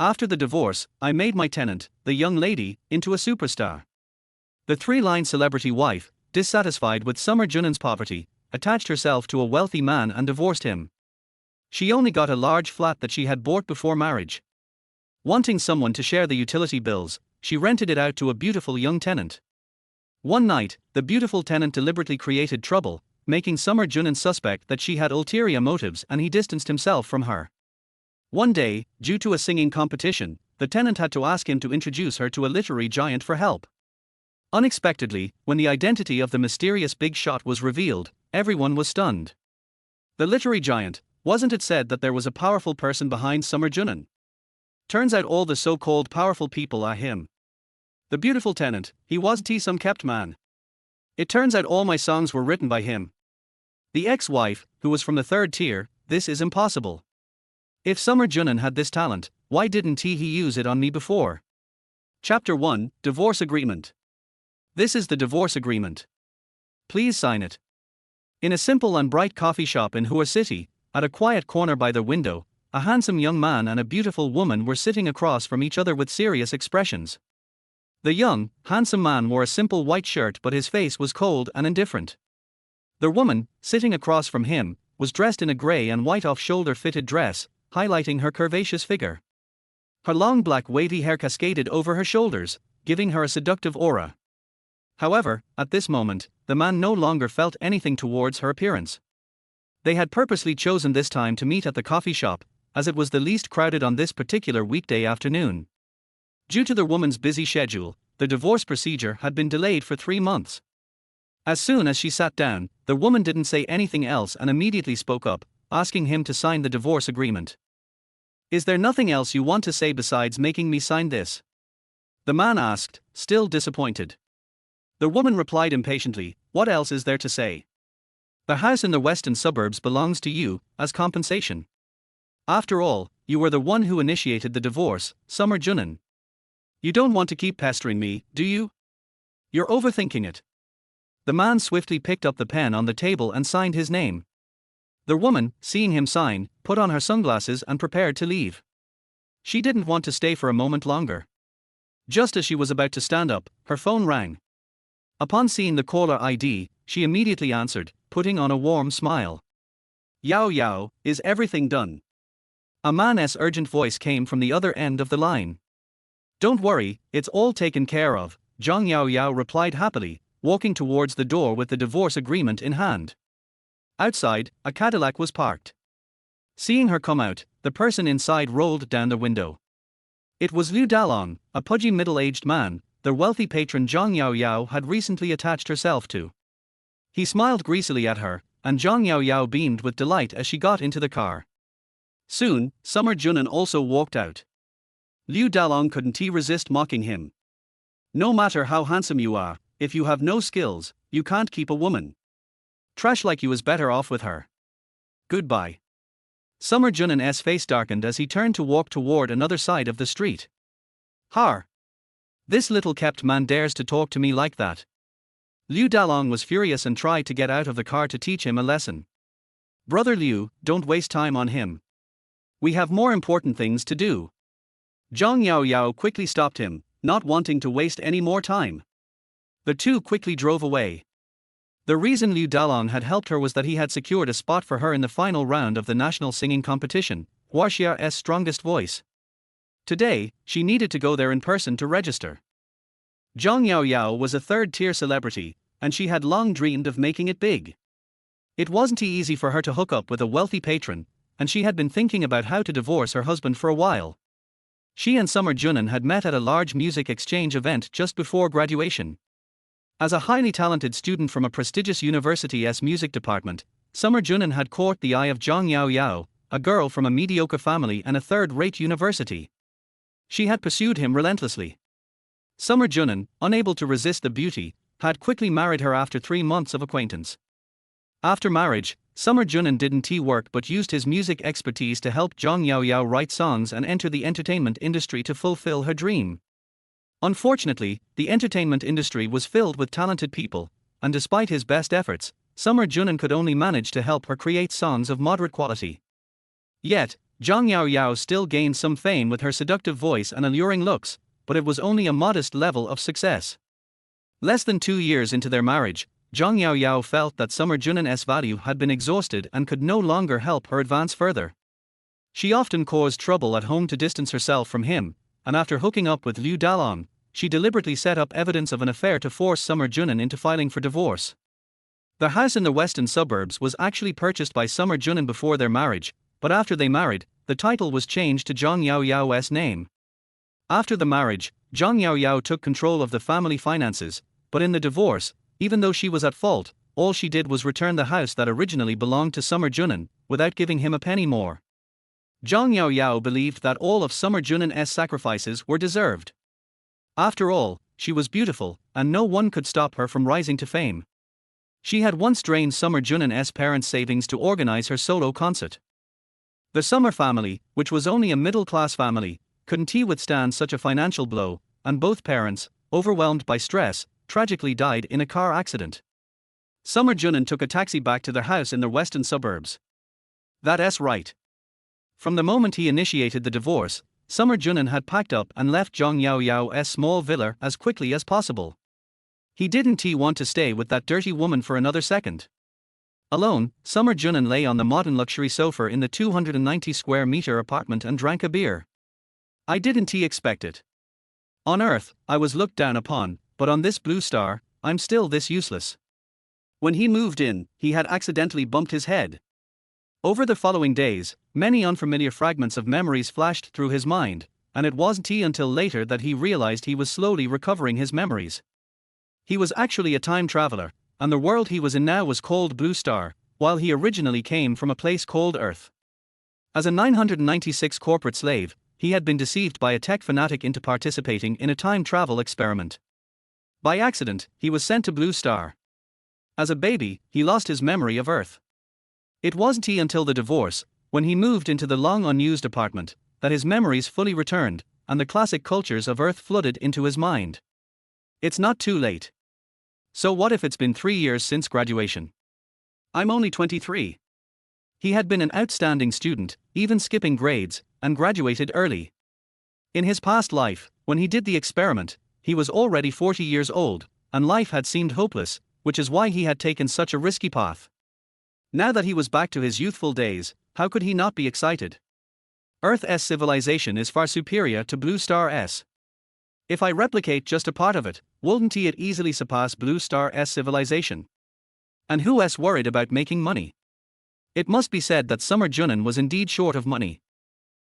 After the divorce, I made my tenant, the young lady, into a superstar. The three-line celebrity wife, dissatisfied with Summer Junan's poverty, attached herself to a wealthy man and divorced him. She only got a large flat that she had bought before marriage. Wanting someone to share the utility bills, she rented it out to a beautiful young tenant. One night, the beautiful tenant deliberately created trouble, making Summer Junan suspect that she had ulterior motives, and he distanced himself from her. One day, due to a singing competition, the tenant had to ask him to introduce her to a literary giant for help. Unexpectedly, when the identity of the mysterious big shot was revealed, everyone was stunned. The literary giant, wasn't it said that there was a powerful person behind Summer Junan? Turns out all the so-called powerful people are him. The beautiful tenant, he wasn't some kept man. It turns out all my songs were written by him. The ex-wife, who was from the third tier, this is impossible. If Summer Junan had this talent, why didn't he use it on me before? Chapter 1, Divorce Agreement. This is the divorce agreement. Please sign it. In a simple and bright coffee shop in Hua City, at a quiet corner by the window, a handsome young man and a beautiful woman were sitting across from each other with serious expressions. The young, handsome man wore a simple white shirt, but his face was cold and indifferent. The woman, sitting across from him, was dressed in a grey and white off-shoulder fitted dress, highlighting her curvaceous figure. Her long black wavy hair cascaded over her shoulders, giving her a seductive aura. However, at this moment, the man no longer felt anything towards her appearance. They had purposely chosen this time to meet at the coffee shop, as it was the least crowded on this particular weekday afternoon. Due to the woman's busy schedule, the divorce procedure had been delayed for 3 months. As soon as she sat down, the woman didn't say anything else and immediately spoke up, asking him to sign the divorce agreement. "Is there nothing else you want to say besides making me sign this?" the man asked, still disappointed. The woman replied impatiently, "What else is there to say? The house in the western suburbs belongs to you, as compensation. After all, you were the one who initiated the divorce, Summer Junan. You don't want to keep pestering me, do you? You're overthinking it." The man swiftly picked up the pen on the table and signed his name. The woman, seeing him sign, put on her sunglasses and prepared to leave. She didn't want to stay for a moment longer. Just as she was about to stand up, her phone rang. Upon seeing the caller ID, she immediately answered, putting on a warm smile. "Yao Yao, is everything done?" A man's urgent voice came from the other end of the line. "Don't worry, it's all taken care of," Zhang Yao Yao replied happily, walking towards the door with the divorce agreement in hand. Outside, a Cadillac was parked. Seeing her come out, the person inside rolled down the window. It was Liu Dalong, a pudgy middle-aged man, the wealthy patron Zhang Yao Yao had recently attached herself to. He smiled greasily at her, and Zhang Yao Yao beamed with delight as she got into the car. Soon, Summer Junan also walked out. Liu Dalong couldn't resist mocking him. "No matter how handsome you are, if you have no skills, you can't keep a woman. Trash like you is better off with her. Goodbye." Summer Junan's face darkened as he turned to walk toward another side of the street. "Har! This little kept man dares to talk to me like that." Liu Dalong was furious and tried to get out of the car to teach him a lesson. "Brother Liu, don't waste time on him. We have more important things to do." Zhang Yao Yao quickly stopped him, not wanting to waste any more time. The two quickly drove away. The reason Liu Dalong had helped her was that he had secured a spot for her in the final round of the national singing competition, Huaxia's strongest voice. Today, she needed to go there in person to register. Zhang Yao Yao was a third-tier celebrity, and she had long dreamed of making it big. It wasn't easy for her to hook up with a wealthy patron, and she had been thinking about how to divorce her husband for a while. She and Summer Junan had met at a large music exchange event just before graduation. As a highly talented student from a prestigious university's music department, Summer Junan had caught the eye of Zhang Yao Yao, a girl from a mediocre family and a third-rate university. She had pursued him relentlessly. Summer Junan, unable to resist the beauty, had quickly married her after 3 months of acquaintance. After marriage, Summer Junan didn't work but used his music expertise to help Zhang Yao Yao write songs and enter the entertainment industry to fulfill her dream. Unfortunately, the entertainment industry was filled with talented people, and despite his best efforts, Summer Junan could only manage to help her create songs of moderate quality. Yet, Zhang Yaoyao still gained some fame with her seductive voice and alluring looks, but it was only a modest level of success. Less than 2 years into their marriage, Zhang Yaoyao felt that Summer Junan's value had been exhausted and could no longer help her advance further. She often caused trouble at home to distance herself from him, and after hooking up with Liu Dalong, she deliberately set up evidence of an affair to force Summer Junan into filing for divorce. The house in the western suburbs was actually purchased by Summer Junan before their marriage, but after they married, the title was changed to Zhang Yaoyao's name. After the marriage, Zhang Yaoyao took control of the family finances, but in the divorce, even though she was at fault, all she did was return the house that originally belonged to Summer Junan, without giving him a penny more. Zhang Yaoyao believed that all of Summer Junan's sacrifices were deserved. After all, she was beautiful, and no one could stop her from rising to fame. She had once drained Summer Junan's parents' savings to organize her solo concert. The Summer family, which was only a middle-class family, couldn't withstand such a financial blow, and both parents, overwhelmed by stress, tragically died in a car accident. Summer Junan took a taxi back to their house in the western suburbs. That's right. From the moment he initiated the divorce, Summer Junan had packed up and left Zhang Yaoyao's small villa as quickly as possible. He didn't want to stay with that dirty woman for another second. Alone, Summer Junan lay on the modern luxury sofa in the 290 square meter apartment and drank a beer. I didn't expect it. On Earth, I was looked down upon, but on this blue star, I'm still this useless. When he moved in, he had accidentally bumped his head. Over the following days, many unfamiliar fragments of memories flashed through his mind, and it wasn't until later that he realized he was slowly recovering his memories. He was actually a time traveler, and the world he was in now was called Blue Star, while he originally came from a place called Earth. As a 996 corporate slave, he had been deceived by a tech fanatic into participating in a time travel experiment. By accident, he was sent to Blue Star. As a baby, he lost his memory of Earth. It wasn't until the divorce, when he moved into the long unused apartment, that his memories fully returned, and the classic cultures of Earth flooded into his mind. It's not too late. So what if it's been 3 years since graduation? I'm only 23. He had been an outstanding student, even skipping grades, and graduated early. In his past life, when he did the experiment, he was already 40 years old, and life had seemed hopeless, which is why he had taken such a risky path. Now that he was back to his youthful days, how could he not be excited? Earth's civilization is far superior to Blue Star's. If I replicate just a part of it, wouldn't it easily surpass Blue Star's civilization? And who's worried about making money? It must be said that Summer Junan was indeed short of money.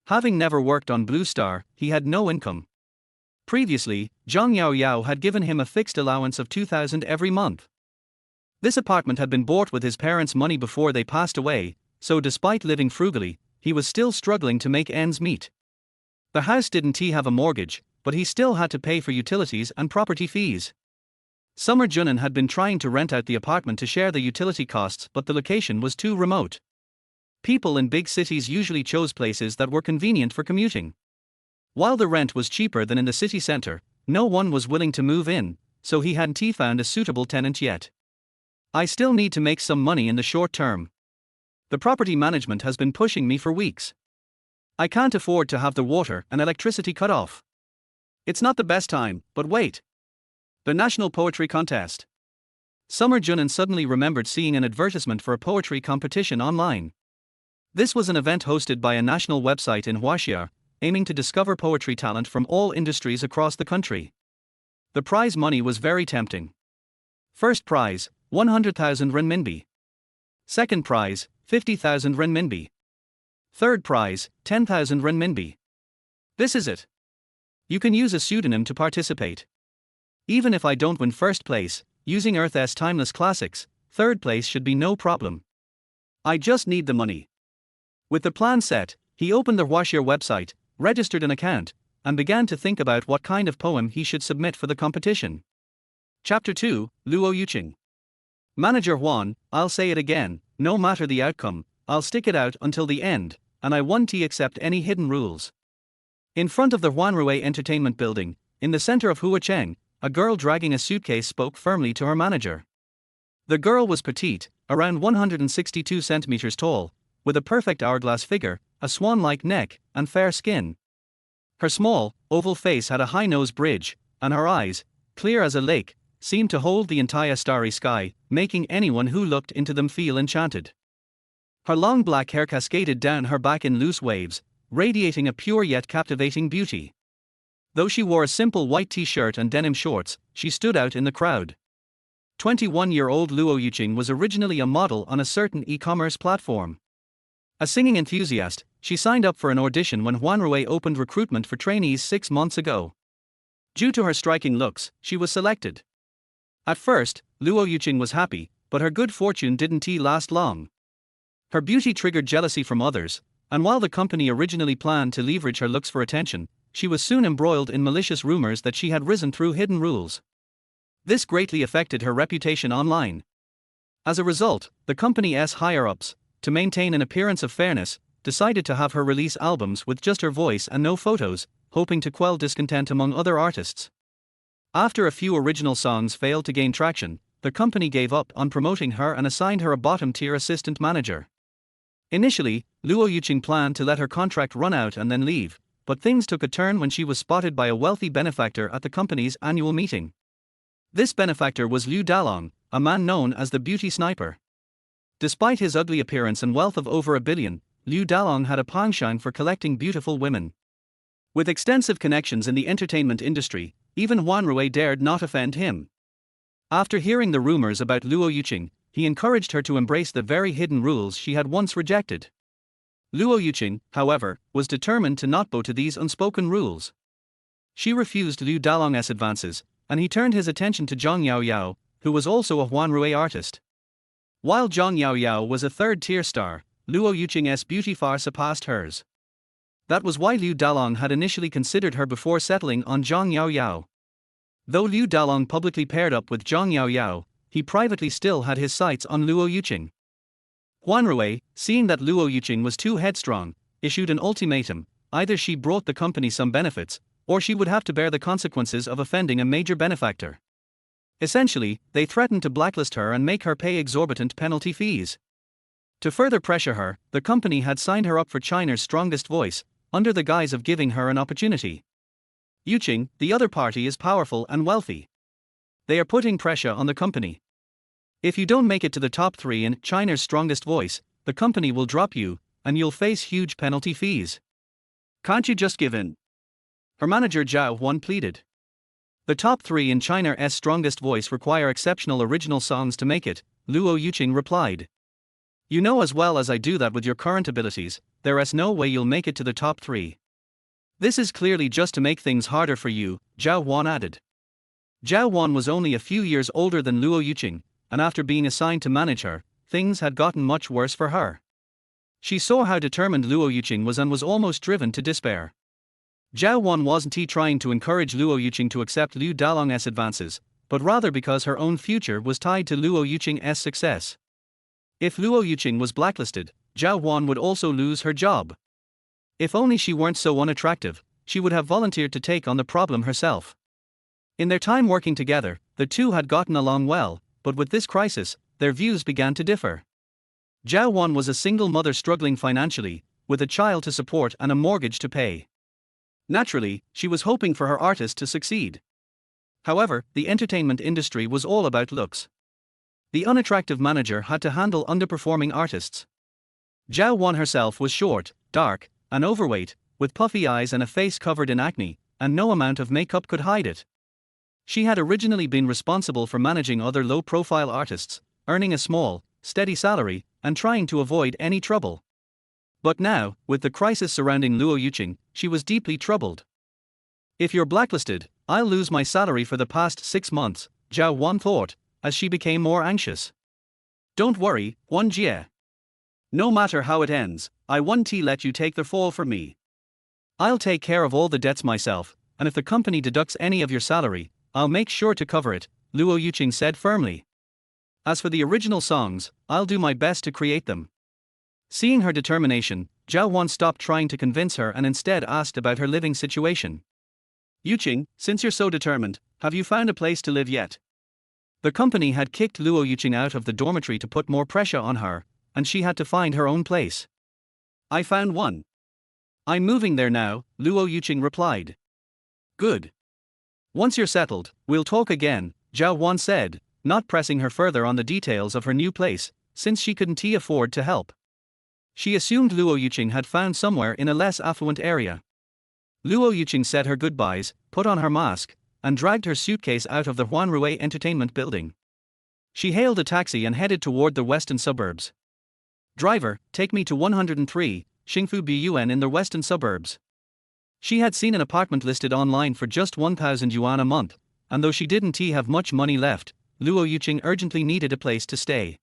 Having never worked on Blue Star, he had no income. Previously, Zhang Yaoyao had given him a fixed allowance of 2,000 every month. This apartment had been bought with his parents' money before they passed away, so despite living frugally, he was still struggling to make ends meet. The house didn't have a mortgage, but he still had to pay for utilities and property fees. Summer Junan had been trying to rent out the apartment to share the utility costs, but the location was too remote. People in big cities usually chose places that were convenient for commuting. While the rent was cheaper than in the city center, no one was willing to move in, so he hadn't found a suitable tenant yet. I still need to make some money in the short term. The property management has been pushing me for weeks. I can't afford to have the water and electricity cut off. It's not the best time, but wait. The National Poetry Contest. Summer Junan suddenly remembered seeing an advertisement for a poetry competition online. This was an event hosted by a national website in Huaxia, aiming to discover poetry talent from all industries across the country. The prize money was very tempting. First prize, 100,000 renminbi. Second prize, 50,000 renminbi. Third prize, 10,000 renminbi. This is it. You can use a pseudonym to participate. Even if I don't win first place, using Earth's timeless classics, third place should be no problem. I just need the money. With the plan set, he opened the Huaxia website, registered an account, and began to think about what kind of poem he should submit for the competition. Chapter 2, Luo Yuqing. Manager Juan, I'll say it again, no matter the outcome, I'll stick it out until the end, and I won't accept any hidden rules. In front of the Huanrui Entertainment Building, in the center of Huacheng, a girl dragging a suitcase spoke firmly to her manager. The girl was petite, around 162 centimeters tall, with a perfect hourglass figure, a swan-like neck, and fair skin. Her small, oval face had a high nose bridge, and her eyes, clear as a lake, seemed to hold the entire starry sky, making anyone who looked into them feel enchanted. Her long black hair cascaded down her back in loose waves, radiating a pure yet captivating beauty. Though she wore a simple white t-shirt and denim shorts, she stood out in the crowd. 21-year-old Luo Yuqing was originally a model on a certain e-commerce platform. A singing enthusiast, she signed up for an audition when Huanrui opened recruitment for trainees 6 months ago. Due to her striking looks, she was selected. At first, Luo Yuqing was happy, but her good fortune didn't last long. Her beauty triggered jealousy from others, and while the company originally planned to leverage her looks for attention, she was soon embroiled in malicious rumors that she had risen through hidden rules. This greatly affected her reputation online. As a result, the company's higher-ups, to maintain an appearance of fairness, decided to have her release albums with just her voice and no photos, hoping to quell discontent among other artists. After a few original songs failed to gain traction, the company gave up on promoting her and assigned her a bottom-tier assistant manager. Initially, Luo Yuqing planned to let her contract run out and then leave, but things took a turn when she was spotted by a wealthy benefactor at the company's annual meeting. This benefactor was Liu Dalong, a man known as the beauty sniper. Despite his ugly appearance and wealth of over $1 billion, Liu Dalong had a penchant for collecting beautiful women. With extensive connections in the entertainment industry, even Huanrui dared not offend him. After hearing the rumors about Luo Yuqing, he encouraged her to embrace the very hidden rules she had once rejected. Luo Yuqing, however, was determined to not bow to these unspoken rules. She refused Liu Dalong's advances, and he turned his attention to Zhang Yaoyao, who was also a Huanrui artist. While Zhang Yaoyao was a third-tier star, Luo Yuqing's beauty far surpassed hers. That was why Liu Dalong had initially considered her before settling on Zhang Yaoyao. Though Liu Dalong publicly paired up with Zhang Yaoyao, he privately still had his sights on Luo Yuqing. Huanrui, seeing that Luo Yuqing was too headstrong, issued an ultimatum: either she brought the company some benefits, or she would have to bear the consequences of offending a major benefactor. Essentially, they threatened to blacklist her and make her pay exorbitant penalty fees. To further pressure her, the company had signed her up for China's Strongest Voice, under the guise of giving her an opportunity. Yuqing, the other party, is powerful and wealthy. They are putting pressure on the company. If you don't make it to the top 3 in China's Strongest Voice, the company will drop you, and you'll face huge penalty fees. Can't you just give in? Her manager Zhao Huan pleaded. The top 3 in China's Strongest Voice require exceptional original songs to make it, Luo Yuqing replied. You know as well as I do that with your current abilities, there is no way you'll make it to the top 3. This is clearly just to make things harder for you, Zhao Huan added. Zhao Huan was only a few years older than Luo Yuqing, and after being assigned to manage her, things had gotten much worse for her. She saw how determined Luo Yuqing was and was almost driven to despair. Zhao Huan wasn't trying to encourage Luo Yuqing to accept Liu Dalong's advances, but rather because her own future was tied to Luo Yuqing's success. If Luo Yuqing was blacklisted, Zhao Huan would also lose her job. If only she weren't so unattractive, she would have volunteered to take on the problem herself. In their time working together, the two had gotten along well, but with this crisis, their views began to differ. Zhao Huan was a single mother struggling financially, with a child to support and a mortgage to pay. Naturally, she was hoping for her artist to succeed. However, the entertainment industry was all about looks. The unattractive manager had to handle underperforming artists. Zhao Huan herself was short, dark, and overweight, with puffy eyes and a face covered in acne, and no amount of makeup could hide it. She had originally been responsible for managing other low-profile artists, earning a small, steady salary, and trying to avoid any trouble. But now, with the crisis surrounding Luo Yuqing, she was deeply troubled. If you're blacklisted, I'll lose my salary for the past 6 months, Zhao Huan thought, as she became more anxious. Don't worry, Huan Jie. No matter how it ends, I won't let you take the fall for me. I'll take care of all the debts myself, and if the company deducts any of your salary, I'll make sure to cover it, Luo Yuqing said firmly. As for the original songs, I'll do my best to create them. Seeing her determination, Zhao Huan stopped trying to convince her and instead asked about her living situation. Yuqing, since you're so determined, have you found a place to live yet? The company had kicked Luo Yuqing out of the dormitory to put more pressure on her, and she had to find her own place. I found one. I'm moving there now, Luo Yuqing replied. Good. Once you're settled, we'll talk again, Zhao Wan said, not pressing her further on the details of her new place, since she couldn't afford to help. She assumed Luo Yuqing had found somewhere in a less affluent area. Luo Yuqing said her goodbyes, put on her mask, and dragged her suitcase out of the Huanrui Entertainment Building. She hailed a taxi and headed toward the western suburbs. Driver, take me to 103, Xingfu Buyuan in the western suburbs. She had seen an apartment listed online for just 1,000 yuan a month, and though she didn't have much money left, Luo Yuqing urgently needed a place to stay.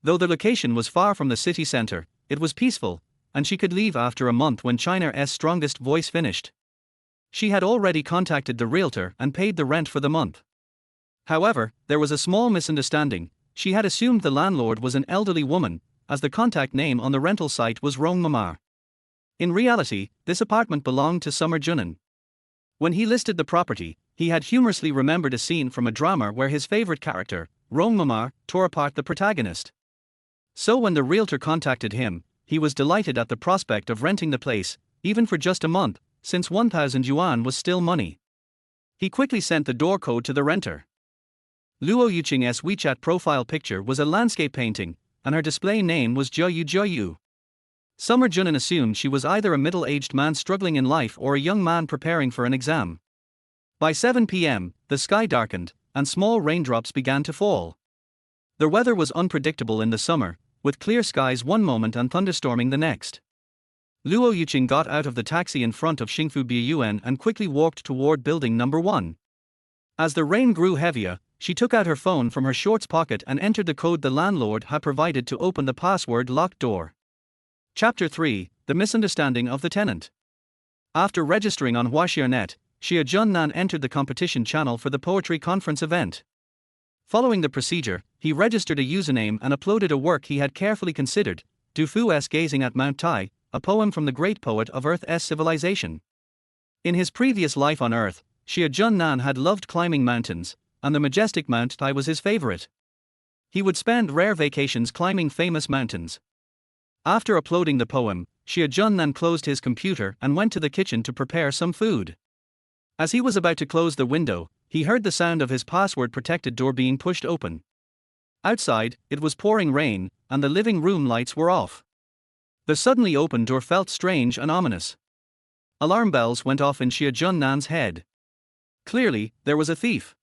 Though the location was far from the city center, it was peaceful, and she could leave after a month when China's strongest voice finished. She had already contacted the realtor and paid the rent for the month. However, there was a small misunderstanding. She had assumed the landlord was an elderly woman, as the contact name on the rental site was Rong Mama. In reality, this apartment belonged to Summer Junan. When he listed the property, he had humorously remembered a scene from a drama where his favorite character, Rong Mama, tore apart the protagonist. So when the realtor contacted him, he was delighted at the prospect of renting the place, even for just a month, since 1,000 yuan was still money. He quickly sent the door code to the renter. Luo Yuqing's WeChat profile picture was a landscape painting, and her display name was Jiayu. Summer Junan assumed she was either a middle-aged man struggling in life or a young man preparing for an exam. By 7 p.m., the sky darkened, and small raindrops began to fall. The weather was unpredictable in the summer, with clear skies one moment and thunderstorming the next. Luo Yuqing got out of the taxi in front of Xingfu Buyuan and quickly walked toward building number 1. As the rain grew heavier, she took out her phone from her shorts pocket and entered the code the landlord had provided to open the password-locked door. Chapter 3: The Misunderstanding of the Tenant. After registering on Huaxianet, Xia Junan entered the competition channel for the poetry conference event. Following the procedure, he registered a username and uploaded a work he had carefully considered, Du Fu's Gazing at Mount Tai, a poem from the great poet of Earth's civilization. In his previous life on Earth, Xia Junan had loved climbing mountains, and the majestic Mount Tai was his favorite. He would spend rare vacations climbing famous mountains. After uploading the poem, Xia Junan closed his computer and went to the kitchen to prepare some food. As he was about to close the window, he heard the sound of his password-protected door being pushed open. Outside, it was pouring rain, and the living room lights were off. The suddenly opened door felt strange and ominous. Alarm bells went off in Xia Junan's head. Clearly, there was a thief.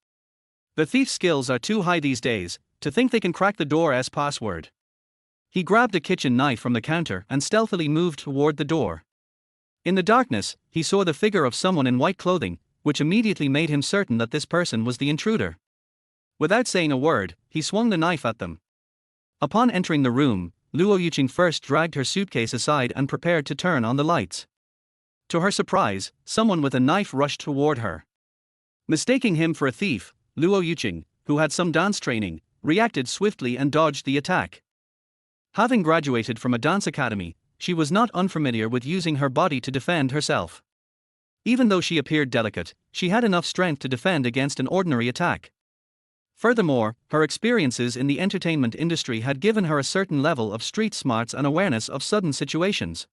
The thief's skills are too high these days to think they can crack the door's password. He grabbed a kitchen knife from the counter and stealthily moved toward the door. In the darkness, he saw the figure of someone in white clothing, which immediately made him certain that this person was the intruder. Without saying a word, he swung the knife at them. Upon entering the room, Luo Yuqing first dragged her suitcase aside and prepared to turn on the lights. To her surprise, someone with a knife rushed toward her. Mistaking him for a thief, Luo Yuqing, who had some dance training, reacted swiftly and dodged the attack. Having graduated from a dance academy, she was not unfamiliar with using her body to defend herself. Even though she appeared delicate, she had enough strength to defend against an ordinary attack. Furthermore, her experiences in the entertainment industry had given her a certain level of street smarts and awareness of sudden situations.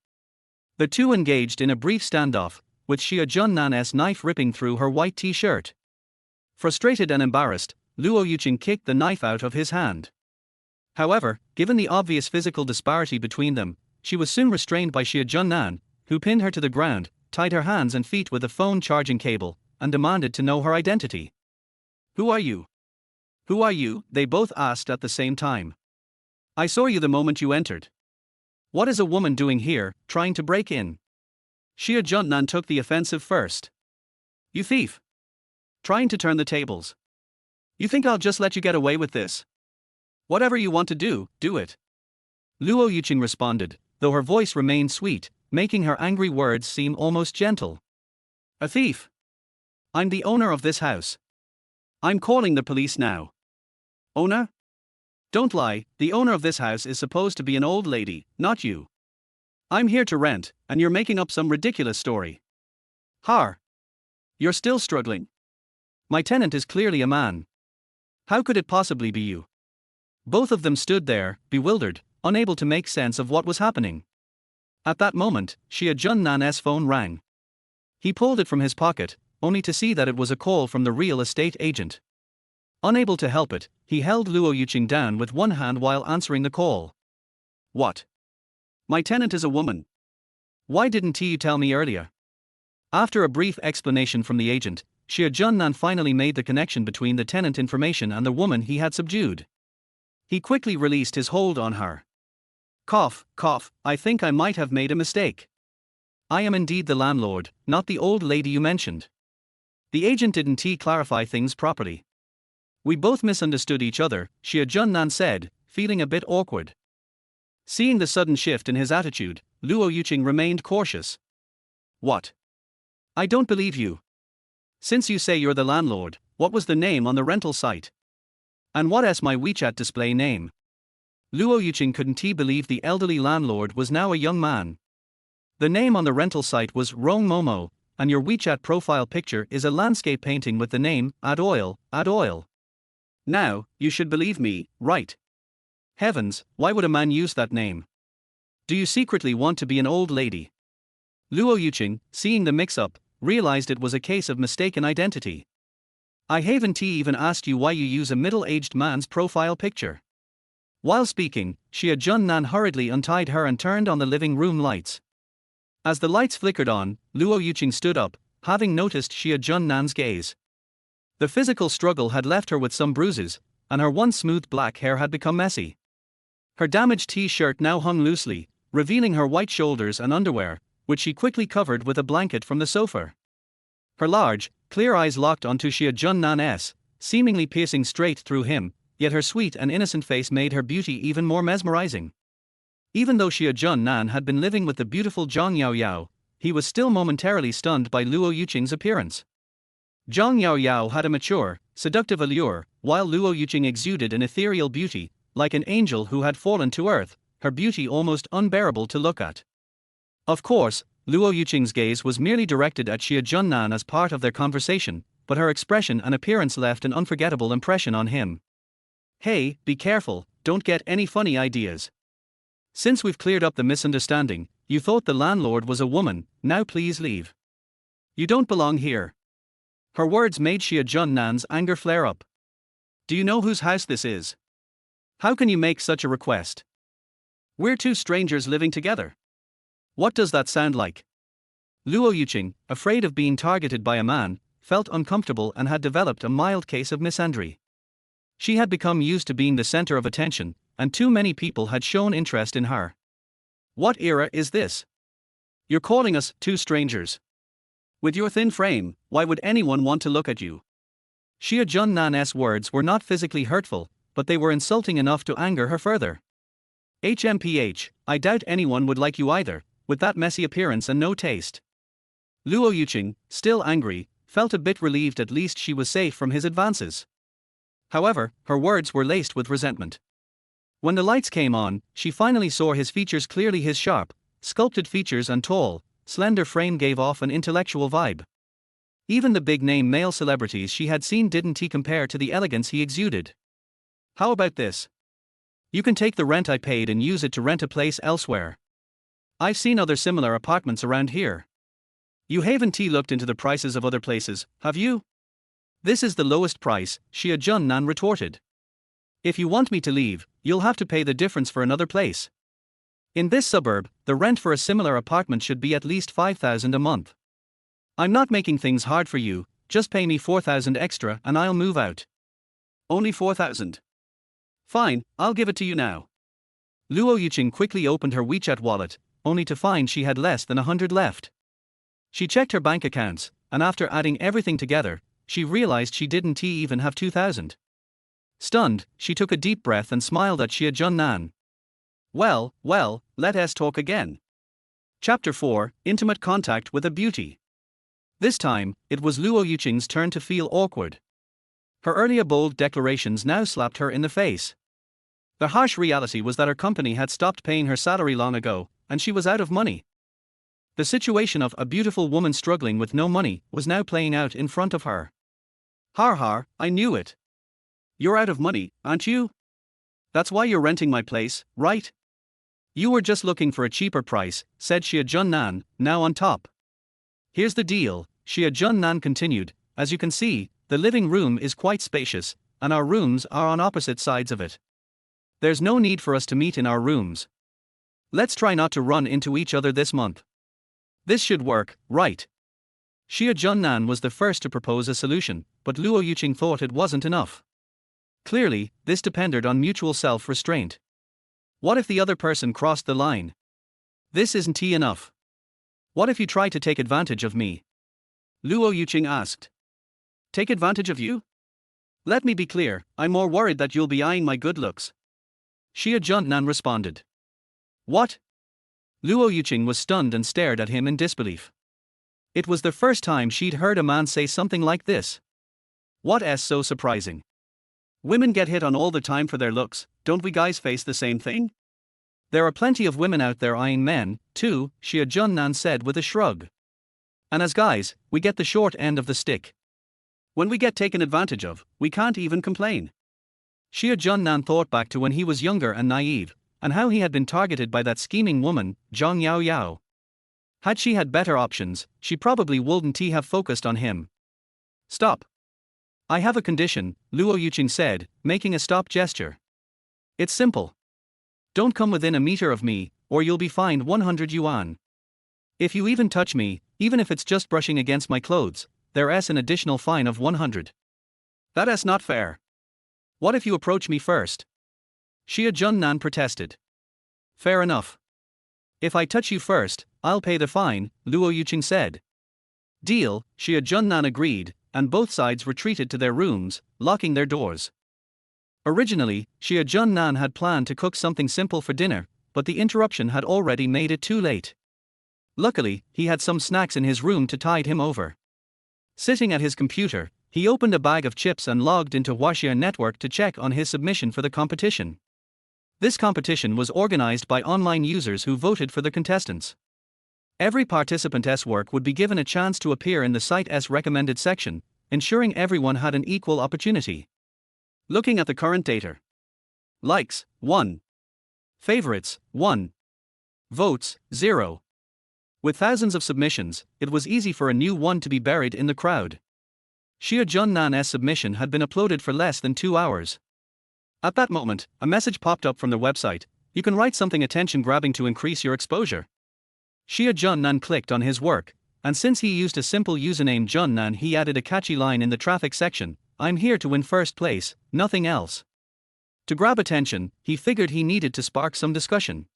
The two engaged in a brief standoff, with Xia Junan's knife ripping through her white t-shirt. Frustrated and embarrassed, Luo Yuqing kicked the knife out of his hand. However, given the obvious physical disparity between them, she was soon restrained by Xia Junan, who pinned her to the ground, tied her hands and feet with a phone charging cable, and demanded to know her identity. "Who are you? Who are you?" they both asked at the same time. "I saw you the moment you entered. What is a woman doing here, trying to break in?" Xia Junan took the offensive first. "You thief! Trying to turn the tables. You think I'll just let you get away with this? Whatever you want to do, do it." Luo Yuqing responded, though her voice remained sweet, making her angry words seem almost gentle. "A thief! I'm the owner of this house. I'm calling the police now." "Owner? Don't lie, the owner of this house is supposed to be an old lady, not you. I'm here to rent, and you're making up some ridiculous story." "Har! You're still struggling. My tenant is clearly a man. How could it possibly be you?" Both of them stood there, bewildered, unable to make sense of what was happening. At that moment, Summer Junan's phone rang. He pulled it from his pocket, only to see that it was a call from the real estate agent. Unable to help it, he held Luo Yuqing down with one hand while answering the call. What? My tenant is a woman. Why didn't you tell me earlier? After a brief explanation from the agent, Summer Junan finally made the connection between the tenant information and the woman he had subdued. He quickly released his hold on her. Cough, cough, I think I might have made a mistake. I am indeed the landlord, not the old lady you mentioned. The agent didn't clarify things properly. We both misunderstood each other, Summer Junan said, feeling a bit awkward. Seeing the sudden shift in his attitude, Luo Yuqing remained cautious. What? I don't believe you. Since you say you're the landlord, what was the name on the rental site? And what is my WeChat display name? Luo Yuqing couldn't believe the elderly landlord was now a young man. The name on the rental site was Rong Momo, and your WeChat profile picture is a landscape painting with the name Add Oil, Add Oil. Now, you should believe me, right? Heavens, why would a man use that name? Do you secretly want to be an old lady? Luo Yuqing, seeing the mix-up, realized it was a case of mistaken identity. I haven't even asked you why you use a middle-aged man's profile picture. While speaking, Summer Junan hurriedly untied her and turned on the living room lights. As the lights flickered on, Luo Yuqing stood up, having noticed Summer Junan's gaze. The physical struggle had left her with some bruises, and her once smooth black hair had become messy. Her damaged t-shirt now hung loosely, revealing her white shoulders and underwear, which she quickly covered with a blanket from the sofa. Her large, clear eyes locked onto Summer Junan's, seemingly piercing straight through him, yet her sweet and innocent face made her beauty even more mesmerizing. Even though Summer Junan had been living with the beautiful Zhang Yaoyao, he was still momentarily stunned by Luo Yuqing's appearance. Zhang Yaoyao had a mature, seductive allure, while Luo Yuqing exuded an ethereal beauty, like an angel who had fallen to earth, her beauty almost unbearable to look at. Of course, Luo Yuqing's gaze was merely directed at Summer Junan as part of their conversation, but her expression and appearance left an unforgettable impression on him. Hey, be careful, don't get any funny ideas. Since we've cleared up the misunderstanding, you thought the landlord was a woman, now please leave. You don't belong here. Her words made Summer Junan's anger flare up. Do you know whose house this is? How can you make such a request? We're two strangers living together. What does that sound like? Luo Yuqing, afraid of being targeted by a man, felt uncomfortable and had developed a mild case of misandry. She had become used to being the center of attention, and too many people had shown interest in her. What era is this? You're calling us two strangers. With your thin frame, why would anyone want to look at you? Summer Junan's words were not physically hurtful, but they were insulting enough to anger her further. HMPH, I doubt anyone would like you either, with that messy appearance and no taste. Luo Yuqing, still angry, felt a bit relieved at least she was safe from his advances. However, her words were laced with resentment. When the lights came on, she finally saw his features clearly. His sharp, sculpted features and tall, slender frame gave off an intellectual vibe. Even the big-name male celebrities she had seen didn't compare to the elegance he exuded. How about this? You can take the rent I paid and use it to rent a place elsewhere. I've seen other similar apartments around here. You haven't looked into the prices of other places, have you? This is the lowest price, Summer Junan retorted. If you want me to leave, you'll have to pay the difference for another place. In this suburb, the rent for a similar apartment should be at least 5,000 a month. I'm not making things hard for you, just pay me 4,000 extra and I'll move out. Only 4,000. Fine, I'll give it to you now. Luo Yuqing quickly opened her WeChat wallet, only to find she had less than 100 left. She checked her bank accounts, and after adding everything together, she realized she didn't even have 2,000. Stunned, she took a deep breath and smiled at Summer Junan. Well, let us talk again. Chapter 4, Intimate Contact with a Beauty. This time, it was Luo Yuqing's turn to feel awkward. Her earlier bold declarations now slapped her in the face. The harsh reality was that her company had stopped paying her salary long ago, and she was out of money. The situation of a beautiful woman struggling with no money was now playing out in front of her. Har, I knew it. You're out of money, aren't you? That's why you're renting my place, right? You were just looking for a cheaper price, said Shia Junan, now on top. Here's the deal, Shia Junan continued, as you can see, the living room is quite spacious, and our rooms are on opposite sides of it. There's no need for us to meet in our rooms. Let's try not to run into each other this month. This should work, right? Shia Junan was the first to propose a solution, but Luo Yuqing thought it wasn't enough. Clearly, this depended on mutual self-restraint. What if the other person crossed the line? This isn't enough. What if you try to take advantage of me? Luo Yuqing asked. Take advantage of you? Let me be clear, I'm more worried that you'll be eyeing my good looks. Shia Junan responded. What? Luo Yuqing was stunned and stared at him in disbelief. It was the first time she'd heard a man say something like this. What's so surprising? Women get hit on all the time for their looks, don't we guys face the same thing? There are plenty of women out there eyeing men, too, Shia Junan said with a shrug. And as guys, we get the short end of the stick. When we get taken advantage of, we can't even complain. Shia Junan thought back to when he was younger and naive, and how he had been targeted by that scheming woman, Zhang Yao Yao. Had she had better options, she probably wouldn't have focused on him. Stop. I have a condition, Luo Yuqing said, making a stop gesture. It's simple. Don't come within a meter of me, or you'll be fined 100 yuan. If you even touch me, even if it's just brushing against my clothes, there's an additional fine of 100. That's not fair. What if you approach me first? Shia Junan protested. Fair enough. If I touch you first, I'll pay the fine, Luo Yuqing said. Deal, Shia Junan agreed, and both sides retreated to their rooms, locking their doors. Originally, Shia Junan had planned to cook something simple for dinner, but the interruption had already made it too late. Luckily, he had some snacks in his room to tide him over. Sitting at his computer, he opened a bag of chips and logged into Huaxia Network to check on his submission for the competition. This competition was organized by online users who voted for the contestants. Every participant's work would be given a chance to appear in the site's recommended section, ensuring everyone had an equal opportunity. Looking at the current data. Likes, 1. Favorites, 1. Votes, 0. With thousands of submissions, it was easy for a new one to be buried in the crowd. Shia Junan's submission had been uploaded for less than 2 hours. At that moment, a message popped up from the website. You can write something attention-grabbing to increase your exposure. Shia Junan clicked on his work, and since he used a simple username Junan, he added a catchy line in the traffic section, I'm here to win first place, nothing else. To grab attention, he figured he needed to spark some discussion.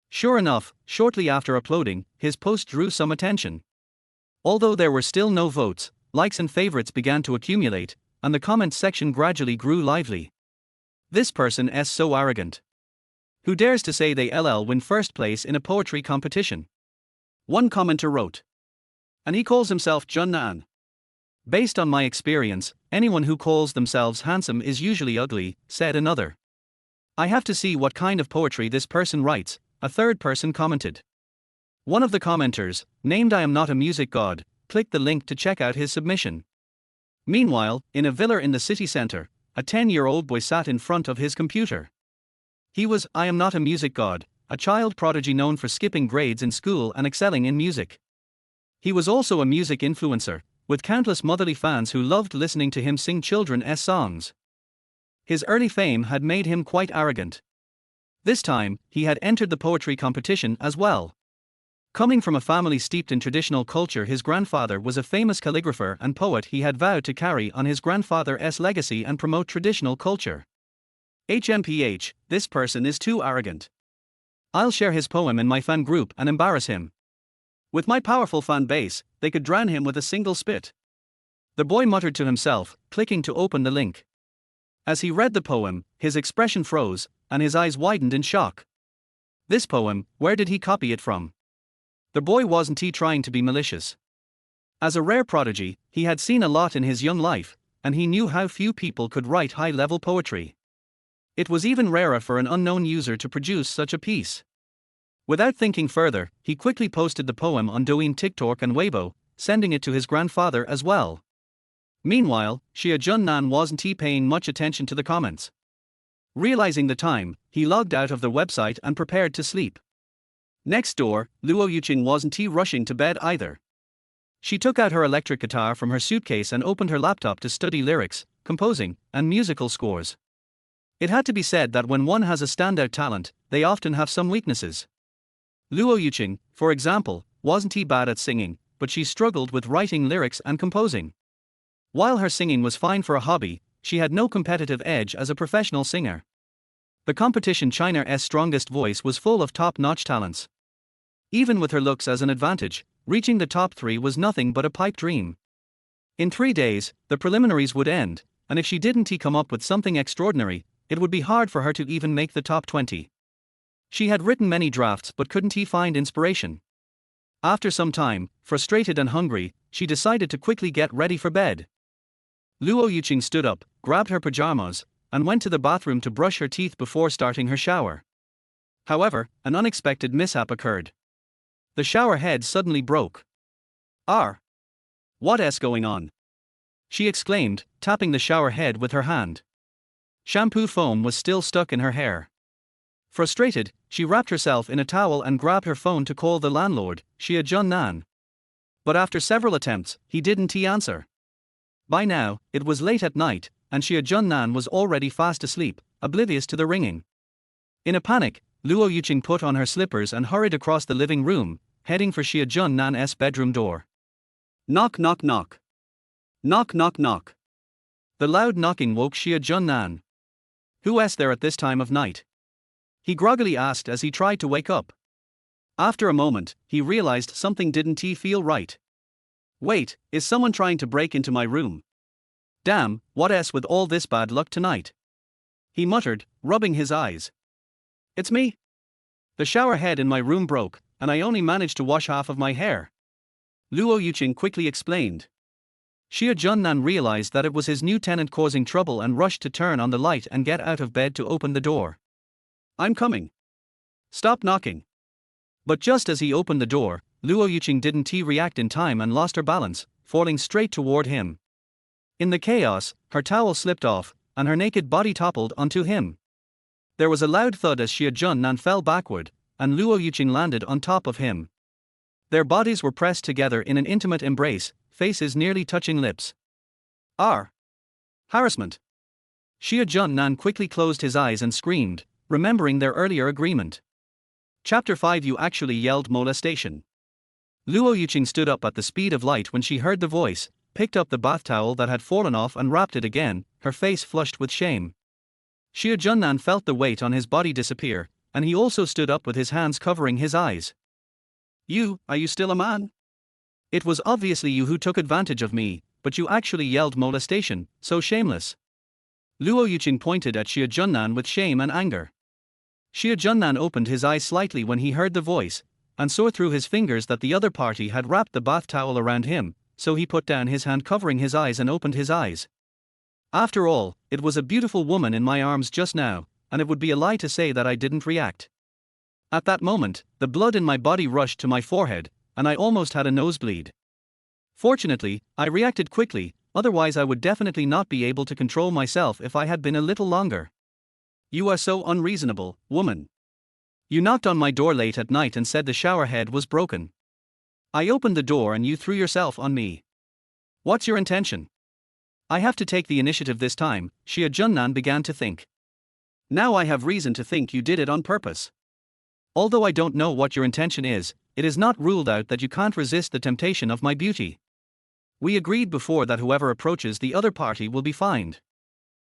Sure enough, shortly after uploading, his post drew some attention. Although there were still no votes, likes and favorites began to accumulate, and the comments section gradually grew lively. This person is so arrogant. Who dares to say they'll win first place in a poetry competition? One commenter wrote. And he calls himself Junan. Based on my experience, anyone who calls themselves handsome is usually ugly, said another. I have to see what kind of poetry this person writes, a third person commented. One of the commenters, named I am not a music god, clicked the link to check out his submission. Meanwhile, in a villa in the city center, a 10-year-old boy sat in front of his computer. He was, I am not a music god, a child prodigy known for skipping grades in school and excelling in music. He was also a music influencer, with countless motherly fans who loved listening to him sing children's songs. His early fame had made him quite arrogant. This time, he had entered the poetry competition as well. Coming from a family steeped in traditional culture, his grandfather was a famous calligrapher and poet. He had vowed to carry on his grandfather's legacy and promote traditional culture. HMPH, this person is too arrogant. I'll share his poem in my fan group and embarrass him. With my powerful fan base, they could drown him with a single spit. The boy muttered to himself, clicking to open the link. As he read the poem, his expression froze, and his eyes widened in shock. This poem, where did he copy it from? The boy wasn't trying to be malicious. As a rare prodigy, he had seen a lot in his young life, and he knew how few people could write high-level poetry. It was even rarer for an unknown user to produce such a piece. Without thinking further, he quickly posted the poem on Douyin, TikTok and Weibo, sending it to his grandfather as well. Meanwhile, Shia Junan wasn't paying much attention to the comments. Realizing the time, he logged out of the website and prepared to sleep. Next door, Luo Yuqing wasn't rushing to bed either. She took out her electric guitar from her suitcase and opened her laptop to study lyrics, composing, and musical scores. It had to be said that when one has a standout talent, they often have some weaknesses. Luo Yuqing, for example, wasn't bad at singing, but she struggled with writing lyrics and composing. While her singing was fine for a hobby, she had no competitive edge as a professional singer. The competition China's strongest voice was full of top-notch talents. Even with her looks as an advantage, reaching the top 3 was nothing but a pipe dream. In 3 days, the preliminaries would end, and if she didn't come up with something extraordinary, it would be hard for her to even make the top 20. She had written many drafts but couldn't find inspiration. After some time, frustrated and hungry, she decided to quickly get ready for bed. Luo Yuqing stood up, grabbed her pajamas, and went to the bathroom to brush her teeth before starting her shower. However, an unexpected mishap occurred. The shower head suddenly broke. What's going on?" she exclaimed, tapping the shower head with her hand. Shampoo foam was still stuck in her hair. Frustrated, she wrapped herself in a towel and grabbed her phone to call the landlord, Summer Junan. But after several attempts, he didn't answer. By now, it was late at night, and Summer Junan was already fast asleep, oblivious to the ringing. In a panic, Luo Yuqing put on her slippers and hurried across the living room, heading for Summer Junan's bedroom door. Knock knock knock. Knock knock knock. The loud knocking woke Summer Junan. "Who's there at this time of night?" he groggily asked as he tried to wake up. After a moment, he realized something didn't feel right. "Wait, is someone trying to break into my room? Damn, what's with all this bad luck tonight?" he muttered, rubbing his eyes. "It's me. The shower head in my room broke, and I only managed to wash half of my hair," Luo Yuqing quickly explained. Summer Junan realized that it was his new tenant causing trouble and rushed to turn on the light and get out of bed to open the door. "I'm coming. Stop knocking." But just as he opened the door, Luo Yuqing didn't react in time and lost her balance, falling straight toward him. In the chaos, her towel slipped off, and her naked body toppled onto him. There was a loud thud as Summer Junan fell backward, and Luo Yuqing landed on top of him. Their bodies were pressed together in an intimate embrace, faces nearly touching lips. Harassment. Summer Junan quickly closed his eyes and screamed, remembering their earlier agreement. Chapter 5. You actually yelled molestation. Luo Yuqing stood up at the speed of light when she heard the voice, picked up the bath towel that had fallen off and wrapped it again, her face flushed with shame. Summer Junan felt the weight on his body disappear, and he also stood up with his hands covering his eyes. Are you still a man? It was obviously you who took advantage of me, but you actually yelled molestation, so shameless." Luo Yuqing pointed at Summer Junan with shame and anger. Summer Junan opened his eyes slightly when he heard the voice, and saw through his fingers that the other party had wrapped the bath towel around him, so he put down his hand covering his eyes and opened his eyes. "After all, it was a beautiful woman in my arms just now, and it would be a lie to say that I didn't react. At that moment, the blood in my body rushed to my forehead, and I almost had a nosebleed. Fortunately, I reacted quickly, otherwise I would definitely not be able to control myself if I had been a little longer." "You are so unreasonable, woman. You knocked on my door late at night and said the shower head was broken. I opened the door and you threw yourself on me. What's your intention?" "I have to take the initiative this time," Summer Junan began to think. "Now I have reason to think you did it on purpose. Although I don't know what your intention is, it is not ruled out that you can't resist the temptation of my beauty. We agreed before that whoever approaches the other party will be fined.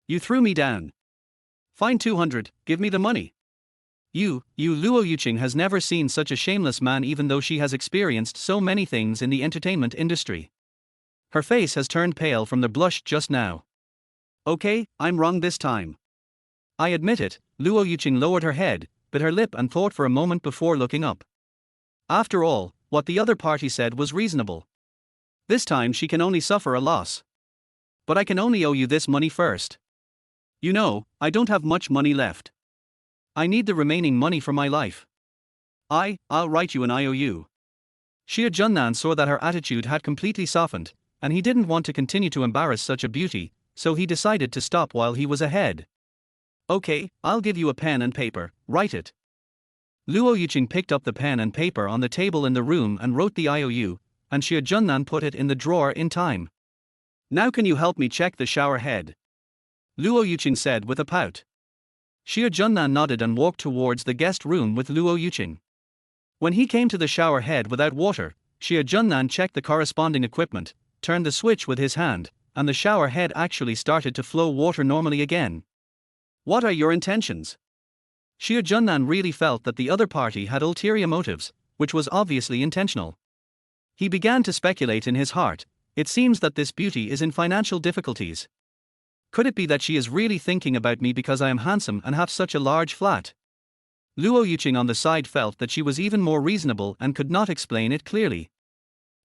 You threw me down. Fine 200, give me the money." Luo Yuqing has never seen such a shameless man even though she has experienced so many things in the entertainment industry. Her face has turned pale from the blush just now. "Okay, I'm wrong this time. I admit it." Luo Yuqing lowered her head, bit her lip and thought for a moment before looking up. After all, what the other party said was reasonable. This time she can only suffer a loss. "But I can only owe you this money first. You know, I don't have much money left. I need the remaining money for my life. I'll write you an IOU." Summer Junan saw that her attitude had completely softened, and he didn't want to continue to embarrass such a beauty, so he decided to stop while he was ahead. Okay, I'll give you a pen and paper, write it. Luo Yuqing picked up the pen and paper on the table in the room and wrote the IOU, and Xia Junnan put it in the drawer in time. Now can you help me check the shower head? Luo Yuqing said with a pout. Xia Junnan nodded and walked towards the guest room with Luo Yuqing. When he came to the shower head without water, Xia Junnan checked the corresponding equipment, turned the switch with his hand, and the shower head actually started to flow water normally again. What are your intentions? Xia Junnan really felt that the other party had ulterior motives, which was obviously intentional. He began to speculate in his heart. It seems that this beauty is in financial difficulties. Could it be that she is really thinking about me because I am handsome and have such a large flat? Luo Yuqing on the side felt that she was even more reasonable and could not explain it clearly.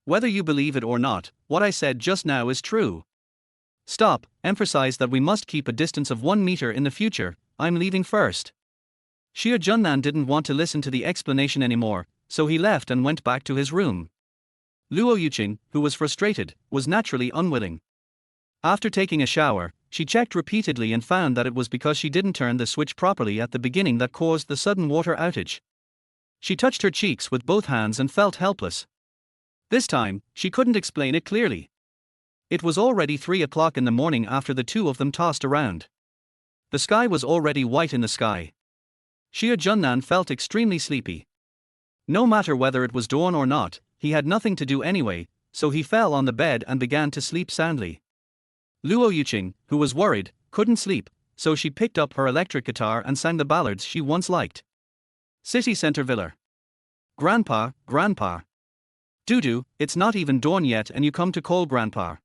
Whether you believe it or not, what I said just now is true. Stop, emphasize that we must keep a distance of 1 meter in the future, I'm leaving first. Xia Junnan didn't want to listen to the explanation anymore, so he left and went back to his room. Luo Yuqing, who was frustrated, was naturally unwilling. After taking a shower, she checked repeatedly and found that it was because she didn't turn the switch properly at the beginning that caused the sudden water outage. She touched her cheeks with both hands and felt helpless. This time, she couldn't explain it clearly. It was already 3 o'clock in the morning after the two of them tossed around. The sky was already white in the sky. Xia Junnan felt extremely sleepy. No matter whether it was dawn or not, he had nothing to do anyway, so he fell on the bed and began to sleep soundly. Luo Yuqing, who was worried, couldn't sleep, so she picked up her electric guitar and sang the ballads she once liked. City Center Villa. Grandpa, Grandpa. Dudu, it's not even dawn yet and you come to call Grandpa.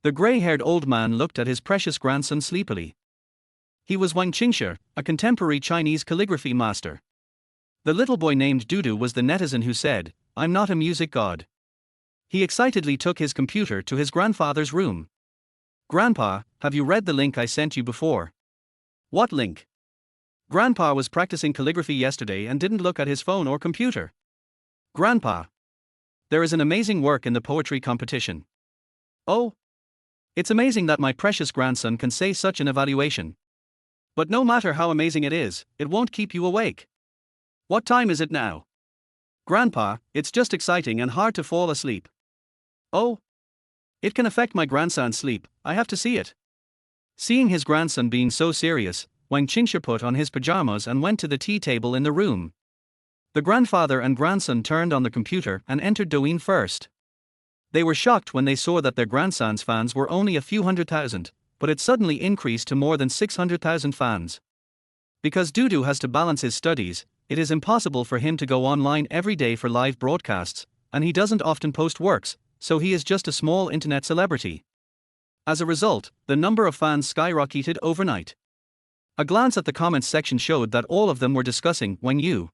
The grey-haired old man looked at his precious grandson sleepily. He was Wang Qingxia, a contemporary Chinese calligraphy master. The little boy named Dudu was the netizen who said, "I'm not a music god." He excitedly took his computer to his grandfather's room. "Grandpa, have you read the link I sent you before?" "What link?" Grandpa was practicing calligraphy yesterday and didn't look at his phone or computer. "Grandpa, there is an amazing work in the poetry competition." "Oh? It's amazing that my precious grandson can say such an evaluation. But no matter how amazing it is, it won't keep you awake." "What time is it now?" "Grandpa, it's just exciting and hard to fall asleep." "Oh? It can affect my grandson's sleep, I have to see it." Seeing his grandson being so serious, Wang Qingxia put on his pajamas and went to the tea table in the room. The grandfather and grandson turned on the computer and entered Douyin first. They were shocked when they saw that their grandson's fans were only a few 100,000, but it suddenly increased to more than 600,000 fans. Because Dudu has to balance his studies, it is impossible for him to go online every day for live broadcasts, and he doesn't often post works, so he is just a small internet celebrity. As a result, the number of fans skyrocketed overnight. A glance at the comments section showed that all of them were discussing Wang Yu.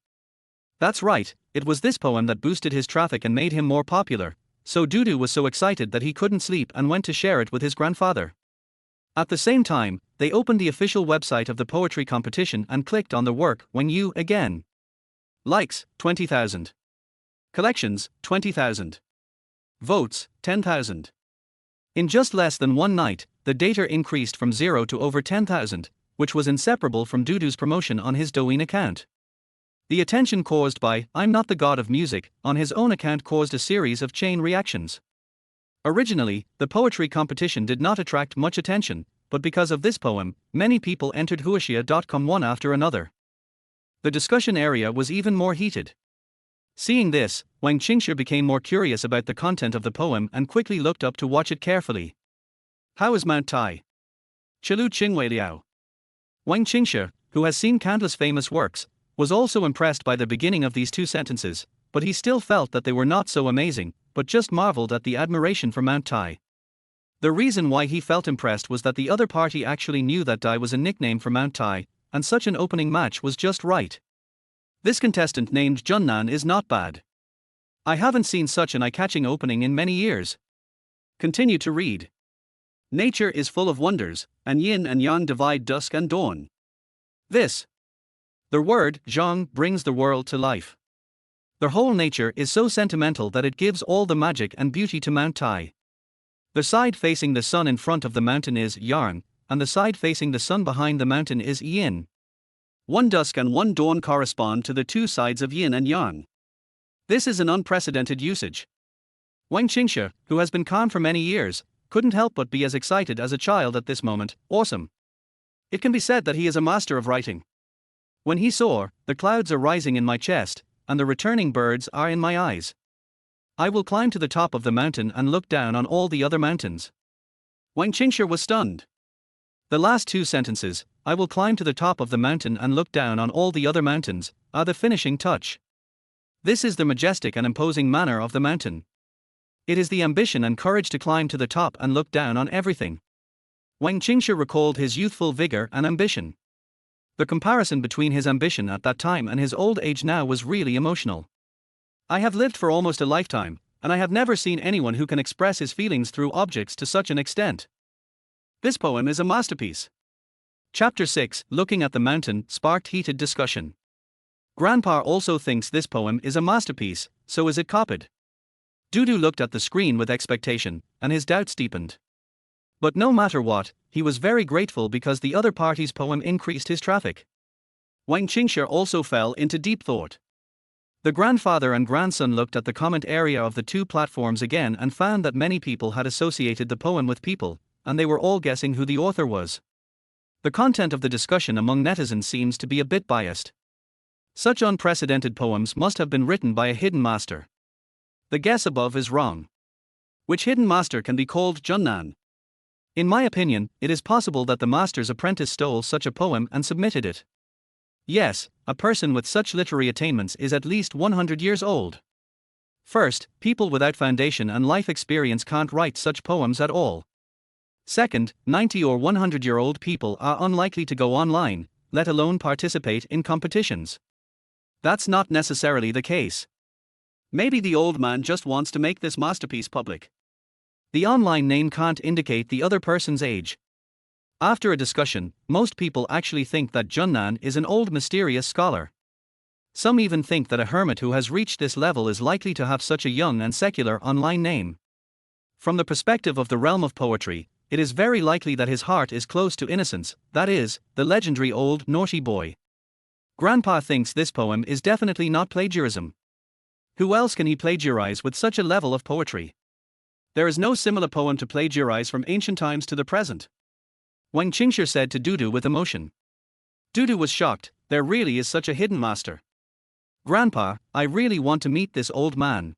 That's right, it was this poem that boosted his traffic and made him more popular, so Dudu was so excited that he couldn't sleep and went to share it with his grandfather. At the same time, they opened the official website of the poetry competition and clicked on the work Wang Yu again. Likes, 20,000. Collections, 20,000. Votes, 10,000. In just less than one night, the data increased from 0 to over 10,000, which was inseparable from Dudu's promotion on his Douyin account. The attention caused by "I'm not the god of music" on his own account caused a series of chain reactions. Originally, the poetry competition did not attract much attention, but because of this poem, many people entered huoxia.com one after another. The discussion area was even more heated. Seeing this, Wang Qingxia became more curious about the content of the poem and quickly looked up to watch it carefully. "How is Mount Tai?" Chilu Qingwei Liao. Wang Qingxia, who has seen countless famous works, was also impressed by the beginning of these two sentences, but he still felt that they were not so amazing, but just marveled at the admiration for Mount Tai. The reason why he felt impressed was that the other party actually knew that Dai was a nickname for Mount Tai, and such an opening match was just right. This contestant named Junnan is not bad. I haven't seen such an eye-catching opening in many years. Continue to read. Nature is full of wonders, and yin and yang divide dusk and dawn. The word, zhang, brings the world to life. Their whole nature is so sentimental that it gives all the magic and beauty to Mount Tai. The side facing the sun in front of the mountain is yang, and the side facing the sun behind the mountain is yin. One dusk and one dawn correspond to the two sides of yin and yang. This is an unprecedented usage. Wang Qingxue, who has been calm for many years, couldn't help but be as excited as a child at this moment. Awesome. It can be said that he is a master of writing. When he soar, the clouds are rising in my chest, and the returning birds are in my eyes. I will climb to the top of the mountain and look down on all the other mountains. Wang Qingxue was stunned. The last two sentences, I will climb to the top of the mountain and look down on all the other mountains, are the finishing touch. This is the majestic and imposing manner of the mountain. It is the ambition and courage to climb to the top and look down on everything. Wang Qingxue recalled his youthful vigor and ambition. The comparison between his ambition at that time and his old age now was really emotional. I have lived for almost a lifetime, and I have never seen anyone who can express his feelings through objects to such an extent. This poem is a masterpiece. Chapter 6, Looking at the Mountain, sparked heated discussion. Grandpa also thinks this poem is a masterpiece, so is it copied? Dudu looked at the screen with expectation, and his doubts deepened. But no matter what, he was very grateful because the other party's poem increased his traffic. Wang Qingxue also fell into deep thought. The grandfather and grandson looked at the comment area of the two platforms again and found that many people had associated the poem with people, and they were all guessing who the author was. The content of the discussion among netizens seems to be a bit biased. Such unprecedented poems must have been written by a hidden master. The guess above is wrong. Which hidden master can be called Junan? In my opinion, it is possible that the master's apprentice stole such a poem and submitted it. Yes, a person with such literary attainments is at least 100 years old. First, people without foundation and life experience can't write such poems at all. Second, 90 or 100-year-old people are unlikely to go online, let alone participate in competitions. That's not necessarily the case. Maybe the old man just wants to make this masterpiece public. The online name can't indicate the other person's age. After a discussion, most people actually think that Junan is an old mysterious scholar. Some even think that a hermit who has reached this level is likely to have such a young and secular online name. From the perspective of the realm of poetry, it is very likely that his heart is close to innocence, that is, the legendary old naughty boy. Grandpa thinks this poem is definitely not plagiarism. Who else can he plagiarize with such a level of poetry? There is no similar poem to plagiarize from ancient times to the present. Wang Qingxue said to Dudu with emotion. Dudu was shocked, there really is such a hidden master. Grandpa, I really want to meet this old man.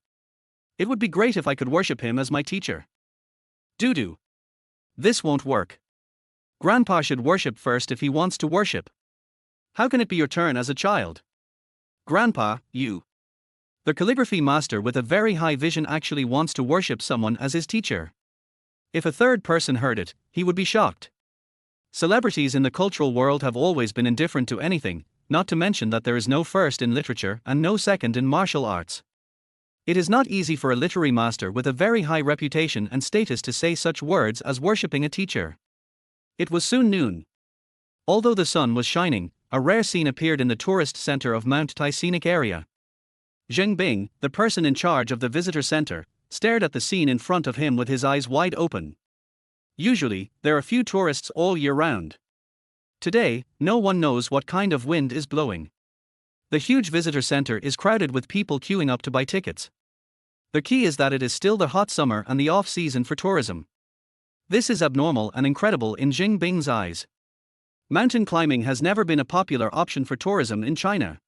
It would be great if I could worship him as my teacher. Dudu. This won't work. Grandpa should worship first if he wants to worship. How can it be your turn as a child? Grandpa, you. The calligraphy master with a very high vision actually wants to worship someone as his teacher. If a third person heard it, he would be shocked. Celebrities in the cultural world have always been indifferent to anything, not to mention that there is no first in literature and no second in martial arts. It is not easy for a literary master with a very high reputation and status to say such words as worshipping a teacher. It was soon noon. Although the sun was shining, a rare scene appeared in the tourist center of Mount Tai scenic area. Zheng Bing, the person in charge of the visitor center, stared at the scene in front of him with his eyes wide open. Usually, there are few tourists all year round. Today, no one knows what kind of wind is blowing. The huge visitor center is crowded with people queuing up to buy tickets. The key is that it is still the hot summer and the off-season for tourism. This is abnormal and incredible in Zheng Bing's eyes. Mountain climbing has never been a popular option for tourism in China.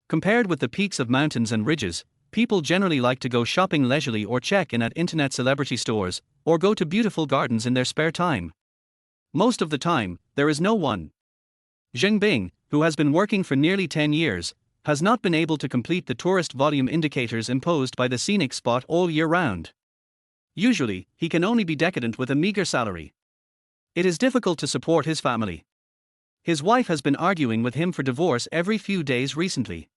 Compared with the peaks of mountains and ridges, people generally like to go shopping leisurely or check in at internet celebrity stores, or go to beautiful gardens in their spare time. Most of the time, there is no one. Zheng Bing, who has been working for nearly 10 years, has not been able to complete the tourist volume indicators imposed by the scenic spot all year round. Usually, he can only be decadent with a meager salary. It is difficult to support his family. His wife has been arguing with him for divorce every few days recently.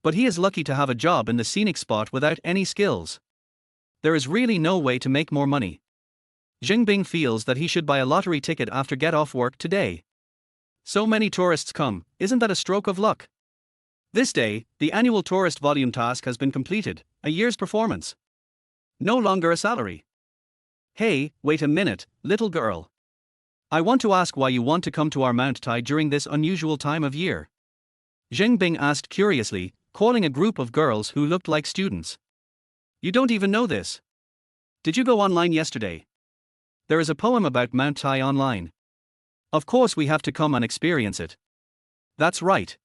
But he is lucky to have a job in the scenic spot without any skills. There is really no way to make more money. Zheng Bing feels that he should buy a lottery ticket after get off work today. So many tourists come, isn't that a stroke of luck? This day, the annual tourist volume task has been completed, a year's performance. No longer a salary. Hey, wait a minute, little girl. I want to ask why you want to come to our Mount Tai during this unusual time of year. Zheng Bing asked curiously, calling a group of girls who looked like students. You don't even know this. Did you go online yesterday? There is a poem about Mount Tai online. Of course we have to come and experience it. That's right.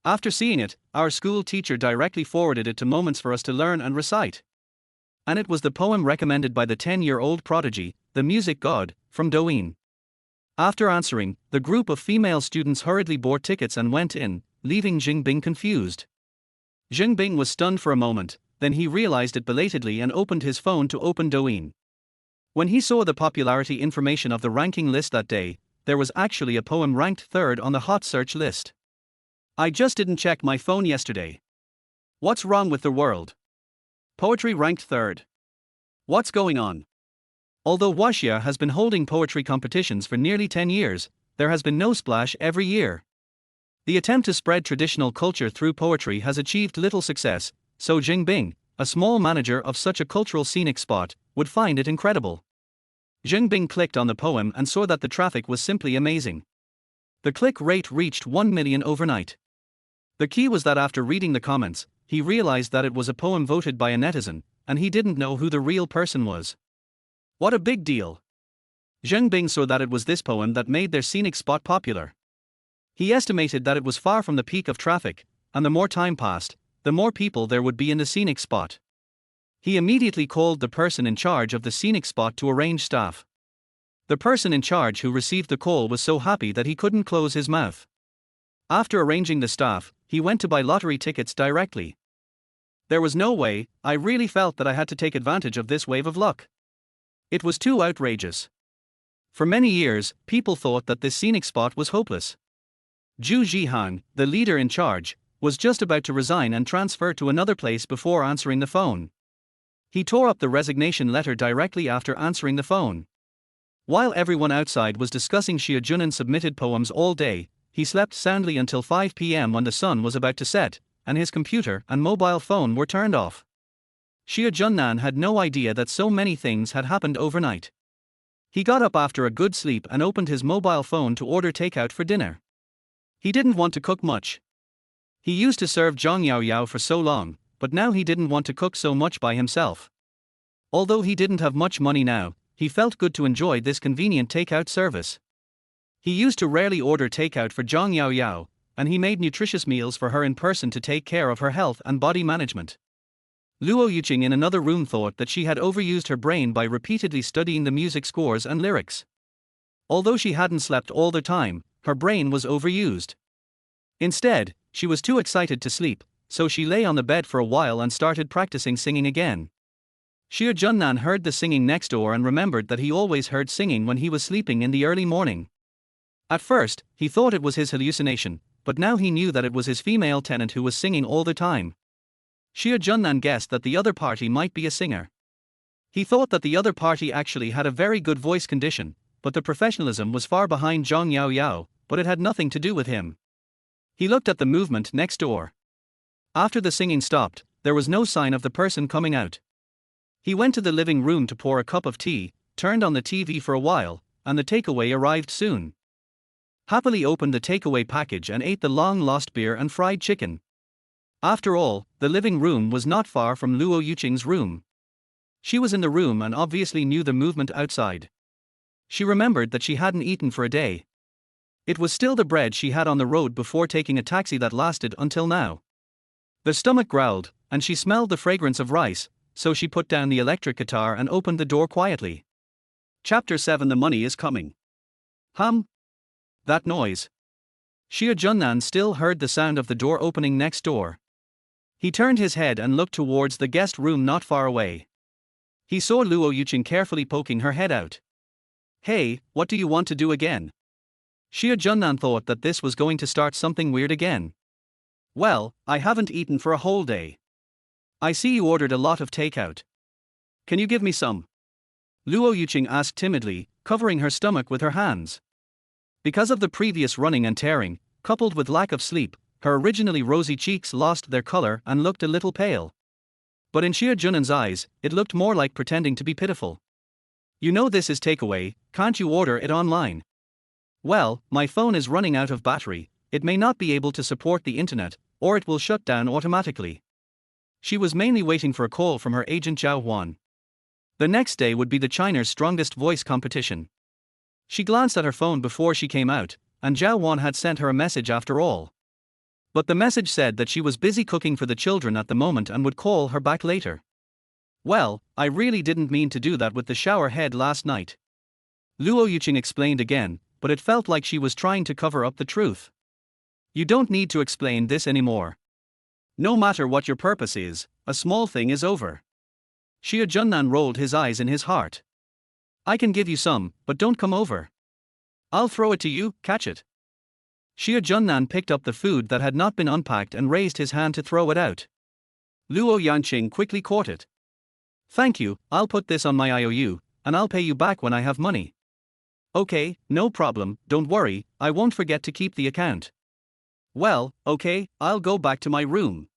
After seeing it, our school teacher directly forwarded it to Moments for us to learn and recite. And it was the poem recommended by the 10-year-old prodigy, the music god, from Douyin. After answering, the group of female students hurriedly bought tickets and went in, leaving Jingbing confused. Jingbing was stunned for a moment, then he realized it belatedly and opened his phone to open Douyin. When he saw the popularity information of the ranking list that day, there was actually a poem ranked third on the hot search list. I just didn't check my phone yesterday. What's wrong with the world? Poetry ranked third. What's going on? Although Wuxia has been holding poetry competitions for nearly 10 years, there has been no splash every year. The attempt to spread traditional culture through poetry has achieved little success, so Jingbing, a small manager of such a cultural scenic spot, would find it incredible. Jingbing clicked on the poem and saw that the traffic was simply amazing. The click rate reached 1 million overnight. The key was that after reading the comments, he realized that it was a poem voted by a netizen, and he didn't know who the real person was. What a big deal! Jingbing saw that it was this poem that made their scenic spot popular. He estimated that it was far from the peak of traffic, and the more time passed, the more people there would be in the scenic spot. He immediately called the person in charge of the scenic spot to arrange staff. The person in charge who received the call was so happy that he couldn't close his mouth. After arranging the staff, he went to buy lottery tickets directly. There was no way, I really felt that I had to take advantage of this wave of luck. It was too outrageous. For many years, people thought that this scenic spot was hopeless. Zhu Zhihang, the leader in charge, was just about to resign and transfer to another place before answering the phone. He tore up the resignation letter directly after answering the phone. While everyone outside was discussing Summer Junan submitted poems all day, he slept soundly until 5 p.m. when the sun was about to set, and his computer and mobile phone were turned off. Summer Junan had no idea that so many things had happened overnight. He got up after a good sleep and opened his mobile phone to order takeout for dinner. He didn't want to cook much. He used to serve Zhang Yaoyao for so long, but now he didn't want to cook so much by himself. Although he didn't have much money now, he felt good to enjoy this convenient takeout service. He used to rarely order takeout for Zhang Yaoyao, and he made nutritious meals for her in person to take care of her health and body management. Luo Yuqing in another room thought that she had overused her brain by repeatedly studying the music scores and lyrics. Although she hadn't slept all the time, her brain was overused. Instead, she was too excited to sleep, so she lay on the bed for a while and started practicing singing again. Summer Junan heard the singing next door and remembered that he always heard singing when he was sleeping in the early morning. At first, he thought it was his hallucination, but now he knew that it was his female tenant who was singing all the time. Summer Junan guessed that the other party might be a singer. He thought that the other party actually had a very good voice condition, but the professionalism was far behind Zhang Yaoyao, but it had nothing to do with him. He looked at the movement next door. After the singing stopped, there was no sign of the person coming out. He went to the living room to pour a cup of tea, turned on the TV for a while, and the takeaway arrived soon. Happily opened the takeaway package and ate the long-lost beer and fried chicken. After all, the living room was not far from Luo Yuqing's room. She was in the room and obviously knew the movement outside. She remembered that she hadn't eaten for a day. It was still the bread she had on the road before taking a taxi that lasted until now. The stomach growled, and she smelled the fragrance of rice, so she put down the electric guitar and opened the door quietly. Chapter 7 The money is coming. That noise. Summer Junan still heard the sound of the door opening next door. He turned his head and looked towards the guest room not far away. He saw Luo Yuqing carefully poking her head out. Hey, what do you want to do again? Summer Junan thought that this was going to start something weird again. Well, I haven't eaten for a whole day. I see you ordered a lot of takeout. Can you give me some? Luo Yuqing asked timidly, covering her stomach with her hands. Because of the previous running and tearing, coupled with lack of sleep, her originally rosy cheeks lost their color and looked a little pale. But in Summer Junan's eyes, it looked more like pretending to be pitiful. You know this is takeaway, can't you order it online? Well, my phone is running out of battery, it may not be able to support the internet, or it will shut down automatically. She was mainly waiting for a call from her agent Zhao Huan. The next day would be the China's strongest voice competition. She glanced at her phone before she came out, and Zhao Huan had sent her a message after all. But the message said that she was busy cooking for the children at the moment and would call her back later. Well, I really didn't mean to do that with the shower head last night. Luo Yuqing explained again, but it felt like she was trying to cover up the truth. You don't need to explain this anymore. No matter what your purpose is, a small thing is over. Summer Junan rolled his eyes in his heart. I can give you some, but don't come over. I'll throw it to you, catch it. Summer Junan picked up the food that had not been unpacked and raised his hand to throw it out. Luo Yanqing quickly caught it. Thank you, I'll put this on my IOU, and I'll pay you back when I have money. Okay, no problem, don't worry, I won't forget to keep the account. Well, okay, I'll go back to my room.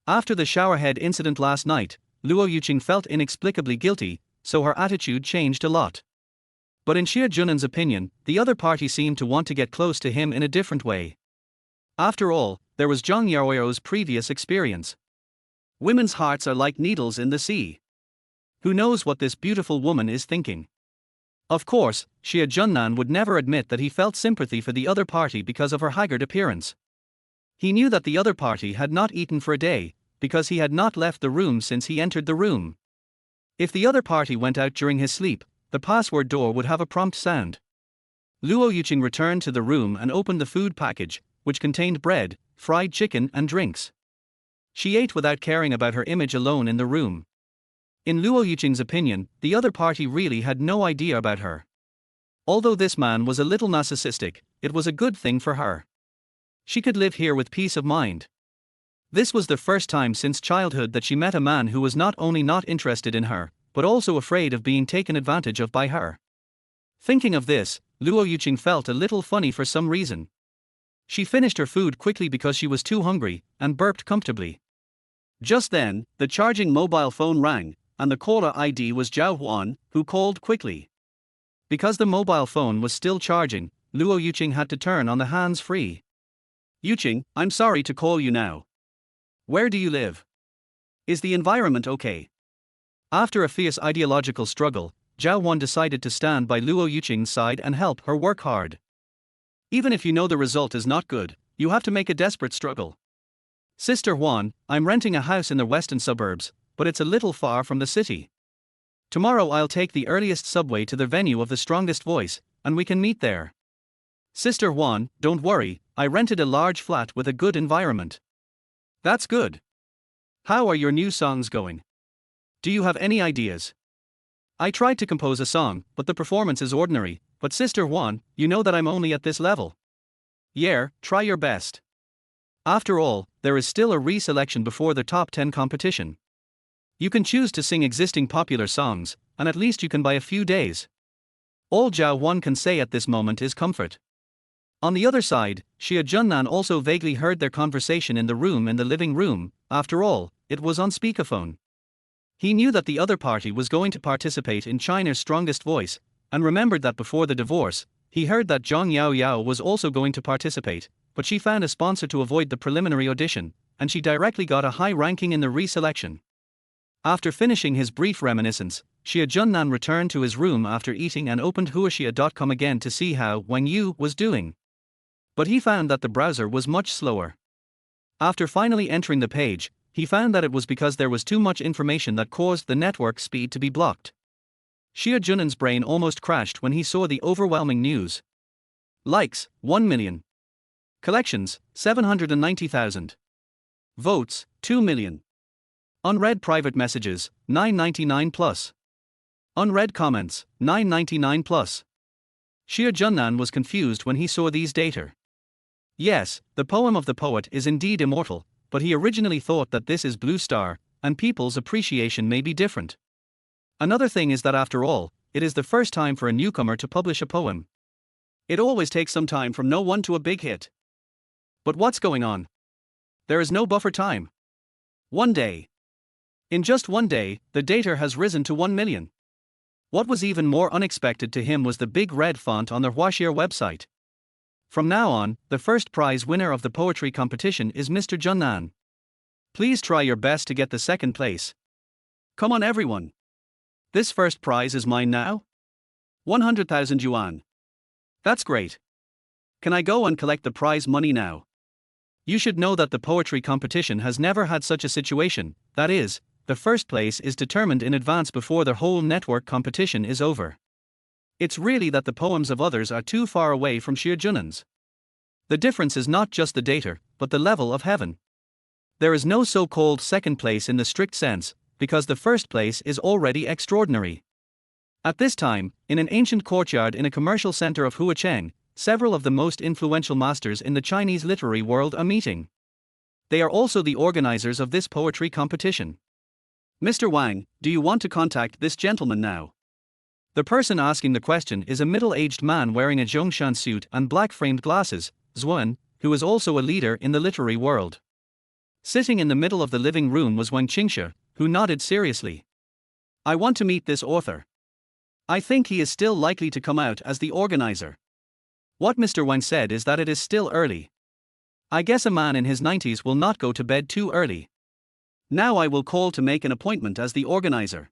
After the showerhead incident last night, Luo Yuqing felt inexplicably guilty, so her attitude changed a lot. But in Summer Junan's opinion, the other party seemed to want to get close to him in a different way. After all, there was Zhang Yaoyou's previous experience. Women's hearts are like needles in the sea. Who knows what this beautiful woman is thinking? Of course, Summer Junan would never admit that he felt sympathy for the other party because of her haggard appearance. He knew that the other party had not eaten for a day, because he had not left the room since he entered the room. If the other party went out during his sleep, the password door would have a prompt sound. Luo Yuqing returned to the room and opened the food package, which contained bread, fried chicken and drinks. She ate without caring about her image alone in the room. In Luo Yuqing's opinion, the other party really had no idea about her. Although this man was a little narcissistic, it was a good thing for her. She could live here with peace of mind. This was the first time since childhood that she met a man who was not only not interested in her, but also afraid of being taken advantage of by her. Thinking of this, Luo Yuqing felt a little funny for some reason. She finished her food quickly because she was too hungry, and burped comfortably. Just then, the charging mobile phone rang, and the caller ID was Zhao Huan, who called quickly. Because the mobile phone was still charging, Luo Yuqing had to turn on the hands-free. Yuqing, I'm sorry to call you now. Where do you live? Is the environment okay? After a fierce ideological struggle, Zhao Huan decided to stand by Luo Yuqing's side and help her work hard. Even if you know the result is not good, you have to make a desperate struggle. Sister Huan, I'm renting a house in the western suburbs, but it's a little far from the city. Tomorrow I'll take the earliest subway to the venue of the strongest voice, and we can meet there. Sister Huan, don't worry, I rented a large flat with a good environment. That's good. How are your new songs going? Do you have any ideas? I tried to compose a song, but the performance is ordinary, but Sister Huan, you know that I'm only at this level. Yeah, try your best. After all, there is still a re-selection before the top 10 competition. You can choose to sing existing popular songs, and at least you can buy a few days. All Zhao Huan can say at this moment is comfort. On the other side, Summer Junan also vaguely heard their conversation in the living room, after all, it was on speakerphone. He knew that the other party was going to participate in China's strongest voice, and remembered that before the divorce, he heard that Zhang Yaoyou was also going to participate, but she found a sponsor to avoid the preliminary audition, and she directly got a high ranking in the re-selection. After finishing his brief reminiscence, Summer Junan returned to his room after eating and opened huoxia.com again to see how Wang Yu was doing. But he found that the browser was much slower. After finally entering the page, he found that it was because there was too much information that caused the network speed to be blocked. Summer Junan's brain almost crashed when he saw the overwhelming news. Likes, 1 million. Collections, 790,000. Votes, 2 million. Unread private messages, 999 plus. Unread comments, 999 plus. Summer Junan was confused when he saw these data. Yes, the poem of the poet is indeed immortal, but he originally thought that this is Blue Star, and people's appreciation may be different. Another thing is that after all, it is the first time for a newcomer to publish a poem. It always takes some time from no one to a big hit. But what's going on? There is no buffer time. 1 day. In just 1 day, the data has risen to 1 million. What was even more unexpected to him was the big red font on the Huaxia website. From now on, the first prize winner of the poetry competition is Mr. Junan. Please try your best to get the second place. Come on everyone. This first prize is mine now? 100,000 yuan. That's great. Can I go and collect the prize money now? You should know that the poetry competition has never had such a situation, that is, the first place is determined in advance before the whole network competition is over. It's really that the poems of others are too far away from Summer Junan's. The difference is not just the data, but the level of heaven. There is no so-called second place in the strict sense, because the first place is already extraordinary. At this time, in an ancient courtyard in a commercial center of Huacheng, several of the most influential masters in the Chinese literary world are meeting. They are also the organizers of this poetry competition. Mr. Wang, do you want to contact this gentleman now? The person asking the question is a middle-aged man wearing a Zhongshan suit and black-framed glasses, Zuan, who is also a leader in the literary world. Sitting in the middle of the living room was Wang Qingxia, who nodded seriously. I want to meet this author. I think he is still likely to come out as the organizer. What Mr. Wang said is that it is still early. I guess a man in his 90s will not go to bed too early. Now I will call to make an appointment as the organizer.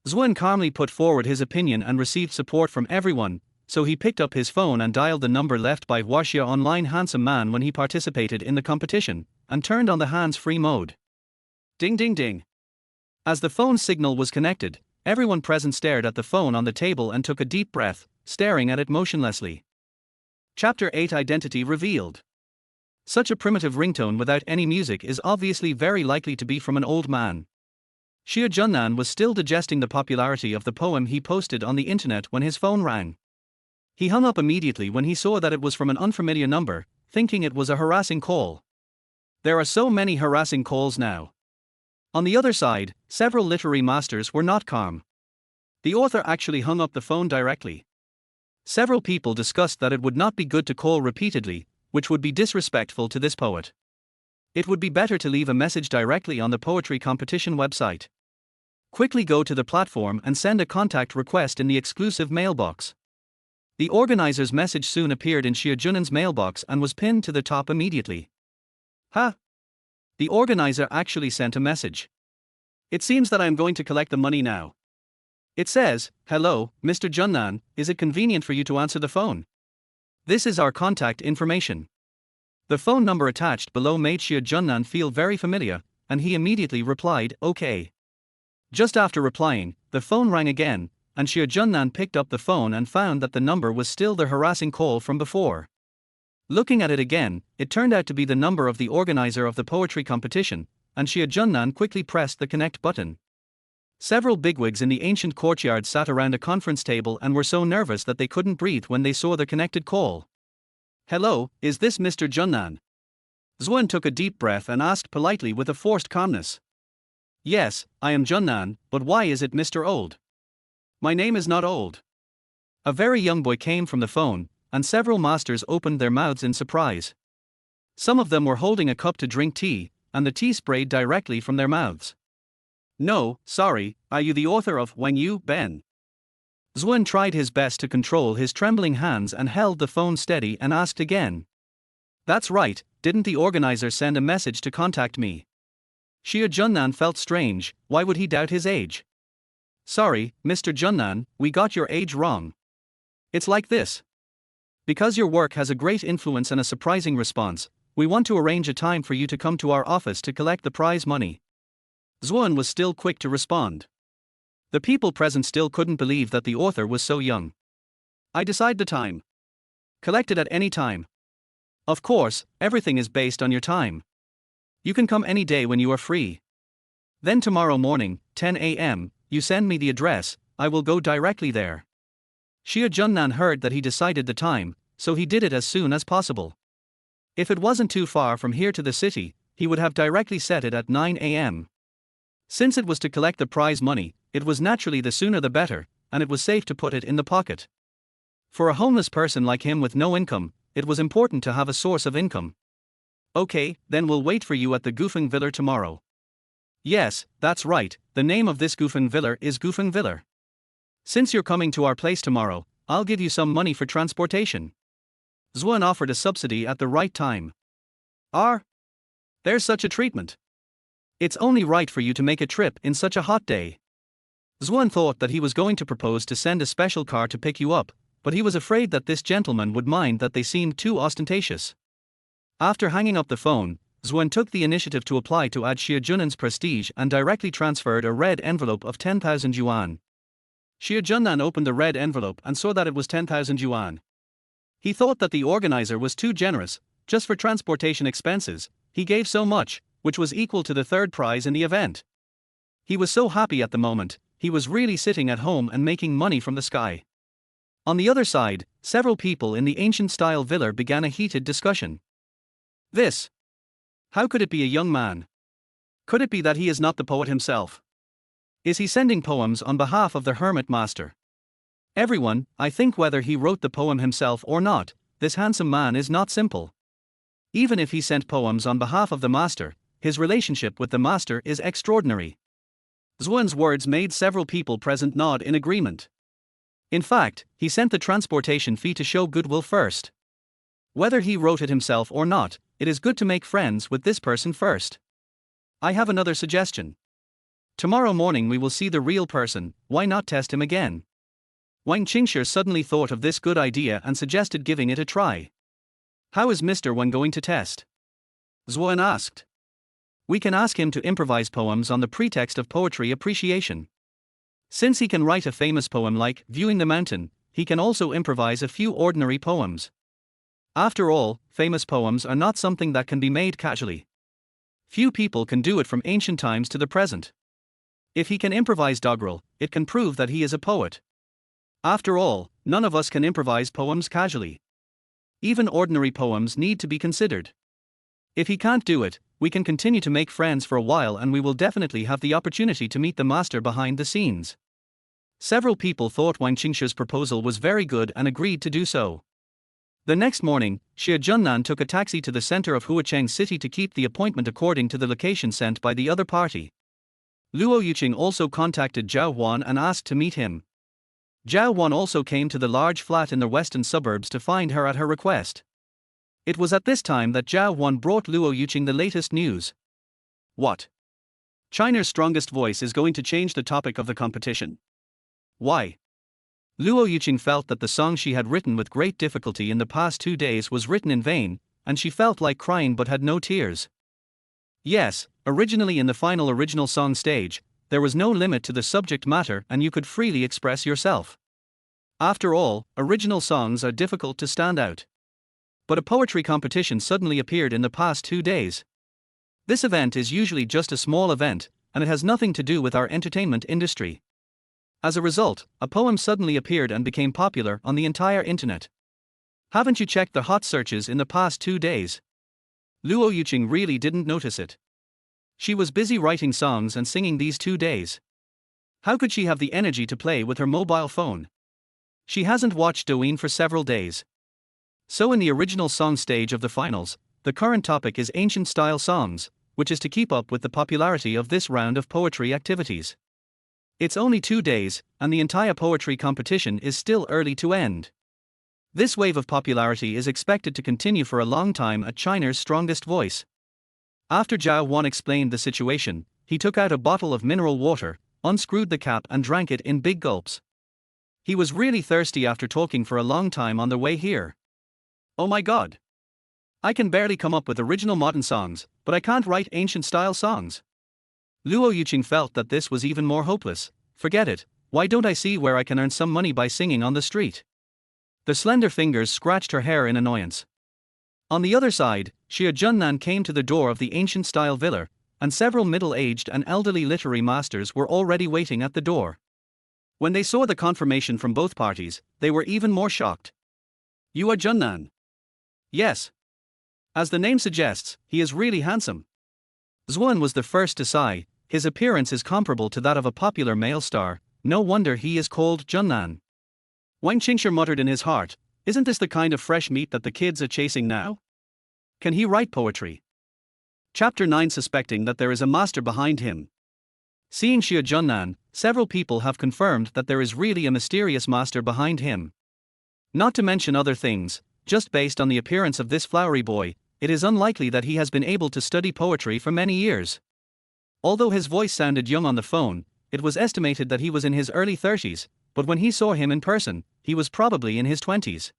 Zuan calmly put forward his opinion and received support from everyone, so he picked up his phone and dialed the number left by Huaxia Online handsome man when he participated in the competition, and turned on the hands-free mode. Ding ding ding. As the phone signal was connected, everyone present stared at the phone on the table and took a deep breath, staring at it motionlessly. Chapter 8 Identity Revealed. Such a primitive ringtone without any music is obviously very likely to be from an old man. Summer Junan was still digesting the popularity of the poem he posted on the internet when his phone rang. He hung up immediately when he saw that it was from an unfamiliar number, thinking it was a harassing call. There are so many harassing calls now. On the other side, several literary masters were not calm. The author actually hung up the phone directly. Several people discussed that it would not be good to call repeatedly, which would be disrespectful to this poet. It would be better to leave a message directly on the poetry competition website. Quickly go to the platform and send a contact request in the exclusive mailbox. The organizer's message soon appeared in Summer Junan's mailbox and was pinned to the top immediately. Ha! The organizer actually sent a message. It seems that I am going to collect the money now. It says, "Hello, Mr. Junan, is it convenient for you to answer the phone? This is our contact information." The phone number attached below made Summer Junan feel very familiar, and he immediately replied, "Okay." Just after replying, the phone rang again, and Summer Junan picked up the phone and found that the number was still the harassing call from before. Looking at it again, it turned out to be the number of the organizer of the poetry competition, and Summer Junan quickly pressed the connect button. Several bigwigs in the ancient courtyard sat around a conference table and were so nervous that they couldn't breathe when they saw the connected call. "Hello, is this Mr. Junan?" Zuan took a deep breath and asked politely with a forced calmness. "Yes, I am Junan, but why is it Mr. Old?" "My name is not Old." A very young boy came from the phone, and several masters opened their mouths in surprise. Some of them were holding a cup to drink tea, and the tea sprayed directly from their mouths. "No, sorry, are you the author of Wang Yu, Ben?" Zuan tried his best to control his trembling hands and held the phone steady and asked again. "That's right, didn't the organizer send a message to contact me?" Summer Junan felt strange, why would he doubt his age? "Sorry, Mr. Junan, we got your age wrong. It's like this. Because your work has a great influence and a surprising response, we want to arrange a time for you to come to our office to collect the prize money." Zuan was still quick to respond. The people present still couldn't believe that the author was so young. "I decide the time. Collect it at any time. Of course, everything is based on your time. You can come any day when you are free. Then tomorrow morning, 10 a.m., you send me the address, I will go directly there." Summer Junan heard that he decided the time, so he did it as soon as possible. If it wasn't too far from here to the city, he would have directly set it at 9 a.m. Since it was to collect the prize money, it was naturally the sooner the better, and it was safe to put it in the pocket. For a homeless person like him with no income, it was important to have a source of income. "Okay, then we'll wait for you at the Gufeng Villa tomorrow." "Yes, that's right, the name of this Gufeng Villa is Gufeng Villa. Since you're coming to our place tomorrow, I'll give you some money for transportation. Xuan offered a subsidy at the right time. There's such a treatment. It's only right for you to make a trip in such a hot day. Xuan thought that he was going to propose to send a special car to pick you up, but he was afraid that this gentleman would mind that they seemed too ostentatious. After hanging up the phone, Xuan took the initiative to apply to add Summer Junan's prestige and directly transferred a red envelope of 10,000 yuan. Summer Junan opened the red envelope and saw that it was 10,000 yuan. He thought that the organizer was too generous. Just for transportation expenses, he gave so much, which was equal to the third prize in the event. He was so happy at the moment, he was really sitting at home and making money from the sky. On the other side, several people in the ancient-style villa began a heated discussion. How could it be a young man? Could it be that he is not the poet himself? Is he sending poems on behalf of the hermit master? Everyone, I think whether he wrote the poem himself or not, this handsome man is not simple. Even if he sent poems on behalf of the master, his relationship with the master is extraordinary. Xuan's words made several people present nod in agreement. In fact, he sent the transportation fee to show goodwill first. Whether he wrote it himself or not, it is good to make friends with this person first. I have another suggestion. Tomorrow morning we will see the real person, why not test him again? Wang Qingshi suddenly thought of this good idea and suggested giving it a try. How is Mr. Wen going to test? Xuan asked. We can ask him to improvise poems on the pretext of poetry appreciation. Since he can write a famous poem like Viewing the Mountain, he can also improvise a few ordinary poems. After all, famous poems are not something that can be made casually. Few people can do it from ancient times to the present. If he can improvise doggerel, it can prove that he is a poet. After all, none of us can improvise poems casually. Even ordinary poems need to be considered. If he can't do it, we can continue to make friends for a while and we will definitely have the opportunity to meet the master behind the scenes. Several people thought Wang Qingshi's proposal was very good and agreed to do so. The next morning, Summer Junan took a taxi to the center of Huacheng City to keep the appointment according to the location sent by the other party. Luo Yuqing also contacted Zhao Huan and asked to meet him. Zhao Huan also came to the large flat in the western suburbs to find her at her request. It was at this time that Zhao Huan brought Luo Yuqing the latest news. What? China's strongest voice is going to change the topic of the competition. Why? Luo Yuqing felt that the song she had written with great difficulty in the past 2 days was written in vain, and she felt like crying but had no tears. Yes, originally in the final original song stage, there was no limit to the subject matter and you could freely express yourself. After all, original songs are difficult to stand out. But a poetry competition suddenly appeared in the past 2 days. This event is usually just a small event, and it has nothing to do with our entertainment industry. As a result, a poem suddenly appeared and became popular on the entire internet. Haven't you checked the hot searches in the past 2 days? Luo Yuqing really didn't notice it. She was busy writing songs and singing these 2 days. How could she have the energy to play with her mobile phone? She hasn't watched Douyin for several days. So in the original song stage of the finals, the current topic is ancient-style songs, which is to keep up with the popularity of this round of poetry activities. It's only 2 days, and the entire poetry competition is still early to end. This wave of popularity is expected to continue for a long time at China's strongest voice. After Zhao Huan explained the situation, he took out a bottle of mineral water, unscrewed the cap and drank it in big gulps. He was really thirsty after talking for a long time on the way here. Oh my god! I can barely come up with original modern songs, but I can't write ancient-style songs. Luo Yuqing felt that this was even more hopeless. Forget it, why don't I see where I can earn some money by singing on the street? The slender fingers scratched her hair in annoyance. On the other side, Summer Junan came to the door of the ancient-style villa, and several middle-aged and elderly literary masters were already waiting at the door. When they saw the confirmation from both parties, they were even more shocked. You are Junan? Yes. As the name suggests, he is really handsome. Xuan was the first to sigh. His appearance is comparable to that of a popular male star, no wonder he is called Junan. Wang Qingshi muttered in his heart, isn't this the kind of fresh meat that the kids are chasing now? Can he write poetry? Chapter 9. Suspecting that there is a master behind him. Seeing Summer Junan, several people have confirmed that there is really a mysterious master behind him. Not to mention other things, just based on the appearance of this flowery boy, it is unlikely that he has been able to study poetry for many years. Although his voice sounded young on the phone, it was estimated that he was in his early 30s, but when he saw him in person, he was probably in his 20s.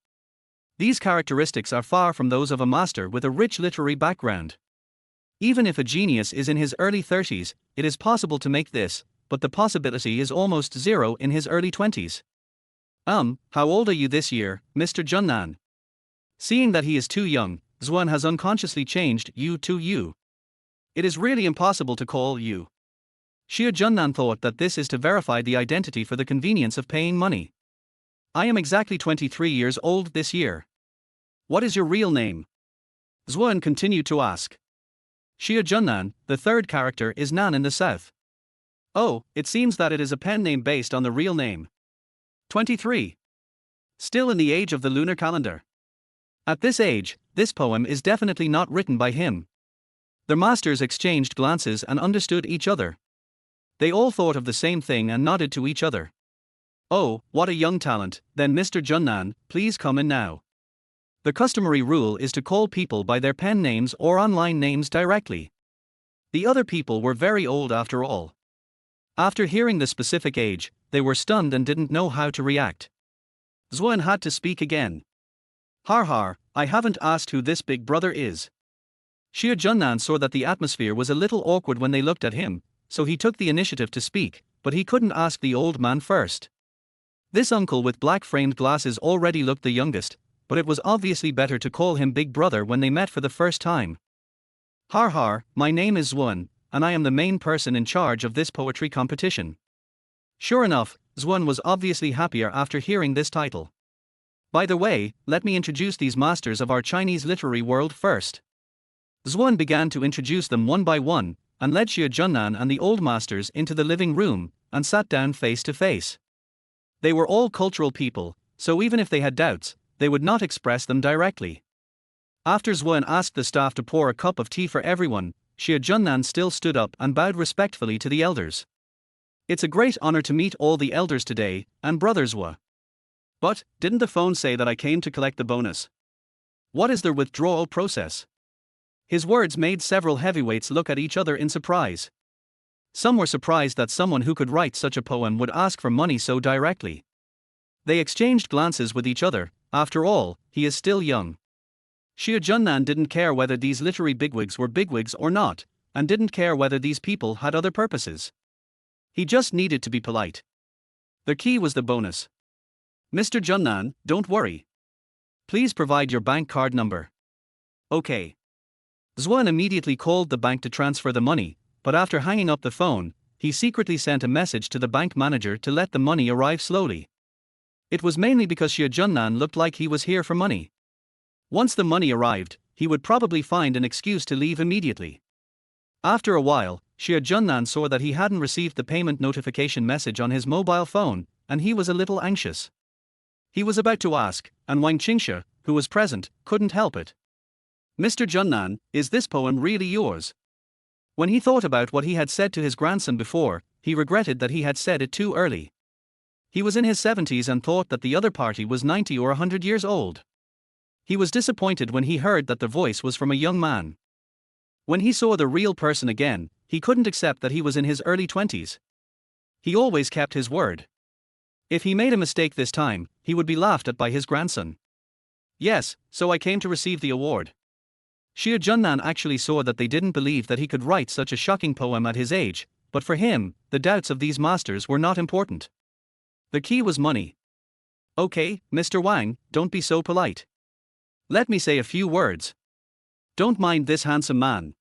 These characteristics are far from those of a master with a rich literary background. Even if a genius is in his early 30s, it is possible to make this, but the possibility is almost zero in his early 20s. How old are you this year, Mr. Junan? Seeing that he is too young, Xuan has unconsciously changed you to you. It is really impossible to call you. Xie Junan thought that this is to verify the identity for the convenience of paying money. I am exactly 23 years old this year. What is your real name? Xuan continued to ask. Xie Junan, the third character, is Nan in the south. Oh, it seems that it is a pen name based on the real name. 23. Still in the age of the lunar calendar. At this age, this poem is definitely not written by him. Their masters exchanged glances and understood each other. They all thought of the same thing and nodded to each other. Oh, what a young talent, then Mr. Junan, please come in now. The customary rule is to call people by their pen names or online names directly. The other people were very old after all. After hearing the specific age, they were stunned and didn't know how to react. Xuan had to speak again. Har, I haven't asked who this big brother is. Xie Junan saw that the atmosphere was a little awkward when they looked at him, so he took the initiative to speak, but he couldn't ask the old man first. This uncle with black-framed glasses already looked the youngest, but it was obviously better to call him Big Brother when they met for the first time. Har, my name is Xuan, and I am the main person in charge of this poetry competition. Sure enough, Xuan was obviously happier after hearing this title. By the way, let me introduce these masters of our Chinese literary world first. Xuan began to introduce them one by one, and led Xie Junan and the old masters into the living room, and sat down face to face. They were all cultural people, so even if they had doubts, they would not express them directly. After Xuan asked the staff to pour a cup of tea for everyone, Xie Junan still stood up and bowed respectfully to the elders. It's a great honor to meet all the elders today, and brothers Xue. But, didn't the phone say that I came to collect the bonus? What is their withdrawal process? His words made several heavyweights look at each other in surprise. Some were surprised that someone who could write such a poem would ask for money so directly. They exchanged glances with each other. After all, he is still young. Xie Junan didn't care whether these literary bigwigs were bigwigs or not, and didn't care whether these people had other purposes. He just needed to be polite. The key was the bonus. Mr. Junan, don't worry. Please provide your bank card number. Okay. Xuan immediately called the bank to transfer the money, but after hanging up the phone, he secretly sent a message to the bank manager to let the money arrive slowly. It was mainly because Xie Junan looked like he was here for money. Once the money arrived, he would probably find an excuse to leave immediately. After a while, Xie Junan saw that he hadn't received the payment notification message on his mobile phone, and he was a little anxious. He was about to ask, and Wang Qingxia, who was present, couldn't help it. Mr. Junan, is this poem really yours? When he thought about what he had said to his grandson before, he regretted that he had said it too early. He was in his 70s and thought that the other party was 90 or 100 years old. He was disappointed when he heard that the voice was from a young man. When he saw the real person again, he couldn't accept that he was in his early 20s. He always kept his word. If he made a mistake this time, he would be laughed at by his grandson. Yes, so I came to receive the award. Xie Junan actually saw that they didn't believe that he could write such a shocking poem at his age, but for him, the doubts of these masters were not important. The key was money. Okay, Mr. Wang, don't be so polite. Let me say a few words. Don't mind this handsome man.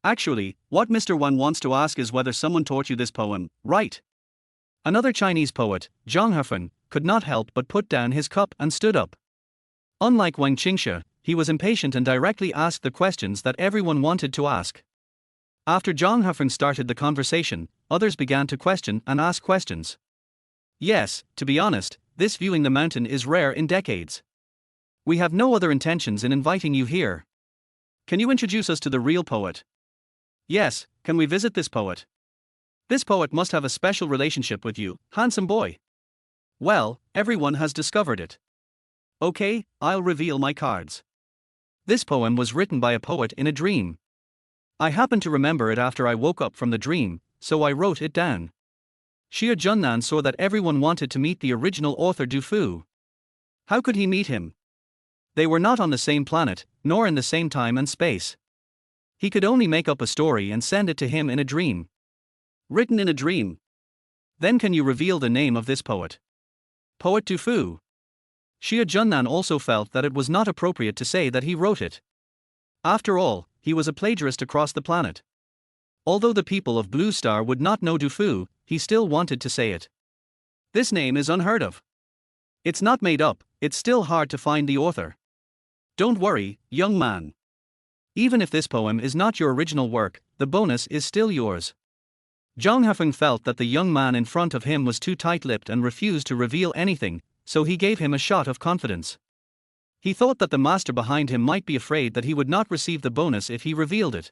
Actually, what Mr. Wang wants to ask is whether someone taught you this poem, right? Another Chinese poet, Zhang Hefeng, could not help but put down his cup and stood up. Unlike Wang Qingxia, he was impatient and directly asked the questions that everyone wanted to ask. After Zhang Hefeng started the conversation, others began to question and ask questions. Yes, to be honest, this viewing the mountain is rare in decades. We have no other intentions in inviting you here. Can you introduce us to the real poet? Yes, can we visit this poet? This poet must have a special relationship with you, handsome boy. Well, everyone has discovered it. Okay, I'll reveal my cards. This poem was written by a poet in a dream. I happened to remember it after I woke up from the dream, so I wrote it down. Summer Junan saw that everyone wanted to meet the original author Du Fu. How could he meet him? They were not on the same planet, nor in the same time and space. He could only make up a story and send it to him in a dream. Written in a dream. Then can you reveal the name of this poet? Poet Du Fu. Summer Junan also felt that it was not appropriate to say that he wrote it. After all, he was a plagiarist across the planet. Although the people of Blue Star would not know Du Fu, he still wanted to say it. This name is unheard of. It's not made up, it's still hard to find the author. Don't worry, young man. Even if this poem is not your original work, the bonus is still yours. Zhang Hefeng felt that the young man in front of him was too tight-lipped and refused to reveal anything, so he gave him a shot of confidence. He thought that the master behind him might be afraid that he would not receive the bonus if he revealed it.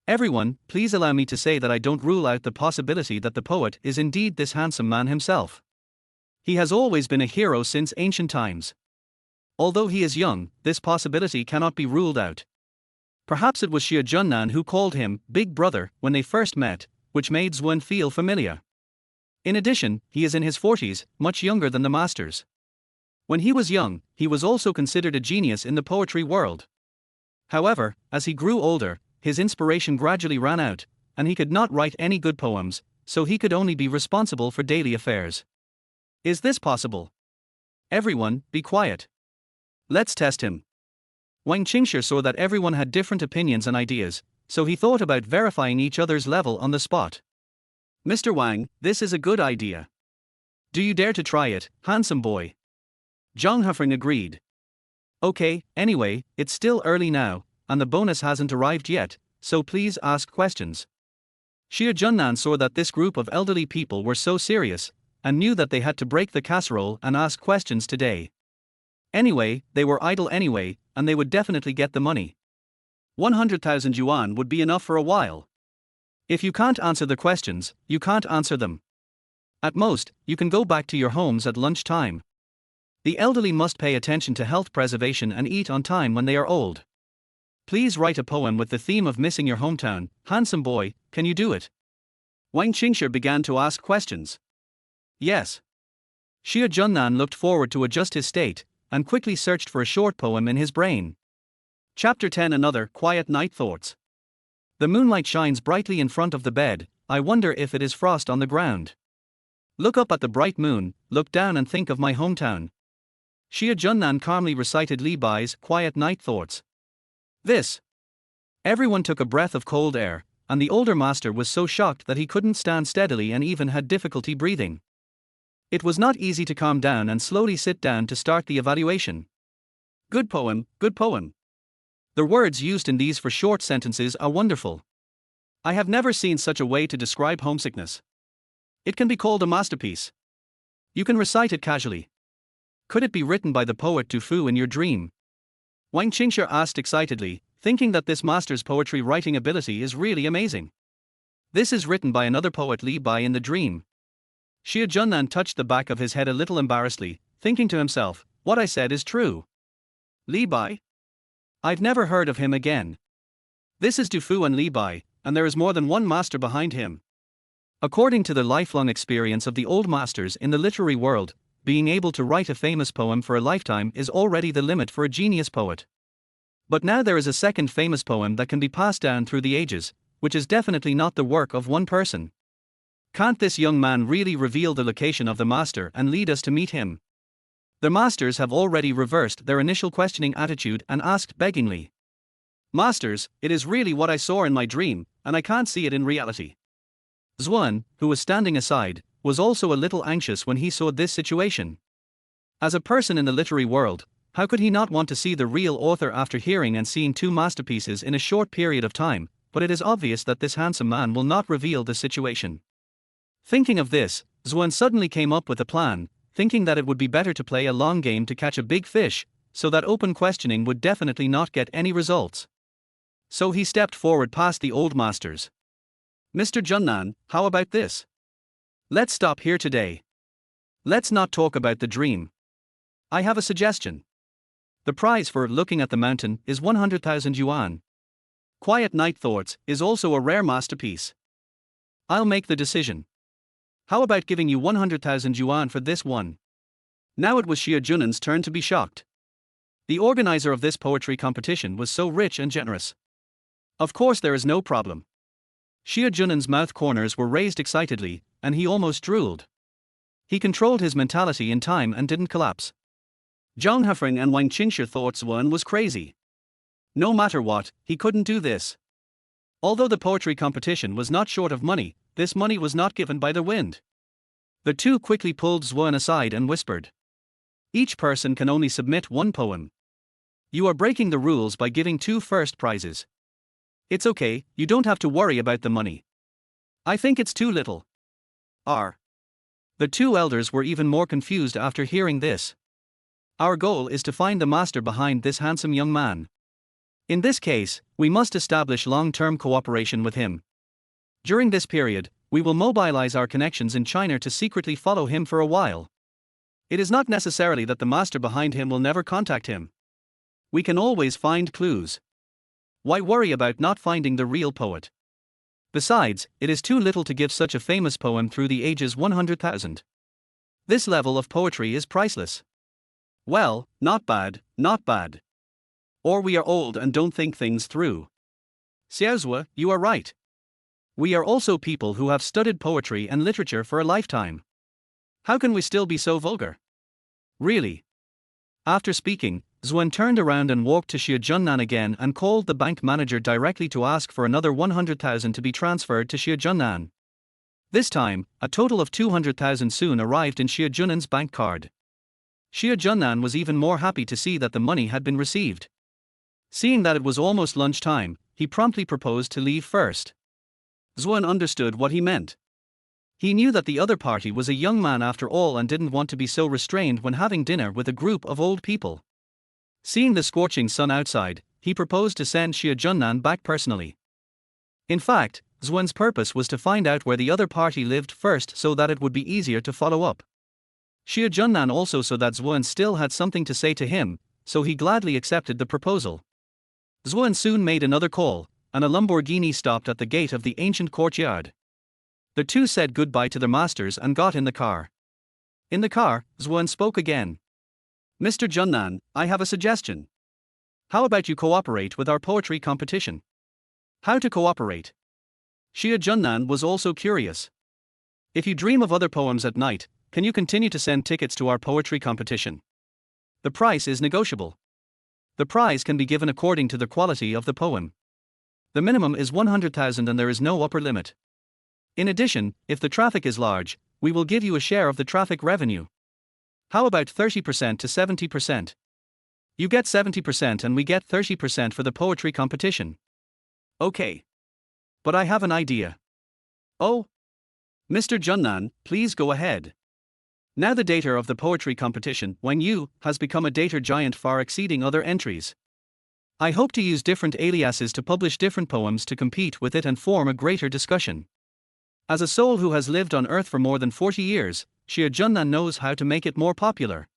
Everyone, please allow me to say that I don't rule out the possibility that the poet is indeed this handsome man himself. He has always been a hero since ancient times. Although he is young, this possibility cannot be ruled out. Perhaps it was Summer Junan who called him Big Brother when they first met, which made Zwen feel familiar. In addition, he is in his 40s, much younger than the masters. When he was young, he was also considered a genius in the poetry world. However, as he grew older, his inspiration gradually ran out, and he could not write any good poems, so he could only be responsible for daily affairs. Is this possible? Everyone, be quiet. Let's test him. Wang Qingshi saw that everyone had different opinions and ideas, so he thought about verifying each other's level on the spot. Mr. Wang, this is a good idea. Do you dare to try it, handsome boy? Zhang Hefeng agreed. Okay, anyway, it's still early now, and the bonus hasn't arrived yet, so please ask questions. Summer Junan saw that this group of elderly people were so serious, and knew that they had to break the casserole and ask questions today. Anyway, they were idle anyway, and they would definitely get the money. 100,000 yuan would be enough for a while. If you can't answer the questions, you can't answer them. At most, you can go back to your homes at lunchtime. The elderly must pay attention to health preservation and eat on time when they are old. Please write a poem with the theme of missing your hometown, handsome boy, can you do it? Wang Qingshi began to ask questions. Yes. Summer Junan looked forward to adjust his state, and quickly searched for a short poem in his brain. Chapter 10 Another Quiet Night Thoughts. The moonlight shines brightly in front of the bed, I wonder if it is frost on the ground. Look up at the bright moon, look down and think of my hometown. Summer Junan calmly recited Li Bai's Quiet Night Thoughts. This. Everyone took a breath of cold air, and the older master was so shocked that he couldn't stand steadily and even had difficulty breathing. It was not easy to calm down and slowly sit down to start the evaluation. Good poem, good poem. The words used in these for short sentences are wonderful. I have never seen such a way to describe homesickness. It can be called a masterpiece. You can recite it casually. Could it be written by the poet Du Fu in your dream? Wang Qingshi asked excitedly, thinking that this master's poetry writing ability is really amazing. This is written by another poet Li Bai in the dream. Summer Junan touched the back of his head a little embarrassedly, thinking to himself, what I said is true. Li Bai? I've never heard of him again. This is Du Fu and Li Bai, and there is more than one master behind him. According to the lifelong experience of the old masters in the literary world, being able to write a famous poem for a lifetime is already the limit for a genius poet. But now there is a second famous poem that can be passed down through the ages, which is definitely not the work of one person. Can't this young man really reveal the location of the master and lead us to meet him? The masters have already reversed their initial questioning attitude and asked beggingly. Masters, it is really what I saw in my dream, and I can't see it in reality. Zwen, who was standing aside, was also a little anxious when he saw this situation. As a person in the literary world, how could he not want to see the real author after hearing and seeing two masterpieces in a short period of time, but it is obvious that this handsome man will not reveal the situation. Thinking of this, Zwen suddenly came up with a plan, thinking that it would be better to play a long game to catch a big fish, so that open questioning would definitely not get any results. So he stepped forward past the old masters. Mr. Junan, how about this? Let's stop here today. Let's not talk about the dream. I have a suggestion. The prize for looking at the mountain is 100,000 yuan. Quiet Night Thoughts is also a rare masterpiece. I'll make the decision. How about giving you 100,000 yuan for this one? Now it was Xie Junan's turn to be shocked. The organizer of this poetry competition was so rich and generous. Of course there is no problem. Xie Junan's mouth corners were raised excitedly, and he almost drooled. He controlled his mentality in time and didn't collapse. Zhang Hafeng and Wang Qingxue thought Zuan was crazy. No matter what, he couldn't do this. Although the poetry competition was not short of money, this money was not given by the wind. The two quickly pulled Zuan aside and whispered. Each person can only submit one poem. You are breaking the rules by giving two first prizes. It's okay, you don't have to worry about the money. I think it's too little. The two elders were even more confused after hearing this. Our goal is to find the master behind this handsome young man. In this case, we must establish long-term cooperation with him. During this period, we will mobilize our connections in China to secretly follow him for a while. It is not necessarily that the master behind him will never contact him. We can always find clues. Why worry about not finding the real poet? Besides, it is too little to give such a famous poem through the ages 100,000. This level of poetry is priceless. Well, not bad, not bad. Or we are old and don't think things through. Xiaozue, you are right. We are also people who have studied poetry and literature for a lifetime. How can we still be so vulgar? Really? After speaking, Zuan turned around and walked to Xie Junnan again and called the bank manager directly to ask for another 100,000 to be transferred to Xie Junnan. This time, a total of 200,000 soon arrived in Xie Junnan's bank card. Xie Junnan was even more happy to see that the money had been received. Seeing that it was almost lunchtime, he promptly proposed to leave first. Zuan understood what he meant. He knew that the other party was a young man after all and didn't want to be so restrained when having dinner with a group of old people. Seeing the scorching sun outside, he proposed to send Xie Junnan back personally. In fact, Zuan's purpose was to find out where the other party lived first so that it would be easier to follow up. Xie Junnan also saw that Zuan still had something to say to him, so he gladly accepted the proposal. Zuan soon made another call, and a Lamborghini stopped at the gate of the ancient courtyard. The two said goodbye to their masters and got in the car. In the car, Zuan spoke again. Mr. Junnan, I have a suggestion. How about you cooperate with our poetry competition? How to cooperate? Xie Junnan was also curious. If you dream of other poems at night, can you continue to send tickets to our poetry competition? The price is negotiable. The prize can be given according to the quality of the poem. The minimum is 100,000 and there is no upper limit. In addition, if the traffic is large, we will give you a share of the traffic revenue. How about 30% to 70%? You get 70% and we get 30% for the poetry competition. Okay. But I have an idea. Oh? Mr. Junnan, please go ahead. Now the data of the poetry competition, Wang Yu, has become a data giant far exceeding other entries. I hope to use different aliases to publish different poems to compete with it and form a greater discussion. As a soul who has lived on Earth for more than 40 years, Xie Junnan knows how to make it more popular.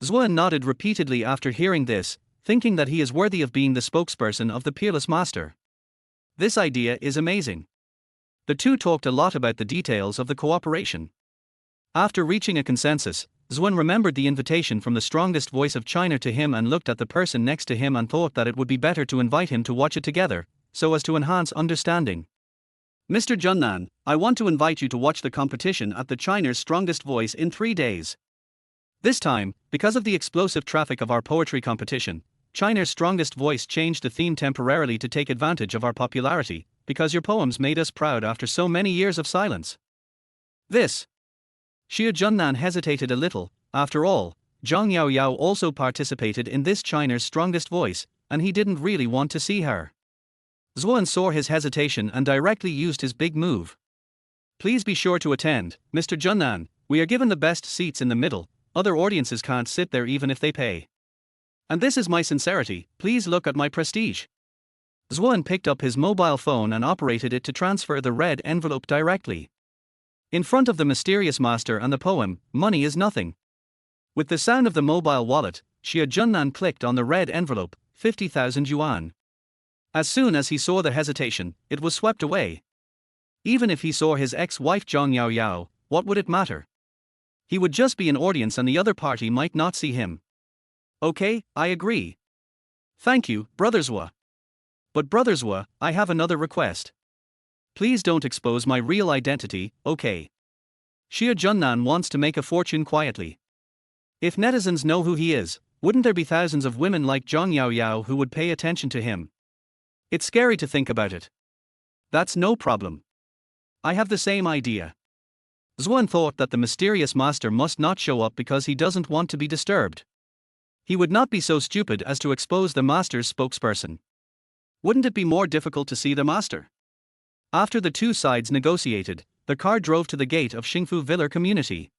Zuan nodded repeatedly after hearing this, thinking that he is worthy of being the spokesperson of the peerless master. This idea is amazing. The two talked a lot about the details of the cooperation. After reaching a consensus, Zuan remembered the invitation from the strongest voice of China to him and looked at the person next to him and thought that it would be better to invite him to watch it together, so as to enhance understanding. Mr. Junnan, I want to invite you to watch the competition at the China's Strongest Voice in 3 days. This time, because of the explosive traffic of our poetry competition, China's Strongest Voice changed the theme temporarily to take advantage of our popularity, because your poems made us proud after so many years of silence. This. Xie Junnan hesitated a little. After all, Zhang Yaoyao also participated in this China's Strongest Voice, and he didn't really want to see her. Zuan saw his hesitation and directly used his big move. Please be sure to attend, Mr. Junnan, we are given the best seats in the middle, other audiences can't sit there even if they pay. And this is my sincerity, please look at my prestige. Xuan picked up his mobile phone and operated it to transfer the red envelope directly. In front of the mysterious master and the poem, money is nothing. With the sound of the mobile wallet, Xia Junnan clicked on the red envelope, 50,000 yuan. As soon as he saw the hesitation, it was swept away. Even if he saw his ex-wife Zhang Yao Yao, what would it matter? He would just be an audience and the other party might not see him. Okay, I agree. Thank you, Brother Zhua. But Brother Zhua, I have another request. Please don't expose my real identity, okay? Xia Junnan wants to make a fortune quietly. If netizens know who he is, wouldn't there be thousands of women like Zhang Yao Yao who would pay attention to him? It's scary to think about it. That's no problem. I have the same idea. Xuan thought that the mysterious master must not show up because he doesn't want to be disturbed. He would not be so stupid as to expose the master's spokesperson. Wouldn't it be more difficult to see the master? After the two sides negotiated, the car drove to the gate of Xingfu Villa community.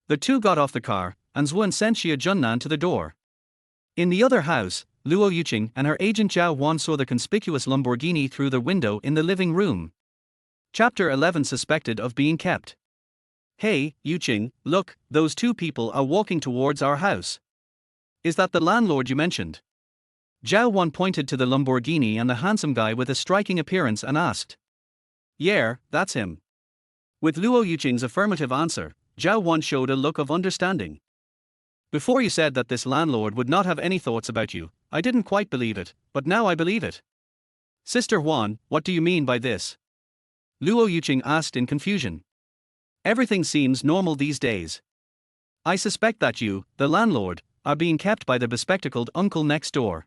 The two got off the car, and Xuan sent Xia Junnan to the door. In the other house, Luo Yuqing and her agent Zhao Wan saw the conspicuous Lamborghini through the window in the living room. Chapter 11 Suspected of being kept. Hey, Yuqing, look, those two people are walking towards our house. Is that the landlord you mentioned? Zhao Wan pointed to the Lamborghini and the handsome guy with a striking appearance and asked. Yeah, that's him. With Luo Yuqing's affirmative answer, Zhao Wan showed a look of understanding. Before you said that this landlord would not have any thoughts about you, I didn't quite believe it, but now I believe it. Sister Wan, what do you mean by this? Luo Yuqing asked in confusion. Everything seems normal these days. I suspect that you, the landlord, are being kept by the bespectacled uncle next door.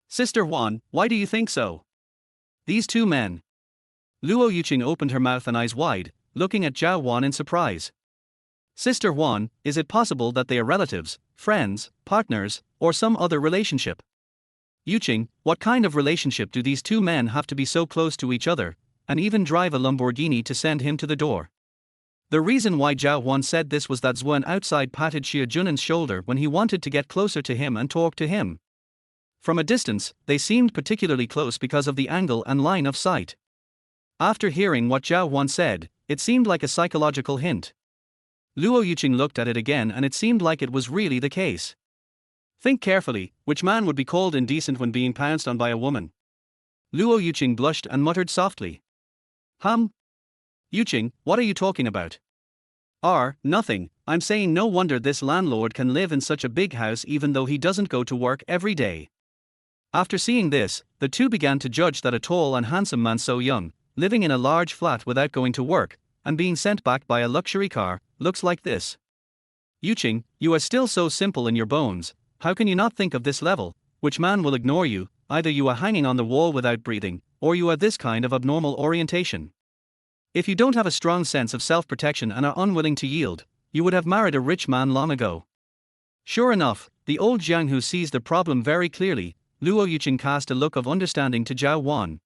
Sister Wan, why do you think so? These two men. Luo Yuqing opened her mouth and eyes wide, looking at Zhao Wan in surprise. Sister Wan, is it possible that they are relatives, friends, partners, or some other relationship? Yuqing, what kind of relationship do these two men have to be so close to each other, and even drive a Lamborghini to send him to the door? The reason why Zhao Wan said this was that Xuan outside patted Xia Junan's shoulder when he wanted to get closer to him and talk to him. From a distance, they seemed particularly close because of the angle and line of sight. After hearing what Zhao Wan said, it seemed like a psychological hint. Luo Yuqing looked at it again and it seemed like it was really the case. Think carefully, which man would be called indecent when being pounced on by a woman? Luo Yuqing blushed and muttered softly. Yuqing, what are you talking about? Nothing, I'm saying no wonder this landlord can live in such a big house even though he doesn't go to work every day. After seeing this, the two began to judge that a tall and handsome man so young, living in a large flat without going to work, and being sent back by a luxury car, looks like this. Yuqing, you are still so simple in your bones, how can you not think of this level? Which man will ignore you? Either you are hanging on the wall without breathing, or you are this kind of abnormal orientation. If you don't have a strong sense of self-protection and are unwilling to yield, you would have married a rich man long ago. Sure enough, the old Jiang who sees the problem very clearly, Luo Yuqing cast a look of understanding to Zhao Wan.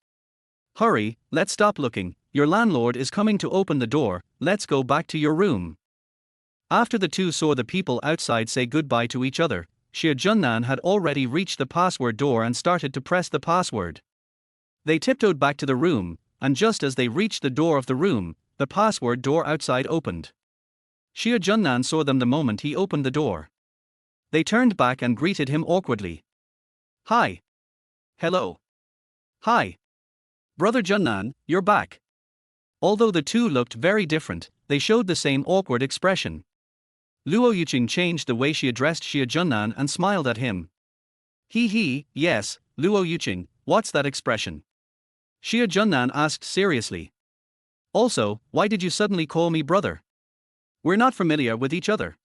Hurry, let's stop looking, your landlord is coming to open the door, let's go back to your room. After the two saw the people outside say goodbye to each other, Xia Junnan had already reached the password door and started to press the password. They tiptoed back to the room, and just as they reached the door of the room, the password door outside opened. Xia Junnan saw them the moment he opened the door. They turned back and greeted him awkwardly. Hi. Hello. Hi. Brother Junnan, you're back. Although the two looked very different, they showed the same awkward expression. Luo Yuqing changed the way she addressed Xia Junnan and smiled at him. Yes, Luo Yuqing, what's that expression? Xia Junnan asked seriously. Also, why did you suddenly call me brother? We're not familiar with each other.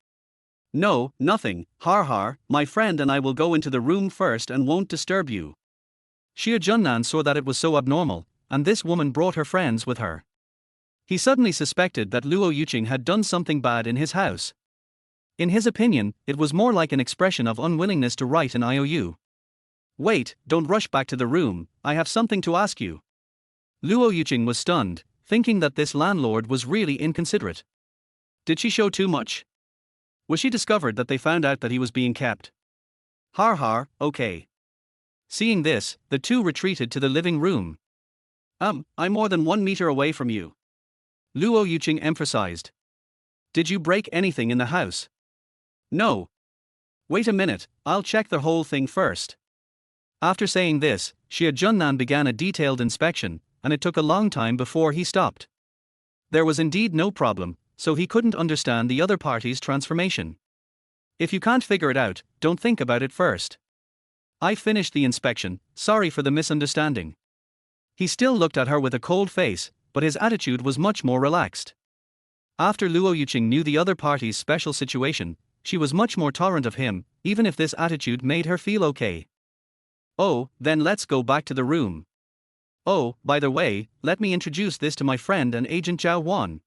No, nothing, my friend and I will go into the room first and won't disturb you. Xia Junnan saw that it was so abnormal, and this woman brought her friends with her. He suddenly suspected that Luo Yuqing had done something bad in his house. In his opinion, it was more like an expression of unwillingness to write an IOU. Wait, don't rush back to the room, I have something to ask you. Luo Yuqing was stunned, thinking that this landlord was really inconsiderate. Did she show too much? Was she discovered that they found out that he was being kept? Okay. Seeing this, the two retreated to the living room. I'm more than 1 meter away from you, Luo Yuqing emphasized. Did you break anything in the house? No. Wait a minute, I'll check the whole thing first. After saying this, Xia Junnan began a detailed inspection, and it took a long time before he stopped. There was indeed no problem, so he couldn't understand the other party's transformation. If you can't figure it out, don't think about it first. I finished the inspection, sorry for the misunderstanding. He still looked at her with a cold face, but his attitude was much more relaxed. After Luo Yuqing knew the other party's special situation, she was much more tolerant of him, even if this attitude made her feel okay. Oh, then let's go back to the room. Oh, by the way, let me introduce this to my friend and agent Zhao Wan.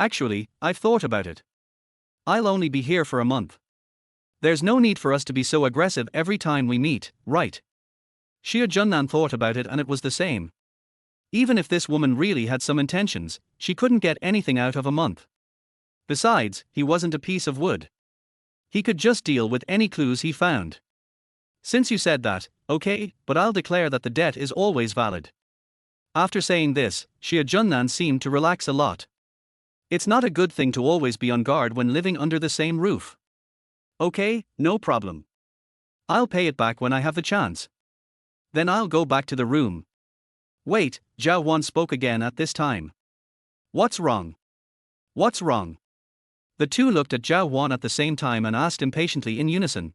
Actually, I've thought about it. I'll only be here for a month. There's no need for us to be so aggressive every time we meet, right? Xia Junnan thought about it and it was the same. Even if this woman really had some intentions, she couldn't get anything out of a month. Besides, he wasn't a piece of wood. He could just deal with any clues he found. Since you said that, okay, but I'll declare that the debt is always valid. After saying this, Xia Junnan seemed to relax a lot. It's not a good thing to always be on guard when living under the same roof. Okay, no problem. I'll pay it back when I have the chance. Then I'll go back to the room. Wait, Zhao Wan spoke again at this time. What's wrong? What's wrong? The two looked at Zhao Wan at the same time and asked impatiently in unison.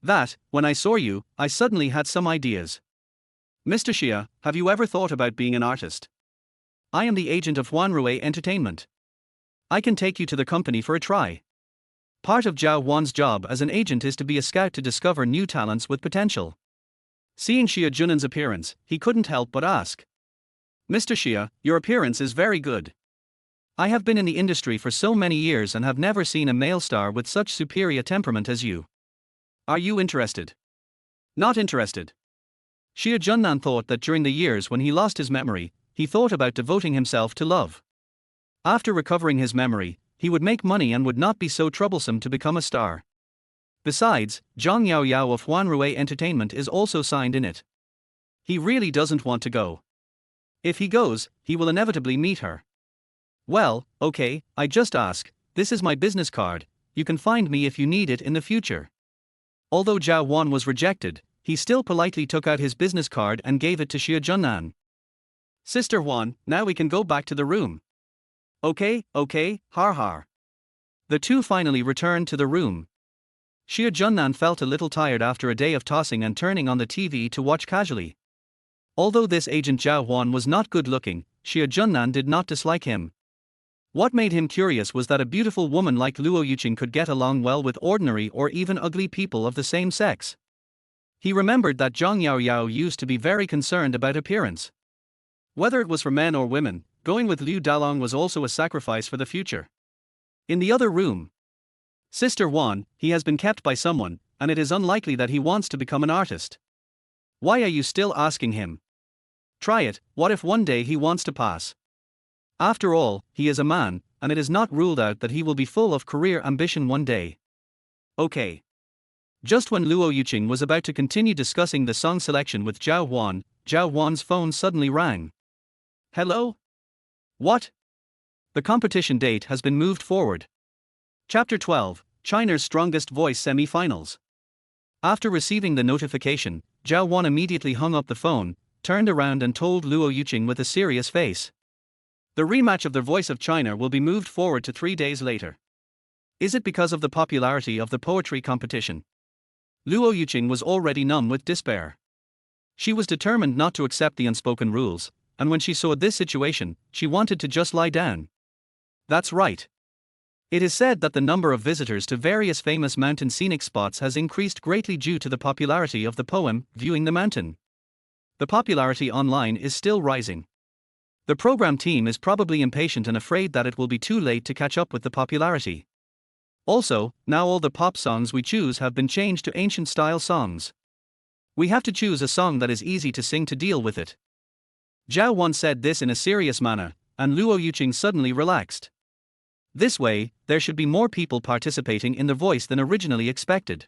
That, when I saw you, I suddenly had some ideas. Mr. Xia, have you ever thought about being an artist? I am the agent of Huanrui Entertainment. I can take you to the company for a try. Part of Zhao Wan's job as an agent is to be a scout to discover new talents with potential. Seeing Xia Junan's appearance, he couldn't help but ask. Mr. Xia, your appearance is very good. I have been in the industry for so many years and have never seen a male star with such superior temperament as you. Are you interested? Not interested. Xia Junnan thought that during the years when he lost his memory, he thought about devoting himself to love. After recovering his memory, he would make money and would not be so troublesome to become a star. Besides, Zhang Yao Yao of Huanrui Entertainment is also signed in it. He really doesn't want to go. If he goes, he will inevitably meet her. Well, okay, I just ask, this is my business card, you can find me if you need it in the future. Although Zhao Wan was rejected, he still politely took out his business card and gave it to Xia Junnan. Sister Huan, now we can go back to the room. Okay, har har. The two finally returned to the room. Xia Junnan felt a little tired after a day of tossing and turning on the TV to watch casually. Although this agent Zhao Wan was not good looking, Xia Junnan did not dislike him. What made him curious was that a beautiful woman like Luo Yuqing could get along well with ordinary or even ugly people of the same sex. He remembered that Zhang Yao Yao used to be very concerned about appearance. Whether it was for men or women, going with Liu Dalong was also a sacrifice for the future. In the other room, Sister Wan, he has been kept by someone, and it is unlikely that he wants to become an artist. Why are you still asking him? Try it, what if one day he wants to pass? After all, he is a man, and it is not ruled out that he will be full of career ambition one day. Okay. Just when Luo Yuqing was about to continue discussing the song selection with Zhao Wan's phone suddenly rang. Hello? What? The competition date has been moved forward. Chapter 12, China's Strongest Voice Semi-Finals. After receiving the notification, Zhao Wan immediately hung up the phone, turned around and told Luo Yuqing with a serious face. The rematch of The Voice of China will be moved forward to 3 days later. Is it because of the popularity of the poetry competition? Luo Yuqing was already numb with despair. She was determined not to accept the unspoken rules, and when she saw this situation, she wanted to just lie down. That's right. It is said that the number of visitors to various famous mountain scenic spots has increased greatly due to the popularity of the poem, Viewing the Mountain. The popularity online is still rising. The program team is probably impatient and afraid that it will be too late to catch up with the popularity. Also, now all the pop songs we choose have been changed to ancient-style songs. We have to choose a song that is easy to sing to deal with it. Zhao Wan said this in a serious manner, and Luo Yuqing suddenly relaxed. This way, there should be more people participating in The Voice than originally expected.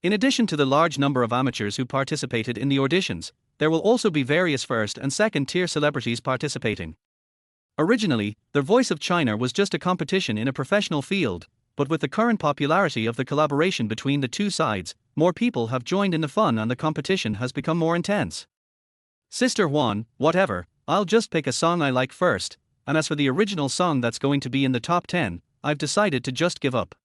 In addition to the large number of amateurs who participated in the auditions, there will also be various first and second tier celebrities participating. Originally, The Voice of China was just a competition in a professional field, but with the current popularity of the collaboration between the two sides, more people have joined in the fun and the competition has become more intense. Sister Juan, whatever, I'll just pick a song I like first, and as for the original song that's going to be in the top 10, I've decided to just give up.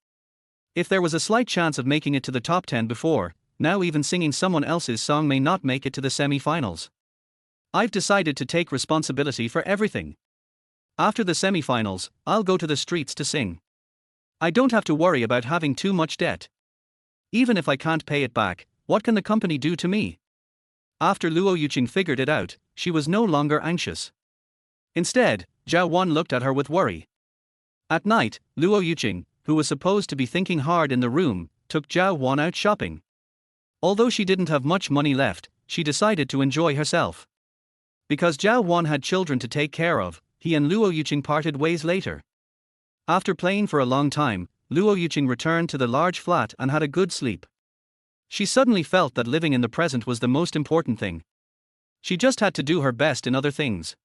If there was a slight chance of making it to the top 10 before, now even singing someone else's song may not make it to the semi-finals. I've decided to take responsibility for everything. After the semi-finals, I'll go to the streets to sing. I don't have to worry about having too much debt. Even if I can't pay it back, what can the company do to me? After Luo Yuqing figured it out, she was no longer anxious. Instead, Zhao Wan looked at her with worry. At night, Luo Yuqing, who was supposed to be thinking hard in the room, took Zhao Wan out shopping. Although she didn't have much money left, she decided to enjoy herself. Because Zhao Wan had children to take care of, he and Luo Yuqing parted ways later. After playing for a long time, Luo Yuqing returned to the large flat and had a good sleep. She suddenly felt that living in the present was the most important thing. She just had to do her best in other things.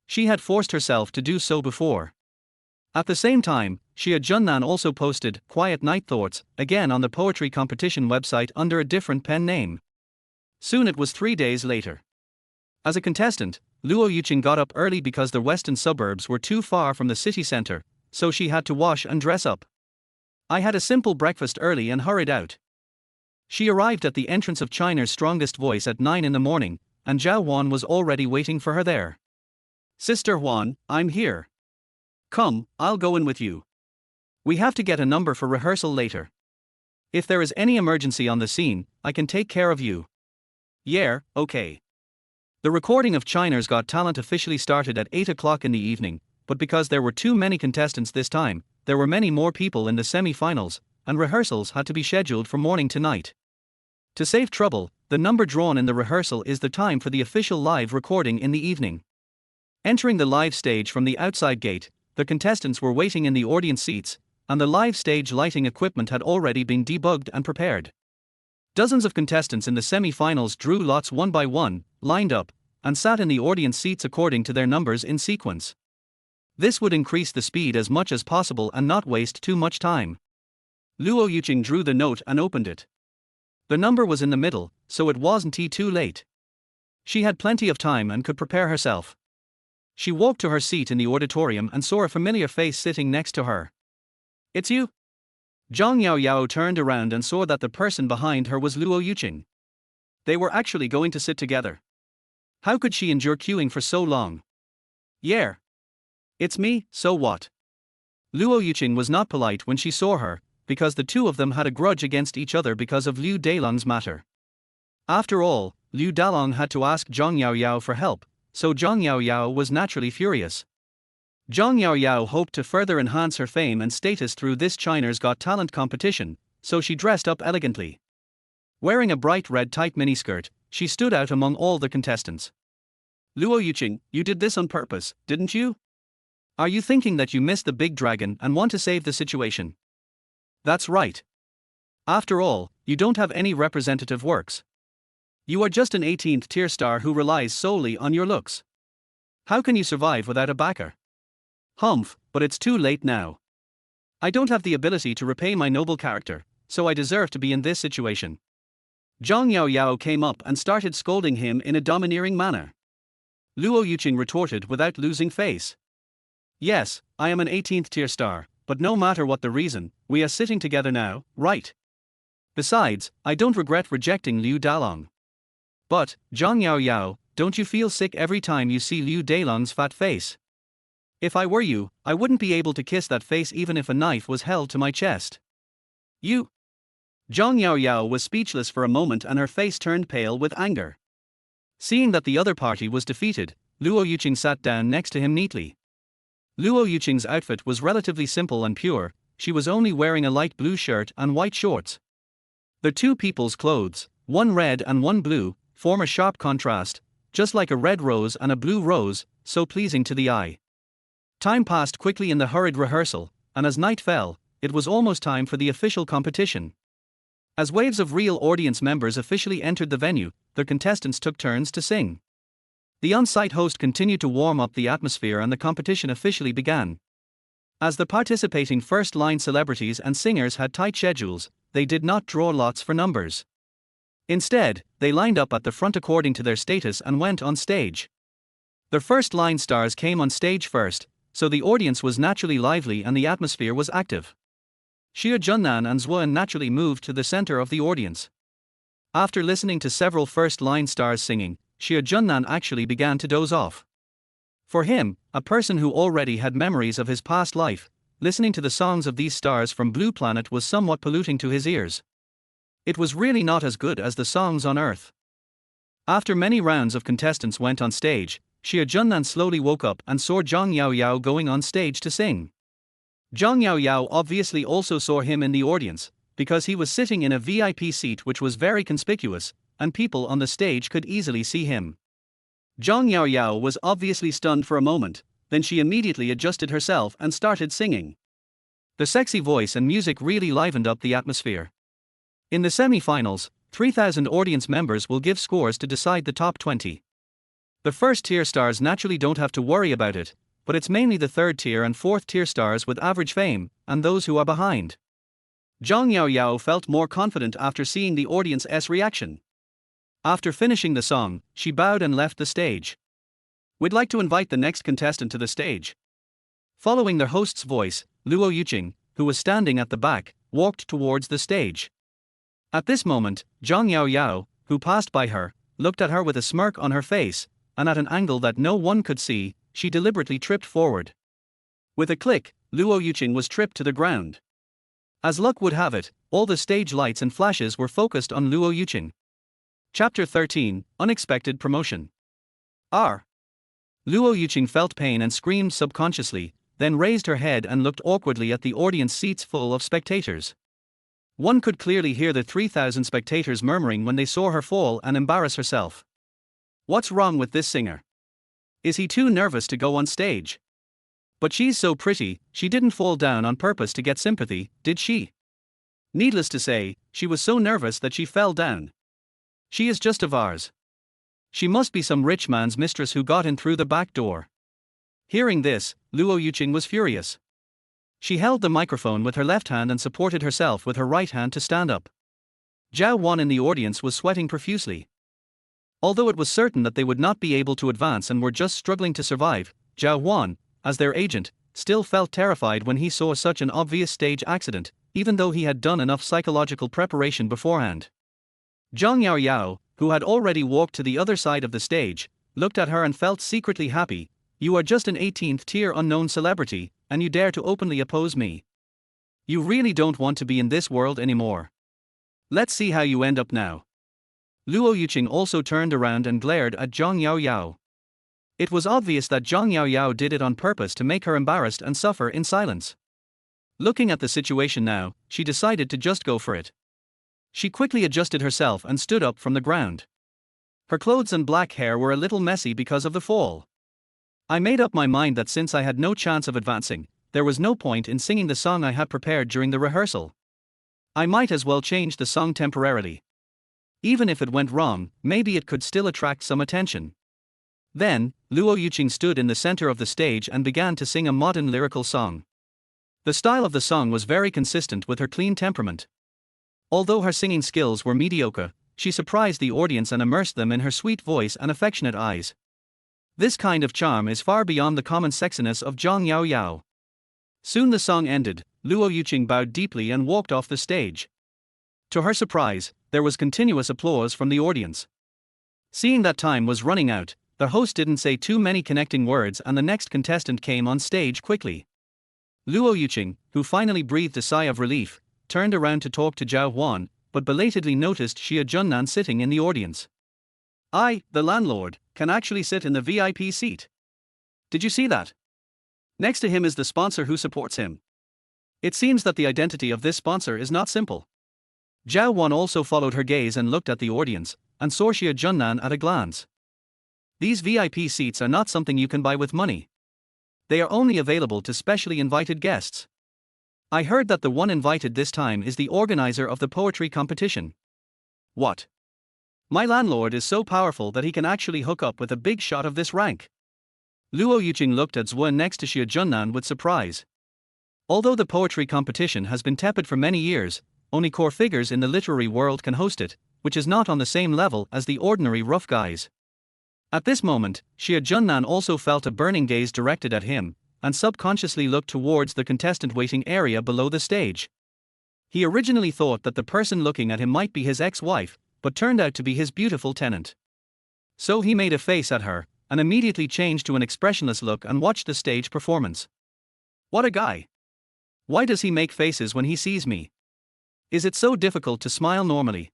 She had forced herself to do so before. At the same time, Summer Junan also posted Quiet Night Thoughts again on the poetry competition website under a different pen name. Soon it was 3 days later. As a contestant, Luo Yuqing got up early because the western suburbs were too far from the city center, so she had to wash and dress up. I had a simple breakfast early and hurried out. She arrived at the entrance of China's strongest voice at 9 in the morning, and Zhao Wan was already waiting for her there. Sister Juan, I'm here. Come, I'll go in with you. We have to get a number for rehearsal later. If there is any emergency on the scene, I can take care of you. Yeah, okay. The recording of China's Got Talent officially started at 8 o'clock in the evening, but because there were too many contestants this time, there were many more people in the semi-finals, and rehearsals had to be scheduled from morning to night. To save trouble, the number drawn in the rehearsal is the time for the official live recording in the evening. Entering the live stage from the outside gate, the contestants were waiting in the audience seats, and the live stage lighting equipment had already been debugged and prepared. Dozens of contestants in the semi-finals drew lots one by one, lined up, and sat in the audience seats according to their numbers in sequence. This would increase the speed as much as possible and not waste too much time. Luo Yuqing drew the note and opened it. The number was in the middle, so it wasn't too late. She had plenty of time and could prepare herself. She walked to her seat in the auditorium and saw a familiar face sitting next to her. It's you? Zhang Yaoyao turned around and saw that the person behind her was Luo Yuqing. They were actually going to sit together. How could she endure queuing for so long? Yeah. It's me, so what? Luo Yuqing was not polite when she saw her, because the two of them had a grudge against each other because of Liu Dalong's matter. After all, Liu Dalong had to ask Zhang Yaoyao for help, so Zhang Yaoyao was naturally furious. Zhang Yaoyao hoped to further enhance her fame and status through this China's Got Talent competition, so she dressed up elegantly. Wearing a bright red tight miniskirt, she stood out among all the contestants. Luo Yuqing, you did this on purpose, didn't you? Are you thinking that you missed the big dragon and want to save the situation? That's right. After all, you don't have any representative works. You are just an 18th tier star who relies solely on your looks. How can you survive without a backer? Humph, but it's too late now. I don't have the ability to repay my noble character, so I deserve to be in this situation. Zhang Yaoyao came up and started scolding him in a domineering manner. Luo Yuqing retorted without losing face. Yes, I am an 18th tier star, but no matter what the reason, we are sitting together now, right? Besides, I don't regret rejecting Liu Dalong. But, Zhang Yaoyao, don't you feel sick every time you see Liu Dalong's fat face? If I were you, I wouldn't be able to kiss that face even if a knife was held to my chest. You? Zhang Yaoyao was speechless for a moment and her face turned pale with anger. Seeing that the other party was defeated, Luo Yuqing sat down next to him neatly. Luo Yuqing's outfit was relatively simple and pure, she was only wearing a light blue shirt and white shorts. The two people's clothes, one red and one blue, form a sharp contrast, just like a red rose and a blue rose, so pleasing to the eye. Time passed quickly in the hurried rehearsal, and as night fell, it was almost time for the official competition. As waves of real audience members officially entered the venue, the contestants took turns to sing. The on-site host continued to warm up the atmosphere and the competition officially began. As the participating first-line celebrities and singers had tight schedules, they did not draw lots for numbers. Instead, they lined up at the front according to their status and went on stage. The first-line stars came on stage first, so the audience was naturally lively and the atmosphere was active. Summer Junan and Junan naturally moved to the center of the audience. After listening to several first-line stars singing, Summer Junan actually began to doze off. For him, a person who already had memories of his past life, listening to the songs of these stars from Blue Planet was somewhat polluting to his ears. It was really not as good as the songs on Earth. After many rounds of contestants went on stage, Summer Junan slowly woke up and saw Zhang Yaoyao going on stage to sing. Zhang Yaoyao obviously also saw him in the audience, because he was sitting in a VIP seat which was very conspicuous, and people on the stage could easily see him. Zhang Yaoyao was obviously stunned for a moment, then she immediately adjusted herself and started singing. The sexy voice and music really livened up the atmosphere. In the semi-finals, 3,000 audience members will give scores to decide the top 20. The first-tier stars naturally don't have to worry about it, but it's mainly the third-tier and fourth-tier stars with average fame, and those who are behind. Zhang Yaoyao felt more confident after seeing the audience's reaction. After finishing the song, she bowed and left the stage. We'd like to invite the next contestant to the stage. Following their host's voice, Luo Yuqing, who was standing at the back, walked towards the stage. At this moment, Zhang Yaoyao, who passed by her, looked at her with a smirk on her face, and at an angle that no one could see, she deliberately tripped forward. With a click, Luo Yuqing was tripped to the ground. As luck would have it, all the stage lights and flashes were focused on Luo Yuqing. Chapter 13, Unexpected Promotion. R. Luo Yuqing felt pain and screamed subconsciously, then raised her head and looked awkwardly at the audience seats full of spectators. One could clearly hear the 3,000 spectators murmuring when they saw her fall and embarrass herself. What's wrong with this singer? Is he too nervous to go on stage? But she's so pretty, she didn't fall down on purpose to get sympathy, did she? Needless to say, she was so nervous that she fell down. She is just a vase. She must be some rich man's mistress who got in through the back door. Hearing this, Luo Yuqing was furious. She held the microphone with her left hand and supported herself with her right hand to stand up. Zhao Wan in the audience was sweating profusely. Although it was certain that they would not be able to advance and were just struggling to survive, Zhao Wan, as their agent, still felt terrified when he saw such an obvious stage accident, even though he had done enough psychological preparation beforehand. Zhang Yaoyao, who had already walked to the other side of the stage, looked at her and felt secretly happy. You are just an 18th-tier unknown celebrity, and you dare to openly oppose me. You really don't want to be in this world anymore. Let's see how you end up now. Luo Yuqing also turned around and glared at Zhang Yaoyao. It was obvious that Zhang Yaoyao did it on purpose to make her embarrassed and suffer in silence. Looking at the situation now, she decided to just go for it. She quickly adjusted herself and stood up from the ground. Her clothes and black hair were a little messy because of the fall. I made up my mind that since I had no chance of advancing, there was no point in singing the song I had prepared during the rehearsal. I might as well change the song temporarily. Even if it went wrong, maybe it could still attract some attention. Then, Luo Yuqing stood in the center of the stage and began to sing a modern lyrical song. The style of the song was very consistent with her clean temperament. Although her singing skills were mediocre, she surprised the audience and immersed them in her sweet voice and affectionate eyes. This kind of charm is far beyond the common sexiness of Zhang Yaoyao. Soon the song ended, Luo Yuqing bowed deeply and walked off the stage. To her surprise, there was continuous applause from the audience. Seeing that time was running out, the host didn't say too many connecting words and the next contestant came on stage quickly. Luo Yuqing, who finally breathed a sigh of relief, turned around to talk to Zhao Wan, but belatedly noticed Summer Junan sitting in the audience. I, the landlord, can actually sit in the VIP seat. Did you see that? Next to him is the sponsor who supports him. It seems that the identity of this sponsor is not simple. Zhao Wan also followed her gaze and looked at the audience, and saw Summer Junan at a glance. These VIP seats are not something you can buy with money. They are only available to specially invited guests. I heard that the one invited this time is the organizer of the poetry competition. What? My landlord is so powerful that he can actually hook up with a big shot of this rank. Luo Yuqing looked at Zwen next to Xie Junan with surprise. Although the poetry competition has been tepid for many years, only core figures in the literary world can host it, which is not on the same level as the ordinary rough guys. At this moment, Xie Junan also felt a burning gaze directed at him, and subconsciously looked towards the contestant waiting area below the stage. He originally thought that the person looking at him might be his ex-wife, but turned out to be his beautiful tenant. So he made a face at her, and immediately changed to an expressionless look and watched the stage performance. What a guy! Why does he make faces when he sees me? Is it so difficult to smile normally?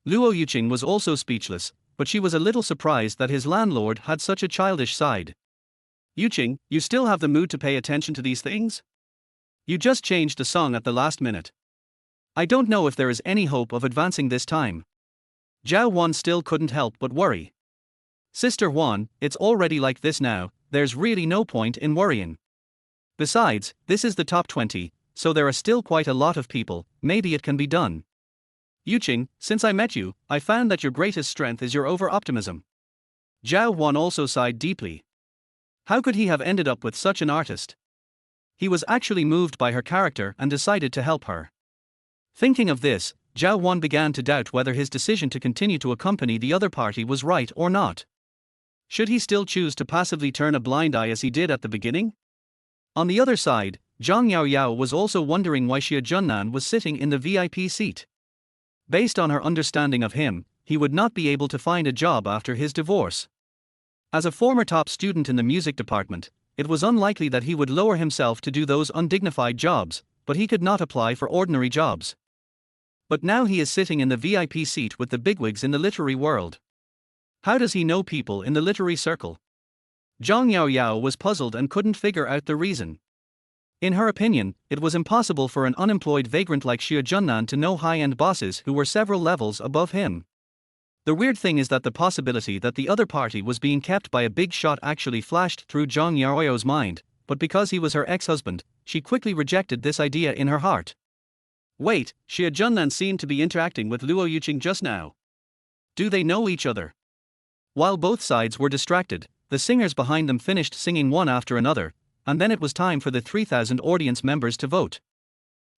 Luo Yuqing was also speechless, but she was a little surprised that his landlord had such a childish side. Yuqing, you still have the mood to pay attention to these things? You just changed the song at the last minute. I don't know if there is any hope of advancing this time. Zhao Wan still couldn't help but worry. Sister Wan, it's already like this now, there's really no point in worrying. Besides, this is the top 20, so there are still quite a lot of people, maybe it can be done. Yuqing, since I met you, I found that your greatest strength is your over-optimism. Zhao Wan also sighed deeply. How could he have ended up with such an artist? He was actually moved by her character and decided to help her. Thinking of this, Zhao Wan began to doubt whether his decision to continue to accompany the other party was right or not. Should he still choose to passively turn a blind eye as he did at the beginning? On the other side, Zhang Yaoyao was also wondering why Xie Junan was sitting in the VIP seat. Based on her understanding of him, he would not be able to find a job after his divorce. As a former top student in the music department, it was unlikely that he would lower himself to do those undignified jobs, but he could not apply for ordinary jobs. But now he is sitting in the VIP seat with the bigwigs in the literary world. How does he know people in the literary circle? Zhang Yaoyao was puzzled and couldn't figure out the reason. In her opinion, it was impossible for an unemployed vagrant like Xie Junan to know high-end bosses who were several levels above him. The weird thing is that the possibility that the other party was being kept by a big shot actually flashed through Zhang Yaoyao's mind, but because he was her ex-husband, she quickly rejected this idea in her heart. Wait, Xie Junan seemed to be interacting with Luo Yuqing just now. Do they know each other? While both sides were distracted, the singers behind them finished singing one after another, and then it was time for the 3,000 audience members to vote.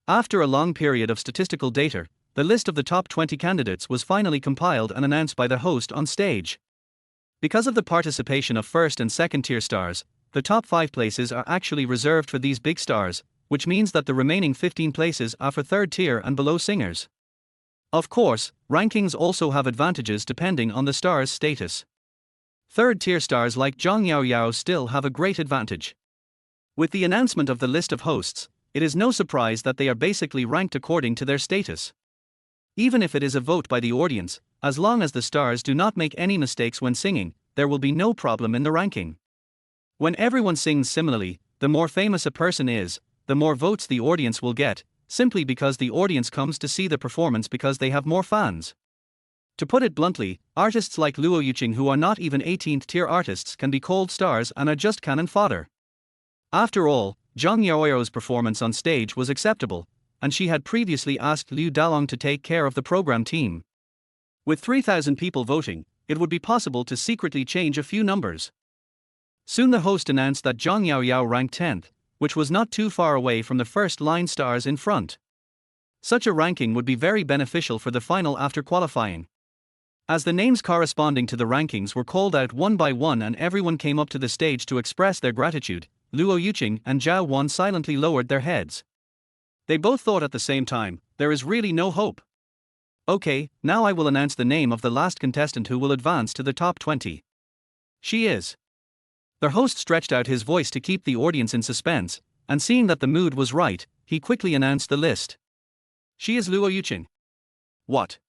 After a long period of statistical data, the list of the top 20 candidates was finally compiled and announced by the host on stage. Because of the participation of first and second tier stars, the top 5 places are actually reserved for these big stars, which means that the remaining 15 places are for third tier and below singers. Of course, rankings also have advantages depending on the star's status. Third tier stars like Zhang Yaoyao still have a great advantage. With the announcement of the list of hosts, it is no surprise that they are basically ranked according to their status. Even if it is a vote by the audience, as long as the stars do not make any mistakes when singing, there will be no problem in the ranking. When everyone sings similarly, the more famous a person is, the more votes the audience will get, simply because the audience comes to see the performance because they have more fans. To put it bluntly, artists like Luo Yuqing who are not even 18th tier artists can be called stars and are just cannon fodder. After all, Zhang Yaoyao's performance on stage was acceptable, and she had previously asked Liu Dalong to take care of the program team. With 3,000 people voting, it would be possible to secretly change a few numbers. Soon the host announced that Zhang Yaoyao ranked 10th, which was not too far away from the first line stars in front. Such a ranking would be very beneficial for the final after qualifying. As the names corresponding to the rankings were called out one by one and everyone came up to the stage to express their gratitude, Luo Yuqing and Zhao Wan silently lowered their heads. They both thought at the same time, there is really no hope. Okay, now I will announce the name of the last contestant who will advance to the top 20. She is. Their host stretched out his voice to keep the audience in suspense, and seeing that the mood was right, he quickly announced the list. She is Luo Yuqing. What?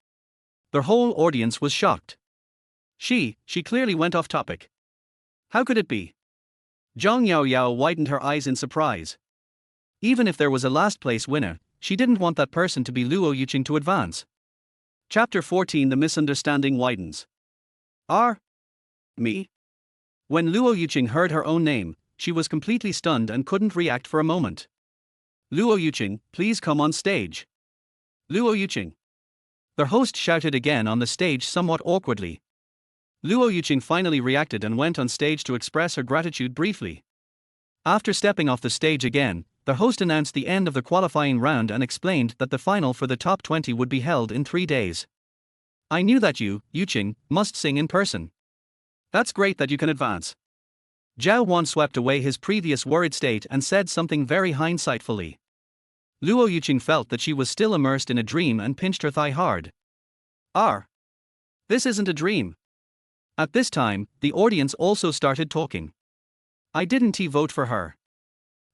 Their whole audience was shocked. She clearly went off topic. How could it be? Zhang Yaoyao widened her eyes in surprise. Even if there was a last place winner, she didn't want that person to be Luo Yuqing to advance. Chapter 14 The misunderstanding widens. Me? When Luo Yuqing heard her own name, she was completely stunned and couldn't react for a moment. Luo Yuqing, please come on stage. Luo Yuqing. The host shouted again on the stage somewhat awkwardly. Luo Yuqing finally reacted and went on stage to express her gratitude briefly. After stepping off the stage again, the host announced the end of the qualifying round and explained that the final for the top 20 would be held in 3 days. I knew that you, Yuqing, must sing in person. That's great that you can advance. Zhao Wan swept away his previous worried state and said something very hindsightfully. Luo Yuqing felt that she was still immersed in a dream and pinched her thigh hard. This isn't a dream. At this time, the audience also started talking. I didn't vote for her.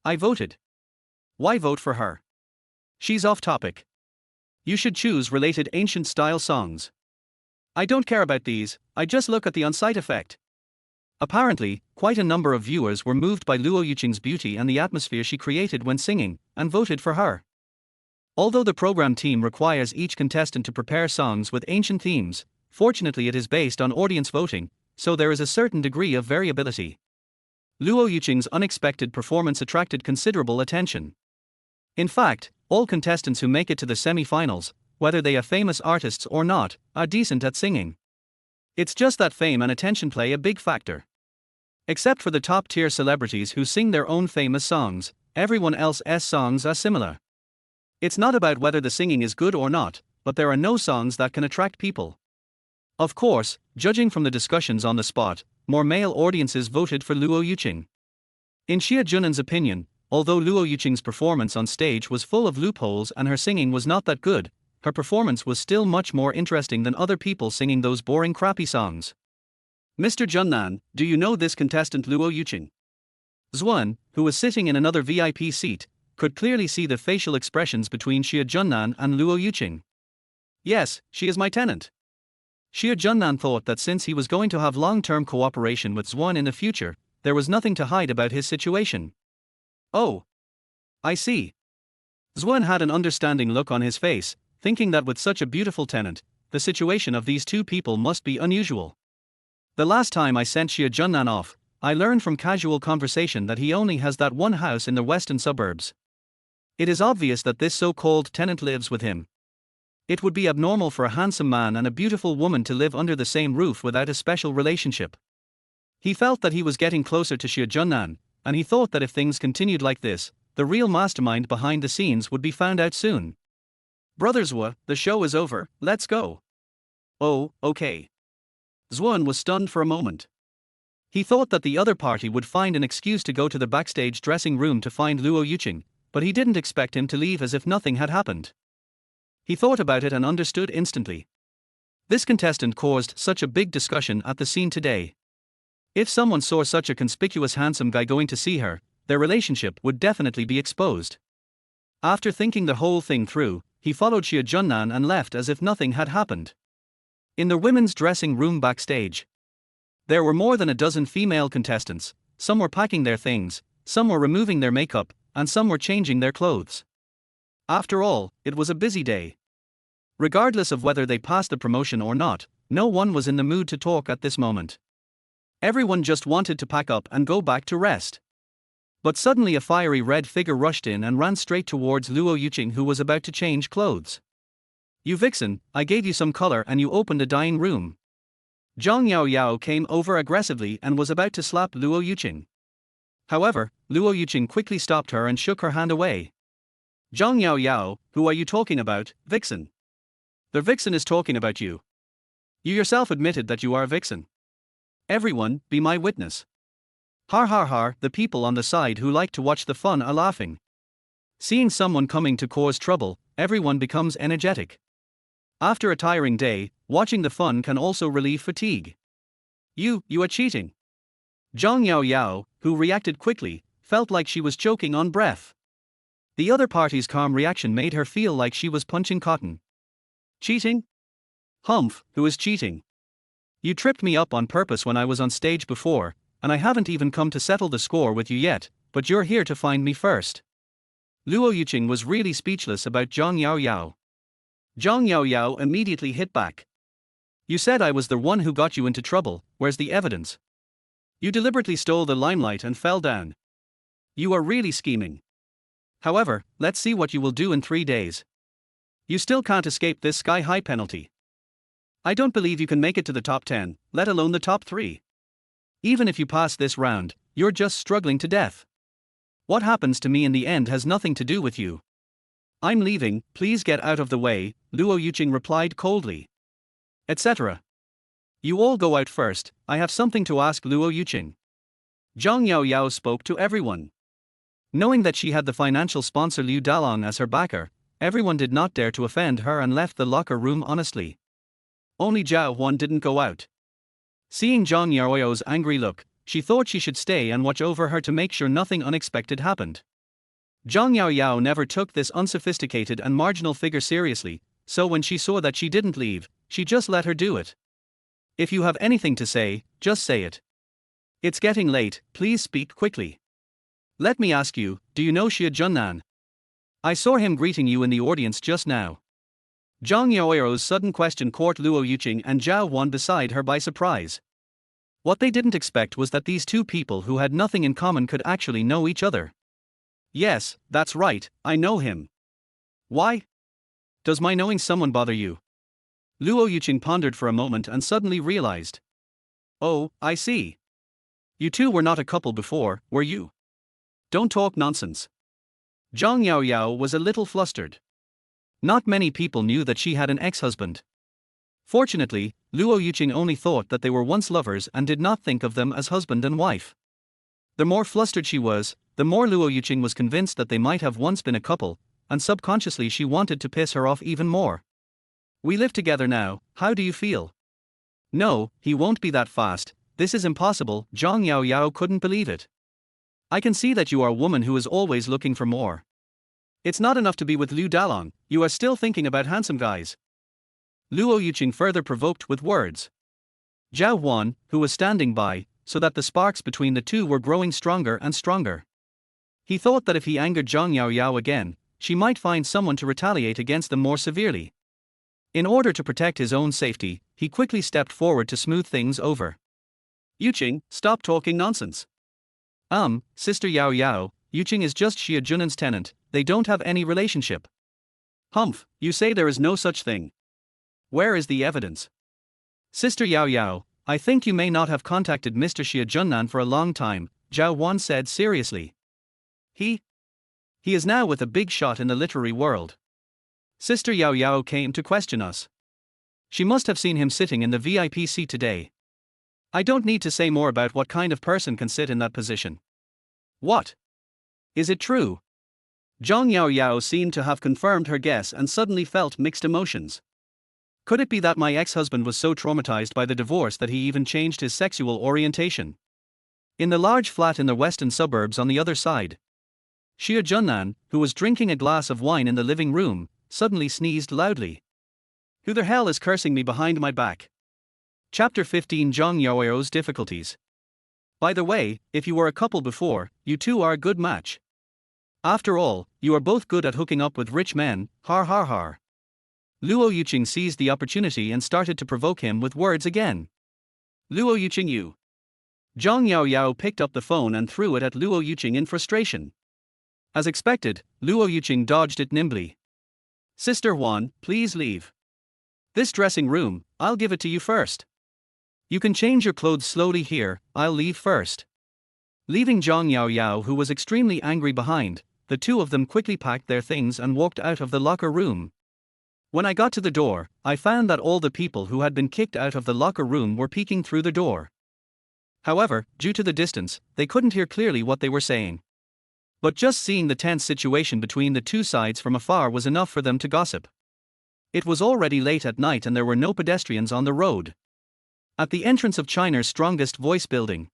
I voted. Why vote for her? She's off topic. You should choose related ancient style songs. I don't care about these, I just look at the on-site effect. Apparently, quite a number of viewers were moved by Luo Yuqing's beauty and the atmosphere she created when singing, and voted for her. Although the program team requires each contestant to prepare songs with ancient themes, fortunately it is based on audience voting, so there is a certain degree of variability. Luo Yuqing's unexpected performance attracted considerable attention. In fact, all contestants who make it to the semi-finals, whether they are famous artists or not, are decent at singing. It's just that fame and attention play a big factor. Except for the top-tier celebrities who sing their own famous songs, everyone else's songs are similar. It's not about whether the singing is good or not, but there are no songs that can attract people. Of course, judging from the discussions on the spot, more male audiences voted for Luo Yuqing. In Xia Junan's opinion, although Luo Yuqing's performance on stage was full of loopholes and her singing was not that good, her performance was still much more interesting than other people singing those boring crappy songs. Mr. Junan, do you know this contestant Luo Yuqing? Xuan, who was sitting in another VIP seat, could clearly see the facial expressions between Xia Junan and Luo Yuqing. Yes, she is my tenant. Xia Junan thought that since he was going to have long-term cooperation with Xuan in the future, there was nothing to hide about his situation. Oh. I see. Xuan had an understanding look on his face, thinking that with such a beautiful tenant, the situation of these two people must be unusual. The last time I sent Xia Junan off, I learned from casual conversation that he only has that one house in the western suburbs. It is obvious that this so-called tenant lives with him. It would be abnormal for a handsome man and a beautiful woman to live under the same roof without a special relationship. He felt that he was getting closer to Xia Junan, and he thought that if things continued like this, the real mastermind behind the scenes would be found out soon. Brothers Wu, the show is over, let's go. Oh, okay. Xuan was stunned for a moment. He thought that the other party would find an excuse to go to the backstage dressing room to find Luo Yuqing, but he didn't expect him to leave as if nothing had happened. He thought about it and understood instantly. This contestant caused such a big discussion at the scene today. If someone saw such a conspicuous handsome guy going to see her, their relationship would definitely be exposed. After thinking the whole thing through, he followed Xia Junan and left as if nothing had happened. In the women's dressing room backstage, there were more than a dozen female contestants. Some were packing their things, some were removing their makeup, and some were changing their clothes. After all, it was a busy day. Regardless of whether they passed the promotion or not, no one was in the mood to talk at this moment. Everyone just wanted to pack up and go back to rest. But suddenly a fiery red figure rushed in and ran straight towards Luo Yuqing, who was about to change clothes. You vixen, I gave you some color and you opened a dying room. Zhang Yaoyao came over aggressively and was about to slap Luo Yuqing. However, Luo Yuqing quickly stopped her and shook her hand away. Zhang Yaoyao, who are you talking about, vixen? The vixen is talking about you. You yourself admitted that you are a vixen. Everyone, be my witness. Har har har, the people on the side who like to watch the fun are laughing. Seeing someone coming to cause trouble, everyone becomes energetic. After a tiring day, watching the fun can also relieve fatigue. You are cheating. Zhang Yaoyao, who reacted quickly, felt like she was choking on breath. The other party's calm reaction made her feel like she was punching cotton. Cheating? Humph, who is cheating? You tripped me up on purpose when I was on stage before, and I haven't even come to settle the score with you yet, but you're here to find me first. Luo Yuqing was really speechless about Zhang Yaoyao. Zhang Yaoyao immediately hit back. You said I was the one who got you into trouble, where's the evidence? You deliberately stole the limelight and fell down. You are really scheming. However, let's see what you will do in 3 days. You still can't escape this sky-high penalty. I don't believe you can make it to the top 10, let alone the top 3. Even if you pass this round, you're just struggling to death. What happens to me in the end has nothing to do with you. I'm leaving, please get out of the way, Luo Yuqing replied coldly. Etc. You all go out first, I have something to ask Luo Yuqing. Zhang Yaoyao spoke to everyone. Knowing that she had the financial sponsor Liu Dalong as her backer, everyone did not dare to offend her and left the locker room honestly. Only Zhao Huan didn't go out. Seeing Zhang Yaoyao's angry look, she thought she should stay and watch over her to make sure nothing unexpected happened. Zhang Yaoyao never took this unsophisticated and marginal figure seriously, so when she saw that she didn't leave, she just let her do it. If you have anything to say, just say it. It's getting late, please speak quickly. Let me ask you, do you know Summer Junan? I saw him greeting you in the audience just now. Zhang Yaoyao's sudden question caught Luo Yuqing and Zhao Huan beside her by surprise. What they didn't expect was that these two people who had nothing in common could actually know each other. Yes, that's right, I know him. Why? Does my knowing someone bother you? Luo Yuqing pondered for a moment and suddenly realized. Oh, I see. You two were not a couple before, were you? Don't talk nonsense. Zhang Yaoyao was a little flustered. Not many people knew that she had an ex-husband. Fortunately, Luo Yuqing only thought that they were once lovers and did not think of them as husband and wife. The more flustered she was, the more Luo Yuqing was convinced that they might have once been a couple, and subconsciously she wanted to piss her off even more. We live together now, how do you feel? No, he won't be that fast, this is impossible, Zhang Yaoyao couldn't believe it. I can see that you are a woman who is always looking for more. It's not enough to be with Liu Dalong, you are still thinking about handsome guys. Luo Yuqing further provoked with words. Zhao Huan, who was standing by, so that the sparks between the two were growing stronger and stronger. He thought that if he angered Zhang Yaoyao again, she might find someone to retaliate against them more severely. In order to protect his own safety, he quickly stepped forward to smooth things over. Yuqing, stop talking nonsense. Sister Yaoyao, Yuqing is just Summer Junan's tenant, they don't have any relationship. Humph, you say there is no such thing. Where is the evidence? Sister Yaoyao, I think you may not have contacted Mr. Summer Junan for a long time, Zhao Huan said seriously. He is now with a big shot in the literary world. Sister Yaoyao came to question us. She must have seen him sitting in the VIP seat today. I don't need to say more about what kind of person can sit in that position. What? Is it true? Zhang Yaoyao seemed to have confirmed her guess and suddenly felt mixed emotions. Could it be that my ex-husband was so traumatized by the divorce that he even changed his sexual orientation? In the large flat in the western suburbs on the other side, Summer Junan, who was drinking a glass of wine in the living room, suddenly sneezed loudly. Who the hell is cursing me behind my back? Chapter 15 Zhang Yaoyao's difficulties. By the way, if you were a couple before, you two are a good match. After all, you are both good at hooking up with rich men, har har har. Luo Yuqing seized the opportunity and started to provoke him with words again. Luo Yuqing you. Zhang Yaoyao picked up the phone and threw it at Luo Yuqing in frustration. As expected, Luo Yuqing dodged it nimbly. Sister Huan, please leave. This dressing room, I'll give it to you first. You can change your clothes slowly here, I'll leave first. Leaving Zhang Yaoyao, who was extremely angry, behind, the two of them quickly packed their things and walked out of the locker room. When I got to the door, I found that all the people who had been kicked out of the locker room were peeking through the door. However, due to the distance, they couldn't hear clearly what they were saying. But just seeing the tense situation between the two sides from afar was enough for them to gossip. It was already late at night and there were no pedestrians on the road. At the entrance of China's strongest voice building,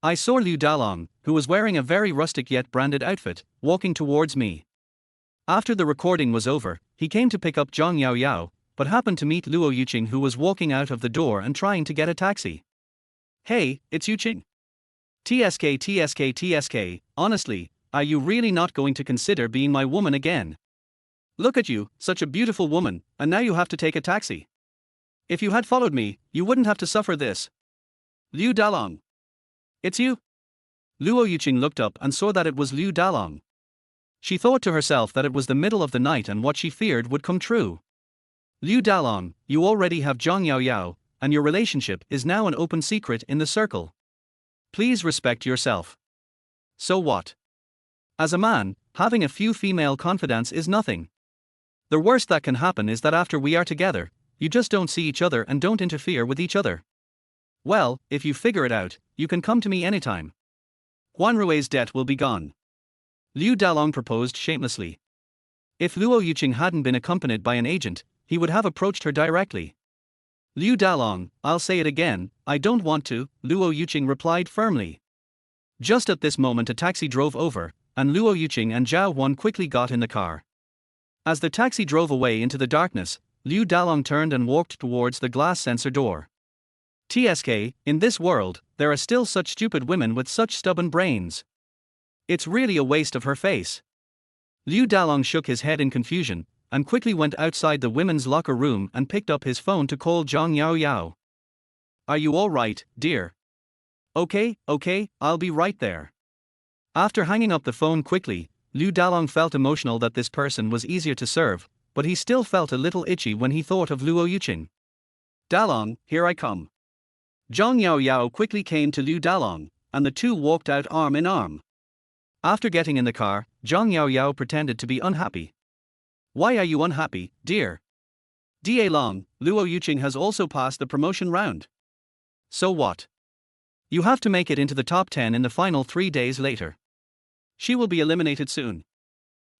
I saw Liu Dalong, who was wearing a very rustic yet branded outfit, walking towards me. After the recording was over, he came to pick up Zhang Yaoyao, but happened to meet Luo Yuqing, who was walking out of the door and trying to get a taxi. Hey, it's Yuqing. TSK, honestly, are you really not going to consider being my woman again? Look at you, such a beautiful woman, and now you have to take a taxi. If you had followed me, you wouldn't have to suffer this. Liu Dalong. It's you? Luo Yuqing looked up and saw that it was Liu Dalong. She thought to herself that it was the middle of the night and what she feared would come true. Liu Dalong, you already have Zhang Yao Yao, and your relationship is now an open secret in the circle. Please respect yourself. So what? As a man, having a few female confidants is nothing. The worst that can happen is that after we are together, you just don't see each other and don't interfere with each other. Well, if you figure it out, you can come to me anytime. Guan Rui's debt will be gone. Liu Dalong proposed shamelessly. If Luo Yuqing hadn't been accompanied by an agent, he would have approached her directly. Liu Dalong, I'll say it again, I don't want to, Luo Yuqing replied firmly. Just at this moment a taxi drove over, and Luo Yuqing and Zhao Wan quickly got in the car. As the taxi drove away into the darkness, Liu Dalong turned and walked towards the glass sensor door. TSK, in this world, there are still such stupid women with such stubborn brains. It's really a waste of her face. Liu Dalong shook his head in confusion, and quickly went outside the women's locker room and picked up his phone to call Zhang Yao Yao. Are you all right, dear? Okay, I'll be right there. After hanging up the phone quickly, Liu Dalong felt emotional that this person was easier to serve, but he still felt a little itchy when he thought of Luo Yuqing. Dalong, here I come. Zhang Yao Yao quickly came to Liu Dalong, and the two walked out arm in arm. After getting in the car, Zhang Yao Yao pretended to be unhappy. Why are you unhappy, dear? Da Long, Luo Yuqing has also passed the promotion round. So what? You have to make it into the top 10 in the final 3 days later. She will be eliminated soon.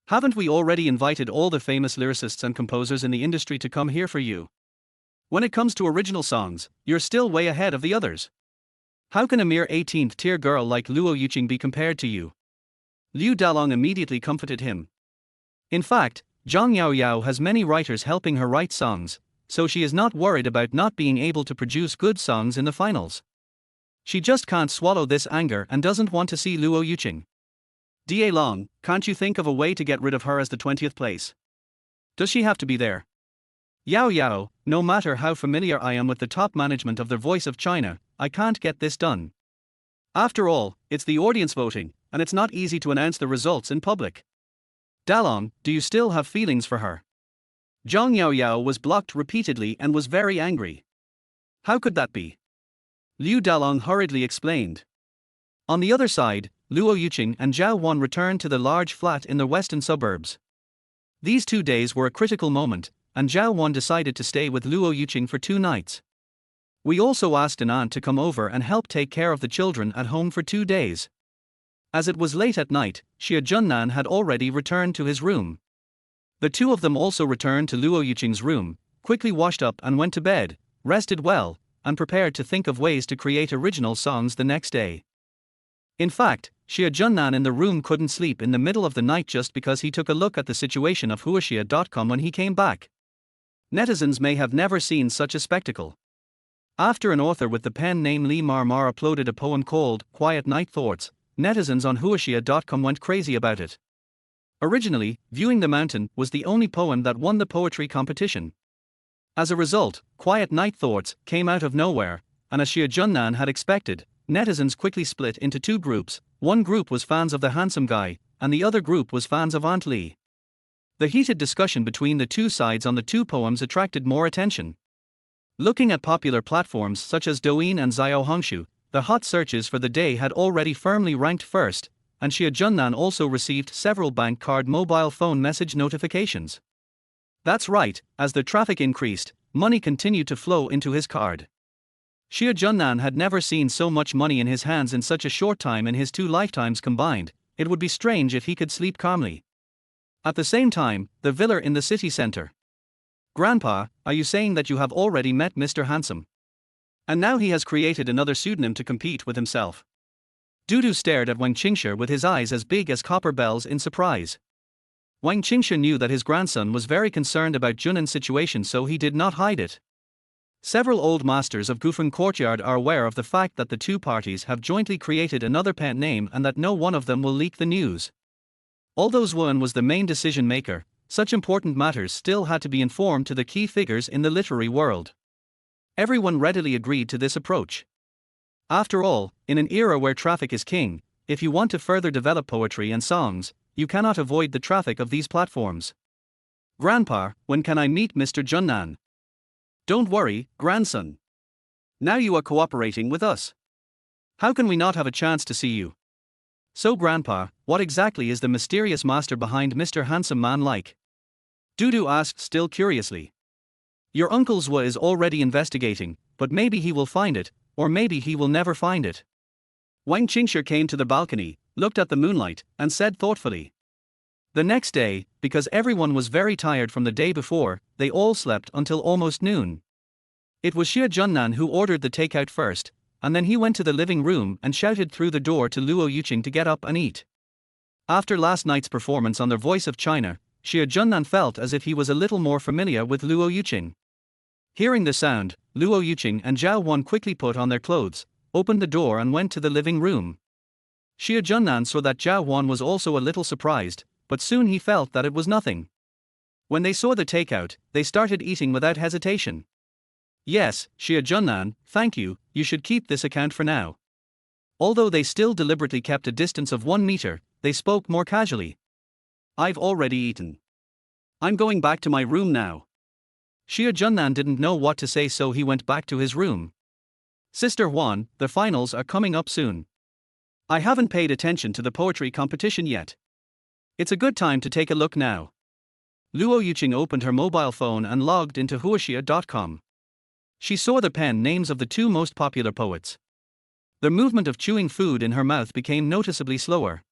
Haven't we already invited all the famous lyricists and composers in the industry to come here for you? When it comes to original songs, you're still way ahead of the others. How can a mere 18th tier girl like Luo Yuqing be compared to you? Liu Dalong immediately comforted him. In fact, Zhang Yao Yao has many writers helping her write songs, so she is not worried about not being able to produce good songs in the finals. She just can't swallow this anger and doesn't want to see Luo Yuqing. Da Long, can't you think of a way to get rid of her as the 20th place? Does she have to be there? Yao Yao, no matter how familiar I am with the top management of the Voice of China, I can't get this done. After all, it's the audience voting, and it's not easy to announce the results in public. Dalong, do you still have feelings for her? Zhang Yao Yao was blocked repeatedly and was very angry. How could that be? Liu Dalong hurriedly explained. On the other side, Luo Yuqing and Zhao Wan returned to the large flat in the western suburbs. These 2 days were a critical moment, and Zhao Wan decided to stay with Luo Yuqing for 2 nights. We also asked an aunt to come over and help take care of the children at home for 2 days. As it was late at night, Summer Junan had already returned to his room. The two of them also returned to Luo Yuqing's room, quickly washed up and went to bed, rested well, and prepared to think of ways to create original songs the next day. In fact, Summer Junan in the room couldn't sleep in the middle of the night just because he took a look at the situation of huaxia.com when he came back. Netizens may have never seen such a spectacle. After an author with the pen name Li Marmar uploaded a poem called Quiet Night Thoughts, netizens on huaxia.com went crazy about it. Originally, Viewing the Mountain was the only poem that won the poetry competition. As a result, Quiet Night Thoughts came out of nowhere, and as Summer Junan had expected, netizens quickly split into 2 groups. One group was fans of the handsome guy, and the other group was fans of Aunt Li. The heated discussion between the 2 sides on the 2 poems attracted more attention. Looking at popular platforms such as Douyin and Xiaohongshu, the hot searches for the day had already firmly ranked first, and Summer Junan also received several bank card mobile phone message notifications. That's right, as the traffic increased, money continued to flow into his card. Summer Junan had never seen so much money in his hands in such a short time in his 2 lifetimes combined. It would be strange if he could sleep calmly. At the same time, the villa in the city center. Grandpa, are you saying that you have already met Mr. Handsome? And now he has created another pseudonym to compete with himself. Dudu stared at Wang Qingshe with his eyes as big as copper bells in surprise. Wang Qingshe knew that his grandson was very concerned about Junan's situation, so he did not hide it. Several old masters of Gufeng Courtyard are aware of the fact that the 2 parties have jointly created another pen name and that no one of them will leak the news. Although Zhuan was the main decision maker, such important matters still had to be informed to the key figures in the literary world. Everyone readily agreed to this approach. After all, in an era where traffic is king, if you want to further develop poetry and songs, you cannot avoid the traffic of these platforms. Grandpa, when can I meet Mr. Junan? Don't worry, grandson. Now you are cooperating with us. How can we not have a chance to see you? So Grandpa, what exactly is the mysterious master behind Mr. Handsome Man like? Dudu asked still curiously. Your Uncle Zwa is already investigating, but maybe he will find it, or maybe he will never find it. Wang Qingshi came to the balcony, looked at the moonlight, and said thoughtfully. The next day, because everyone was very tired from the day before, they all slept until almost noon. It was Xie Junnan who ordered the takeout first, and then he went to the living room and shouted through the door to Luo Yuqing to get up and eat. After last night's performance on The Voice of China, Xie Junnan felt as if he was a little more familiar with Luo Yuqing. Hearing the sound, Luo Yuqing and Zhao Wan quickly put on their clothes, opened the door and went to the living room. Xie Junnan saw that Zhao Wan was also a little surprised, but soon he felt that it was nothing. When they saw the takeout, they started eating without hesitation. Yes, Xie Junnan, thank you, you should keep this account for now. Although they still deliberately kept a distance of 1 meter, they spoke more casually. I've already eaten. I'm going back to my room now. Xie Junnan didn't know what to say, so he went back to his room. Sister Huan, the finals are coming up soon. I haven't paid attention to the poetry competition yet. It's a good time to take a look now. Luo Yuqing opened her mobile phone and logged into huoxia.com. She saw the pen names of the 2 most popular poets. The movement of chewing food in her mouth became noticeably slower.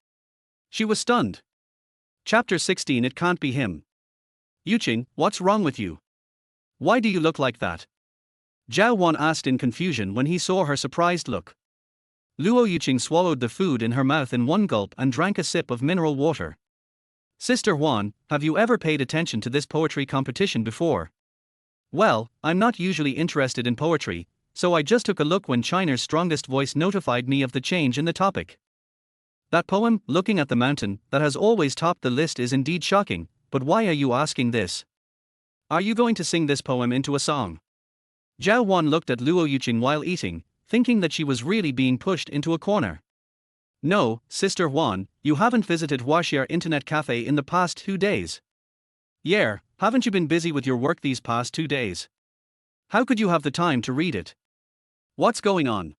She was stunned. Chapter 16. It can't be him. Yuqing, what's wrong with you? Why do you look like that? Zhao Wan asked in confusion when he saw her surprised look. Luo Yuqing swallowed the food in her mouth in 1 gulp and drank a sip of mineral water. Sister Huan, have you ever paid attention to this poetry competition before? Well, I'm not usually interested in poetry, so I just took a look when China's strongest voice notified me of the change in the topic. That poem, Looking at the Mountain, that has always topped the list is indeed shocking, but why are you asking this? Are you going to sing this poem into a song? Zhao Wan looked at Luo Yuqing while eating, thinking that she was really being pushed into a corner. No, Sister Huan, you haven't visited Huaxia Internet Cafe in the past 2 days. Yeah, haven't you been busy with your work these past 2 days? How could you have the time to read it? What's going on?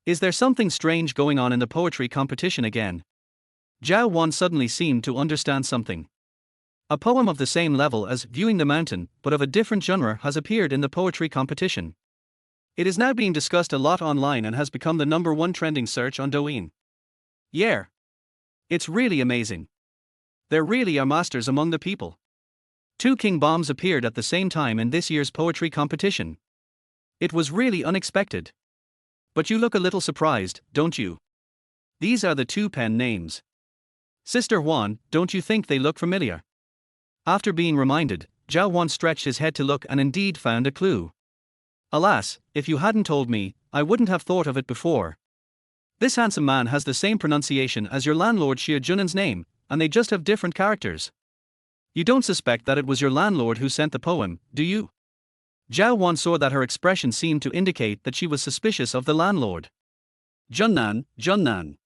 Is there something strange going on in the poetry competition again? Zhao Wan suddenly seemed to understand something. A poem of the same level as Viewing the Mountain, but of a different genre, has appeared in the poetry competition. It is now being discussed a lot online and has become the #1 trending search on Douyin. Yeah. It's really amazing. There really are masters among the people. 2 king bombs appeared at the same time in this year's poetry competition. It was really unexpected. But you look a little surprised, don't you? These are the 2 pen names. Sister Huan, don't you think they look familiar? After being reminded, Zhao Wan stretched his head to look and indeed found a clue. Alas, if you hadn't told me, I wouldn't have thought of it before. This handsome man has the same pronunciation as your landlord Xie Junan's name, and they just have different characters. You don't suspect that it was your landlord who sent the poem, do you? Zhao Wan saw that her expression seemed to indicate that she was suspicious of the landlord. Junnan, Junnan.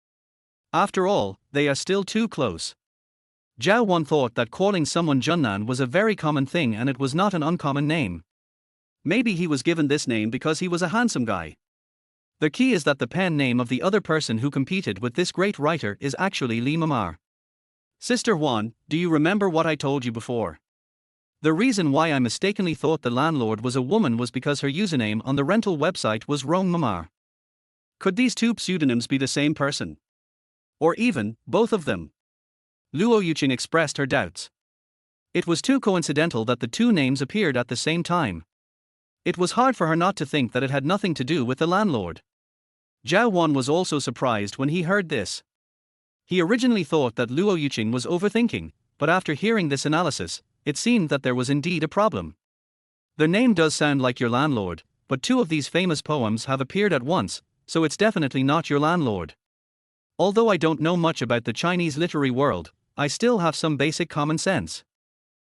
After all, they are still too close. Zhao Wan thought that calling someone Junnan was a very common thing and it was not an uncommon name. Maybe he was given this name because he was a handsome guy. The key is that the pen name of the other person who competed with this great writer is actually Li Mamar. Sister Huan, do you remember what I told you before? The reason why I mistakenly thought the landlord was a woman was because her username on the rental website was Rome Mamar. Could these 2 pseudonyms be the same person? Or even, both of them? Luo Yuqing expressed her doubts. It was too coincidental that the 2 names appeared at the same time. It was hard for her not to think that it had nothing to do with the landlord. Zhao Wan was also surprised when he heard this. He originally thought that Luo Yuqing was overthinking, but after hearing this analysis, it seemed that there was indeed a problem. The name does sound like your landlord, but 2 of these famous poems have appeared at once, so it's definitely not your landlord. Although I don't know much about the Chinese literary world, I still have some basic common sense.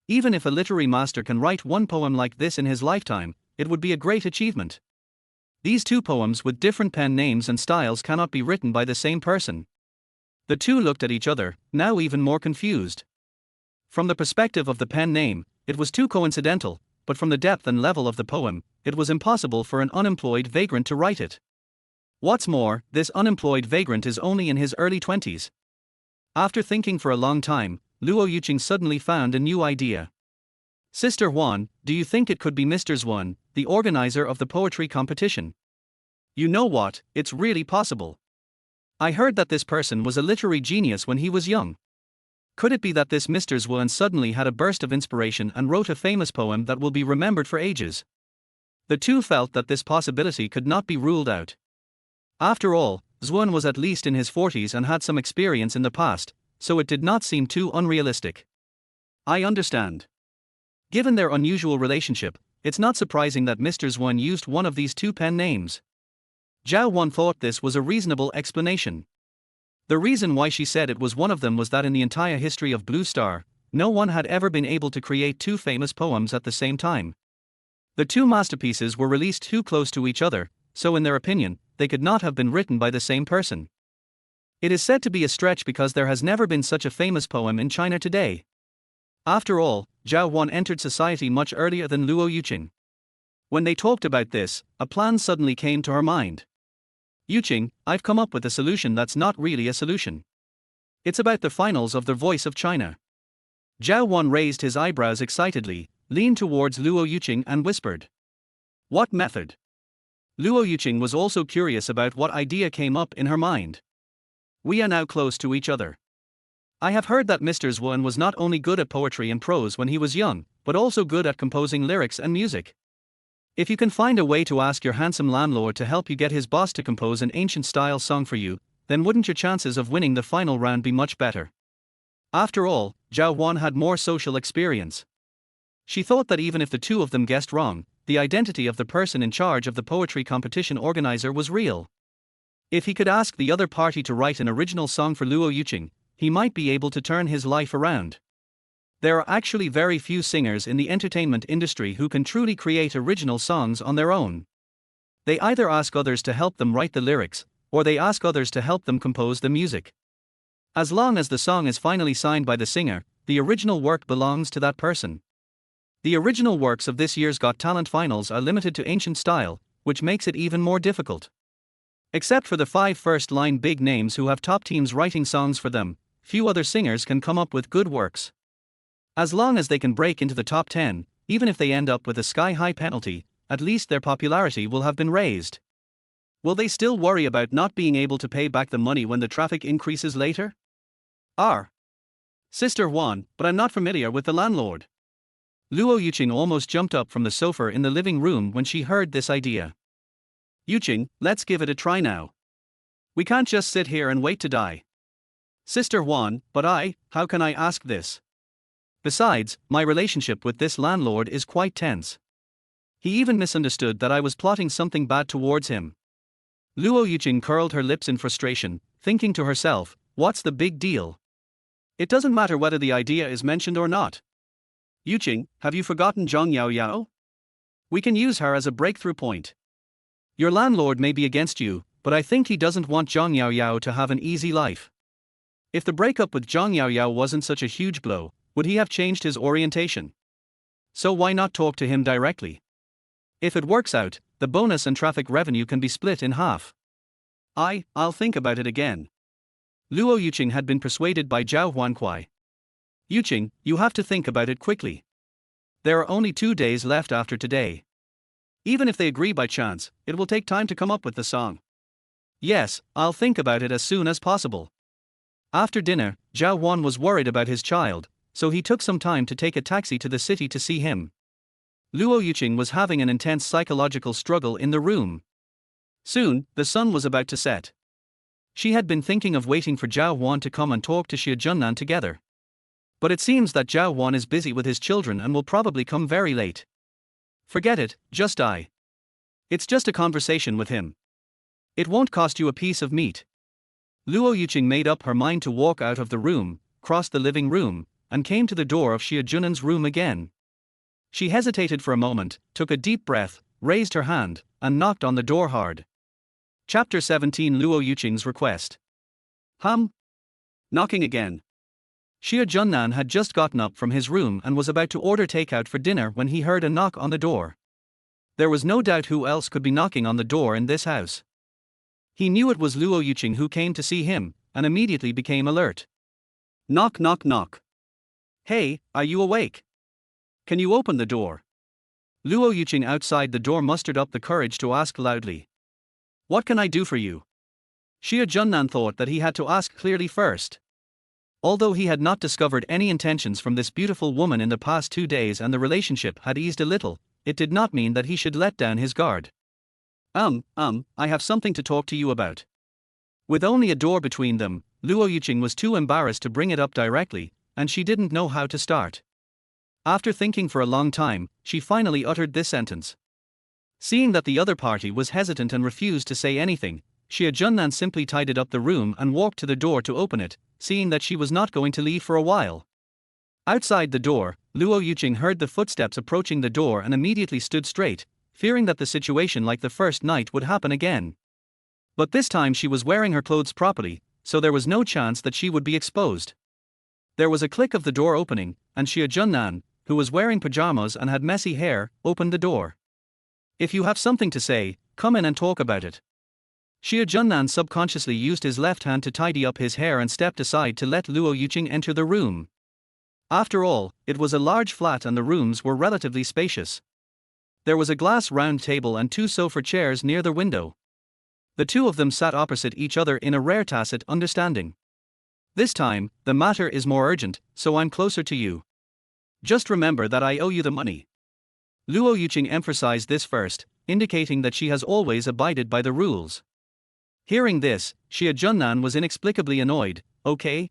Even if a literary master can write 1 poem like this in his lifetime, it would be a great achievement. These 2 poems with different pen names and styles cannot be written by the same person. The two looked at each other, now even more confused. From the perspective of the pen name, it was too coincidental, but from the depth and level of the poem, it was impossible for an unemployed vagrant to write it. What's more, this unemployed vagrant is only in his early 20s. After thinking for a long time, Luo Yuqing suddenly found a new idea. Sister Juan, do you think it could be Mr. Zhuan, the organizer of the poetry competition? You know what, it's really possible. I heard that this person was a literary genius when he was young. Could it be that this Mr. Zhuan suddenly had a burst of inspiration and wrote a famous poem that will be remembered for ages? The two felt that this possibility could not be ruled out. After all, Zhuan was at least in his 40s and had some experience in the past, so it did not seem too unrealistic. I understand. Given their unusual relationship, it's not surprising that Mr. Zhuan used one of these two pen names. Zhao Wan thought this was a reasonable explanation. The reason why she said it was one of them was that in the entire history of Blue Star, no one had ever been able to create two famous poems at the same time. The two masterpieces were released too close to each other, so in their opinion, they could not have been written by the same person. It is said to be a stretch because there has never been such a famous poem in China today. After all, Zhao Wan entered society much earlier than Luo Yuqing. When they talked about this, a plan suddenly came to her mind. Yuqing, I've come up with a solution that's not really a solution. It's about the finals of The Voice of China. Zhao Wan raised his eyebrows excitedly, leaned towards Luo Yuqing and whispered. What method? Luo Yuqing was also curious about what idea came up in her mind. We are now close to each other. I have heard that Mr. Zhuan was not only good at poetry and prose when he was young, but also good at composing lyrics and music. If you can find a way to ask your handsome landlord to help you get his boss to compose an ancient-style song for you, then wouldn't your chances of winning the final round be much better? After all, Zhao Wan had more social experience. She thought that even if the two of them guessed wrong, the identity of the person in charge of the poetry competition organizer was real. If he could ask the other party to write an original song for Luo Yuqing, he might be able to turn his life around. There are actually very few singers in the entertainment industry who can truly create original songs on their own. They either ask others to help them write the lyrics, or they ask others to help them compose the music. As long as the song is finally signed by the singer, the original work belongs to that person. The original works of this year's Got Talent finals are limited to ancient style, which makes it even more difficult. Except for the 5 first-line big names who have top teams writing songs for them, few other singers can come up with good works. As long as they can break into the top 10, even if they end up with a sky-high penalty, at least their popularity will have been raised. Will they still worry about not being able to pay back the money when the traffic increases later? Sister Juan, but I'm not familiar with the landlord. Luo Yuqing almost jumped up from the sofa in the living room when she heard this idea. Yuqing, let's give it a try now. We can't just sit here and wait to die. Sister Juan, but how can I ask this? Besides, my relationship with this landlord is quite tense. He even misunderstood that I was plotting something bad towards him. Luo Yuqing curled her lips in frustration, thinking to herself, what's the big deal? It doesn't matter whether the idea is mentioned or not. Yuqing, have you forgotten Zhang Yao Yao? We can use her as a breakthrough point. Your landlord may be against you, but I think he doesn't want Zhang Yao Yao to have an easy life. If the breakup with Zhang Yao Yao wasn't such a huge blow, would he have changed his orientation? So why not talk to him directly? If it works out, the bonus and traffic revenue can be split in half. I'll think about it again. Luo Yuqing had been persuaded by Zhao Huankuai. Yuqing, you have to think about it quickly. There are only 2 days left after today. Even if they agree by chance, it will take time to come up with the song. Yes, I'll think about it as soon as possible. After dinner, Zhao Wan was worried about his child, so he took some time to take a taxi to the city to see him. Luo Yuqing was having an intense psychological struggle in the room. Soon, the sun was about to set. She had been thinking of waiting for Zhao Wan to come and talk to Summer Junan together. But it seems that Zhao Wan is busy with his children and will probably come very late. Forget it, just die. It's just a conversation with him. It won't cost you a piece of meat. Luo Yuqing made up her mind to walk out of the room, crossed the living room, and came to the door of Summer Junan's room again. She hesitated for a moment, took a deep breath, raised her hand, and knocked on the door hard. Chapter 17 Luo Yuqing's request. Knocking again. Xia Junnan had just gotten up from his room and was about to order takeout for dinner when he heard a knock on the door. There was no doubt who else could be knocking on the door in this house. He knew it was Luo Yuqing who came to see him, and immediately became alert. Knock knock knock. Hey, are you awake? Can you open the door? Luo Yuqing outside the door mustered up the courage to ask loudly. What can I do for you? Xia Junnan thought that he had to ask clearly first. Although he had not discovered any intentions from this beautiful woman in the past 2 days and the relationship had eased a little, it did not mean that he should let down his guard. I have something to talk to you about. With only a door between them, Luo Yuqing was too embarrassed to bring it up directly, and she didn't know how to start. After thinking for a long time, she finally uttered this sentence. Seeing that the other party was hesitant and refused to say anything, Xia Junnan simply tidied up the room and walked to the door to open it, seeing that she was not going to leave for a while. Outside the door, Luo Yuqing heard the footsteps approaching the door and immediately stood straight, fearing that the situation like the first night would happen again. But this time she was wearing her clothes properly, so there was no chance that she would be exposed. There was a click of the door opening, and Xia Junnan, who was wearing pajamas and had messy hair, opened the door. If you have something to say, come in and talk about it. Xia Junnan subconsciously used his left hand to tidy up his hair and stepped aside to let Luo Yuqing enter the room. After all, it was a large flat and the rooms were relatively spacious. There was a glass round table and 2 sofa chairs near the window. The two of them sat opposite each other in a rare tacit understanding. This time, the matter is more urgent, so I'm closer to you. Just remember that I owe you the money. Luo Yuqing emphasized this first, indicating that she has always abided by the rules. Hearing this, Xia Junnan was inexplicably annoyed. Okay,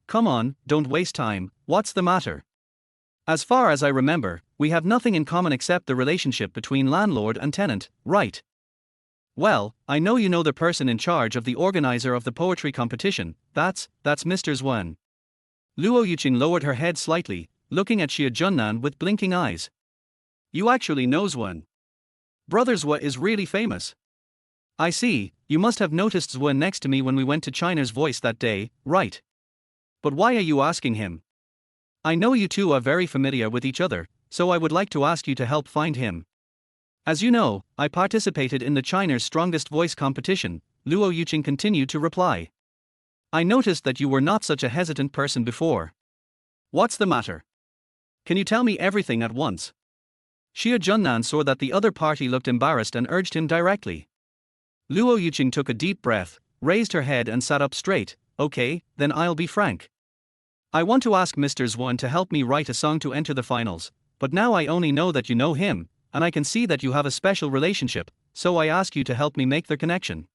come on, don't waste time, what's the matter? As far as I remember, we have nothing in common except the relationship between landlord and tenant, right? Well, I know you know the person in charge of the organizer of the poetry competition, that's Mr. Zwan. Luo Yuqing lowered her head slightly, looking at Xia Junnan with blinking eyes. You actually know Zwan. Brother Zwa is really famous. I see, you must have noticed Zwa next to me when we went to China's Voice that day, right? But why are you asking him? I know you two are very familiar with each other, so I would like to ask you to help find him. As you know, I participated in the China's Strongest Voice competition, Luo Yuqing continued to reply. I noticed that you were not such a hesitant person before. What's the matter? Can you tell me everything at once? Xia Junnan saw that the other party looked embarrassed and urged him directly. Luo Yuqing took a deep breath, raised her head and sat up straight. Okay, then I'll be frank. I want to ask Mr. Zwan to help me write a song to enter the finals, but now I only know that you know him, and I can see that you have a special relationship, so I ask you to help me make the connection.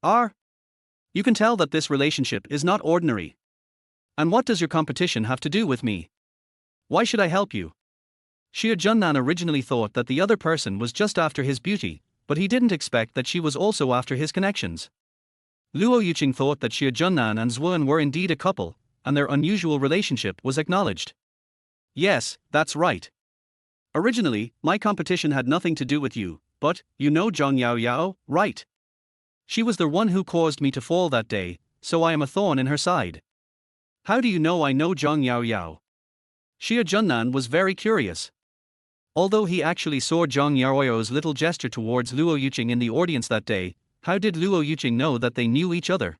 You can tell that this relationship is not ordinary. And what does your competition have to do with me? Why should I help you? Xia Junnan originally thought that the other person was just after his beauty, but he didn't expect that she was also after his connections. Luo Yuqing thought that Xia Junnan and Zwan were indeed a couple, and their unusual relationship was acknowledged. Yes, that's right. Originally, my competition had nothing to do with you, but, you know Zhang Yao Yao, right? She was the one who caused me to fall that day, so I am a thorn in her side. How do you know I know Zhang Yao Yao? Xia Junnan was very curious. Although he actually saw Zhang Yaoyao's little gesture towards Luo Yuqing in the audience that day, how did Luo Yuqing know that they knew each other?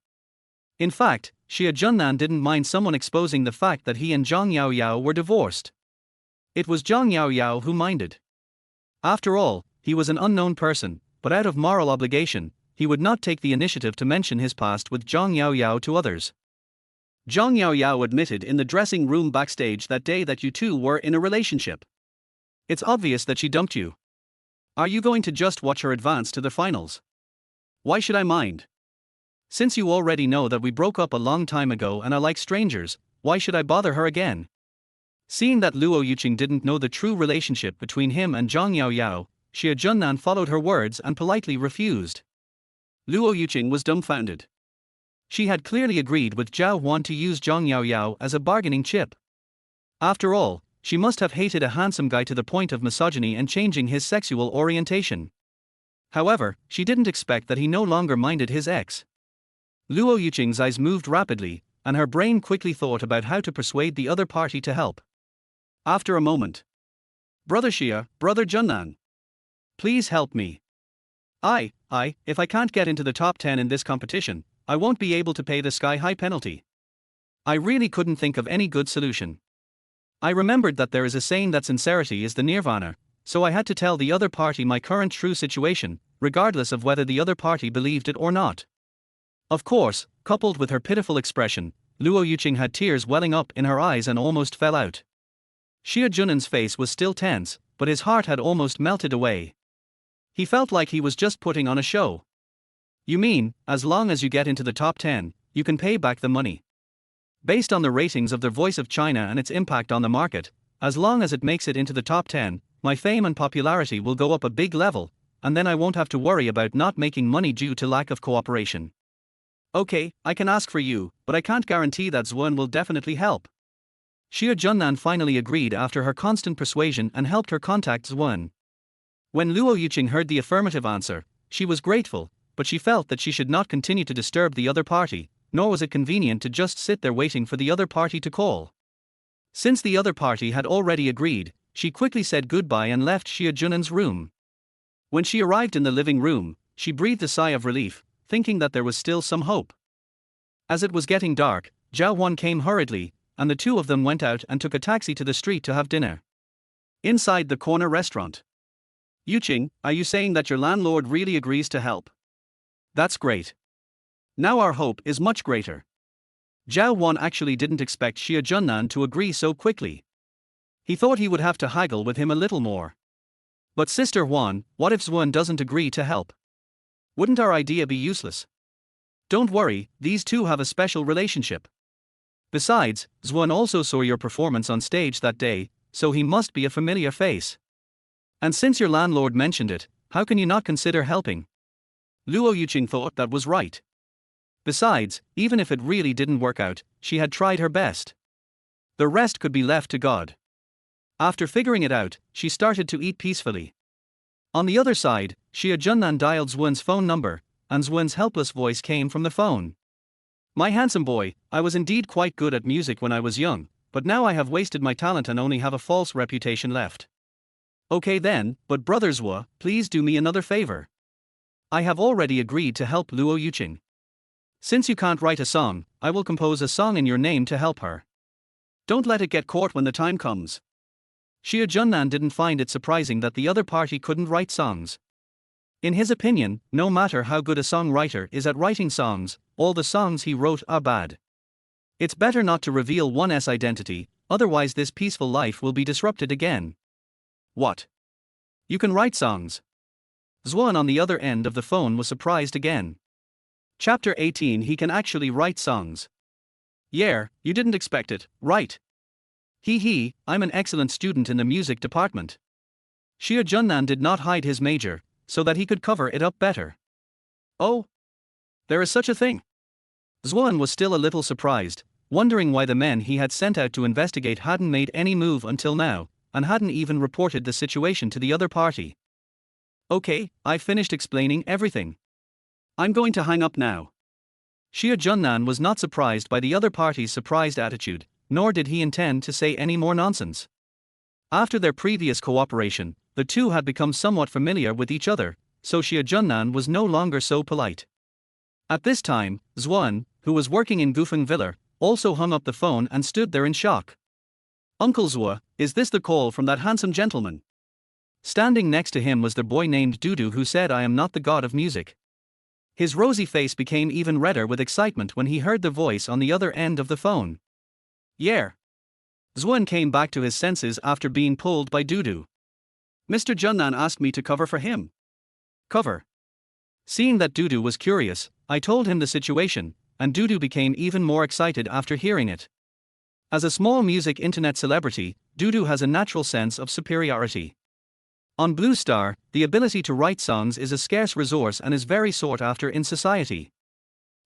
In fact, Xia Junnan didn't mind someone exposing the fact that he and Zhang Yao Yao were divorced. It was Zhang Yao Yao who minded. After all, he was an unknown person, but out of moral obligation, he would not take the initiative to mention his past with Zhang Yao Yao to others. Zhang Yao Yao admitted in the dressing room backstage that day that you two were in a relationship. It's obvious that she dumped you. Are you going to just watch her advance to the finals? Why should I mind? Since you already know that we broke up a long time ago and are like strangers, why should I bother her again? Seeing that Luo Yuqing didn't know the true relationship between him and Zhang Yao Yao, Xia Junnan followed her words and politely refused. Luo Yuqing was dumbfounded. She had clearly agreed with Zhao Huan to use Zhang Yao Yao as a bargaining chip. After all, she must have hated a handsome guy to the point of misogyny and changing his sexual orientation. However, she didn't expect that he no longer minded his ex. Luo Yuqing's eyes moved rapidly, and her brain quickly thought about how to persuade the other party to help. After a moment. Brother Xia, Brother Junan. Please help me. If I can't get into the top 10 in this competition, I won't be able to pay the sky-high penalty. I really couldn't think of any good solution. I remembered that there is a saying that sincerity is the nirvana, so I had to tell the other party my current true situation, regardless of whether the other party believed it or not. Of course, coupled with her pitiful expression, Luo Yuqing had tears welling up in her eyes and almost fell out. Xia Junan's face was still tense, but his heart had almost melted away. He felt like he was just putting on a show. You mean, as long as you get into the top 10, you can pay back the money? Based on the ratings of The Voice of China and its impact on the market, as long as it makes it into the top 10, my fame and popularity will go up a big level, and then I won't have to worry about not making money due to lack of cooperation. Okay, I can ask for you, but I can't guarantee that Zhuan will definitely help. Xia Junan finally agreed after her constant persuasion and helped her contact Zhuan. When Luo Yuqing heard the affirmative answer, she was grateful, but she felt that she should not continue to disturb the other party, nor was it convenient to just sit there waiting for the other party to call. Since the other party had already agreed, she quickly said goodbye and left Xia Junan's room. When she arrived in the living room, she breathed a sigh of relief, thinking that there was still some hope. As it was getting dark, Zhao Huan came hurriedly, and the two of them went out and took a taxi to the street to have dinner. Inside the corner restaurant. Yuqing, are you saying that your landlord really agrees to help? That's great. Now our hope is much greater. Zhao Huan actually didn't expect Xia Junan to agree so quickly. He thought he would have to haggle with him a little more. But Sister Huan, what if Zhuan doesn't agree to help? Wouldn't our idea be useless? Don't worry, these two have a special relationship. Besides, Zhuan also saw your performance on stage that day, so he must be a familiar face. And since your landlord mentioned it, how can you not consider helping? Luo Yuqing thought that was right. Besides, even if it really didn't work out, she had tried her best. The rest could be left to God. After figuring it out, she started to eat peacefully. On the other side, Xia Junan dialed Zhuan's phone number, and Zhuan's helpless voice came from the phone. My handsome boy, I was indeed quite good at music when I was young, but now I have wasted my talent and only have a false reputation left. Okay then, but brother Zhua, please do me another favor. I have already agreed to help Luo Yuqing. Since you can't write a song, I will compose a song in your name to help her. Don't let it get caught when the time comes. Xia Junan didn't find it surprising that the other party couldn't write songs. In his opinion, no matter how good a songwriter is at writing songs, all the songs he wrote are bad. It's better not to reveal one's identity, otherwise this peaceful life will be disrupted again. What? You can write songs? Zhuan on the other end of the phone was surprised again. Chapter 18. He can actually write songs. Yeah, you didn't expect it, right? Hee, I'm an excellent student in the music department. Xia Junan did not hide his major, so that he could cover it up better. Oh? There is such a thing? Zhuan was still a little surprised, wondering why the men he had sent out to investigate hadn't made any move until now, and hadn't even reported the situation to the other party. Okay, I finished explaining everything. I'm going to hang up now. Xia Junan was not surprised by the other party's surprised attitude, nor did he intend to say any more nonsense. After their previous cooperation, the two had become somewhat familiar with each other, so Xia Junan was no longer so polite. At this time, Zhuan, who was working in Gufeng Villa, also hung up the phone and stood there in shock. Uncle Zhua, is this the call from that handsome gentleman? Standing next to him was the boy named Dudu who said I am not the god of music. His rosy face became even redder with excitement when he heard the voice on the other end of the phone. Yeah. Zhuan came back to his senses after being pulled by Dudu. Mr. Junan asked me to cover for him. Cover? Seeing that Dudu was curious, I told him the situation, and Dudu became even more excited after hearing it. As a small music internet celebrity, Dudu has a natural sense of superiority. On Blue Star, the ability to write songs is a scarce resource and is very sought after in society.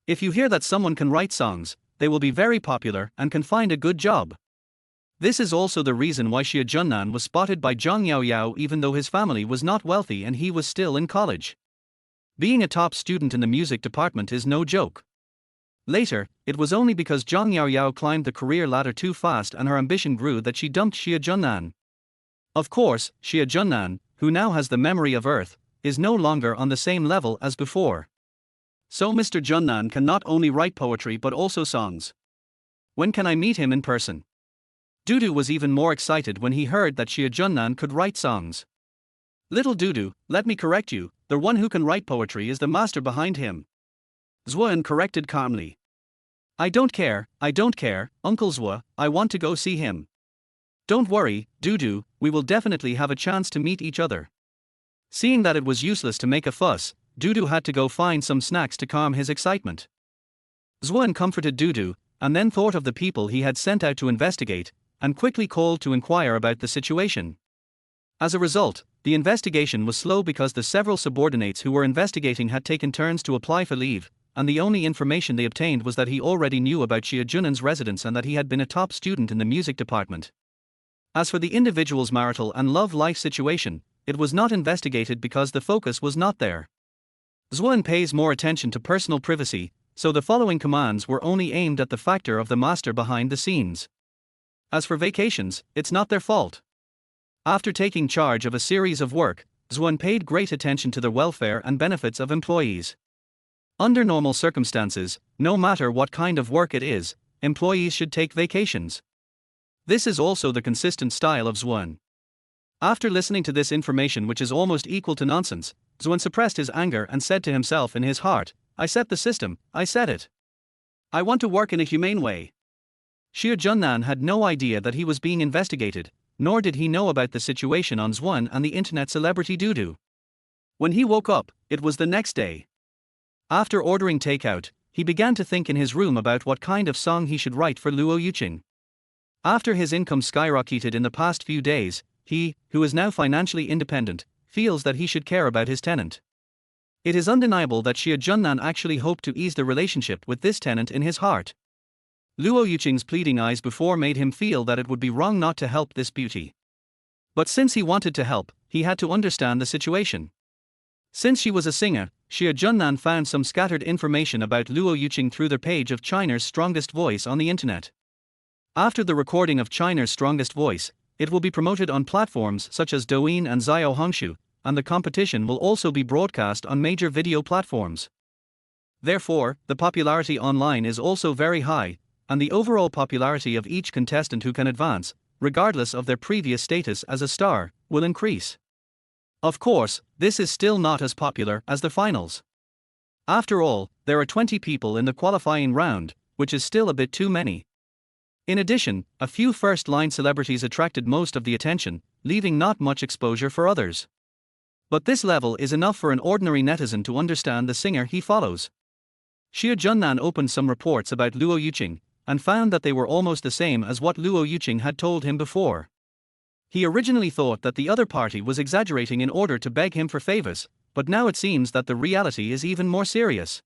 If you hear that someone can write songs, they will be very popular and can find a good job. This is also the reason why Xia Junan was spotted by Zhang Yaoyao even though his family was not wealthy and he was still in college. Being a top student in the music department is no joke. Later, it was only because Zhang Yaoyao climbed the career ladder too fast and her ambition grew that she dumped Xie Junnan. Of course, Xie Junnan, who now has the memory of Earth, is no longer on the same level as before. So Mr. Junnan can not only write poetry but also songs. When can I meet him in person? Dudu was even more excited when he heard that Xie Junnan could write songs. Little Dudu, let me correct you, the one who can write poetry is the master behind him. Zhuan corrected calmly. I don't care, Uncle Zhua, I want to go see him. Don't worry, Dudu, we will definitely have a chance to meet each other. Seeing that it was useless to make a fuss, Dudu had to go find some snacks to calm his excitement. Zhuan comforted Dudu, and then thought of the people he had sent out to investigate, and quickly called to inquire about the situation. As a result, the investigation was slow because the several subordinates who were investigating had taken turns to apply for leave, and the only information they obtained was that he already knew about Xie Junan's residence and that he had been a top student in the music department. As for the individual's marital and love life situation, it was not investigated because the focus was not there. Zhuan pays more attention to personal privacy, so the following commands were only aimed at the factor of the master behind the scenes. As for vacations, it's not their fault. After taking charge of a series of work, Zhuan paid great attention to the welfare and benefits of employees. Under normal circumstances, no matter what kind of work it is, employees should take vacations. This is also the consistent style of Zhuan. After listening to this information, which is almost equal to nonsense, Zhuan suppressed his anger and said to himself in his heart, I set the system, I said it. I want to work in a humane way. Xie Junnan had no idea that he was being investigated, nor did he know about the situation on Zhuan and the internet celebrity Dudu. When he woke up, it was the next day. After ordering takeout, he began to think in his room about what kind of song he should write for Luo Yuqing. After his income skyrocketed in the past few days, he, who is now financially independent, feels that he should care about his tenant. It is undeniable that Xie Junnan actually hoped to ease the relationship with this tenant in his heart. Luo Yuqing's pleading eyes before made him feel that it would be wrong not to help this beauty. But since he wanted to help, he had to understand the situation. Since she was a singer, Xie Junnan found some scattered information about Luo Yuqing through the page of China's Strongest Voice on the internet. After the recording of China's Strongest Voice, it will be promoted on platforms such as Douyin and Xiao Hongshu, and the competition will also be broadcast on major video platforms. Therefore, the popularity online is also very high, and the overall popularity of each contestant who can advance, regardless of their previous status as a star, will increase. Of course, this is still not as popular as the finals. After all, there are 20 people in the qualifying round, which is still a bit too many. In addition, a few first-line celebrities attracted most of the attention, leaving not much exposure for others. But this level is enough for an ordinary netizen to understand the singer he follows. Xie Junnan opened some reports about Luo Yuqing, and found that they were almost the same as what Luo Yuqing had told him before. He originally thought that the other party was exaggerating in order to beg him for favors, but now it seems that the reality is even more serious.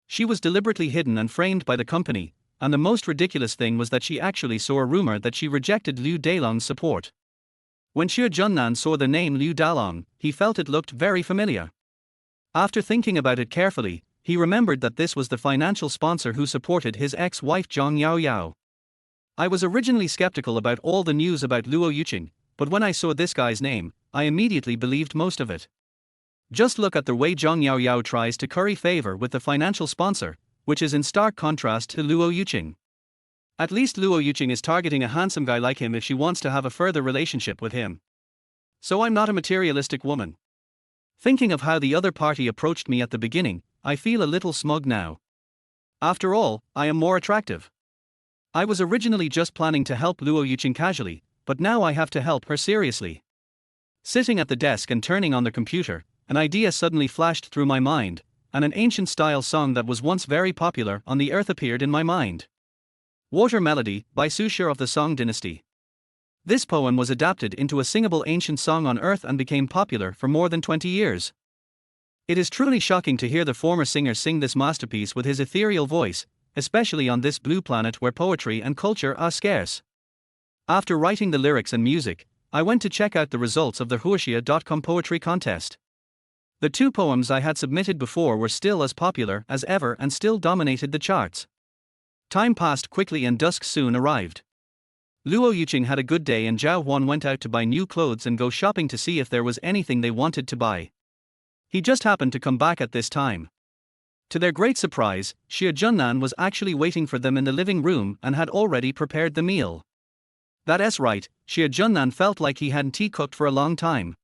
She was deliberately hidden and framed by the company, and the most ridiculous thing was that she actually saw a rumor that she rejected Liu Dalong's support. When Xie Junnan saw the name Liu Dalong, he felt it looked very familiar. After thinking about it carefully, he remembered that this was the financial sponsor who supported his ex-wife Zhang Yaoyao. I was originally skeptical about all the news about Luo Yuqing, but when I saw this guy's name, I immediately believed most of it. Just look at the way Zhang Yaoyao tries to curry favor with the financial sponsor, which is in stark contrast to Luo Yuqing. At least Luo Yuqing is targeting a handsome guy like him if she wants to have a further relationship with him. So I'm not a materialistic woman. Thinking of how the other party approached me at the beginning, I feel a little smug now. After all, I am more attractive. I was originally just planning to help Luo Yuqing casually, but now I have to help her seriously. Sitting at the desk and turning on the computer, an idea suddenly flashed through my mind, and an ancient-style song that was once very popular on the earth appeared in my mind. Water Melody, by Sushir of the Song Dynasty. This poem was adapted into a singable ancient song on earth and became popular for more than 20 years. It is truly shocking to hear the former singer sing this masterpiece with his ethereal voice, especially on this blue planet where poetry and culture are scarce. After writing the lyrics and music, I went to check out the results of the Huoxia.com poetry contest. The two poems I had submitted before were still as popular as ever and still dominated the charts. Time passed quickly and dusk soon arrived. Luo Yuqing had a good day and Zhao Huan went out to buy new clothes and go shopping to see if there was anything they wanted to buy. He just happened to come back at this time. To their great surprise, Summer Junan was actually waiting for them in the living room and had already prepared the meal. That's right, Summer Junan felt like he hadn't cooked for a long time.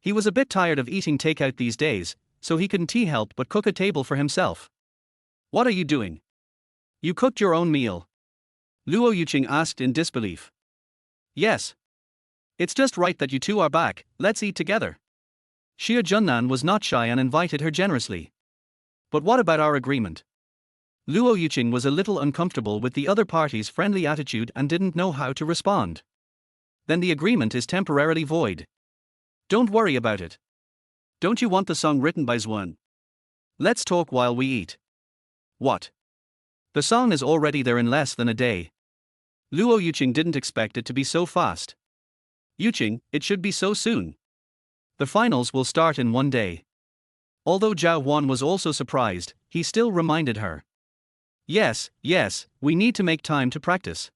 He was a bit tired of eating takeout these days, so he couldn't help but cook a table for himself. What are you doing? You cooked your own meal? Luo Yuqing asked in disbelief. Yes. It's just right that you two are back, let's eat together. Summer Junan was not shy and invited her generously. But what about our agreement? Luo Yuqing was a little uncomfortable with the other party's friendly attitude and didn't know how to respond. Then the agreement is temporarily void. Don't worry about it. Don't you want the song written by Zwan? Let's talk while we eat. What? The song is already there in less than a day. Luo Yuqing didn't expect it to be so fast. Yuqing, it should be so soon. The finals will start in 1 day. Although Zhao Huan was also surprised, he still reminded her. Yes, we need to make time to practice.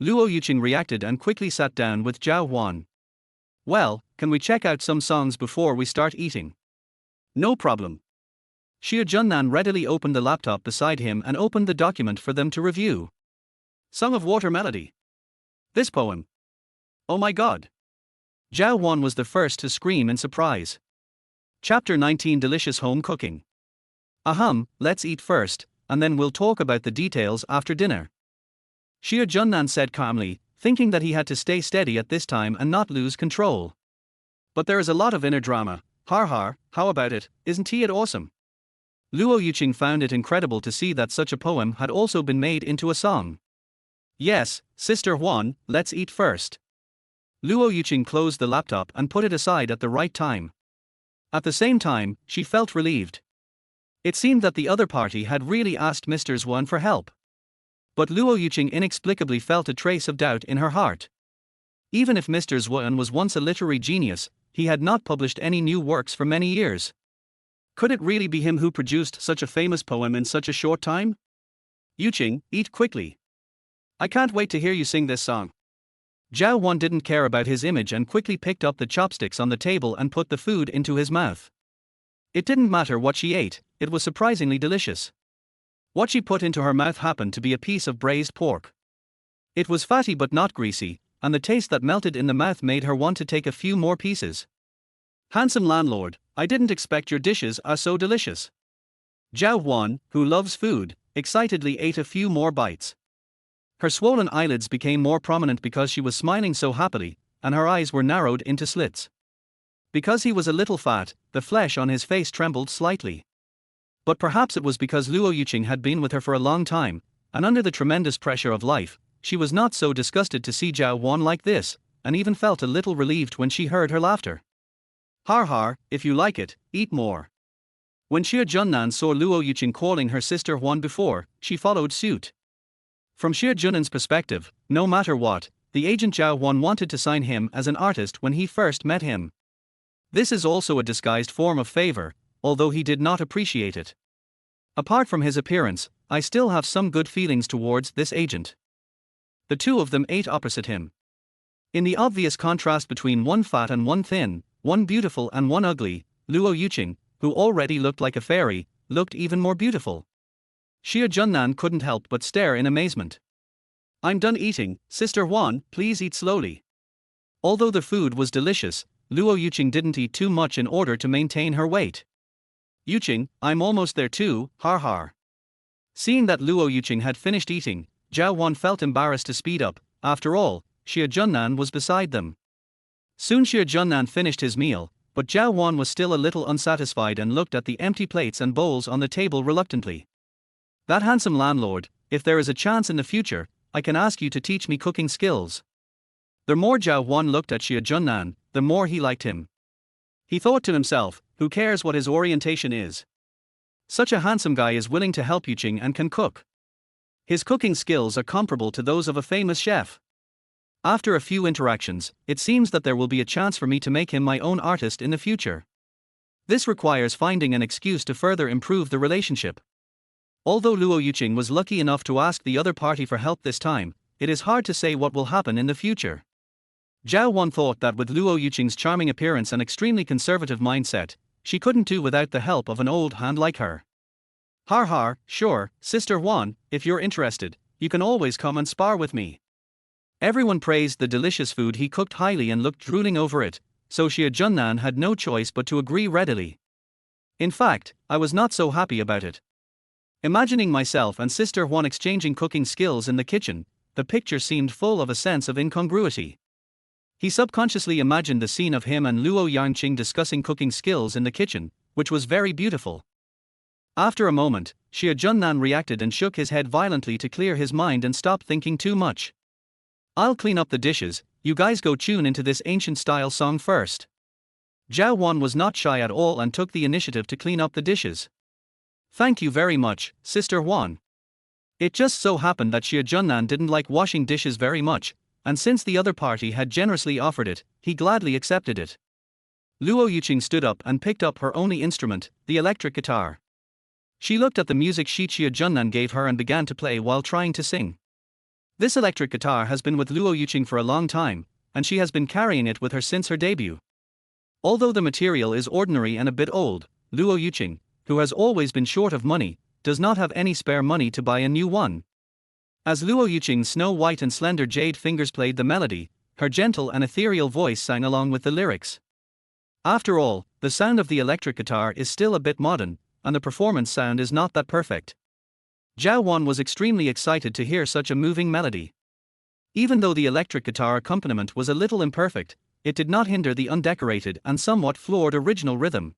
Luo Yuqing reacted and quickly sat down with Zhao Huan. Well, can we check out some songs before we start eating? No problem. Summer Junan readily opened the laptop beside him and opened the document for them to review. Song of Water Melody. This poem. Oh my god. Zhao Huan was the first to scream in surprise. Chapter 19 Delicious Home Cooking. Let's eat first, and then we'll talk about the details after dinner. Summer Junan said calmly, thinking that he had to stay steady at this time and not lose control. But there is a lot of inner drama. Har, how about it, isn't it awesome? Luo Yuqing found it incredible to see that such a poem had also been made into a song. Yes, Sister Huan, let's eat first. Luo Yuqing closed the laptop and put it aside at the right time. At the same time, she felt relieved. It seemed that the other party had really asked Mr. Zwan for help. But Luo Yuqing inexplicably felt a trace of doubt in her heart. Even if Mr. Zwan was once a literary genius, he had not published any new works for many years. Could it really be him who produced such a famous poem in such a short time? Yuqing, eat quickly. I can't wait to hear you sing this song. Zhao Huan didn't care about his image and quickly picked up the chopsticks on the table and put the food into his mouth. It didn't matter what she ate, it was surprisingly delicious. What she put into her mouth happened to be a piece of braised pork. It was fatty but not greasy, and the taste that melted in the mouth made her want to take a few more pieces. Handsome landlord, I didn't expect your dishes are so delicious. Zhao Huan, who loves food, excitedly ate a few more bites. Her swollen eyelids became more prominent because she was smiling so happily, and her eyes were narrowed into slits. Because he was a little fat, the flesh on his face trembled slightly. But perhaps it was because Luo Yuqing had been with her for a long time, and under the tremendous pressure of life, she was not so disgusted to see Zhao Huan like this, and even felt a little relieved when she heard her laughter. Har, if you like it, eat more. When Summer Junan saw Luo Yuqing calling her sister Huan before, she followed suit. From Summer Junan's perspective, no matter what, the agent Zhao Huan wanted to sign him as an artist when he first met him. This is also a disguised form of favor, although he did not appreciate it. Apart from his appearance, I still have some good feelings towards this agent. The two of them ate opposite him. In the obvious contrast between one fat and one thin, one beautiful and one ugly, Luo Yuqing, who already looked like a fairy, looked even more beautiful. Summer Junan couldn't help but stare in amazement. I'm done eating, Sister Huan, please eat slowly. Although the food was delicious, Luo Yuqing didn't eat too much in order to maintain her weight. Yuqing, I'm almost there too, har. Seeing that Luo Yuqing had finished eating, Zhao Huan felt embarrassed to speed up. After all, Summer Junan was beside them. Soon Summer Junan finished his meal, but Zhao Huan was still a little unsatisfied and looked at the empty plates and bowls on the table reluctantly. That handsome landlord, if there is a chance in the future, I can ask you to teach me cooking skills. The more Zhao Huan looked at Summer Junan, the more he liked him. He thought to himself, who cares what his orientation is? Such a handsome guy is willing to help Yuqing and can cook. His cooking skills are comparable to those of a famous chef. After a few interactions, it seems that there will be a chance for me to make him my own artist in the future. This requires finding an excuse to further improve the relationship. Although Luo Yuqing was lucky enough to ask the other party for help this time, it is hard to say what will happen in the future. Zhao Wan thought that with Luo Yuqing's charming appearance and extremely conservative mindset, she couldn't do without the help of an old hand like her. Har har, sure, Sister Wan, if you're interested, you can always come and spar with me. Everyone praised the delicious food he cooked highly and looked drooling over it, so Xia Junnan had no choice but to agree readily. In fact, I was not so happy about it. Imagining myself and Sister Wan exchanging cooking skills in the kitchen, the picture seemed full of a sense of incongruity. He subconsciously imagined the scene of him and Luo Yangqing discussing cooking skills in the kitchen, which was very beautiful. After a moment, Xia Junnan reacted and shook his head violently to clear his mind and stop thinking too much. I'll clean up the dishes, you guys go tune into this ancient-style song first. Zhao Wan was not shy at all and took the initiative to clean up the dishes. Thank you very much, Sister Wan. It just so happened that Xia Junnan didn't like washing dishes very much, and since the other party had generously offered it, he gladly accepted it. Luo Yuqing stood up and picked up her only instrument, the electric guitar. She looked at the music sheet Xia Junnan gave her and began to play while trying to sing. This electric guitar has been with Luo Yuqing for a long time, and she has been carrying it with her since her debut. Although the material is ordinary and a bit old, Luo Yuqing, who has always been short of money, does not have any spare money to buy a new one. As Luo Yuqing's snow-white and slender jade fingers played the melody, her gentle and ethereal voice sang along with the lyrics. After all, the sound of the electric guitar is still a bit modern, and the performance sound is not that perfect. Zhao Wan was extremely excited to hear such a moving melody. Even though the electric guitar accompaniment was a little imperfect, it did not hinder the undecorated and somewhat flawed original rhythm.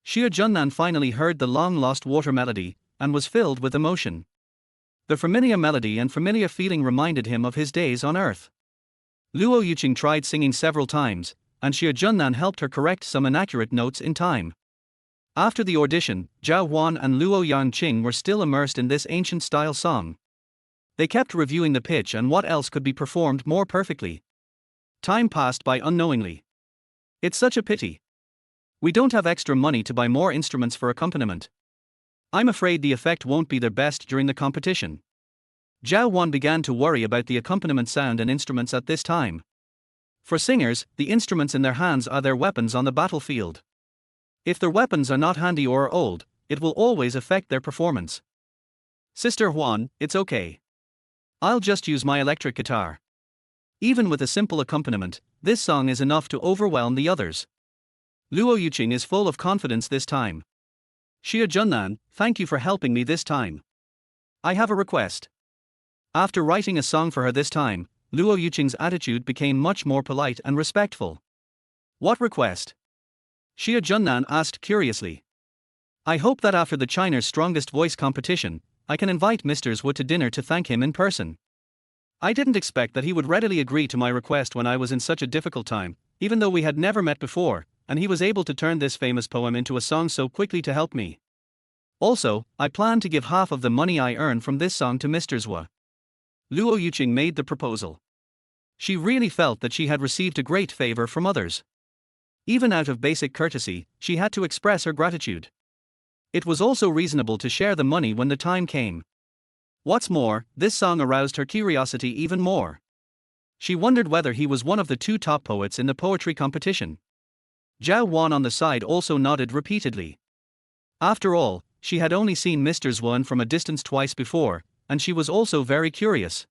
Xia Junnan finally heard the long-lost water melody, and was filled with emotion. The familiar melody and familiar feeling reminded him of his days on Earth. Luo Yuqing tried singing several times, and Xia Junnan helped her correct some inaccurate notes in time. After the audition, Zhao Wan and Luo Yangqing were still immersed in this ancient-style song. They kept reviewing the pitch and what else could be performed more perfectly. Time passed by unknowingly. It's such a pity. We don't have extra money to buy more instruments for accompaniment. I'm afraid the effect won't be their best during the competition. Zhao Wan began to worry about the accompaniment sound and instruments at this time. For singers, the instruments in their hands are their weapons on the battlefield. If their weapons are not handy or are old, it will always affect their performance. Sister Huan, it's okay. I'll just use my electric guitar. Even with a simple accompaniment, this song is enough to overwhelm the others. Luo Yuqing is full of confidence this time. Xia Junnan, thank you for helping me this time. I have a request. After writing a song for her this time, Luo Yuqing's attitude became much more polite and respectful. What request? Xia Junnan asked curiously. I hope that after the China's Strongest Voice competition, I can invite Mr. Zhu to dinner to thank him in person. I didn't expect that he would readily agree to my request when I was in such a difficult time, even though we had never met before, and he was able to turn this famous poem into a song so quickly to help me. Also, I plan to give half of the money I earn from this song to Mr. Zhu. Luo Yuqing made the proposal. She really felt that she had received a great favor from others. Even out of basic courtesy, she had to express her gratitude. It was also reasonable to share the money when the time came. What's more, this song aroused her curiosity even more. She wondered whether he was one of the two top poets in the poetry competition. Zhao Wan on the side also nodded repeatedly. After all, she had only seen Mr. Zhuan from a distance twice before, and she was also very curious.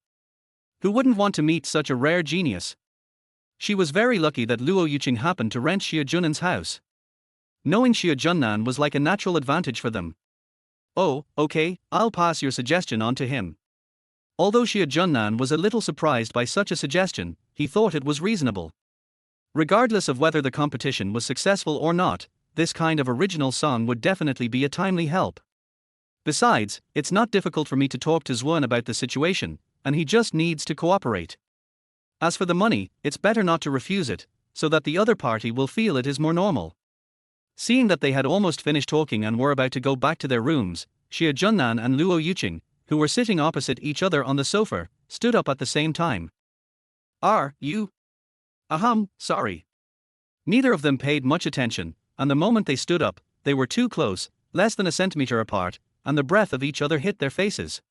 Who wouldn't want to meet such a rare genius? She was very lucky that Luo Yuqing happened to rent Xia Junnan's house. Knowing Xia Junnan was like a natural advantage for them. Oh, okay, I'll pass your suggestion on to him. Although Xia Junnan was a little surprised by such a suggestion, he thought it was reasonable. Regardless of whether the competition was successful or not, this kind of original song would definitely be a timely help. Besides, it's not difficult for me to talk to Zhuan about the situation, and he just needs to cooperate. As for the money, it's better not to refuse it, so that the other party will feel it is more normal. Seeing that they had almost finished talking and were about to go back to their rooms, Xia Junnan and Luo Yuqing, who were sitting opposite each other on the sofa, stood up at the same time. Are you? Sorry. Neither of them paid much attention, and the moment they stood up, they were too close, less than a centimeter apart, and the breath of each other hit their faces.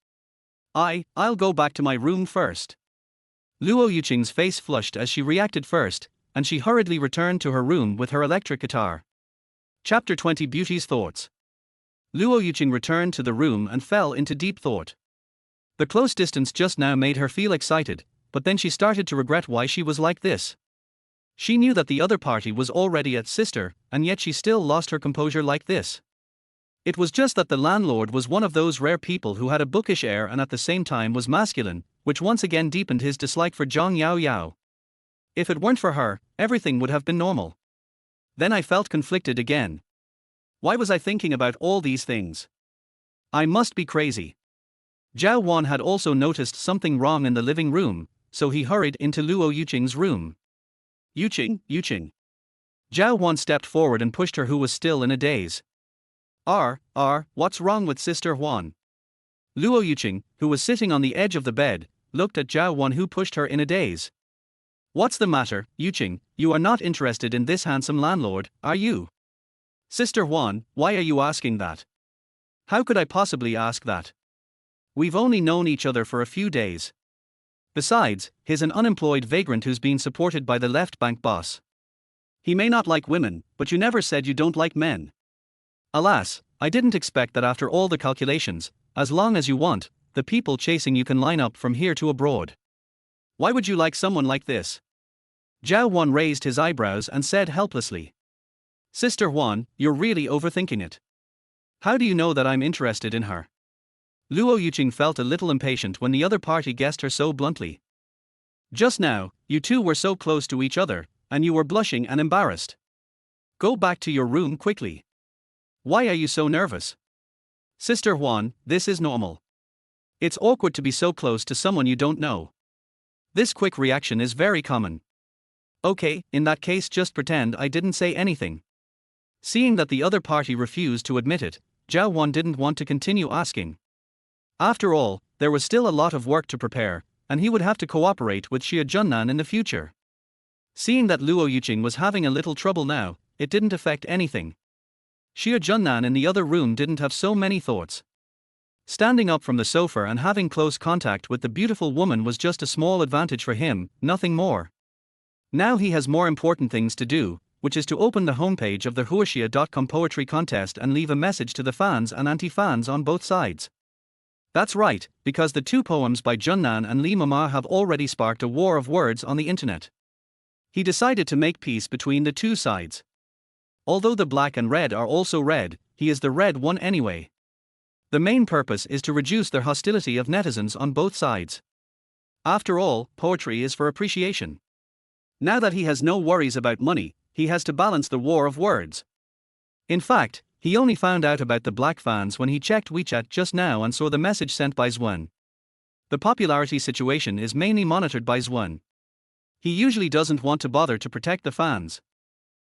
I'll go back to my room first. Luo Yuqing's face flushed as she reacted first, and she hurriedly returned to her room with her electric guitar. Chapter 20 Beauty's Thoughts. Luo Yuqing returned to the room and fell into deep thought. The close distance just now made her feel excited, but then she started to regret why she was like this. She knew that the other party was already at sister, and yet she still lost her composure like this. It was just that the landlord was one of those rare people who had a bookish air and at the same time was masculine, which once again deepened his dislike for Zhang Yao Yao. If it weren't for her, everything would have been normal. Then I felt conflicted again. Why was I thinking about all these things? I must be crazy. Zhao Wan had also noticed something wrong in the living room, so he hurried into Luo Yuqing's room. Yuqing. Zhao Wan stepped forward and pushed her, who was still in a daze. What's wrong with Sister Huan? Luo Yuqing, who was sitting on the edge of the bed, looked at Zhao Wan, who pushed her in a daze. What's the matter, Yuqing? You are not interested in this handsome landlord, are you? Sister Huan, why are you asking that? How could I possibly ask that? We've only known each other for a few days. Besides, he's an unemployed vagrant who's been supported by the left bank boss. He may not like women, but you never said you don't like men. Alas, I didn't expect that after all the calculations, as long as you want, the people chasing you can line up from here to abroad. Why would you like someone like this? Zhao Wan raised his eyebrows and said helplessly. Sister Huan, you're really overthinking it. How do you know that I'm interested in her? Luo Yuqing felt a little impatient when the other party guessed her so bluntly. Just now, you two were so close to each other, and you were blushing and embarrassed. Go back to your room quickly. Why are you so nervous? Sister Huan, this is normal. It's awkward to be so close to someone you don't know. This quick reaction is very common. Okay, in that case just pretend I didn't say anything. Seeing that the other party refused to admit it, Zhao Wan didn't want to continue asking. After all, there was still a lot of work to prepare, and he would have to cooperate with Summer Junan in the future. Seeing that Luo Yuqing was having a little trouble now, it didn't affect anything. Summer Junan in the other room didn't have so many thoughts. Standing up from the sofa and having close contact with the beautiful woman was just a small advantage for him, nothing more. Now he has more important things to do, which is to open the homepage of the huoxia.com poetry contest and leave a message to the fans and anti-fans on both sides. That's right, because the two poems by Junan and Li Mama have already sparked a war of words on the internet. He decided to make peace between the two sides. Although the black and red are also red, he is the red one anyway. The main purpose is to reduce their hostility of netizens on both sides. After all, poetry is for appreciation. Now that he has no worries about money, he has to balance the war of words. In fact, he only found out about the black fans when he checked WeChat just now and saw the message sent by Zwen. The popularity situation is mainly monitored by Zwen. He usually doesn't want to bother to protect the fans.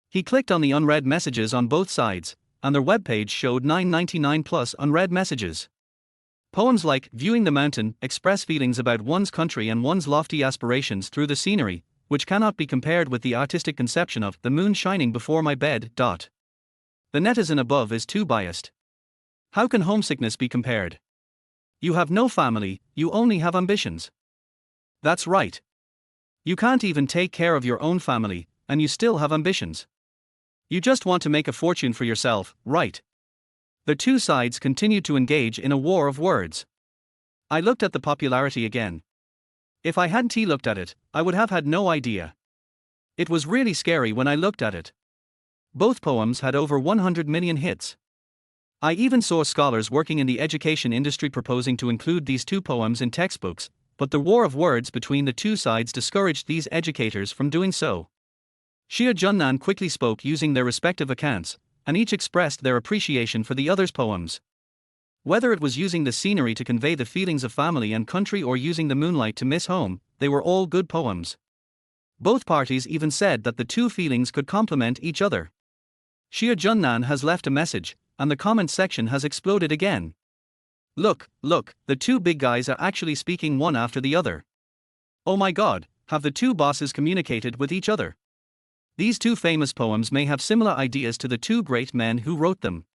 He clicked on the unread messages on both sides, and their webpage showed 999 plus unread messages. Poems like Viewing the Mountain express feelings about one's country and one's lofty aspirations through the scenery, which cannot be compared with the artistic conception of the moon shining before my bed. The netizen above is too biased. How can homesickness be compared? You have no family, you only have ambitions. That's right. You can't even take care of your own family, and you still have ambitions. You just want to make a fortune for yourself, right? The two sides continued to engage in a war of words. I looked at the popularity again. If I hadn't looked at it, I would have had no idea. It was really scary when I looked at it. Both poems had over 100 million hits. I even saw scholars working in the education industry proposing to include these two poems in textbooks, but the war of words between the two sides discouraged these educators from doing so. Summer Junan quickly spoke using their respective accounts, and each expressed their appreciation for the other's poems. Whether it was using the scenery to convey the feelings of family and country or using the moonlight to miss home, they were all good poems. Both parties even said that the two feelings could complement each other. Summer Junan has left a message, and the comment section has exploded again. Look, the two big guys are actually speaking one after the other. Oh my god, have the two bosses communicated with each other? These two famous poems may have similar ideas to the two great men who wrote them.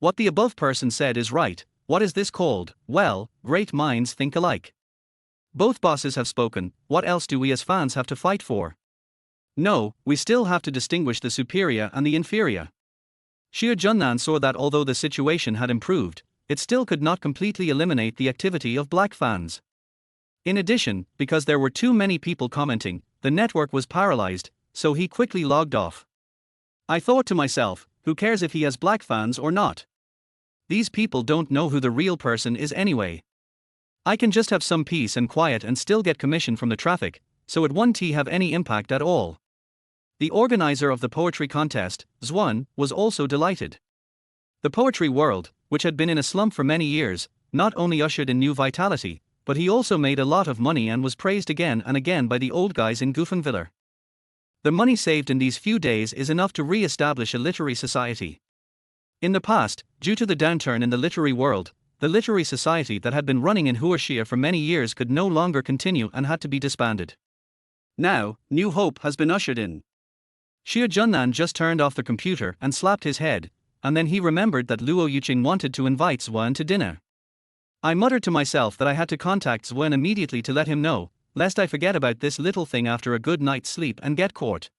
What the above person said is right. What is this called? Well, great minds think alike. Both bosses have spoken, what else do we as fans have to fight for? No, we still have to distinguish the superior and the inferior. Summer Junan saw that although the situation had improved, it still could not completely eliminate the activity of black fans. In addition, because there were too many people commenting, the network was paralyzed, so he quickly logged off. I thought to myself, who cares if he has black fans or not? These people don't know who the real person is anyway. I can just have some peace and quiet and still get commission from the traffic, so it won't have any impact at all. The organizer of the poetry contest, Zwan, was also delighted. The poetry world, which had been in a slump for many years, not only ushered in new vitality, but he also made a lot of money and was praised again and again by the old guys in Goofenviller. The money saved in these few days is enough to re-establish a literary society. In the past, due to the downturn in the literary world, the literary society that had been running in Huashia for many years could no longer continue and had to be disbanded. Now, new hope has been ushered in. Summer Junan just turned off the computer and slapped his head, and then he remembered that Luo Yuqing wanted to invite Zwan to dinner. I muttered to myself that I had to contact Zwan immediately to let him know, lest I forget about this little thing after a good night's sleep and get caught.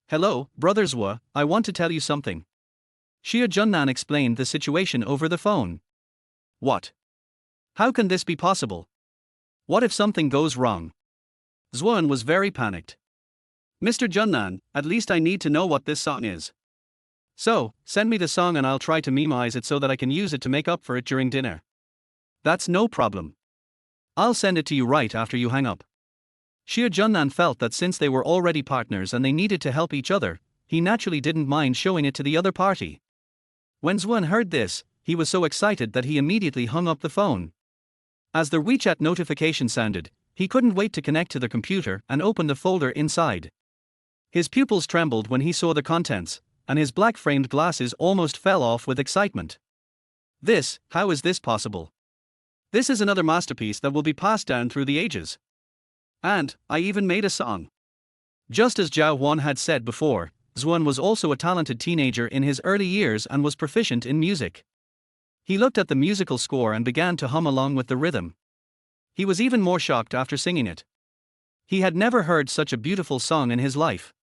Hello, brother Zwa, I want to tell you something. Summer Junan explained the situation over the phone. What? How can this be possible? What if something goes wrong? Zwan was very panicked. Mr. Junan, at least I need to know what this song is. So, send me the song and I'll try to memorize it so that I can use it to make up for it during dinner. That's no problem. I'll send it to you right after you hang up. Summer Junan felt that since they were already partners and they needed to help each other, he naturally didn't mind showing it to the other party. When Zwan heard this, he was so excited that he immediately hung up the phone. As the WeChat notification sounded, he couldn't wait to connect to the computer and open the folder inside. His pupils trembled when he saw the contents, and his black-framed glasses almost fell off with excitement. How is this possible? This is another masterpiece that will be passed down through the ages. And, I even made a song. Just as Zhao Huan had said before, Zwan was also a talented teenager in his early years and was proficient in music. He looked at the musical score and began to hum along with the rhythm. He was even more shocked after singing it. He had never heard such a beautiful song in his life.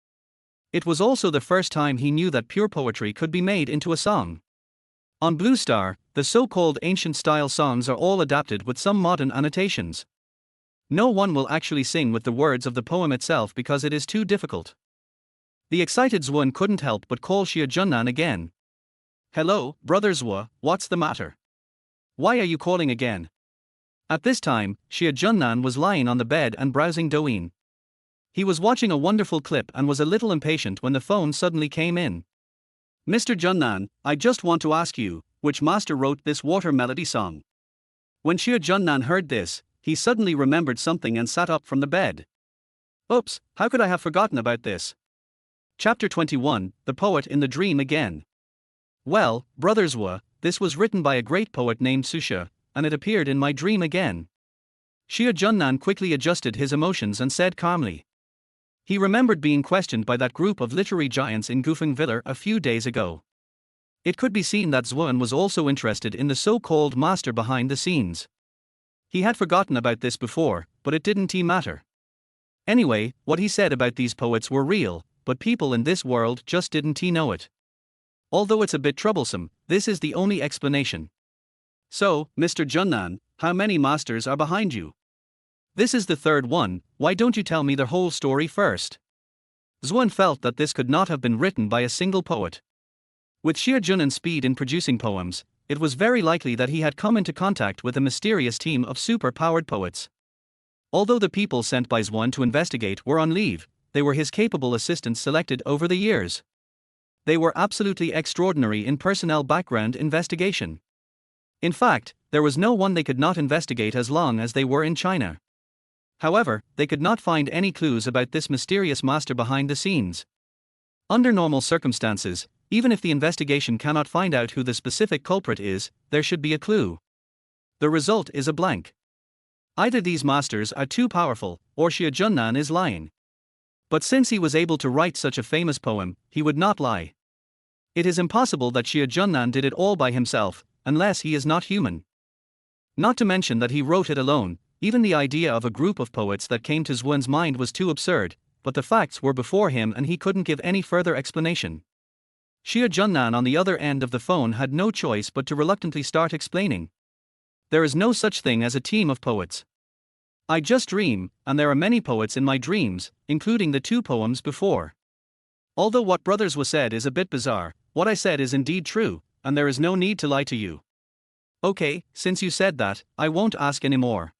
It was also the first time he knew that pure poetry could be made into a song. On Blue Star, the so-called ancient-style songs are all adapted with some modern annotations. No one will actually sing with the words of the poem itself because it is too difficult. The excited Zwan couldn't help but call Summer Junan again. Hello, brother Zwa, what's the matter? Why are you calling again? At this time, Summer Junan was lying on the bed and browsing Douyin. He was watching a wonderful clip and was a little impatient when the phone suddenly came in. Mr. Junan, I just want to ask you, which master wrote this water melody song? When Summer Junan heard this, he suddenly remembered something and sat up from the bed. Oops, how could I have forgotten about this? Chapter 21, The Poet in the Dream Again. Well, brother Zwa, this was written by a great poet named Susha, and it appeared in my dream again. Summer Junan quickly adjusted his emotions and said calmly. He remembered being questioned by that group of literary giants in Goofenviller a few days ago. It could be seen that Zwan was also interested in the so-called master behind the scenes. He had forgotten about this before, but it didn't matter. Anyway, what he said about these poets were real, but people in this world just didn't know it. Although it's a bit troublesome, this is the only explanation. So, Mr. Junan, how many masters are behind you? This is the third one, why don't you tell me the whole story first? Zwan felt that this could not have been written by a single poet. With Summer Junan's speed in producing poems, it was very likely that he had come into contact with a mysterious team of super-powered poets. Although the people sent by Zwan to investigate were on leave, they were his capable assistants selected over the years. They were absolutely extraordinary in personnel background investigation. In fact, there was no one they could not investigate as long as they were in China. However, they could not find any clues about this mysterious master behind the scenes. Under normal circumstances, even if the investigation cannot find out who the specific culprit is, there should be a clue. The result is a blank. Either these masters are too powerful, or Summer Junan is lying. But since he was able to write such a famous poem, he would not lie. It is impossible that Xia Junnan did it all by himself, unless he is not human. Not to mention that he wrote it alone. Even the idea of a group of poets that came to Zhuan's mind was too absurd, but the facts were before him and he couldn't give any further explanation. Xia Junnan on the other end of the phone had no choice but to reluctantly start explaining. There is no such thing as a team of poets. I just dream, and there are many poets in my dreams, including the two poems before. Although what Brothers Wu said is a bit bizarre, what I said is indeed true, and there is no need to lie to you. Okay, since you said that, I won't ask anymore.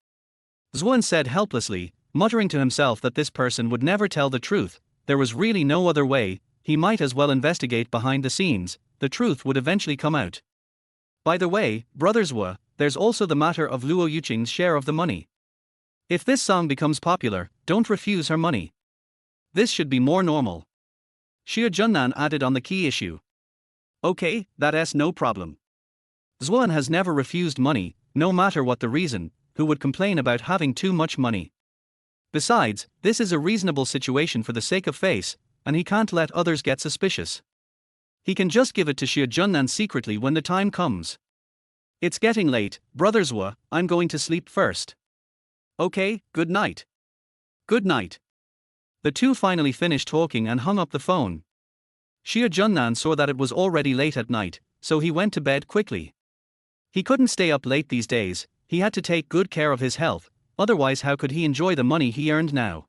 Zhuan said helplessly, muttering to himself that this person would never tell the truth. There was really no other way. He might as well investigate behind the scenes. The truth would eventually come out. By the way, Brothers Wu, there's also the matter of Luo Yuqing's share of the money. If this song becomes popular, don't refuse her money. This should be more normal. Xia Junnan added on the key issue. Okay, that's no problem. Zhuan has never refused money, no matter what the reason. Who would complain about having too much money? Besides, this is a reasonable situation for the sake of face, and he can't let others get suspicious. He can just give it to Xia Junnan secretly when the time comes. It's getting late, Brothers Wu, I'm going to sleep first. Okay, good night. Good night. The two finally finished talking and hung up the phone. Xia Junnan saw that it was already late at night, so he went to bed quickly. He couldn't stay up late these days. He had to take good care of his health, otherwise how could he enjoy the money he earned now?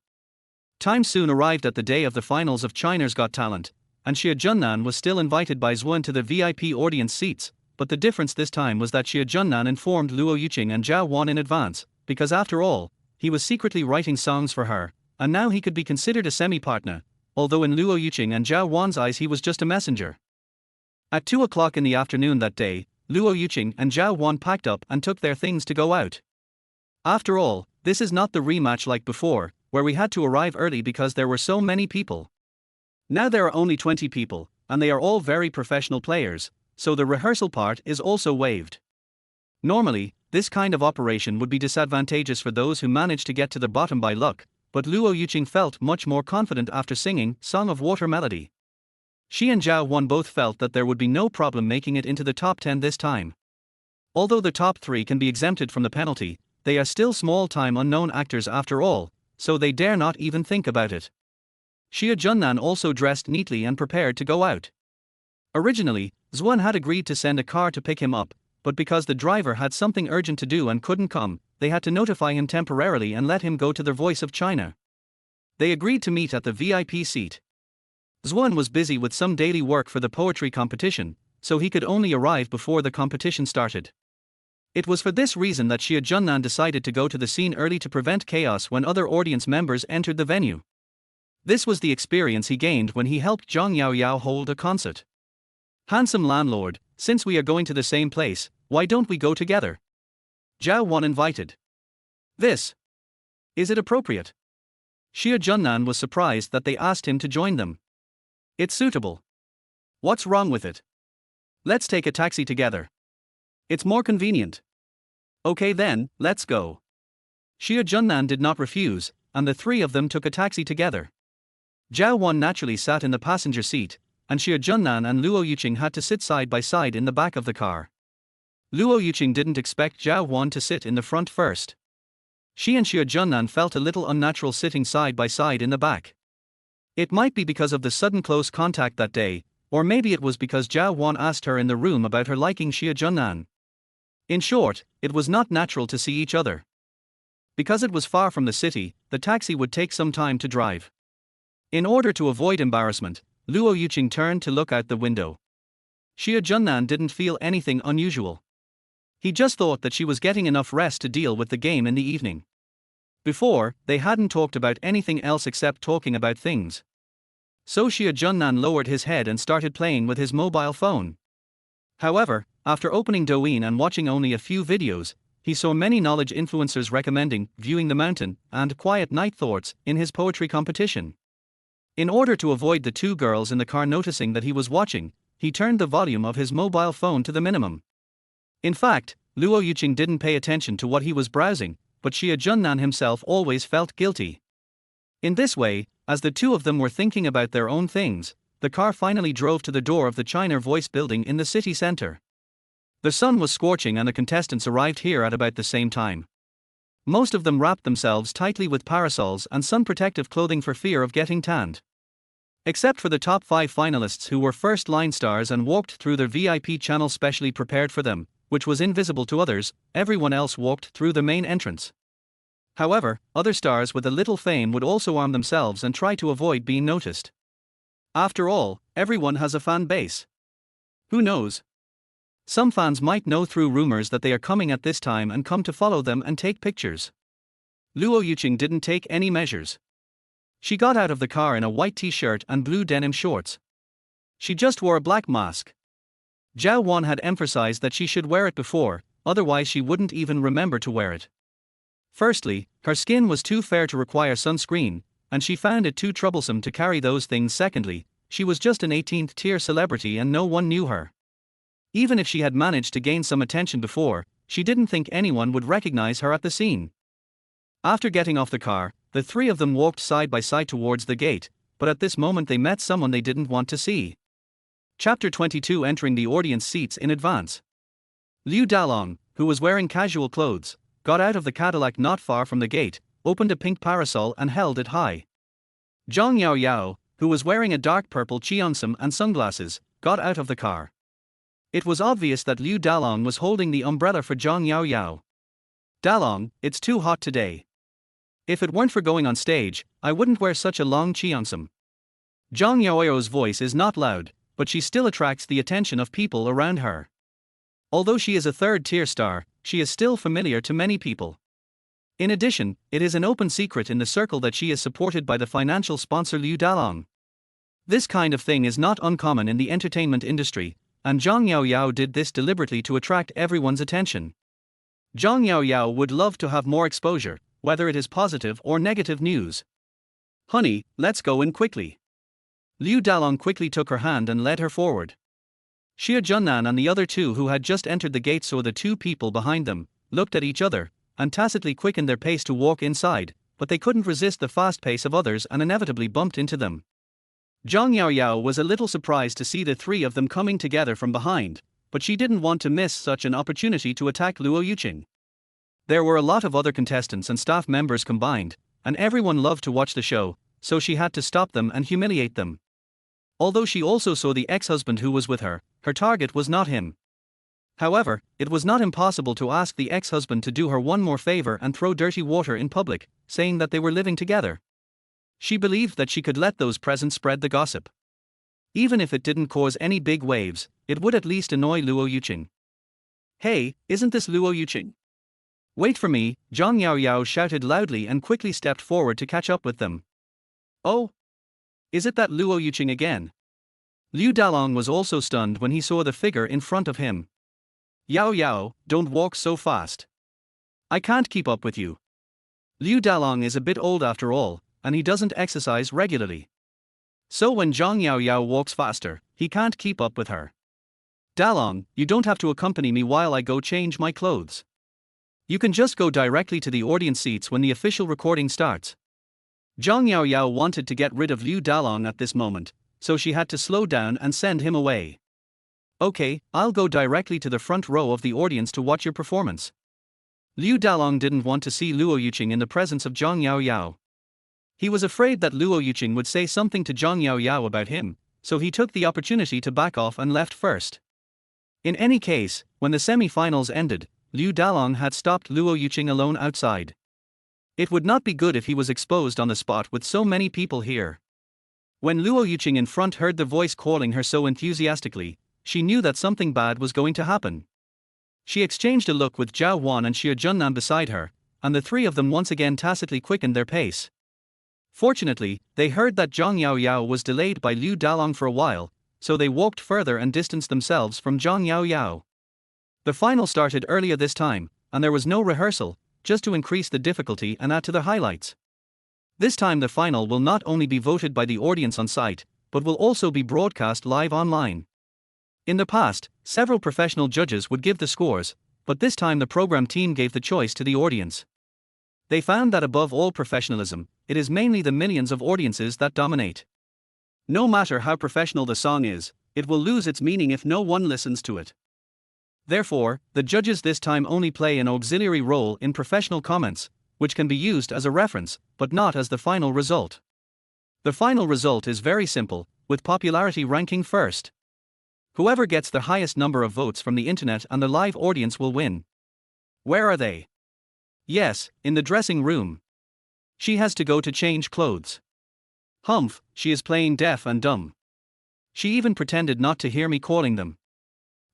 Time soon arrived at the day of the finals of China's Got Talent, and Xia Junnan was still invited by Zhuan to the VIP audience seats, but the difference this time was that Xia Junnan informed Luo Yuqing and Zhao Wan in advance, because after all, he was secretly writing songs for her, and now he could be considered a semi-partner, although in Luo Yuqing and Zhao Wan's eyes he was just a messenger. At 2 o'clock in the afternoon that day, Luo Yuqing and Zhao Wan packed up and took their things to go out. After all, this is not the rematch like before, where we had to arrive early because there were so many people. Now there are only 20 people, and they are all very professional players, so the rehearsal part is also waived. Normally, this kind of operation would be disadvantageous for those who manage to get to the bottom by luck, but Luo Yuqing felt much more confident after singing Song of Water Melody. She and Zhao Wan both felt that there would be no problem making it into the top 10 this time. Although the top 3 can be exempted from the penalty, they are still small-time unknown actors after all, so they dare not even think about it. Xia Junnan also dressed neatly and prepared to go out. Originally, Zhuan had agreed to send a car to pick him up, but because the driver had something urgent to do and couldn't come, they had to notify him temporarily and let him go to the Voice of China. They agreed to meet at the VIP seat. Zhuan was busy with some daily work for the poetry competition, so he could only arrive before the competition started. It was for this reason that Xia Junnan decided to go to the scene early to prevent chaos when other audience members entered the venue. This was the experience he gained when he helped Zhang Yaoyao hold a concert. Handsome landlord, since we are going to the same place, why don't we go together? Zhao Wan invited. Is it appropriate? Xia Junnan was surprised that they asked him to join them. It's suitable. What's wrong with it? Let's take a taxi together. It's more convenient. Okay then, let's go. Xia Junnan did not refuse, and the three of them took a taxi together. Zhao Wan naturally sat in the passenger seat, and Xia Junnan and Luo Yuqing had to sit side by side in the back of the car. Luo Yuqing didn't expect Zhao Wan to sit in the front first. She and Xia Junnan felt a little unnatural sitting side by side in the back. It might be because of the sudden close contact that day, or maybe it was because Zhao Wan asked her in the room about her liking Xia Junnan. In short, it was not natural to see each other. Because it was far from the city, the taxi would take some time to drive. In order to avoid embarrassment, Luo Yuqing turned to look out the window. Xia Junnan didn't feel anything unusual. He just thought that she was getting enough rest to deal with the game in the evening. Before, they hadn't talked about anything else except talking about things. So Xia Junnan lowered his head and started playing with his mobile phone. However, after opening Douyin and watching only a few videos, he saw many knowledge influencers recommending Viewing the Mountain and Quiet Night Thoughts in his poetry competition. In order to avoid the two girls in the car noticing that he was watching, he turned the volume of his mobile phone to the minimum. In fact, Luo Yuqing didn't pay attention to what he was browsing, but Xia Junnan himself always felt guilty. In this way, as the two of them were thinking about their own things, the car finally drove to the door of the China Voice building in the city center. The sun was scorching and the contestants arrived here at about the same time. Most of them wrapped themselves tightly with parasols and sun protective clothing for fear of getting tanned. Except for the top 5 finalists who were first-line stars and walked through their VIP channel specially prepared for them, which was invisible to others, everyone else walked through the main entrance. However, other stars with a little fame would also arm themselves and try to avoid being noticed. After all, everyone has a fan base. Who knows? Some fans might know through rumors that they are coming at this time and come to follow them and take pictures. Luo Yuqing didn't take any measures. She got out of the car in a white t-shirt and blue denim shorts. She just wore a black mask. Zhao Wan had emphasized that she should wear it before, otherwise she wouldn't even remember to wear it. Firstly, her skin was too fair to require sunscreen, and she found it too troublesome to carry those things. Secondly, she was just an 18th tier celebrity and no one knew her. Even if she had managed to gain some attention before, she didn't think anyone would recognize her at the scene. After getting off the car, the three of them walked side by side towards the gate, but at this moment they met someone they didn't want to see. Chapter 22. Entering the audience seats in advance. Liu Dalong, who was wearing casual clothes, got out of the Cadillac not far from the gate, opened a pink parasol and held it high. Zhang Yaoyao, who was wearing a dark purple cheongsam and sunglasses, got out of the car. It was obvious that Liu Dalong was holding the umbrella for Zhang Yaoyao. Dalong, it's too hot today. If it weren't for going on stage, I wouldn't wear such a long cheongsam. Zhang Yaoyao's voice is not loud, but she still attracts the attention of people around her. Although she is a third-tier star, she is still familiar to many people. In addition, it is an open secret in the circle that she is supported by the financial sponsor Liu Dalong. This kind of thing is not uncommon in the entertainment industry, and Zhang Yaoyao did this deliberately to attract everyone's attention. Zhang Yaoyao would love to have more exposure, whether it is positive or negative news. Honey, let's go in quickly. Liu Dalong quickly took her hand and led her forward. Summer Junan and the other two who had just entered the gate saw the two people behind them, looked at each other, and tacitly quickened their pace to walk inside, but they couldn't resist the fast pace of others and inevitably bumped into them. Zhang Yaoyao was a little surprised to see the three of them coming together from behind, but she didn't want to miss such an opportunity to attack Luo Yuqing. There were a lot of other contestants and staff members combined, and everyone loved to watch the show, so she had to stop them and humiliate them. Although she also saw the ex-husband who was with her, her target was not him. However, it was not impossible to ask the ex-husband to do her one more favor and throw dirty water in public, saying that they were living together. She believed that she could let those present spread the gossip. Even if it didn't cause any big waves, it would at least annoy Luo Yuqing. Hey, isn't this Luo Yuqing? Wait for me, Zhang Yaoyao shouted loudly and quickly stepped forward to catch up with them. Oh? Is it that Luo Yuqing again? Liu Dalong was also stunned when he saw the figure in front of him. Yaoyao, don't walk so fast. I can't keep up with you. Liu Dalong is a bit old after all, and he doesn't exercise regularly. So when Zhang Yaoyao walks faster, he can't keep up with her. Dalong, you don't have to accompany me while I go change my clothes. You can just go directly to the audience seats when the official recording starts. Zhang Yaoyao wanted to get rid of Liu Dalong at this moment, so she had to slow down and send him away. Okay, I'll go directly to the front row of the audience to watch your performance. Liu Dalong didn't want to see Luo Yuqing in the presence of Zhang Yaoyao. He was afraid that Luo Yuqing would say something to Zhang Yaoyao about him, so he took the opportunity to back off and left first. In any case, when the semi-finals ended, Liu Dalong had stopped Luo Yuqing alone outside. It would not be good if he was exposed on the spot with so many people here. When Luo Yuqing in front heard the voice calling her so enthusiastically, she knew that something bad was going to happen. She exchanged a look with Zhao Wan and Summer Junan beside her, and the three of them once again tacitly quickened their pace. Fortunately, they heard that Zhang Yaoyao was delayed by Liu Dalong for a while, so they walked further and distanced themselves from Zhang Yaoyao. The final started earlier this time, and there was no rehearsal, just to increase the difficulty and add to the highlights. This time the final will not only be voted by the audience on site, but will also be broadcast live online. In the past, several professional judges would give the scores, but this time the program team gave the choice to the audience. They found that above all professionalism, it is mainly the millions of audiences that dominate. No matter how professional the song is, it will lose its meaning if no one listens to it. Therefore, the judges this time only play an auxiliary role in professional comments, which can be used as a reference, but not as the final result. The final result is very simple, with popularity ranking first. Whoever gets the highest number of votes from the internet and the live audience will win. Where are they? Yes, in the dressing room. She has to go to change clothes. Humph, she is playing deaf and dumb. She even pretended not to hear me calling them.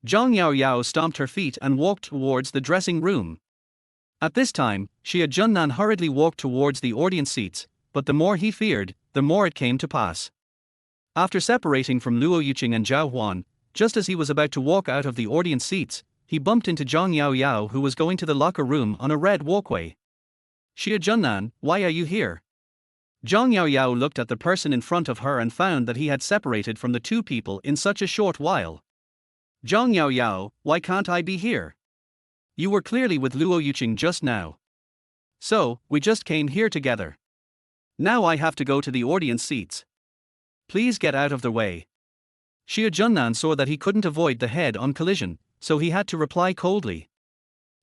Zhang Yaoyao stomped her feet and walked towards the dressing room. At this time, Summer Junan hurriedly walked towards the audience seats, but the more he feared, the more it came to pass. After separating from Luo Yuqing and Zhao Huan, just as he was about to walk out of the audience seats, he bumped into Zhang Yaoyao, who was going to the locker room on a red walkway. Summer Junan, why are you here? Zhang Yaoyao looked at the person in front of her and found that he had separated from the two people in such a short while. Zhang Yaoyao, why can't I be here? You were clearly with Luo Yuqing just now. So, we just came here together. Now I have to go to the audience seats. Please get out of the way. Summer Junan saw that he couldn't avoid the head-on collision, so he had to reply coldly.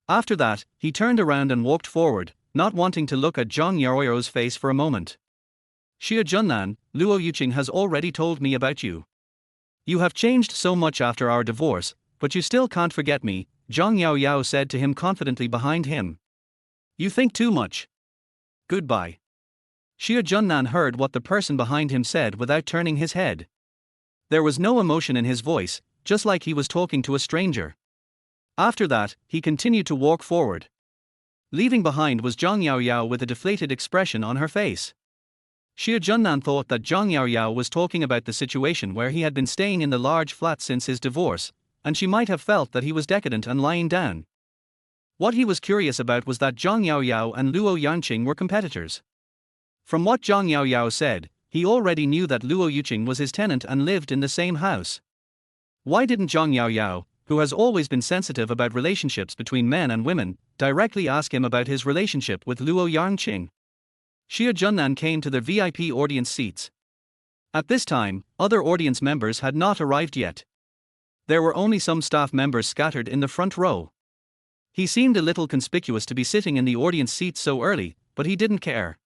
After that, he turned around and walked forward, not wanting to look at Zhang Yaoyao's face for a moment. Summer Junan, Luo Yuqing has already told me about you. You have changed so much after our divorce, but you still can't forget me, Zhang Yaoyao said to him confidently behind him. You think too much. Goodbye. Summer Junan heard what the person behind him said without turning his head. There was no emotion in his voice, just like he was talking to a stranger. After that, he continued to walk forward. Leaving behind was Zhang Yaoyao with a deflated expression on her face. Summer Junan thought that Zhang Yaoyao was talking about the situation where he had been staying in the large flat since his divorce, and she might have felt that he was decadent and lying down. What he was curious about was that Zhang Yaoyao and Luo Yuqing were competitors. From what Zhang Yaoyao said, he already knew that Luo Yuqing was his tenant and lived in the same house. Why didn't Zhang Yaoyao, who has always been sensitive about relationships between men and women, directly ask him about his relationship with Luo Yuqing? Summer Junan came to the VIP audience seats. At this time, other audience members had not arrived yet. There were only some staff members scattered in the front row. He seemed a little conspicuous to be sitting in the audience seats so early, but he didn't care.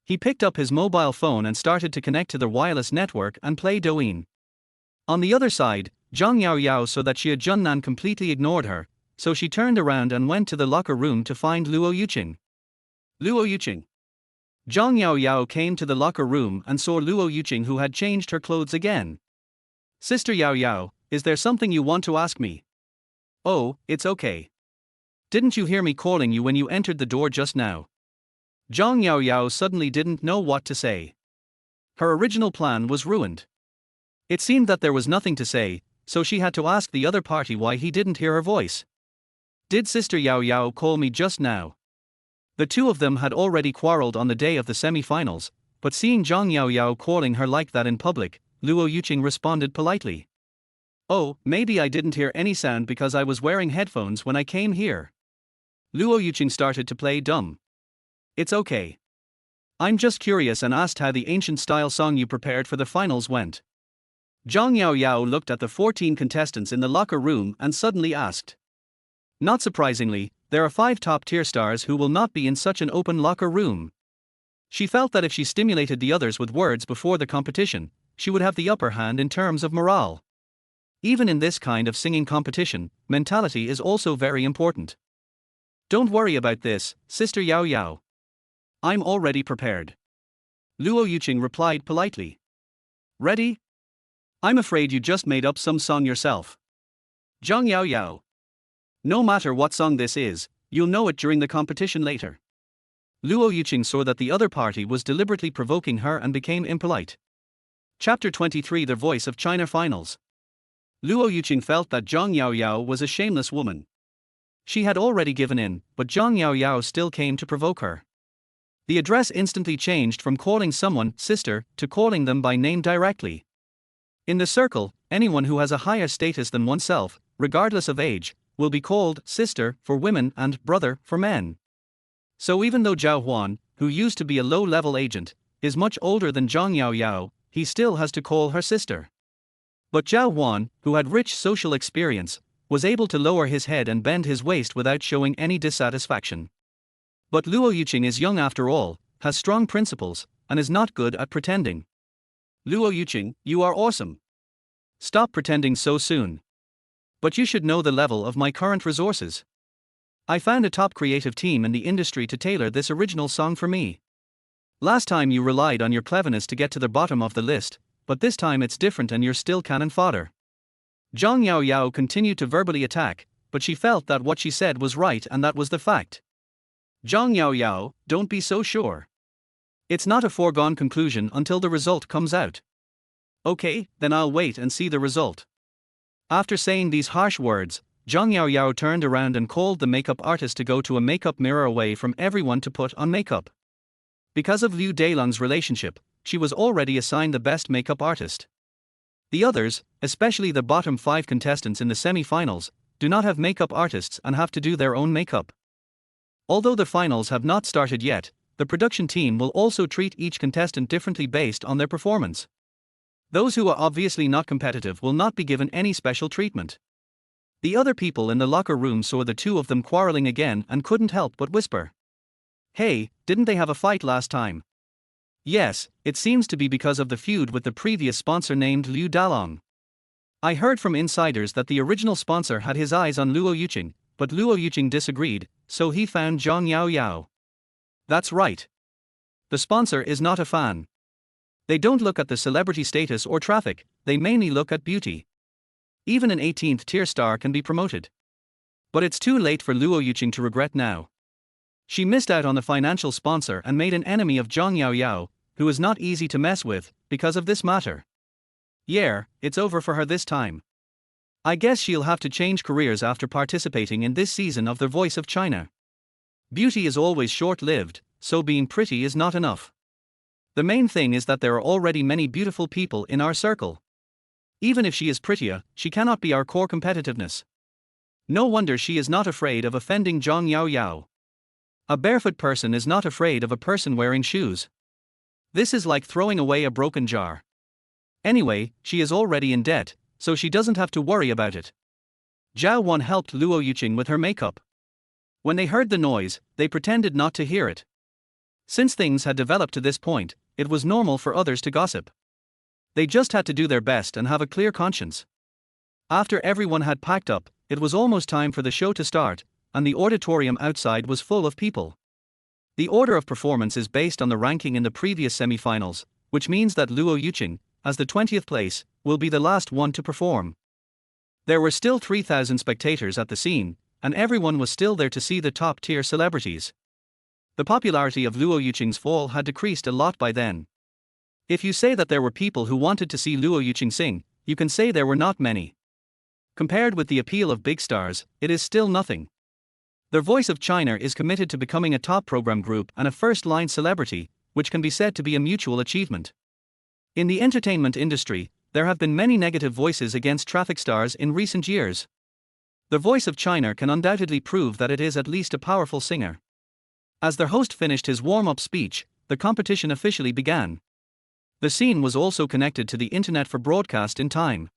He picked up his mobile phone and started to connect to the wireless network and play Douyin. On the other side, Zhang Yaoyao saw that Summer Junan completely ignored her, so she turned around and went to the locker room to find Luo Yuqing. Luo Yuqing. Zhang Yaoyao came to the locker room and saw Luo Yuqing, who had changed her clothes again. Sister Yaoyao, is there something you want to ask me? Oh, it's okay. Didn't you hear me calling you when you entered the door just now? Zhang Yaoyao suddenly didn't know what to say. Her original plan was ruined. It seemed that there was nothing to say, so she had to ask the other party why he didn't hear her voice. Did Sister Yaoyao call me just now? The two of them had already quarreled on the day of the semi-finals, but seeing Zhang Yaoyao calling her like that in public, Luo Yuqing responded politely. Oh, maybe I didn't hear any sound because I was wearing headphones when I came here. Luo Yuqing started to play dumb. It's okay. I'm just curious and asked how the ancient-style song you prepared for the finals went. Zhang Yaoyao looked at the 14 contestants in the locker room and suddenly asked. Not surprisingly, there are 5 top-tier stars who will not be in such an open locker room. She felt that if she stimulated the others with words before the competition, she would have the upper hand in terms of morale. Even in this kind of singing competition, mentality is also very important. Don't worry about this, Sister Yaoyao. I'm already prepared. Luo Yuqing replied politely. Ready? I'm afraid you just made up some song yourself. Zhang Yaoyao. No matter what song this is, you'll know it during the competition later. Luo Yuqing saw that the other party was deliberately provoking her and became impolite. Chapter 23: The Voice of China Finals. Luo Yuqing felt that Zhang Yaoyao was a shameless woman. She had already given in, but Zhang Yaoyao still came to provoke her. The address instantly changed from calling someone sister to calling them by name directly. In the circle, anyone who has a higher status than oneself, regardless of age, will be called sister for women and brother for men. So even though Zhao Huan, who used to be a low-level agent, is much older than Zhang Yaoyao, he still has to call her sister. But Zhao Huan, who had rich social experience, was able to lower his head and bend his waist without showing any dissatisfaction. But Luo Yuqing is young after all, has strong principles, and is not good at pretending. Luo Yuqing, you are awesome. Stop pretending so soon. But you should know the level of my current resources. I found a top creative team in the industry to tailor this original song for me. Last time you relied on your cleverness to get to the bottom of the list, but this time it's different and you're still cannon fodder. Zhang Yao Yao continued to verbally attack, but she felt that what she said was right and that was the fact. Zhang Yao Yao, don't be so sure. It's not a foregone conclusion until the result comes out. Okay, then I'll wait and see the result. After saying these harsh words, Zhang Yao Yao turned around and called the makeup artist to go to a makeup mirror away from everyone to put on makeup. Because of Liu Dailong's relationship, she was already assigned the best makeup artist. The others, especially the bottom 5 contestants in the semi-finals, do not have makeup artists and have to do their own makeup. Although the finals have not started yet, the production team will also treat each contestant differently based on their performance. Those who are obviously not competitive will not be given any special treatment. The other people in the locker room saw the two of them quarreling again and couldn't help but whisper. Hey, didn't they have a fight last time? Yes, it seems to be because of the feud with the previous sponsor named Liu Dalong. I heard from insiders that the original sponsor had his eyes on Luo Yuqing, but Luo Yuqing disagreed, so he found Zhang Yao Yao. That's right. The sponsor is not a fan. They don't look at the celebrity status or traffic, they mainly look at beauty. Even an 18th tier star can be promoted. But it's too late for Luo Yuqing to regret now. She missed out on the financial sponsor and made an enemy of Zhang Yao Yao, who is not easy to mess with, because of this matter. Yeah, it's over for her this time. I guess she'll have to change careers after participating in this season of The Voice of China. Beauty is always short-lived, so being pretty is not enough. The main thing is that there are already many beautiful people in our circle. Even if she is prettier, she cannot be our core competitiveness. No wonder she is not afraid of offending Zhang Yao Yao. A barefoot person is not afraid of a person wearing shoes. This is like throwing away a broken jar. Anyway, she is already in debt, so she doesn't have to worry about it. Zhao Wan helped Luo Yuqing with her makeup. When they heard the noise, they pretended not to hear it. Since things had developed to this point, it was normal for others to gossip. They just had to do their best and have a clear conscience. After everyone had packed up, it was almost time for the show to start, and the auditorium outside was full of people. The order of performance is based on the ranking in the previous semi-finals, which means that Luo Yuqing, as the 20th place, will be the last one to perform. There were still 3,000 spectators at the scene, and everyone was still there to see the top-tier celebrities. The popularity of Luo Yuqing's fall had decreased a lot by then. If you say that there were people who wanted to see Luo Yuqing sing, you can say there were not many. Compared with the appeal of big stars, it is still nothing. The Voice of China is committed to becoming a top program group and a first-line celebrity, which can be said to be a mutual achievement. In the entertainment industry, there have been many negative voices against traffic stars in recent years. The Voice of China can undoubtedly prove that it is at least a powerful singer. As their host finished his warm-up speech, the competition officially began. The scene was also connected to the internet for broadcast in time.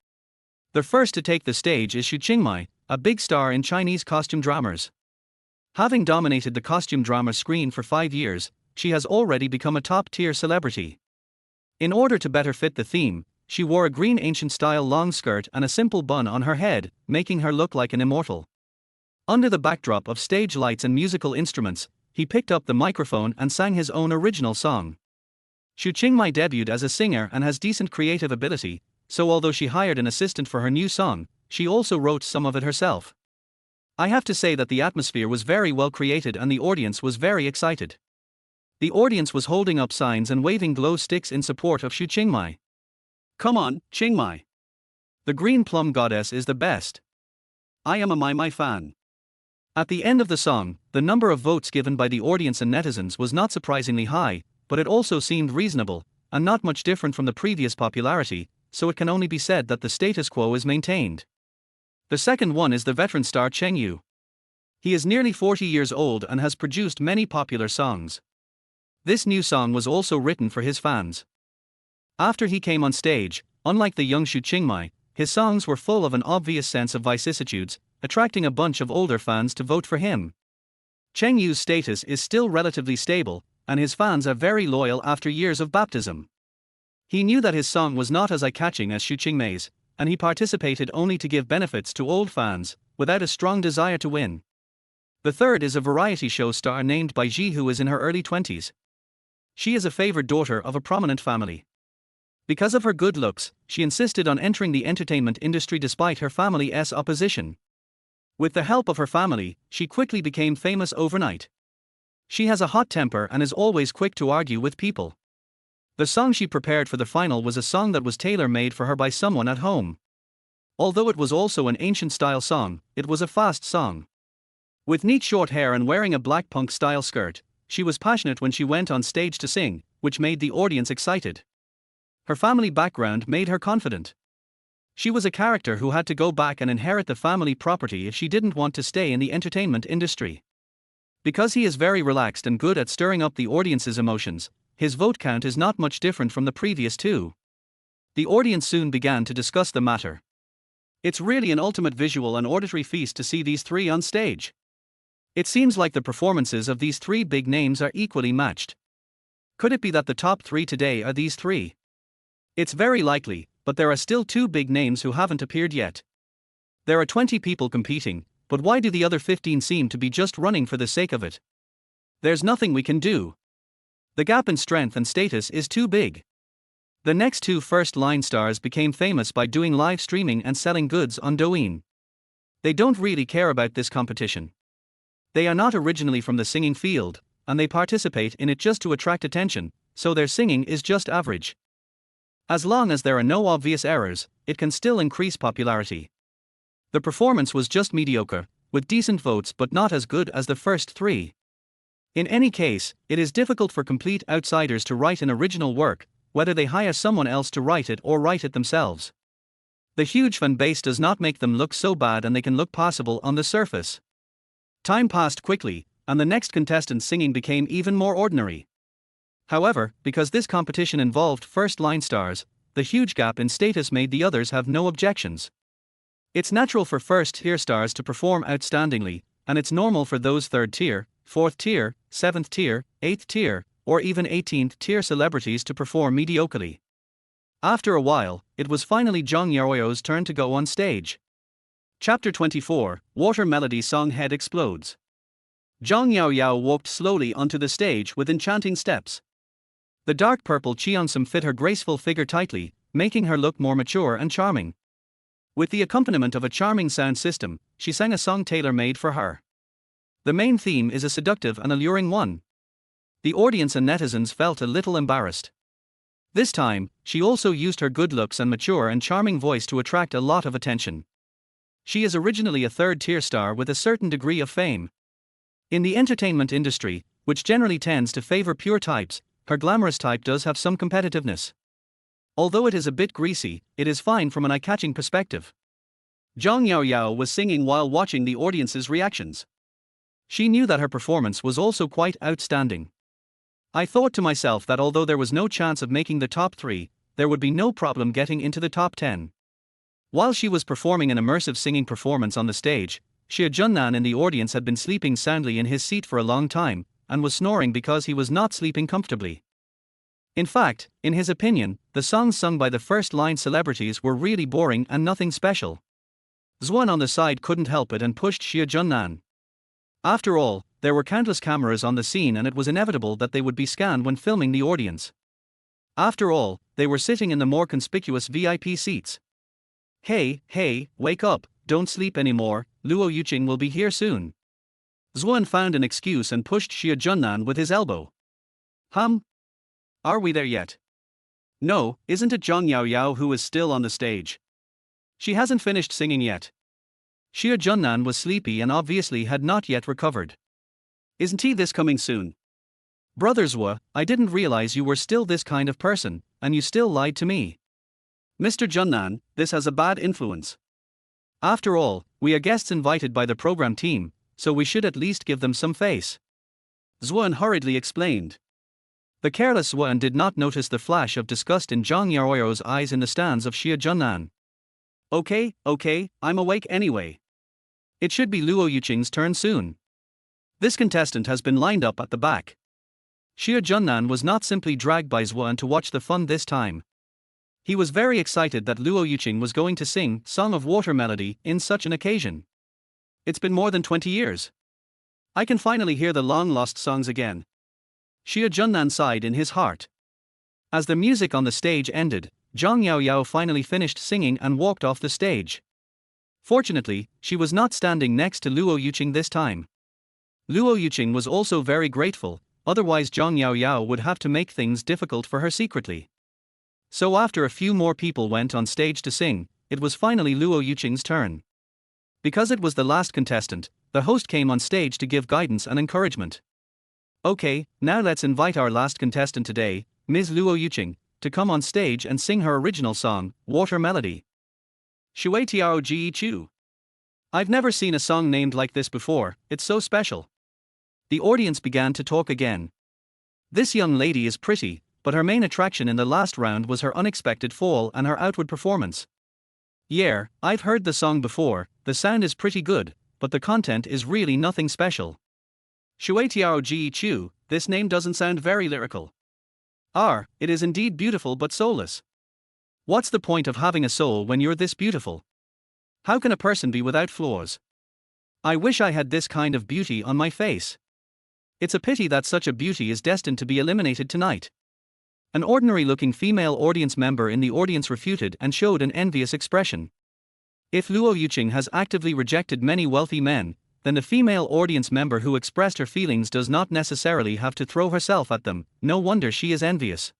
The first to take the stage is Xu Qingmai, a big star in Chinese costume dramas. Having dominated the costume drama screen for 5 years, she has already become a top-tier celebrity. In order to better fit the theme, she wore a green ancient-style long skirt and a simple bun on her head, making her look like an immortal. Under the backdrop of stage lights and musical instruments, he picked up the microphone and sang his own original song. Xu Qingmai debuted as a singer and has decent creative ability, so although she hired an assistant for her new song, she also wrote some of it herself. I have to say that the atmosphere was very well created and the audience was very excited. The audience was holding up signs and waving glow sticks in support of Xu Qingmai. Come on, Qingmai. The green plum goddess is the best. I am a My fan. At the end of the song, the number of votes given by the audience and netizens was not surprisingly high, but it also seemed reasonable, and not much different from the previous popularity, so it can only be said that the status quo is maintained. The second one is the veteran star Cheng Yu. He is nearly 40 years old and has produced many popular songs. This new song was also written for his fans. After he came on stage, unlike the young Xu Qingmai, his songs were full of an obvious sense of vicissitudes, attracting a bunch of older fans to vote for him. Cheng Yu's status is still relatively stable, and his fans are very loyal after years of baptism. He knew that his song was not as eye-catching as Xu Qingmei's, and he participated only to give benefits to old fans, without a strong desire to win. The third is a variety show star named Bai Ji who is in her early 20s. She is a favored daughter of a prominent family. Because of her good looks, she insisted on entering the entertainment industry despite her family's opposition. With the help of her family, she quickly became famous overnight. She has a hot temper and is always quick to argue with people. The song she prepared for the final was a song that was tailor-made for her by someone at home. Although it was also an ancient-style song, it was a fast song. With neat short hair and wearing a black punk-style skirt, she was passionate when she went on stage to sing, which made the audience excited. Her family background made her confident. She was a character who had to go back and inherit the family property if she didn't want to stay in the entertainment industry. Because he is very relaxed and good at stirring up the audience's emotions, his vote count is not much different from the previous two. The audience soon began to discuss the matter. It's really an ultimate visual and auditory feast to see these three on stage. It seems like the performances of these three big names are equally matched. Could it be that the top three today are these three? It's very likely, but there are still two big names who haven't appeared yet. There are 20 people competing, but why do the other 15 seem to be just running for the sake of it? There's nothing we can do. The gap in strength and status is too big. The next two first-line stars became famous by doing live streaming and selling goods on Douyin. They don't really care about this competition. They are not originally from the singing field, and they participate in it just to attract attention, so their singing is just average. As long as there are no obvious errors, it can still increase popularity. The performance was just mediocre, with decent votes but not as good as the first three. In any case, it is difficult for complete outsiders to write an original work, whether they hire someone else to write it or write it themselves. The huge fan base does not make them look so bad, and they can look passable on the surface. Time passed quickly, and the next contestant's singing became even more ordinary. However, because this competition involved first-line stars, the huge gap in status made the others have no objections. It's natural for first-tier stars to perform outstandingly, and it's normal for those third-tier, fourth-tier, seventh-tier, eighth-tier, or even 18th-tier celebrities to perform mediocrely. After a while, it was finally Zhang Yaoyao's turn to go on stage. Chapter 24, Water Melody Song Head Explodes. Zhang Yaoyao walked slowly onto the stage with enchanting steps. The dark purple cheongsam fit her graceful figure tightly, making her look more mature and charming. With the accompaniment of a charming sound system, she sang a song tailor-made for her. The main theme is a seductive and alluring one. The audience and netizens felt a little embarrassed. This time, she also used her good looks and mature and charming voice to attract a lot of attention. She is originally a third-tier star with a certain degree of fame. In the entertainment industry, which generally tends to favor pure types, her glamorous type does have some competitiveness. Although it is a bit greasy, it is fine from an eye-catching perspective. Zhang Yaoyao was singing while watching the audience's reactions. She knew that her performance was also quite outstanding. I thought to myself that although there was no chance of making the top 3, there would be no problem getting into the top 10. While she was performing an immersive singing performance on the stage, Summer Junan in the audience had been sleeping soundly in his seat for a long time, and was snoring because he was not sleeping comfortably. In fact, in his opinion, the songs sung by the first-line celebrities were really boring and nothing special. Xuan on the side couldn't help it and pushed Summer Junan. After all, there were countless cameras on the scene and it was inevitable that they would be scanned when filming the audience. After all, they were sitting in the more conspicuous VIP seats. Hey, wake up, don't sleep anymore, Luo Yuqing will be here soon. Xuan found an excuse and pushed Summer Junan with his elbow. Are we there yet? No, isn't it Zhang Yaoyao who is still on the stage? She hasn't finished singing yet. Summer Junan was sleepy and obviously had not yet recovered. Isn't he this coming soon? Brother Zhua, I didn't realize you were still this kind of person, and you still lied to me. Mr. Junan, this has a bad influence. After all, we are guests invited by the program team, so we should at least give them some face. Xuan hurriedly explained. The careless Juan did not notice the flash of disgust in Zhang Yaoyao's eyes in the stands of Summer Junan. Okay, I'm awake anyway. It should be Luo Yuqing's turn soon. This contestant has been lined up at the back. Summer Junan was not simply dragged by Zuan to watch the fun this time. He was very excited that Luo Yuqing was going to sing Song of Water Melody in such an occasion. It's been more than 20 years. I can finally hear the long-lost songs again. Summer Junan sighed in his heart. As the music on the stage ended, Zhang Yaoyao finally finished singing and walked off the stage. Fortunately, she was not standing next to Luo Yuqing this time. Luo Yuqing was also very grateful, otherwise Zhang Yaoyao would have to make things difficult for her secretly. So after a few more people went on stage to sing, it was finally Luo Yuqing's turn. Because it was the last contestant, the host came on stage to give guidance and encouragement. Okay, now let's invite our last contestant today, Ms. Luo Yuqing, to come on stage and sing her original song, Water Melody. Shui Tiao Ji Chu. I've never seen a song named like this before, it's so special. The audience began to talk again. This young lady is pretty, but her main attraction in the last round was her unexpected fall and her outward performance. Yeah, I've heard the song before, the sound is pretty good, but the content is really nothing special. Shui Tiao Ji Chu, this name doesn't sound very lyrical. It is indeed beautiful but soulless. What's the point of having a soul when you're this beautiful? How can a person be without flaws? I wish I had this kind of beauty on my face. It's a pity that such a beauty is destined to be eliminated tonight. An ordinary-looking female audience member in the audience refuted and showed an envious expression. If Luo Yuqing has actively rejected many wealthy men, then the female audience member who expressed her feelings does not necessarily have to throw herself at them, no wonder she is envious.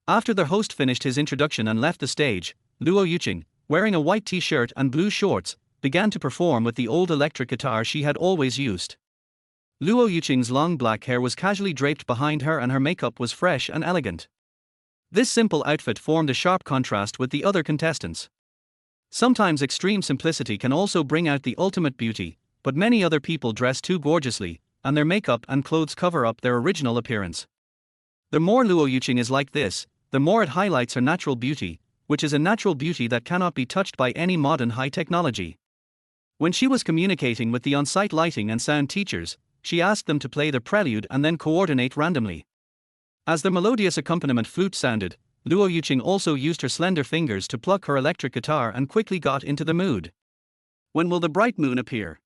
After the host finished his introduction and left the stage, Luo Yuqing, wearing a white t-shirt and blue shorts, began to perform with the old electric guitar she had always used. Luo Yuqing's long black hair was casually draped behind her and her makeup was fresh and elegant. This simple outfit formed a sharp contrast with the other contestants. Sometimes extreme simplicity can also bring out the ultimate beauty, but many other people dress too gorgeously, and their makeup and clothes cover up their original appearance. The more Luo Yuqing is like this, the more it highlights her natural beauty, which is a natural beauty that cannot be touched by any modern high technology. When she was communicating with the on-site lighting and sound teachers, she asked them to play the prelude and then coordinate randomly. As the melodious accompaniment flute sounded, Luo Yuqing also used her slender fingers to pluck her electric guitar and quickly got into the mood. When will the bright moon appear?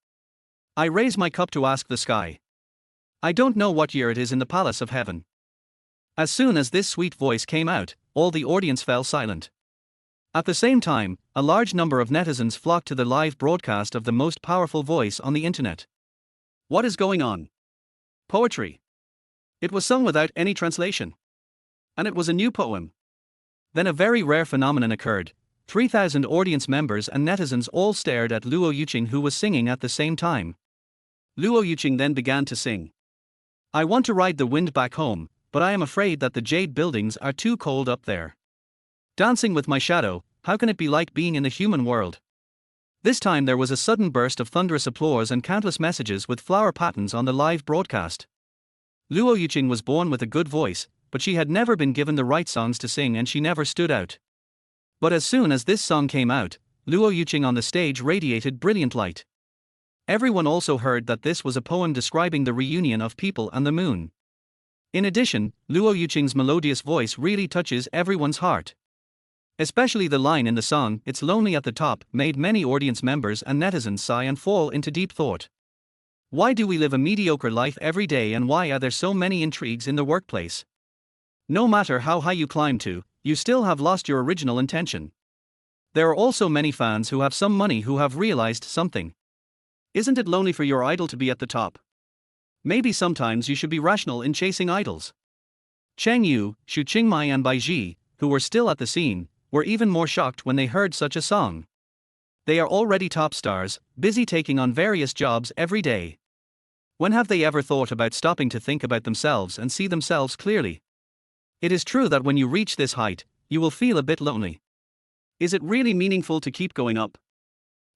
I raise my cup to ask the sky. I don't know what year it is in the palace of heaven. As soon as this sweet voice came out, all the audience fell silent. At the same time, a large number of netizens flocked to the live broadcast of the most powerful voice on the internet. What is going on? Poetry. It was sung without any translation. And it was a new poem. Then a very rare phenomenon occurred. 3,000 audience members and netizens all stared at Luo Yuqing, who was singing at the same time. Luo Yuqing then began to sing. I want to ride the wind back home, but I am afraid that the jade buildings are too cold up there. Dancing with my shadow, how can it be like being in the human world? This time there was a sudden burst of thunderous applause and countless messages with flower patterns on the live broadcast. Luo Yuqing was born with a good voice, but she had never been given the right songs to sing and she never stood out. But as soon as this song came out, Luo Yuqing on the stage radiated brilliant light. Everyone also heard that this was a poem describing the reunion of people and the moon. In addition, Luo Yuqing's melodious voice really touches everyone's heart. Especially the line in the song, "It's lonely at the top," made many audience members and netizens sigh and fall into deep thought. Why do we live a mediocre life every day, and why are there so many intrigues in the workplace? No matter how high you climb to, you still have lost your original intention. There are also many fans who have some money who have realized something. Isn't it lonely for your idol to be at the top? Maybe sometimes you should be rational in chasing idols. Cheng Yu, Xu Qingmai and Bai Ji, who were still at the scene, were even more shocked when they heard such a song. They are already top stars, busy taking on various jobs every day. When have they ever thought about stopping to think about themselves and see themselves clearly? It is true that when you reach this height, you will feel a bit lonely. Is it really meaningful to keep going up?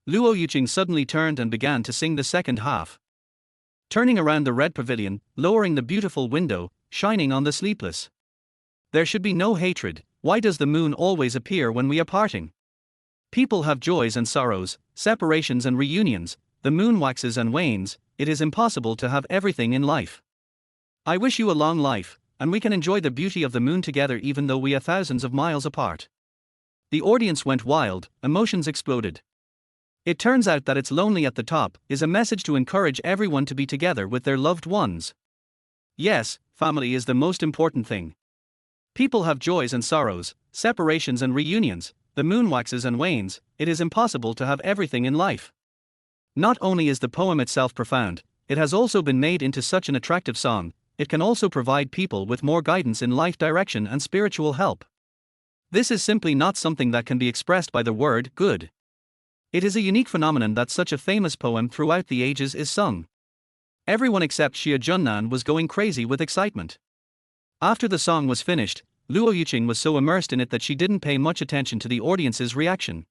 Luo Yuqing suddenly turned and began to sing the second half. turning around the red pavilion, lowering the beautiful window, shining on the sleepless. There should be no hatred. Why does the moon always appear when we are parting? People have joys and sorrows, separations and reunions, the moon waxes and wanes, it is impossible to have everything in life. I wish you a long life, and we can enjoy the beauty of the moon together even though we are thousands of miles apart. The audience went wild, emotions exploded. It turns out that "It's Lonely at the Top" is a message to encourage everyone to be together with their loved ones. Yes, family is the most important thing. People have joys and sorrows, separations and reunions, the moon waxes and wanes, it is impossible to have everything in life. Not only is the poem itself profound, it has also been made into such an attractive song, it can also provide people with more guidance in life direction and spiritual help. This is simply not something that can be expressed by the word good. It is a unique phenomenon that such a famous poem throughout the ages is sung. Everyone except Summer Junan was going crazy with excitement. After the song was finished, Luo Yuqing was so immersed in it that she didn't pay much attention to the audience's reaction.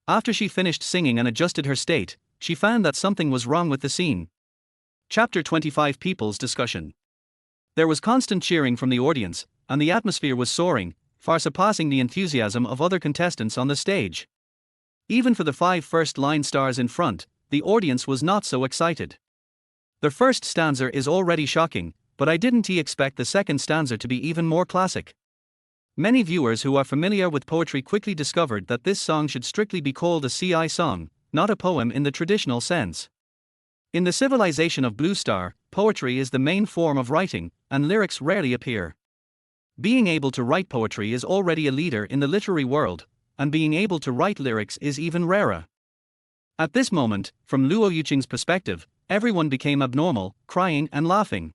After she finished singing and adjusted her state, she found that something was wrong with the scene. Chapter 25 People's Discussion. There was constant cheering from the audience, and the atmosphere was soaring, far surpassing the enthusiasm of other contestants on the stage. Even for the 5 first-line stars in front, the audience was not so excited. The first stanza is already shocking, but I didn't expect the second stanza to be even more classic. Many viewers who are familiar with poetry quickly discovered that this song should strictly be called a CI song, not a poem in the traditional sense. In the civilization of Blue Star, poetry is the main form of writing, and lyrics rarely appear. Being able to write poetry is already a leader in the literary world, and being able to write lyrics is even rarer. At this moment, from Luo Yuqing's perspective, everyone became abnormal, crying and laughing.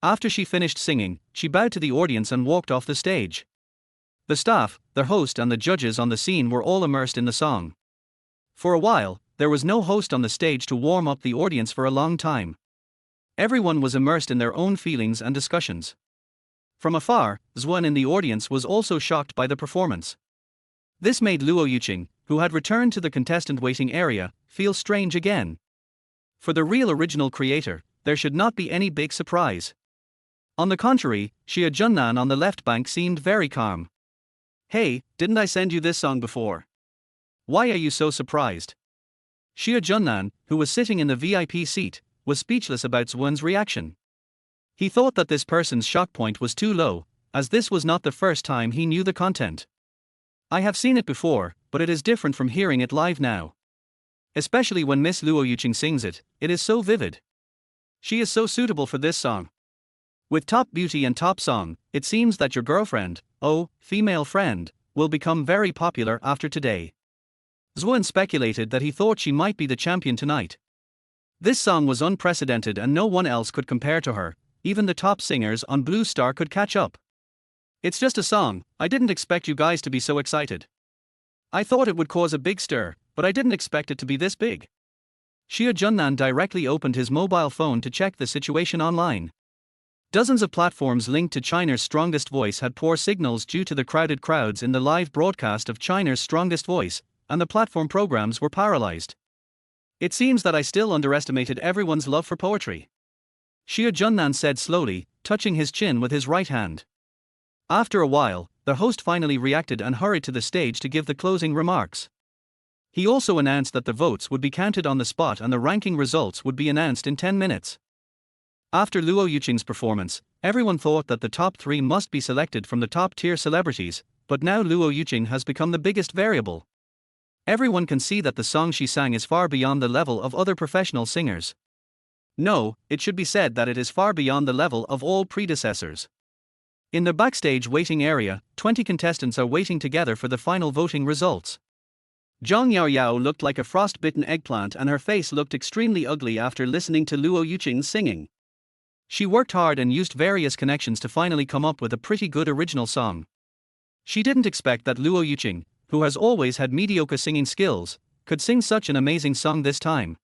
After she finished singing, she bowed to the audience and walked off the stage. The staff, the host and the judges on the scene were all immersed in the song. For a while, there was no host on the stage to warm up the audience for a long time. Everyone was immersed in their own feelings and discussions. From afar, Zhuan in the audience was also shocked by the performance. This made Luo Yuqing, who had returned to the contestant waiting area, feel strange again. For the real original creator, there should not be any big surprise. On the contrary, Summer Junan on the left bank seemed very calm. "Hey, didn't I send you this song before? Why are you so surprised?" Summer Junan, who was sitting in the VIP seat, was speechless about Zhuan's reaction. He thought that this person's shock point was too low, as this was not the first time he knew the content. "I have seen it before, but it is different from hearing it live now. Especially when Miss Luo Yuqing sings it, it is so vivid. She is so suitable for this song. With top beauty and top song, it seems that your girlfriend, oh, female friend, will become very popular after today." Zhuan speculated that he thought she might be the champion tonight. This song was unprecedented and no one else could compare to her, even the top singers on Blue Star could catch up. "It's just a song, I didn't expect you guys to be so excited. I thought it would cause a big stir, but I didn't expect it to be this big." Summer Junan directly opened his mobile phone to check the situation online. Dozens of platforms linked to China's Strongest Voice had poor signals due to the crowded crowds in the live broadcast of China's Strongest Voice, and the platform programs were paralyzed. "It seems that I still underestimated everyone's love for poetry," Summer Junan said slowly, touching his chin with his right hand. After a while, the host finally reacted and hurried to the stage to give the closing remarks. He also announced that the votes would be counted on the spot and the ranking results would be announced in 10 minutes. After Luo Yuqing's performance, everyone thought that the top 3 must be selected from the top-tier celebrities, but now Luo Yuqing has become the biggest variable. Everyone can see that the song she sang is far beyond the level of other professional singers. No, it should be said that it is far beyond the level of all predecessors. In the backstage waiting area, 20 contestants are waiting together for the final voting results. Zhang Yaoyao looked like a frost-bitten eggplant and her face looked extremely ugly after listening to Luo Yuqing singing. She worked hard and used various connections to finally come up with a pretty good original song. She didn't expect that Luo Yuqing, who has always had mediocre singing skills, could sing such an amazing song this time.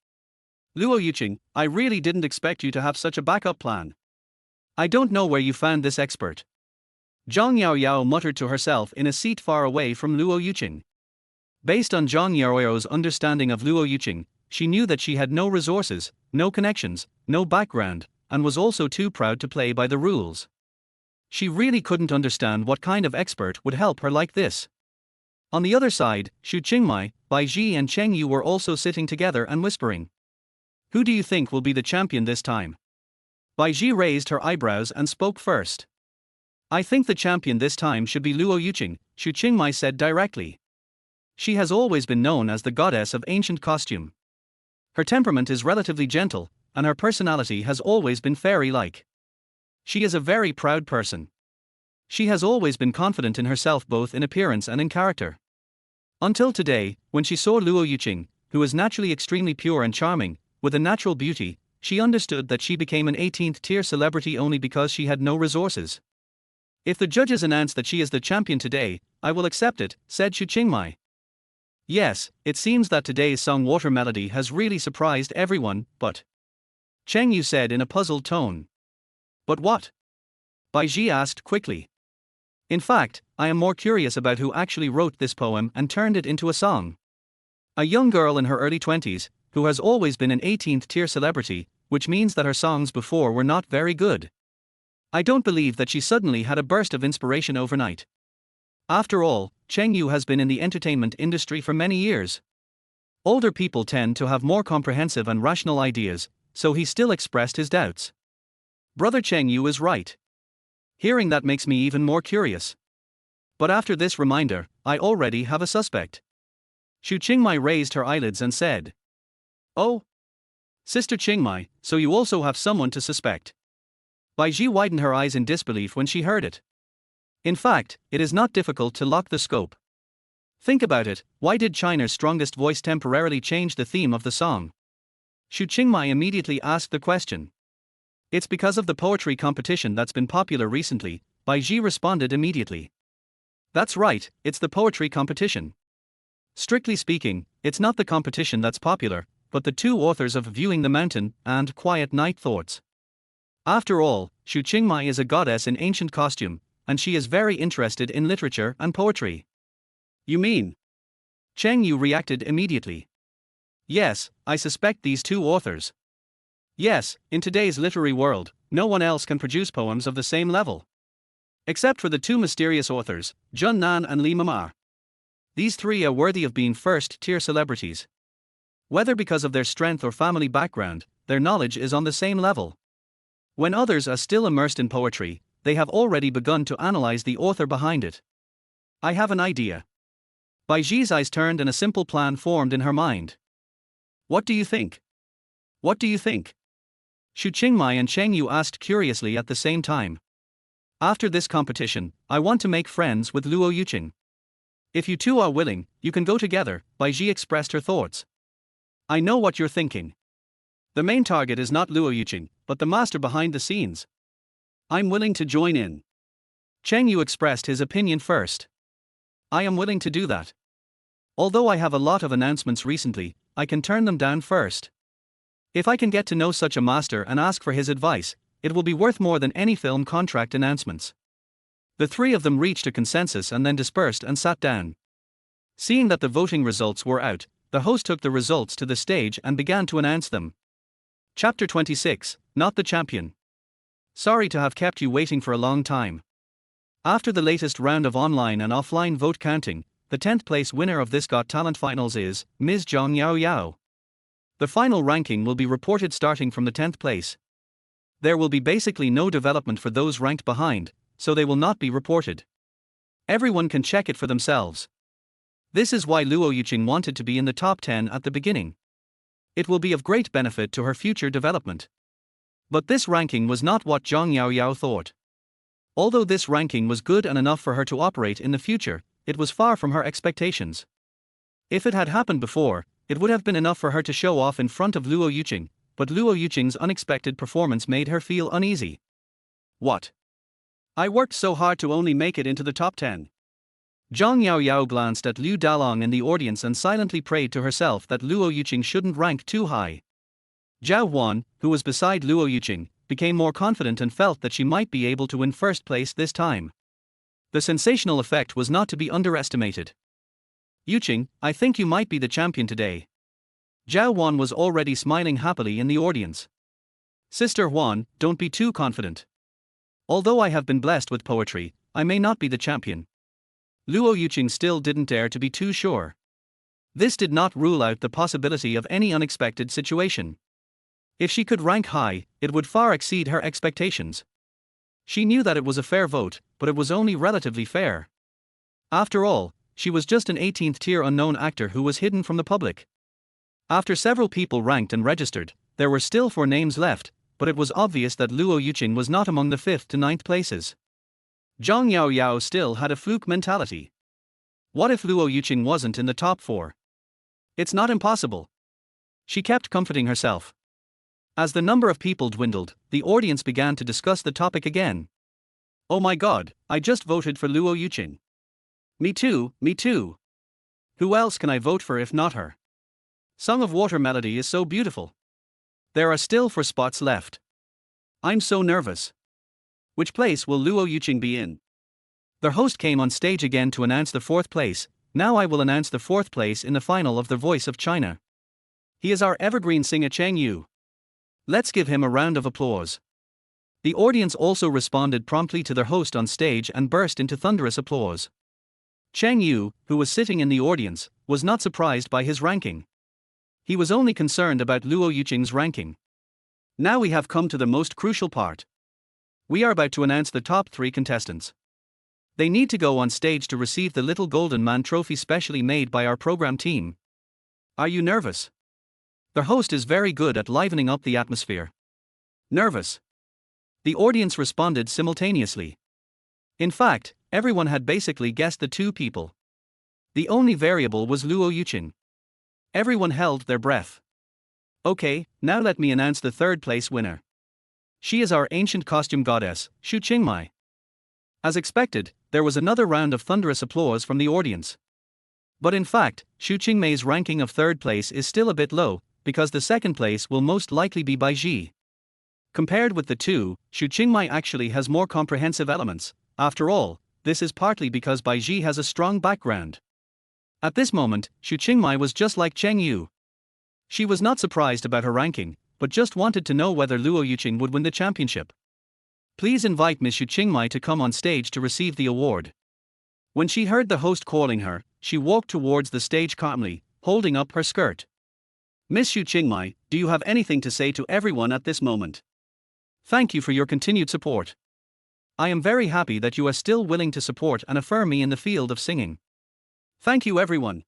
"Luo Yuqing, I really didn't expect you to have such a backup plan. I don't know where you found this expert." Zhang Yaoyao muttered to herself in a seat far away from Luo Yuqing. Based on Zhang Yaoyao's understanding of Luo Yuqing, she knew that she had no resources, no connections, no background, and was also too proud to play by the rules. She really couldn't understand what kind of expert would help her like this. On the other side, Xu Qingmai, Bai Ji and Cheng Yu were also sitting together and whispering. Who do you think will be the champion this time? Bai Ji raised her eyebrows and spoke first. I think the champion this time should be Luo Yuqing, Xu Qingmai said directly. She has always been known as the goddess of ancient costume. Her temperament is relatively gentle, and her personality has always been fairy-like. She is a very proud person. She has always been confident in herself both in appearance and in character. Until today, when she saw Luo Yuqing, who is naturally extremely pure and charming, with a natural beauty, she understood that she became an 18th-tier celebrity only because she had no resources. If the judges announce that she is the champion today, I will accept it, said Xu Qingmai. Yes, it seems that today's song Water Melody has really surprised everyone, but... Cheng Yu said in a puzzled tone. But what? Bai Ji asked quickly. In fact, I am more curious about who actually wrote this poem and turned it into a song. A young girl in her early 20s, who has always been an 18th-tier celebrity, which means that her songs before were not very good. I don't believe that she suddenly had a burst of inspiration overnight. After all, Cheng Yu has been in the entertainment industry for many years. Older people tend to have more comprehensive and rational ideas, so he still expressed his doubts. Brother Cheng Yu is right. Hearing that makes me even more curious. But after this reminder, I already have a suspect. Xu Qingmai raised her eyelids and said. Oh? Sister Qingmai, so you also have someone to suspect. Bai Ji widened her eyes in disbelief when she heard it. In fact, it is not difficult to lock the scope. Think about it, why did China's strongest voice temporarily change the theme of the song? Xu Qingmai immediately asked the question. It's because of the poetry competition that's been popular recently, Bai Ji responded immediately. That's right, it's the poetry competition. Strictly speaking, it's not the competition that's popular, but the two authors of Viewing the Mountain and Quiet Night Thoughts. After all, Xu Qingmai is a goddess in ancient costume, and she is very interested in literature and poetry. You mean? Cheng Yu reacted immediately. Yes, I suspect these two authors. Yes, in today's literary world, no one else can produce poems of the same level. Except for the two mysterious authors, Jun Nan and Li Mamar. These three are worthy of being first-tier celebrities. Whether because of their strength or family background, their knowledge is on the same level. When others are still immersed in poetry, they have already begun to analyze the author behind it. I have an idea. Bai Ji's eyes turned and a simple plan formed in her mind. What do you think? What do you think? Xu Qingmai and Cheng Yu asked curiously at the same time. After this competition, I want to make friends with Luo Yuqing. If you two are willing, you can go together, Bai Ji expressed her thoughts. I know what you're thinking. The main target is not Luo Yuqing, but the master behind the scenes. I'm willing to join in. Cheng Yu expressed his opinion first. I am willing to do that. Although I have a lot of announcements recently, I can turn them down first. If I can get to know such a master and ask for his advice, it will be worth more than any film contract announcements. The three of them reached a consensus and then dispersed and sat down. Seeing that the voting results were out, the host took the results to the stage and began to announce them. Chapter 26, Not the Champion. Sorry to have kept you waiting for a long time. After the latest round of online and offline vote counting, the 10th place winner of this Got Talent Finals is Ms. Zhang Yao Yao. The final ranking will be reported starting from the 10th place. There will be basically no development for those ranked behind, so they will not be reported. Everyone can check it for themselves. This is why Luo Yuqing wanted to be in the top 10 at the beginning. It will be of great benefit to her future development. But this ranking was not what Zhang Yao Yao thought. Although this ranking was good and enough for her to operate in the future, it was far from her expectations. If it had happened before, it would have been enough for her to show off in front of Luo Yuqing, but Luo Yuqing's unexpected performance made her feel uneasy. What? I worked so hard to only make it into the top 10. Zhang Yao Yao glanced at Liu Dalong in the audience and silently prayed to herself that Luo Yuqing shouldn't rank too high. Zhao Huan, who was beside Luo Yuqing, became more confident and felt that she might be able to win first place this time. The sensational effect was not to be underestimated. Yuqing, I think you might be the champion today. Zhao Wan was already smiling happily in the audience. Sister Huan, don't be too confident. Although I have been blessed with poetry, I may not be the champion. Luo Yuqing still didn't dare to be too sure. This did not rule out the possibility of any unexpected situation. If she could rank high, it would far exceed her expectations. She knew that it was a fair vote, but it was only relatively fair. After all, she was just an 18th tier unknown actor who was hidden from the public. After several people ranked and registered, there were still 4 names left, but it was obvious that Luo Yuqing was not among the 5th to 9th places. Zhang Yaoyao still had a fluke mentality. What if Luo Yuqing wasn't in the top 4? It's not impossible. She kept comforting herself. As the number of people dwindled, the audience began to discuss the topic again. Oh my god, I just voted for Luo Yuqing. Me too, me too. Who else can I vote for if not her? Song of Water melody is so beautiful. There are still 4 spots left. I'm so nervous. Which place will Luo Yuqing be in? The host came on stage again to announce the 4th place. Now I will announce the 4th place in the final of The Voice of China. He is our evergreen singer Cheng Yu. Let's give him a round of applause. The audience also responded promptly to their host on stage and burst into thunderous applause. Cheng Yu, who was sitting in the audience, was not surprised by his ranking. He was only concerned about Luo Yuqing's ranking. Now we have come to the most crucial part. We are about to announce the top 3 contestants. They need to go on stage to receive the Little Golden Man trophy specially made by our program team. Are you nervous? The host is very good at livening up the atmosphere. Nervous? The audience responded simultaneously. In fact, everyone had basically guessed the 2 people. The only variable was Luo Yuqing. Everyone held their breath. Okay, now let me announce the 3rd place winner. She is our ancient costume goddess, Xu Qingmai. As expected, there was another round of thunderous applause from the audience. But in fact, Xu Qingmei's ranking of 3rd place is still a bit low, because the 2nd place will most likely be Bai Ji. Compared with the 2, Xu Qingmai actually has more comprehensive elements. After all, this is partly because Bai Ji has a strong background. At this moment, Xu Qingmai was just like Cheng Yu. She was not surprised about her ranking, but just wanted to know whether Luo Yuqing would win the championship. Please invite Miss Xu Qingmai to come on stage to receive the award. When she heard the host calling her, she walked towards the stage calmly, holding up her skirt. Miss Xu Qingmai, do you have anything to say to everyone at this moment? Thank you for your continued support. I am very happy that you are still willing to support and affirm me in the field of singing. Thank you everyone.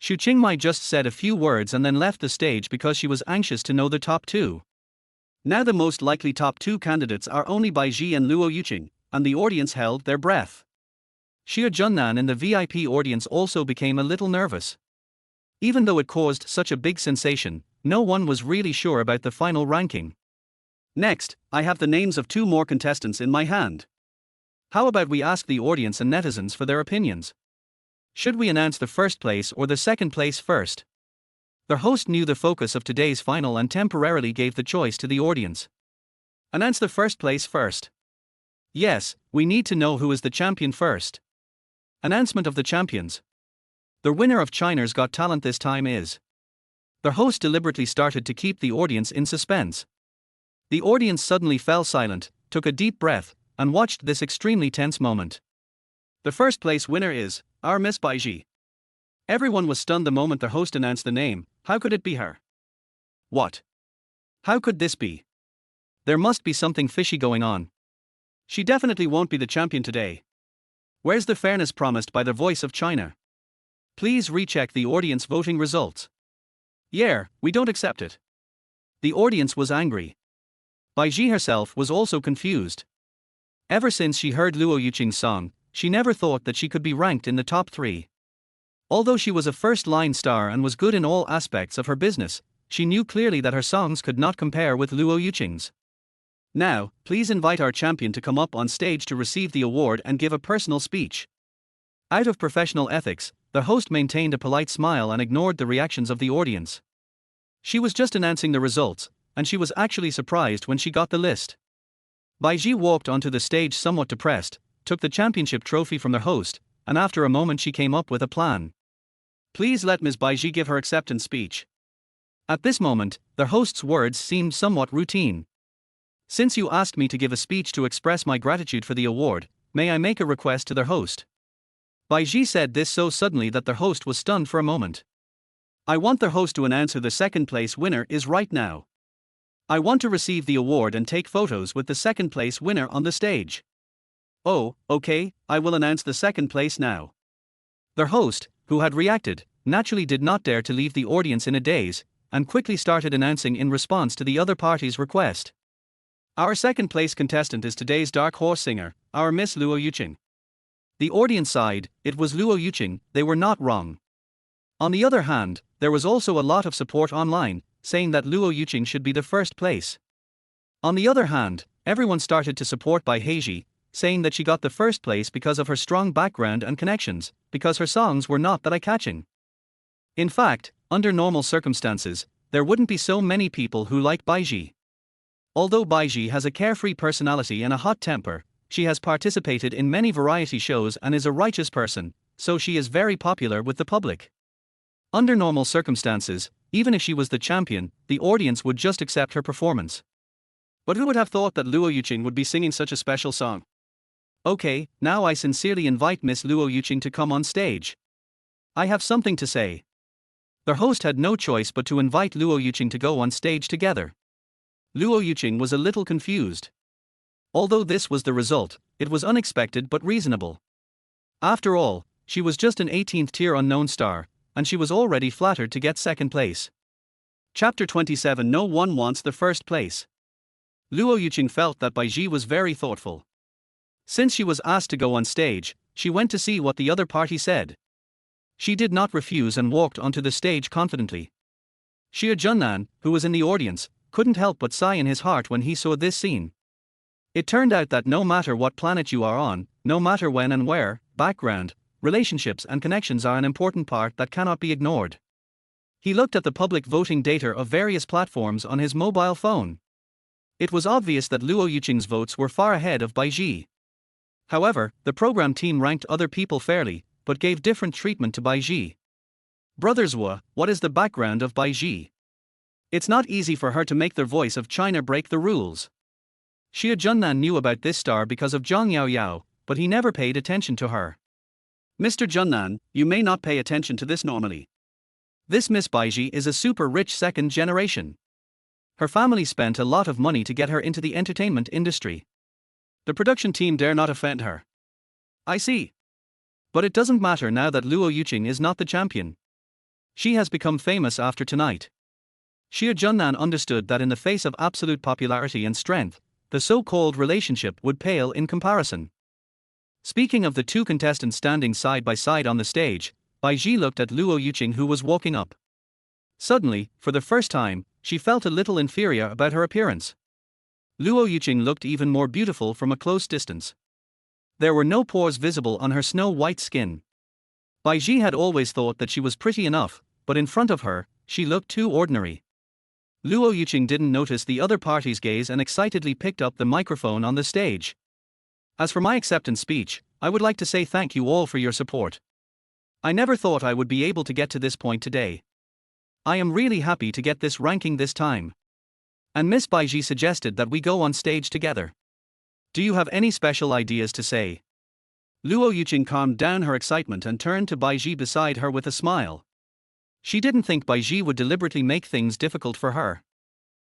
Xu Qingmai just said a few words and then left the stage because she was anxious to know the top 2. Now the most likely top 2 candidates are only Bai Ji and Luo Yuqing, and the audience held their breath. Summer Junan in the VIP audience also became a little nervous. Even though it caused such a big sensation, no one was really sure about the final ranking. Next, I have the names of 2 more contestants in my hand. How about we ask the audience and netizens for their opinions? Should we announce the 1st place or the 2nd place first? The host knew the focus of today's final and temporarily gave the choice to the audience. Announce the 1st place first. Yes, we need to know who is the champion first. Announcement of the champions. The winner of China's Got Talent this time is. The host deliberately started to keep the audience in suspense. The audience suddenly fell silent, took a deep breath, and watched this extremely tense moment. The 1st place winner is our Miss Bai Ji. Everyone was stunned the moment the host announced the name. How could it be her? What? How could this be? There must be something fishy going on. She definitely won't be the champion today. Where's the fairness promised by the Voice of China? Please recheck the audience voting results. Yeah, we don't accept it. The audience was angry. Bai Ji herself was also confused. Ever since she heard Luo Yuqing's song, she never thought that she could be ranked in the top 3. Although she was a first-line star and was good in all aspects of her business, she knew clearly that her songs could not compare with Luo Yuqing's. Now, please invite our champion to come up on stage to receive the award and give a personal speech. Out of professional ethics, the host maintained a polite smile and ignored the reactions of the audience. She was just announcing the results, and she was actually surprised when she got the list. Bai Ji walked onto the stage somewhat depressed, took the championship trophy from the host, and after a moment she came up with a plan. Please let Ms. Bai Ji give her acceptance speech. At this moment, the host's words seemed somewhat routine. Since you asked me to give a speech to express my gratitude for the award, may I make a request to their host? Bai Ji said this so suddenly that their host was stunned for a moment. I want their host to announce who the second place winner is right now. I want to receive the award and take photos with the second place winner on the stage. Oh, okay, I will announce the second place now. Their host, who had reacted, naturally did not dare to leave the audience in a daze, and quickly started announcing in response to the other party's request. Our second place contestant is today's dark horse singer, our Miss Luo Yuqing. The audience sighed, it was Luo Yuqing, they were not wrong. On the other hand, there was also a lot of support online, saying that Luo Yuqing should be the first place. On the other hand, everyone started to support Bai Heiji, saying that she got the first place because of her strong background and connections, because her songs were not that eye-catching. In fact, under normal circumstances, there wouldn't be so many people who like Bai Ji. Although Bai Ji has a carefree personality and a hot temper, she has participated in many variety shows and is a righteous person, so she is very popular with the public. Under normal circumstances, even if she was the champion, the audience would just accept her performance. But who would have thought that Luo Yuqing would be singing such a special song? Okay, now I sincerely invite Miss Luo Yuqing to come on stage. I have something to say. Their host had no choice but to invite Luo Yuqing to go on stage together. Luo Yuqing was a little confused. Although this was the result, it was unexpected but reasonable. After all, she was just an 18th tier unknown star, and she was already flattered to get second place. Chapter 27. No one wants the first place. Luo Yuqing felt that Bai Ji was very thoughtful. Since she was asked to go on stage, she went to see what the other party said. She did not refuse and walked onto the stage confidently. Summer Junan, who was in the audience, couldn't help but sigh in his heart when he saw this scene. It turned out that no matter what planet you are on, no matter when and where, background, relationships and connections are an important part that cannot be ignored. He looked at the public voting data of various platforms on his mobile phone. It was obvious that Luo Yuqing's votes were far ahead of Bai Ji. However, the program team ranked other people fairly, but gave different treatment to Bai Ji. Brothers Wu, what is the background of Bai Ji? It's not easy for her to make the voice of China break the rules. Summer Junan knew about this star because of Zhang Yaoyao, but he never paid attention to her. Mr. Junan, you may not pay attention to this normally. This Miss Bai Ji is a super rich second generation. Her family spent a lot of money to get her into the entertainment industry. The production team dare not offend her. I see. But it doesn't matter now that Luo Yuqing is not the champion. She has become famous after tonight. Summer Junan understood that in the face of absolute popularity and strength, the so-called relationship would pale in comparison. Speaking of the two contestants standing side by side on the stage, Bai Ji looked at Luo Yuqing who was walking up. Suddenly, for the first time, she felt a little inferior about her appearance. Luo Yuqing looked even more beautiful from a close distance. There were no pores visible on her snow-white skin. Bai Ji had always thought that she was pretty enough, but in front of her, she looked too ordinary. Luo Yuqing didn't notice the other party's gaze and excitedly picked up the microphone on the stage. As for my acceptance speech, I would like to say thank you all for your support. I never thought I would be able to get to this point today. I am really happy to get this ranking this time. And Miss Bai Ji suggested that we go on stage together. Do you have any special ideas to say? Luo Yuqing calmed down her excitement and turned to Bai Ji beside her with a smile. She didn't think Bai Ji would deliberately make things difficult for her.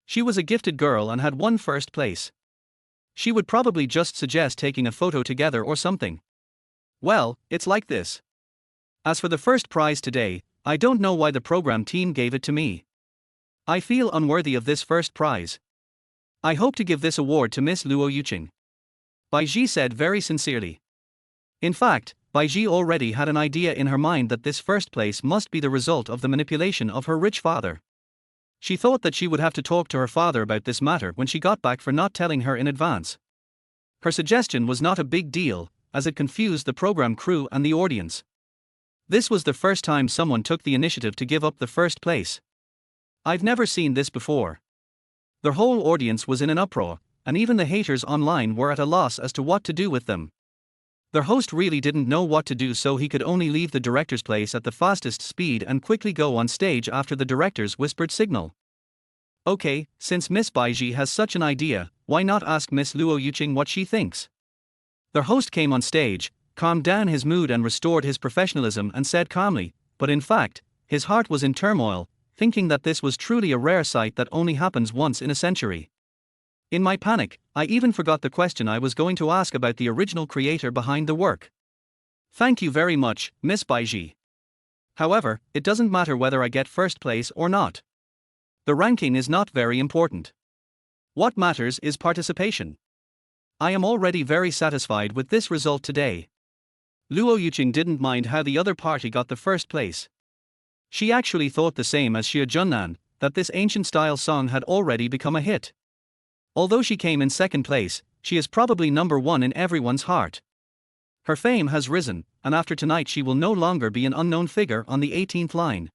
She was a gifted girl and had won first place. She would probably just suggest taking a photo together or something. Well, it's like this. As for the first prize today, I don't know why the program team gave it to me. I feel unworthy of this first prize. I hope to give this award to Miss Luo Yuqing. Bai Ji said very sincerely. In fact, Bai Ji already had an idea in her mind that this first place must be the result of the manipulation of her rich father. She thought that she would have to talk to her father about this matter when she got back for not telling her in advance. Her suggestion was not a big deal, as it confused the program crew and the audience. This was the first time someone took the initiative to give up the first place. I've never seen this before. The whole audience was in an uproar, and even the haters online were at a loss as to what to do with them. Their host really didn't know what to do, so he could only leave the director's place at the fastest speed and quickly go on stage after the director's whispered signal. Okay, since Miss Baiji has such an idea, why not ask Miss Luo Yuqing what she thinks? Their host came on stage, calmed down his mood and restored his professionalism and said calmly, but in fact, his heart was in turmoil, thinking that this was truly a rare sight that only happens once in a century. In my panic, I even forgot the question I was going to ask about the original creator behind the work. Thank you very much, Miss Baiji. However, it doesn't matter whether I get first place or not. The ranking is not very important. What matters is participation. I am already very satisfied with this result today. Luo Yuqing didn't mind how the other party got the first place. She actually thought the same as Summer Junan, that this ancient-style song had already become a hit. Although she came in second place, she is probably number one in everyone's heart. Her fame has risen, and after tonight she will no longer be an unknown figure on the 18th line.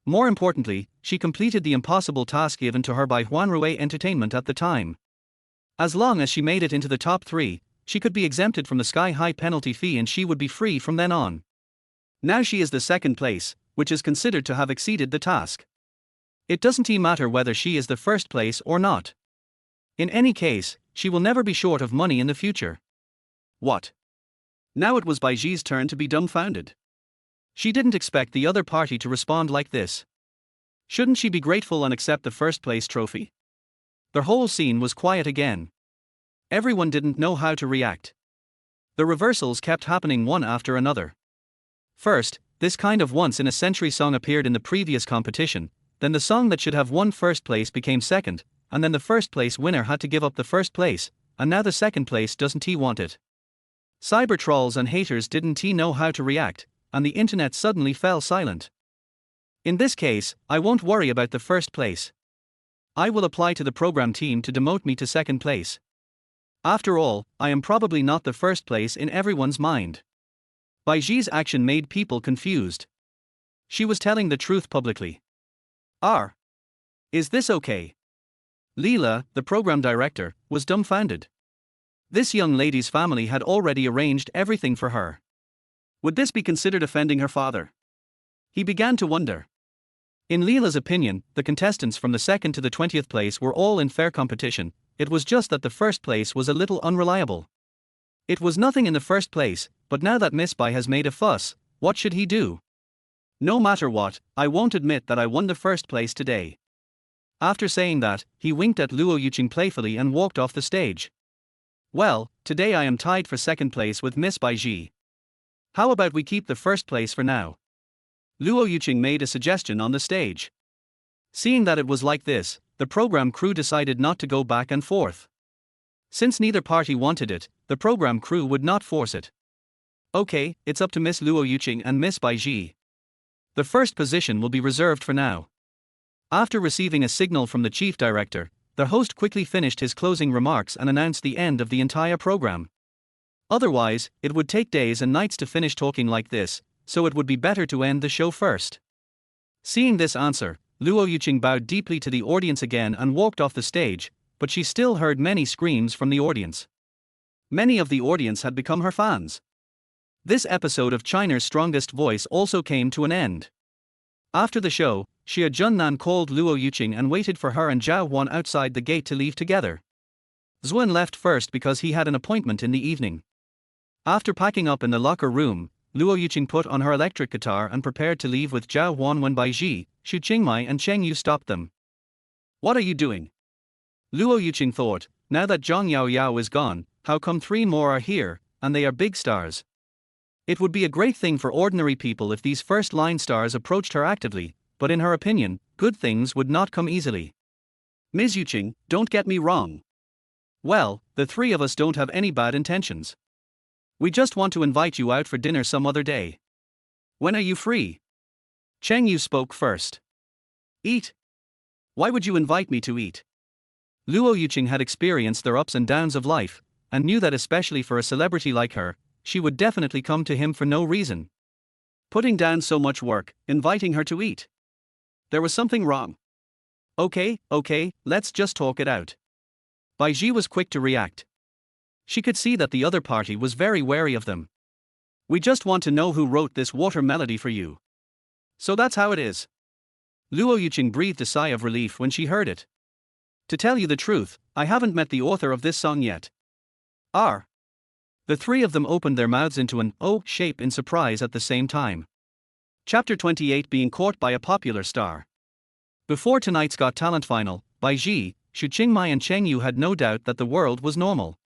More importantly, she completed the impossible task given to her by Huanrui Entertainment at the time. As long as she made it into the top 3, she could be exempted from the sky-high penalty fee and she would be free from then on. Now she is the second place, which is considered to have exceeded the task. It doesn't matter whether she is the first place or not. In any case, she will never be short of money in the future. What? Now it was Baiji's turn to be dumbfounded. She didn't expect the other party to respond like this. Shouldn't she be grateful and accept the first place trophy? The whole scene was quiet again. Everyone didn't know how to react. The reversals kept happening one after another. First, this kind of once-in-a-century song appeared in the previous competition, then the song that should have won first place became second, and then the first place winner had to give up the first place, and now the second place doesn't want it. Cyber trolls and haters didn't know how to react, and the internet suddenly fell silent. In this case, I won't worry about the first place. I will apply to the program team to demote me to second place. After all, I am probably not the first place in everyone's mind. Baiji's action made people confused. She was telling the truth publicly. Is this okay? Leela, the program director, was dumbfounded. This young lady's family had already arranged everything for her. Would this be considered offending her father? He began to wonder. In Leela's opinion, the contestants from the 2nd to the 20th place were all in fair competition, it was just that the first place was a little unreliable. It was nothing in the first place, but now that Miss Bai has made a fuss, what should he do? No matter what, I won't admit that I won the first place today. After saying that, he winked at Luo Yuqing playfully and walked off the stage. Well, today I am tied for second place with Miss Baiji. How about we keep the first place for now? Luo Yuqing made a suggestion on the stage. Seeing that it was like this, the program crew decided not to go back and forth. Since neither party wanted it, the program crew would not force it. Okay, it's up to Miss Luo Yuqing and Miss Baiji. The first position will be reserved for now. After receiving a signal from the chief director, the host quickly finished his closing remarks and announced the end of the entire program. Otherwise, it would take days and nights to finish talking like this, so it would be better to end the show first. Seeing this answer, Luo Yuqing bowed deeply to the audience again and walked off the stage, but she still heard many screams from the audience. Many of the audience had become her fans. This episode of China's Strongest Voice also came to an end. After the show, Summer Junan called Luo Yuqing and waited for her and Zhao Huan outside the gate to leave together. Xuan left first because he had an appointment in the evening. After packing up in the locker room, Luo Yuqing put on her electric guitar and prepared to leave with Zhao Huan when Baiji, Xu Qingmai and Cheng Yu stopped them. What are you doing? Luo Yuqing thought, now that Zhang Yaoyao is gone, how come 3 more are here, and they are big stars? It would be a great thing for ordinary people if these first-line stars approached her actively, but in her opinion, good things would not come easily. Ms. Yuqing, don't get me wrong. Well, the 3 of us don't have any bad intentions. We just want to invite you out for dinner some other day. When are you free? Cheng Yu spoke first. Eat? Why would you invite me to eat? Luo Yuqing had experienced the ups and downs of life, and knew that especially for a celebrity like her, she would definitely come to him for no reason. Putting down so much work, inviting her to eat. There was something wrong. Okay, let's just talk it out. Baiji was quick to react. She could see that the other party was very wary of them. We just want to know who wrote this water melody for you. So that's how it is. Luo Yuqing breathed a sigh of relief when she heard it. To tell you the truth, I haven't met the author of this song yet. R. The three of them opened their mouths into an O shape in surprise at the same time. Chapter 28 Being Caught by a Popular Star. Before tonight's Got Talent final, Bai Ji, Xu Qingmai and Cheng Yu had no doubt that the world was normal.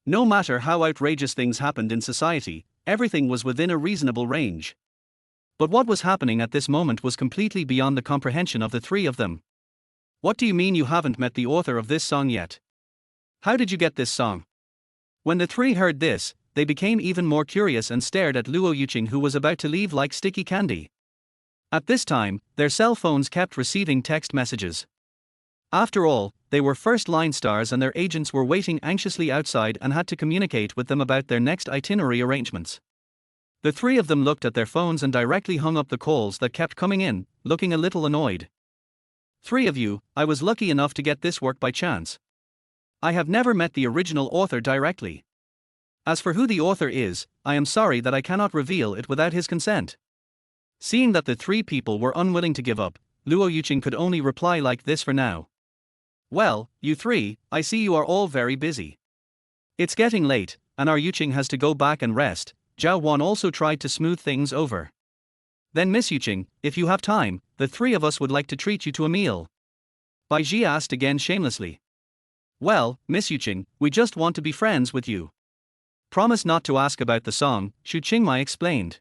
No matter how outrageous things happened in society, everything was within a reasonable range. But what was happening at this moment was completely beyond the comprehension of the three of them. What do you mean you haven't met the author of this song yet? How did you get this song? When the three heard this, they became even more curious and stared at Luo Yuqing, who was about to leave like sticky candy. At this time, their cell phones kept receiving text messages. After all, they were first-line stars and their agents were waiting anxiously outside and had to communicate with them about their next itinerary arrangements. The three of them looked at their phones and directly hung up the calls that kept coming in, looking a little annoyed. Three of you, I was lucky enough to get this work by chance. I have never met the original author directly. As for who the author is, I am sorry that I cannot reveal it without his consent. Seeing that the three people were unwilling to give up, Luo Yuqing could only reply like this for now. Well, you three, I see you are all very busy. It's getting late, and our Yuqing has to go back and rest. Zhao Wan also tried to smooth things over. Then Miss Yuqing, if you have time, the three of us would like to treat you to a meal. Bai Ji asked again shamelessly. Well, Miss Yuqing, we just want to be friends with you. Promise not to ask about the song, Xu Qingmai explained.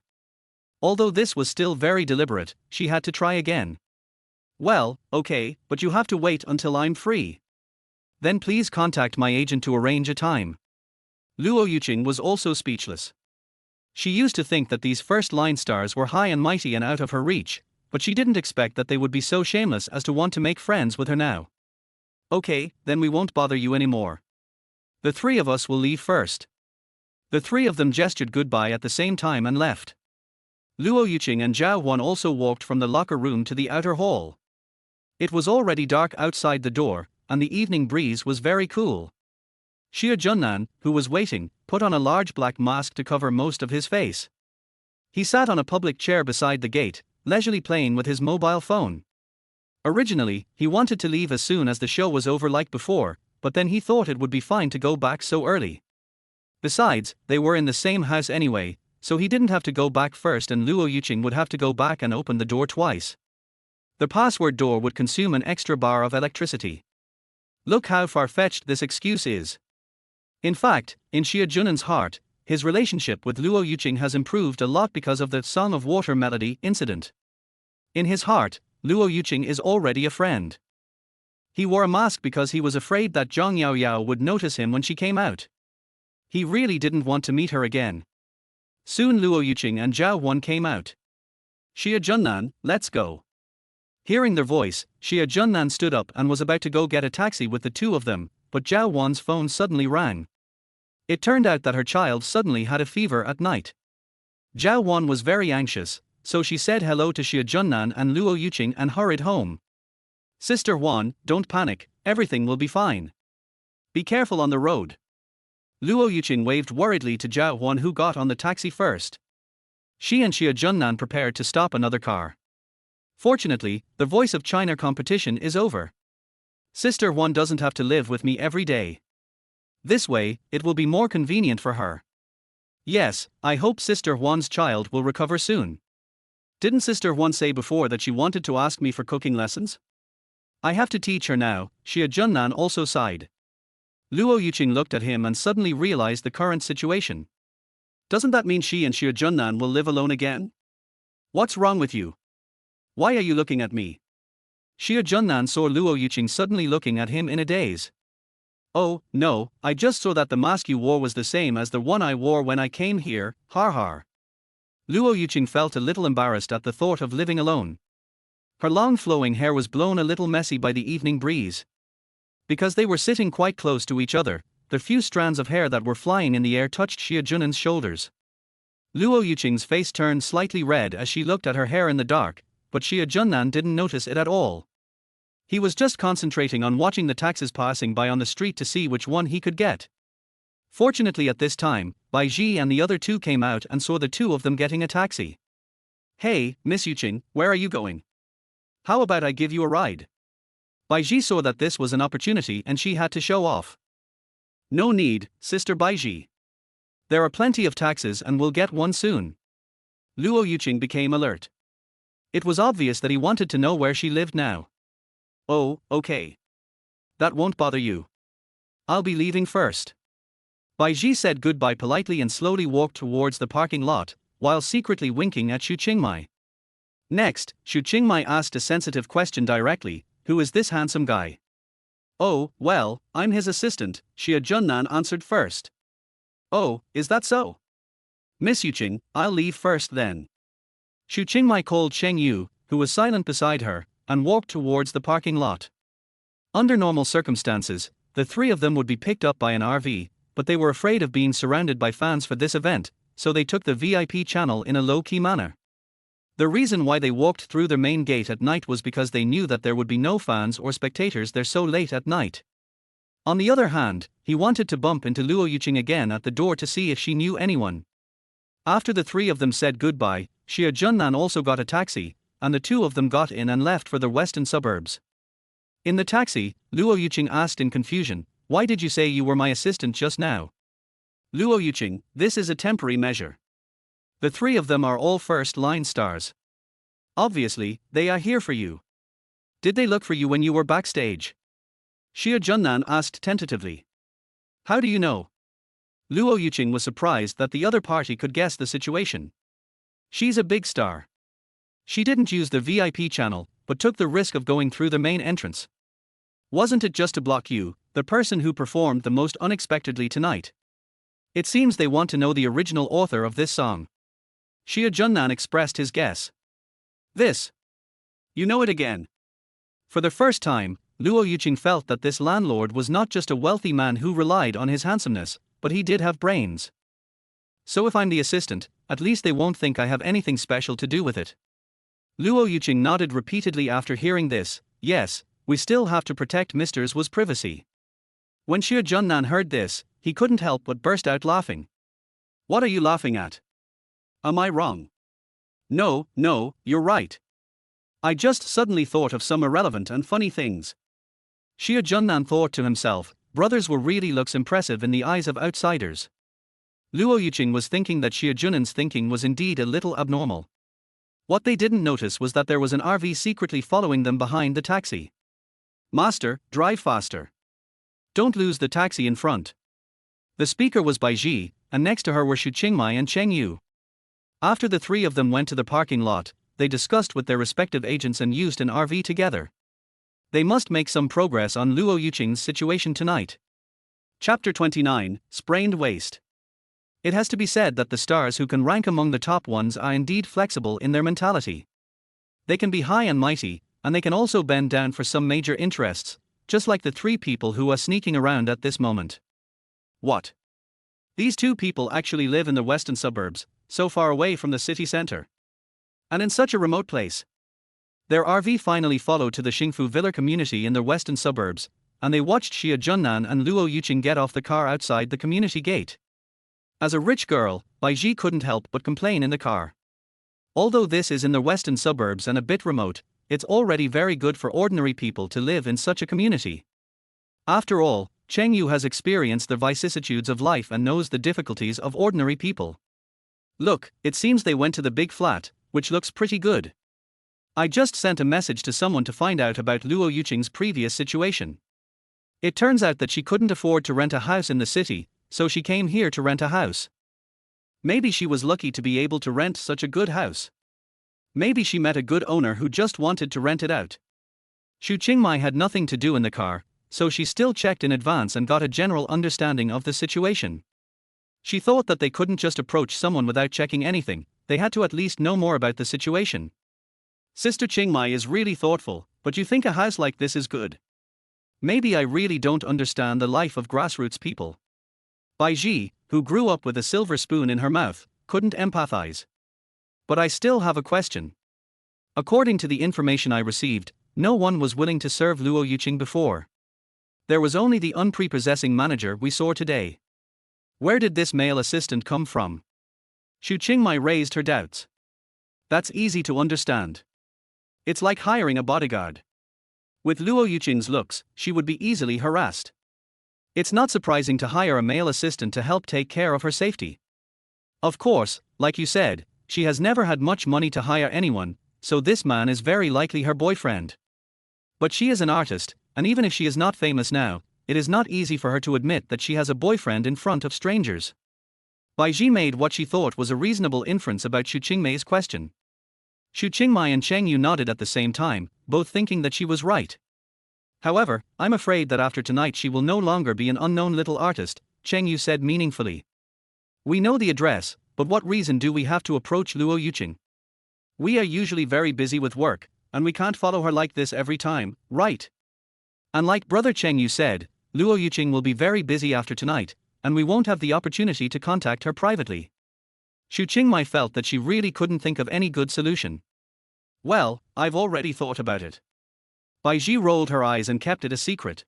Although this was still very deliberate, she had to try again. Well, okay, but you have to wait until I'm free. Then please contact my agent to arrange a time. Luo Yuqing was also speechless. She used to think that these first-line stars were high and mighty and out of her reach, but she didn't expect that they would be so shameless as to want to make friends with her now. Okay, then we won't bother you anymore. The three of us will leave first. The three of them gestured goodbye at the same time and left. Luo Yuqing and Zhao Wan also walked from the locker room to the outer hall. It was already dark outside the door, and the evening breeze was very cool. Summer Junan, who was waiting, put on a large black mask to cover most of his face. He sat on a public chair beside the gate, leisurely playing with his mobile phone. Originally, he wanted to leave as soon as the show was over like before, but then he thought it would be fine to go back so early. Besides, they were in the same house anyway, so he didn't have to go back first and Luo Yuqing would have to go back and open the door twice. The password door would consume an extra bar of electricity. Look how far-fetched this excuse is. In fact, in Summer Junan's heart, his relationship with Luo Yuqing has improved a lot because of the Song of Water melody incident. In his heart, Luo Yuqing is already a friend. He wore a mask because he was afraid that Zhang Yaoyao would notice him when she came out. He really didn't want to meet her again. Soon Luo Yuqing and Zhao Wan came out. Summer Junan, let's go. Hearing their voice, Summer Junan stood up and was about to go get a taxi with the two of them, but Zhao Wan's phone suddenly rang. It turned out that her child suddenly had a fever at night. Zhao Wan was very anxious, so she said hello to Summer Junan and Luo Yuqing and hurried home. Sister Wan, don't panic, everything will be fine. Be careful on the road. Luo Yuqing waved worriedly to Zhao Wan, who got on the taxi first. She and Summer Junan prepared to stop another car. Fortunately, the Voice of China competition is over. Sister Wan doesn't have to live with me every day. This way, it will be more convenient for her. Yes, I hope Sister Wan's child will recover soon. Didn't Sister Wan say before that she wanted to ask me for cooking lessons? I have to teach her now, Summer Junan also sighed. Luo Yuqing looked at him and suddenly realized the current situation. Doesn't that mean she and Summer Junan will live alone again? What's wrong with you? Why are you looking at me? Summer Junan saw Luo Yuqing suddenly looking at him in a daze. Oh, no, I just saw that the mask you wore was the same as the one I wore when I came here, har har. Luo Yuqing felt a little embarrassed at the thought of living alone. Her long flowing hair was blown a little messy by the evening breeze. Because they were sitting quite close to each other, the few strands of hair that were flying in the air touched Summer Junan's shoulders. Luo Yuqing's face turned slightly red as she looked at her hair in the dark, but Summer Junan didn't notice it at all. He was just concentrating on watching the taxis passing by on the street to see which one he could get. Fortunately at this time, Bai Ji and the other two came out and saw the two of them getting a taxi. "Hey, Miss Yuqing, where are you going? How about I give you a ride?" Bai Ji saw that this was an opportunity and she had to show off. "No need, Sister Bai Ji. There are plenty of taxis and we'll get one soon." Luo Yuqing became alert. It was obvious that he wanted to know where she lived now. "Oh, okay. That won't bother you. I'll be leaving first." Bai Ji said goodbye politely and slowly walked towards the parking lot, while secretly winking at Xu Qingmai. Next, Xu Qingmai asked a sensitive question directly: "Who is this handsome guy?" "Oh, well, I'm his assistant," Xia Junnan answered first. "Oh, is that so? Miss Yuqing, I'll leave first then." Xu Qingmai called Cheng Yu, who was silent beside her, and walked towards the parking lot. Under normal circumstances, the three of them would be picked up by an RV, but they were afraid of being surrounded by fans for this event, so they took the VIP channel in a low-key manner. The reason why they walked through the main gate at night was because they knew that there would be no fans or spectators there so late at night. On the other hand, he wanted to bump into Luo Yuqing again at the door to see if she knew anyone. After the three of them said goodbye, Xia Junnan also got a taxi, and the two of them got in and left for the western suburbs. In the taxi, Luo Yuqing asked in confusion, "Why did you say you were my assistant just now?" "Luo Yuqing, this is a temporary measure. The three of them are all first-line stars. Obviously, they are here for you. Did they look for you when you were backstage?" Xia Junnan asked tentatively. "How do you know?" Luo Yuqing was surprised that the other party could guess the situation. She's a big star. She didn't use the VIP channel, but took the risk of going through the main entrance. Wasn't it just to block you, the person who performed the most unexpectedly tonight? It seems they want to know the original author of this song. Xia Junnan expressed his guess. "This. You know it again." For the first time, Luo Yuqing felt that this landlord was not just a wealthy man who relied on his handsomeness, but he did have brains. "So if I'm the assistant, at least they won't think I have anything special to do with it." Luo Yuqing nodded repeatedly after hearing this. "Yes, we still have to protect Mr. Wa's privacy." When Xia Junnan heard this, he couldn't help but burst out laughing. "What are you laughing at? Am I wrong?" No, you're right. I just suddenly thought of some irrelevant and funny things." Xia Junnan thought to himself, brothers were really looks impressive in the eyes of outsiders. Luo Yuqing was thinking that Xia Junnan's thinking was indeed a little abnormal. What they didn't notice was that there was an RV secretly following them behind the taxi. "Master, drive faster. Don't lose the taxi in front." The speaker was Bai Ji, and next to her were Xu Qingmai and Cheng Yu. After the three of them went to the parking lot, they discussed with their respective agents and used an RV together. They must make some progress on Luo Yuqing's situation tonight. Chapter 29, Sprained Waist. It has to be said that the stars who can rank among the top ones are indeed flexible in their mentality. They can be high and mighty, and they can also bend down for some major interests, just like the three people who are sneaking around at this moment. What? These two people actually live in the western suburbs, so far away from the city center. And in such a remote place. Their RV finally followed to the Xingfu Villa community in the western suburbs, and they watched Xia Junnan and Luo Yuqing get off the car outside the community gate. As a rich girl, Bai Ji couldn't help but complain in the car. Although this is in the western suburbs and a bit remote, it's already very good for ordinary people to live in such a community. After all, Cheng Yu has experienced the vicissitudes of life and knows the difficulties of ordinary people. Look, it seems they went to the big flat, which looks pretty good. I just sent a message to someone to find out about Luo Yuqing's previous situation. It turns out that she couldn't afford to rent a house in the city, so she came here to rent a house. Maybe she was lucky to be able to rent such a good house. Maybe she met a good owner who just wanted to rent it out. Xu Qingmai had nothing to do in the car, so she still checked in advance and got a general understanding of the situation. She thought that they couldn't just approach someone without checking anything, they had to at least know more about the situation. Sister Qingmai is really thoughtful, but you think a house like this is good? Maybe I really don't understand the life of grassroots people. Bai Ji, who grew up with a silver spoon in her mouth, couldn't empathize. But I still have a question. According to the information I received, no one was willing to serve Luo Yuqing before. There was only the unprepossessing manager we saw today. Where did this male assistant come from? Xu Qingmai raised her doubts. That's easy to understand. It's like hiring a bodyguard. With Luo Yuqing's looks, she would be easily harassed. It's not surprising to hire a male assistant to help take care of her safety. Of course, like you said, she has never had much money to hire anyone, so this man is very likely her boyfriend. But she is an artist, and even if she is not famous now, it is not easy for her to admit that she has a boyfriend in front of strangers. Bai Ji made what she thought was a reasonable inference about Xu Qingmei's question. Xu Qingmai and Cheng Yu nodded at the same time, both thinking that she was right. However, I'm afraid that after tonight she will no longer be an unknown little artist, Cheng Yu said meaningfully. We know the address, but what reason do we have to approach Luo Yuqing? We are usually very busy with work, and we can't follow her like this every time, right? And like Brother Cheng Yu said, Luo Yuqing will be very busy after tonight, and we won't have the opportunity to contact her privately. Xu Qingmai felt that she really couldn't think of any good solution. Well, I've already thought about it. Bai Ji rolled her eyes and kept it a secret.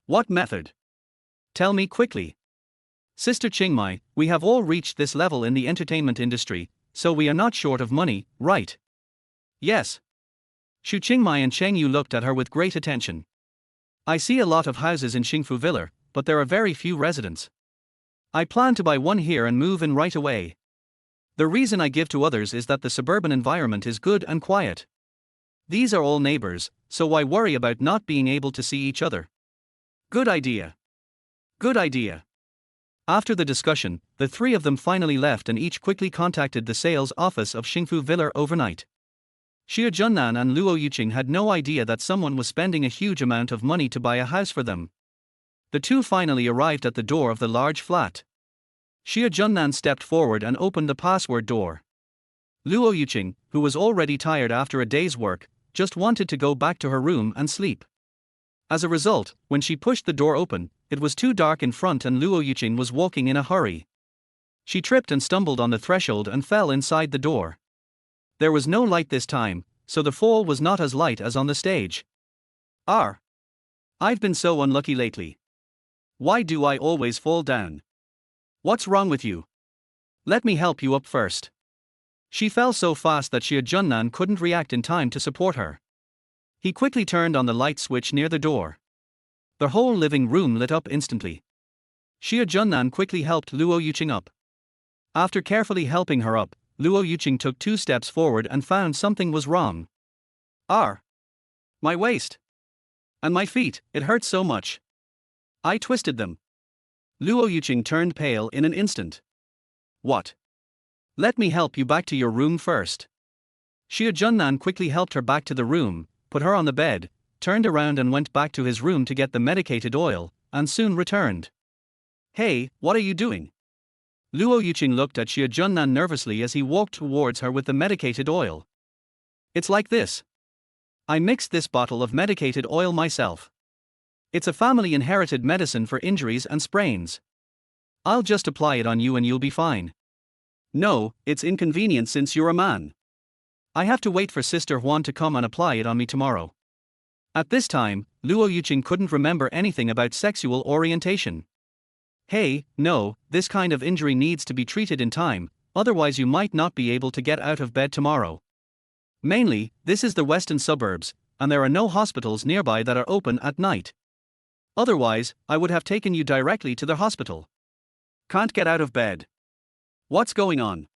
What method? Tell me quickly. Sister Qingmai, we have all reached this level in the entertainment industry, so we are not short of money, right? Yes. Xu Qingmai and Cheng Yu looked at her with great attention. I see a lot of houses in Xingfu Villa, but there are very few residents. I plan to buy one here and move in right away. The reason I give to others is that the suburban environment is good and quiet. These are all neighbors, so why worry about not being able to see each other? Good idea. Good idea. After the discussion, the three of them finally left and each quickly contacted the sales office of Xingfu Villa overnight. Summer Junan and Luo Yuqing had no idea that someone was spending a huge amount of money to buy a house for them. The two finally arrived at the door of the large flat. Summer Junan stepped forward and opened the password door. Luo Yuqing, who was already tired after a day's work, just wanted to go back to her room and sleep. As a result, when she pushed the door open, it was too dark in front and Luo Yuqing was walking in a hurry. She tripped and stumbled on the threshold and fell inside the door. There was no light this time, so the fall was not as light as on the stage. I've been so unlucky lately. Why do I always fall down? What's wrong with you? Let me help you up first. She fell so fast that Summer Junan couldn't react in time to support her. He quickly turned on the light switch near the door. The whole living room lit up instantly. Summer Junan quickly helped Luo Yuqing up. After carefully helping her up, Luo Yuqing took 2 steps forward and found something was wrong. My waist. And my feet, it hurt so much. I twisted them. Luo Yuqing turned pale in an instant. What? Let me help you back to your room first. Summer Junan quickly helped her back to the room, put her on the bed, turned around and went back to his room to get the medicated oil, and soon returned. Hey, what are you doing? Luo Yuqing looked at Summer Junan nervously as he walked towards her with the medicated oil. It's like this. I mixed this bottle of medicated oil myself. It's a family inherited medicine for injuries and sprains. I'll just apply it on you and you'll be fine. No, it's inconvenient since you're a man. I have to wait for Sister Huan to come and apply it on me tomorrow. At this time, Luo Yuqing couldn't remember anything about sexual orientation. Hey, no, this kind of injury needs to be treated in time, otherwise you might not be able to get out of bed tomorrow. Mainly, this is the western suburbs, and there are no hospitals nearby that are open at night. Otherwise, I would have taken you directly to the hospital. Can't get out of bed. What's going on?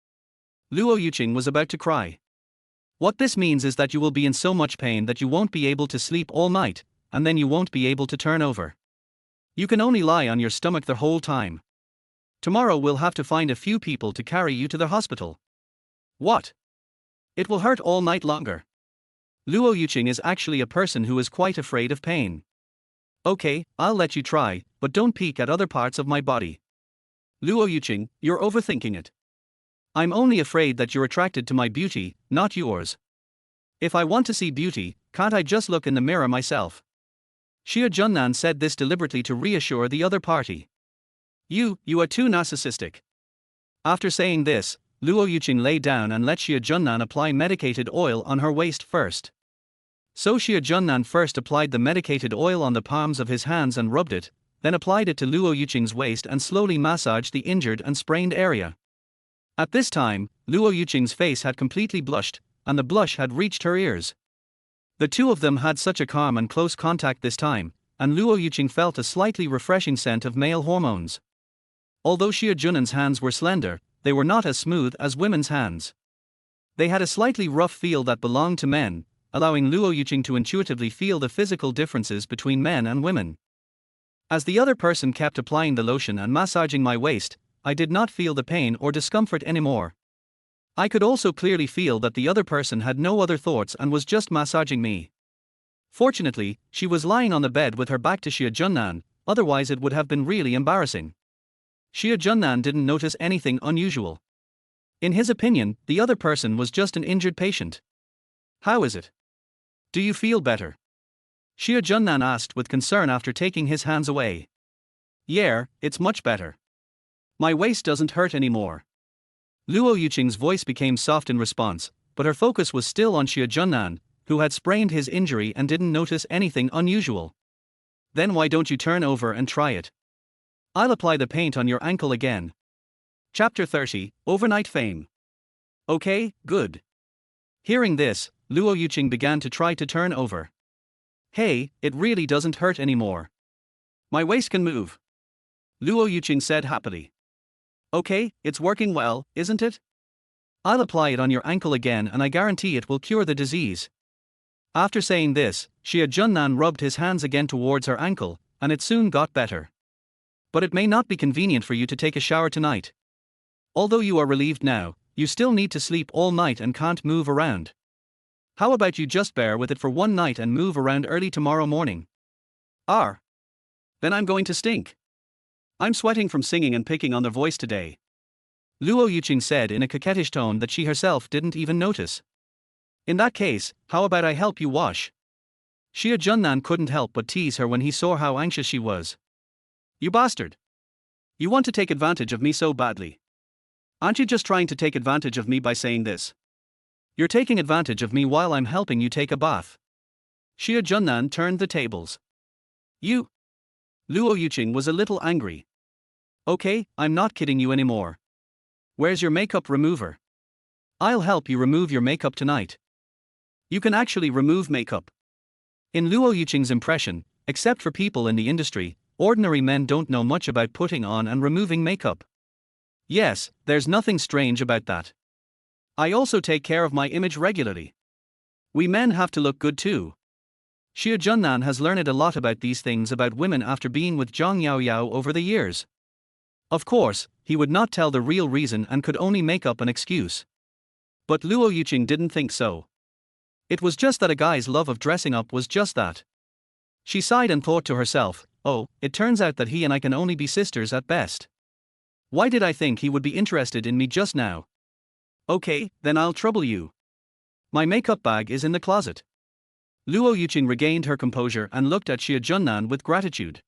Luo Yuqing was about to cry. What this means is that you will be in so much pain that you won't be able to sleep all night, and then you won't be able to turn over. You can only lie on your stomach the whole time. Tomorrow we'll have to find a few people to carry you to the hospital. What? It will hurt all night longer. Luo Yuqing is actually a person who is quite afraid of pain. Okay, I'll let you try, but don't peek at other parts of my body. Luo Yuqing, you're overthinking it. I'm only afraid that you're attracted to my beauty, not yours. If I want to see beauty, can't I just look in the mirror myself? Summer Junan said this deliberately to reassure the other party. You are too narcissistic. After saying this, Luo Yuqing lay down and let Summer Junan apply medicated oil on her waist first. So Summer Junan first applied the medicated oil on the palms of his hands and rubbed it, then applied it to Luo Yuqing's waist and slowly massaged the injured and sprained area. At this time, Luo Yuqing's face had completely blushed, and the blush had reached her ears. The two of them had such a calm and close contact this time, and Luo Yuqing felt a slightly refreshing scent of male hormones. Although Xia Junan's hands were slender, they were not as smooth as women's hands. They had a slightly rough feel that belonged to men, allowing Luo Yuqing to intuitively feel the physical differences between men and women. As the other person kept applying the lotion and massaging my waist, I did not feel the pain or discomfort anymore. I could also clearly feel that the other person had no other thoughts and was just massaging me. Fortunately, she was lying on the bed with her back to Xia Junan, otherwise it would have been really embarrassing. Xia Junan didn't notice anything unusual. In his opinion, the other person was just an injured patient. "How is it? Do you feel better?" Xia Junan asked with concern after taking his hands away. "Yeah, it's much better. My waist doesn't hurt anymore." Luo Yuqing's voice became soft in response, but her focus was still on Xia Junan, who had sprained his injury and didn't notice anything unusual. "Then why don't you turn over and try it? I'll apply the paint on your ankle again." Chapter 30, Overnight Fame. "Okay, good." Hearing this, Luo Yuqing began to try to turn over. "Hey, it really doesn't hurt anymore. My waist can move," Luo Yuqing said happily. "Okay, it's working well, isn't it? I'll apply it on your ankle again and I guarantee it will cure the disease." After saying this, Xia Junan rubbed his hands again towards her ankle, and it soon got better. "But it may not be convenient for you to take a shower tonight. Although you are relieved now, you still need to sleep all night and can't move around. How about you just bear with it for one night and move around early tomorrow morning?" Then I'm going to stink. I'm sweating from singing and picking on the voice today," Luo Yuqing said in a coquettish tone that she herself didn't even notice. "In that case, how about I help you wash?" Xia Junan couldn't help but tease her when he saw how anxious she was. "You bastard! You want to take advantage of me so badly. Aren't you just trying to take advantage of me by saying this? You're taking advantage of me while I'm helping you take a bath." Xia Junan turned the tables. "You?" Luo Yuqing was a little angry. "Okay, I'm not kidding you anymore. Where's your makeup remover? I'll help you remove your makeup tonight." You can actually remove makeup. In Luo Yuqing's impression, except for people in the industry, ordinary men don't know much about putting on and removing makeup. Yes, there's nothing strange about that. I also take care of my image regularly. We men have to look good too. Xia Junan has learned a lot about these things about women after being with Zhang Yaoyao over the years. Of course, he would not tell the real reason and could only make up an excuse. But Luo Yuqing didn't think so. It was just that a guy's love of dressing up was just that. She sighed and thought to herself, "Oh, it turns out that he and I can only be sisters at best. Why did I think he would be interested in me just now? Okay, then I'll trouble you. My makeup bag is in the closet." Luo Yuqing regained her composure and looked at Xia Junan with gratitude.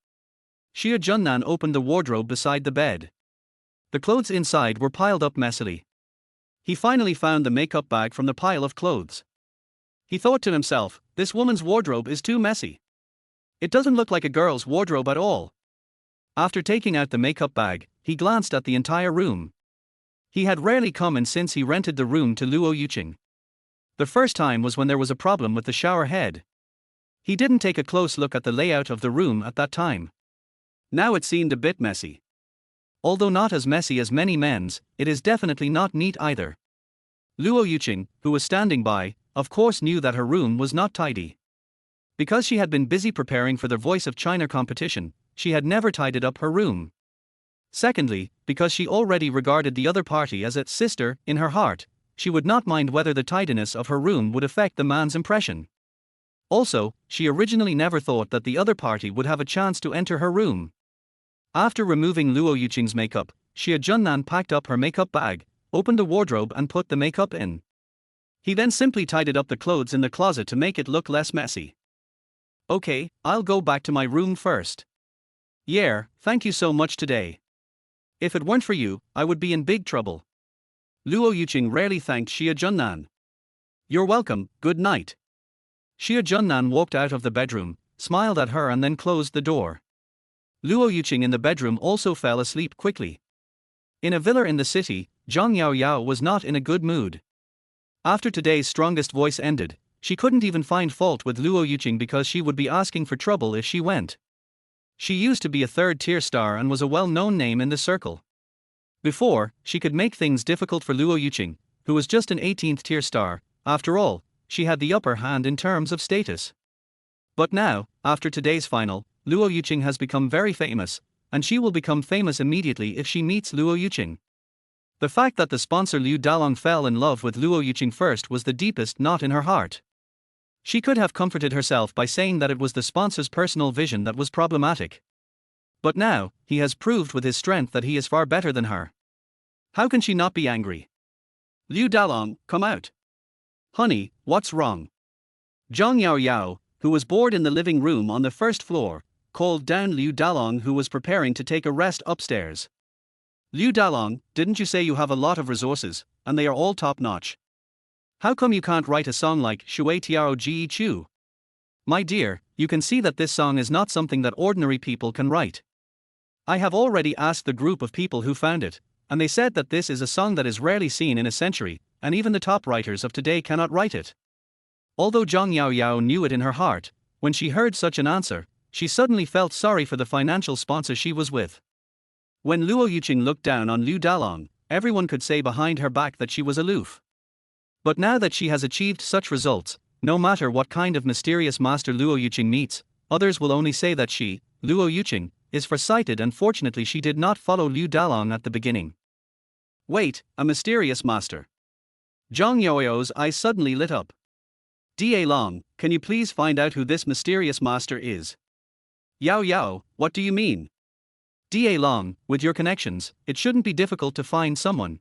Xia Junan opened the wardrobe beside the bed. The clothes inside were piled up messily. He finally found the makeup bag from the pile of clothes. He thought to himself, "This woman's wardrobe is too messy. It doesn't look like a girl's wardrobe at all." After taking out the makeup bag, he glanced at the entire room. He had rarely come in since he rented the room to Luo Yuqing. The first time was when there was a problem with the shower head. He didn't take a close look at the layout of the room at that time. Now it seemed a bit messy. Although not as messy as many men's, it is definitely not neat either. Luo Yuqing, who was standing by, of course knew that her room was not tidy. Because she had been busy preparing for the Voice of China competition, she had never tidied up her room. Secondly, because she already regarded the other party as a sister in her heart, she would not mind whether the tidiness of her room would affect the man's impression. Also, she originally never thought that the other party would have a chance to enter her room. After removing Luo Yuqing's makeup, Xia Junan packed up her makeup bag, opened the wardrobe and put the makeup in. He then simply tidied up the clothes in the closet to make it look less messy. "Okay, I'll go back to my room first. Yeah, thank you so much today. If it weren't for you, I would be in big trouble." Luo Yuqing rarely thanked Xia Junan. "You're welcome, good night." Xia Junan walked out of the bedroom, smiled at her and then closed the door. Luo Yuqing in the bedroom also fell asleep quickly. In a villa in the city, Zhang Yaoyao was not in a good mood. After today's strongest voice ended, she couldn't even find fault with Luo Yuqing because she would be asking for trouble if she went. She used to be a third-tier star and was a well-known name in the circle. Before, she could make things difficult for Luo Yuqing, who was just an 18th-tier star. After all, she had the upper hand in terms of status. But now, after today's final, Luo Yuqing has become very famous, and she will become famous immediately if she meets Luo Yuqing. The fact that the sponsor Liu Dalong fell in love with Luo Yuqing first was the deepest knot in her heart. She could have comforted herself by saying that it was the sponsor's personal vision that was problematic. But now, he has proved with his strength that he is far better than her. How can she not be angry? Liu Dalong, come out. Honey, what's wrong? Zhang Yaoyao, who was bored in the living room on the first floor, called down Liu Dalong, who was preparing to take a rest upstairs. Liu Dalong, didn't you say you have a lot of resources, and they are all top-notch? How come you can't write a song like Shui Tiao Ji Chu? My dear, you can see that this song is not something that ordinary people can write. I have already asked the group of people who found it, and they said that this is a song that is rarely seen in a century, and even the top writers of today cannot write it. Although Zhang Yaoyao knew it in her heart, when she heard such an answer, she suddenly felt sorry for the financial sponsor she was with. When Luo Yuqing looked down on Liu Dalong, everyone could say behind her back that she was aloof. But now that she has achieved such results, no matter what kind of mysterious master Luo Yuqing meets, others will only say that she, Luo Yuqing, is farsighted, and fortunately she did not follow Liu Dalong at the beginning. Wait, a mysterious master. Zhang Yaoyao's eyes suddenly lit up. Da Long, can you please find out who this mysterious master is? Yao Yao, what do you mean? Da Long, with your connections, it shouldn't be difficult to find someone.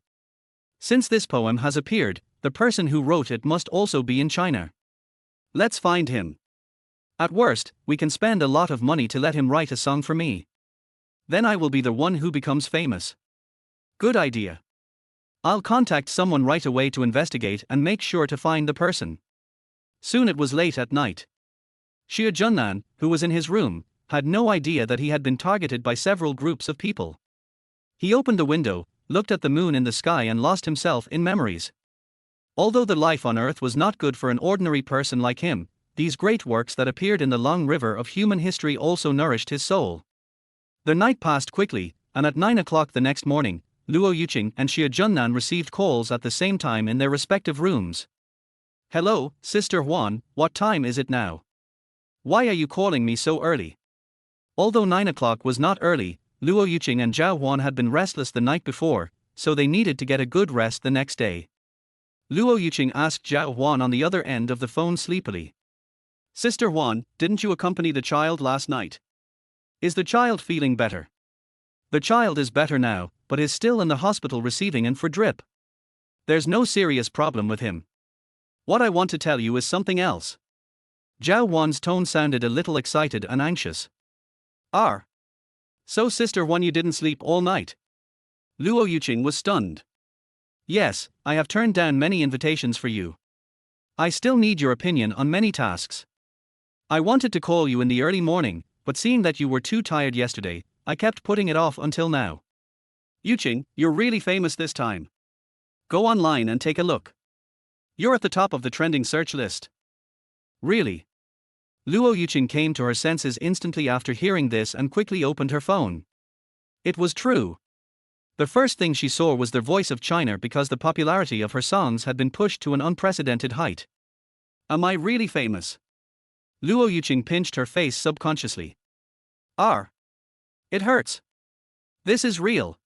Since this poem has appeared, the person who wrote it must also be in China. Let's find him. At worst, we can spend a lot of money to let him write a song for me. Then I will be the one who becomes famous. Good idea. I'll contact someone right away to investigate and make sure to find the person. Soon it was late at night. Summer Junan, who was in his room, had no idea that he had been targeted by several groups of people. He opened the window, looked at the moon in the sky, and lost himself in memories. Although the life on earth was not good for an ordinary person like him, these great works that appeared in the long river of human history also nourished his soul. The night passed quickly, and at 9 o'clock the next morning, Luo Yuqing and Summer Junan received calls at the same time in their respective rooms. Hello, Sister Huan, what time is it now? Why are you calling me so early? Although 9 o'clock was not early, Luo Yuqing and Zhao Huan had been restless the night before, so they needed to get a good rest the next day. Luo Yuqing asked Zhao Huan on the other end of the phone sleepily. Sister Huan, didn't you accompany the child last night? Is the child feeling better? The child is better now, but is still in the hospital receiving an for drip. There's no serious problem with him. What I want to tell you is something else. Zhao Huan's tone sounded a little excited and anxious. So Sister Huan, you didn't sleep all night? Luo Yuqing was stunned. Yes, I have turned down many invitations for you. I still need your opinion on many tasks. I wanted to call you in the early morning, but seeing that you were too tired yesterday, I kept putting it off until now. Yuqing, you're really famous this time. Go online and take a look. You're at the top of the trending search list. Really? Luo Yuqing came to her senses instantly after hearing this and quickly opened her phone. It was true. The first thing she saw was the Voice of China because the popularity of her songs had been pushed to an unprecedented height. Am I really famous? Luo Yuqing pinched her face subconsciously. It hurts. This is real.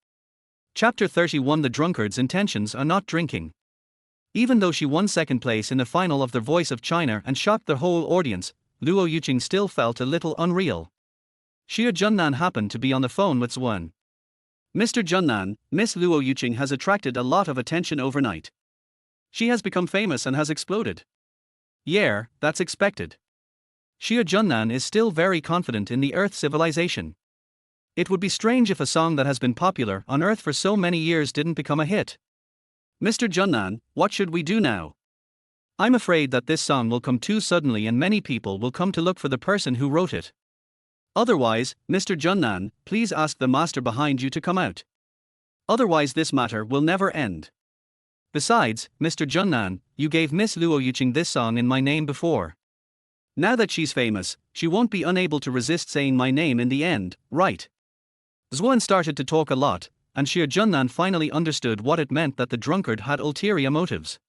Chapter 31. The drunkard's intentions are not drinking. Even though she won second place in the final of The Voice of China and shocked the whole audience, Luo Yuqing still felt a little unreal. Summer Junan happened to be on the phone with Zwen. Mr. Junan, Miss Luo Yuqing has attracted a lot of attention overnight. She has become famous and has exploded. Yeah, that's expected. Summer Junan is still very confident in the Earth civilization. It would be strange if a song that has been popular on Earth for so many years didn't become a hit. Mr. Junan, what should we do now? I'm afraid that this song will come too suddenly and many people will come to look for the person who wrote it. Otherwise, Mr. Junan, please ask the master behind you to come out. Otherwise this matter will never end. Besides, Mr. Junan, you gave Miss Luo Yuqing this song in my name before. Now that she's famous, she won't be unable to resist saying my name in the end, right? Xuan started to talk a lot, and Xie Junnan finally understood what it meant that the drunkard had ulterior motives.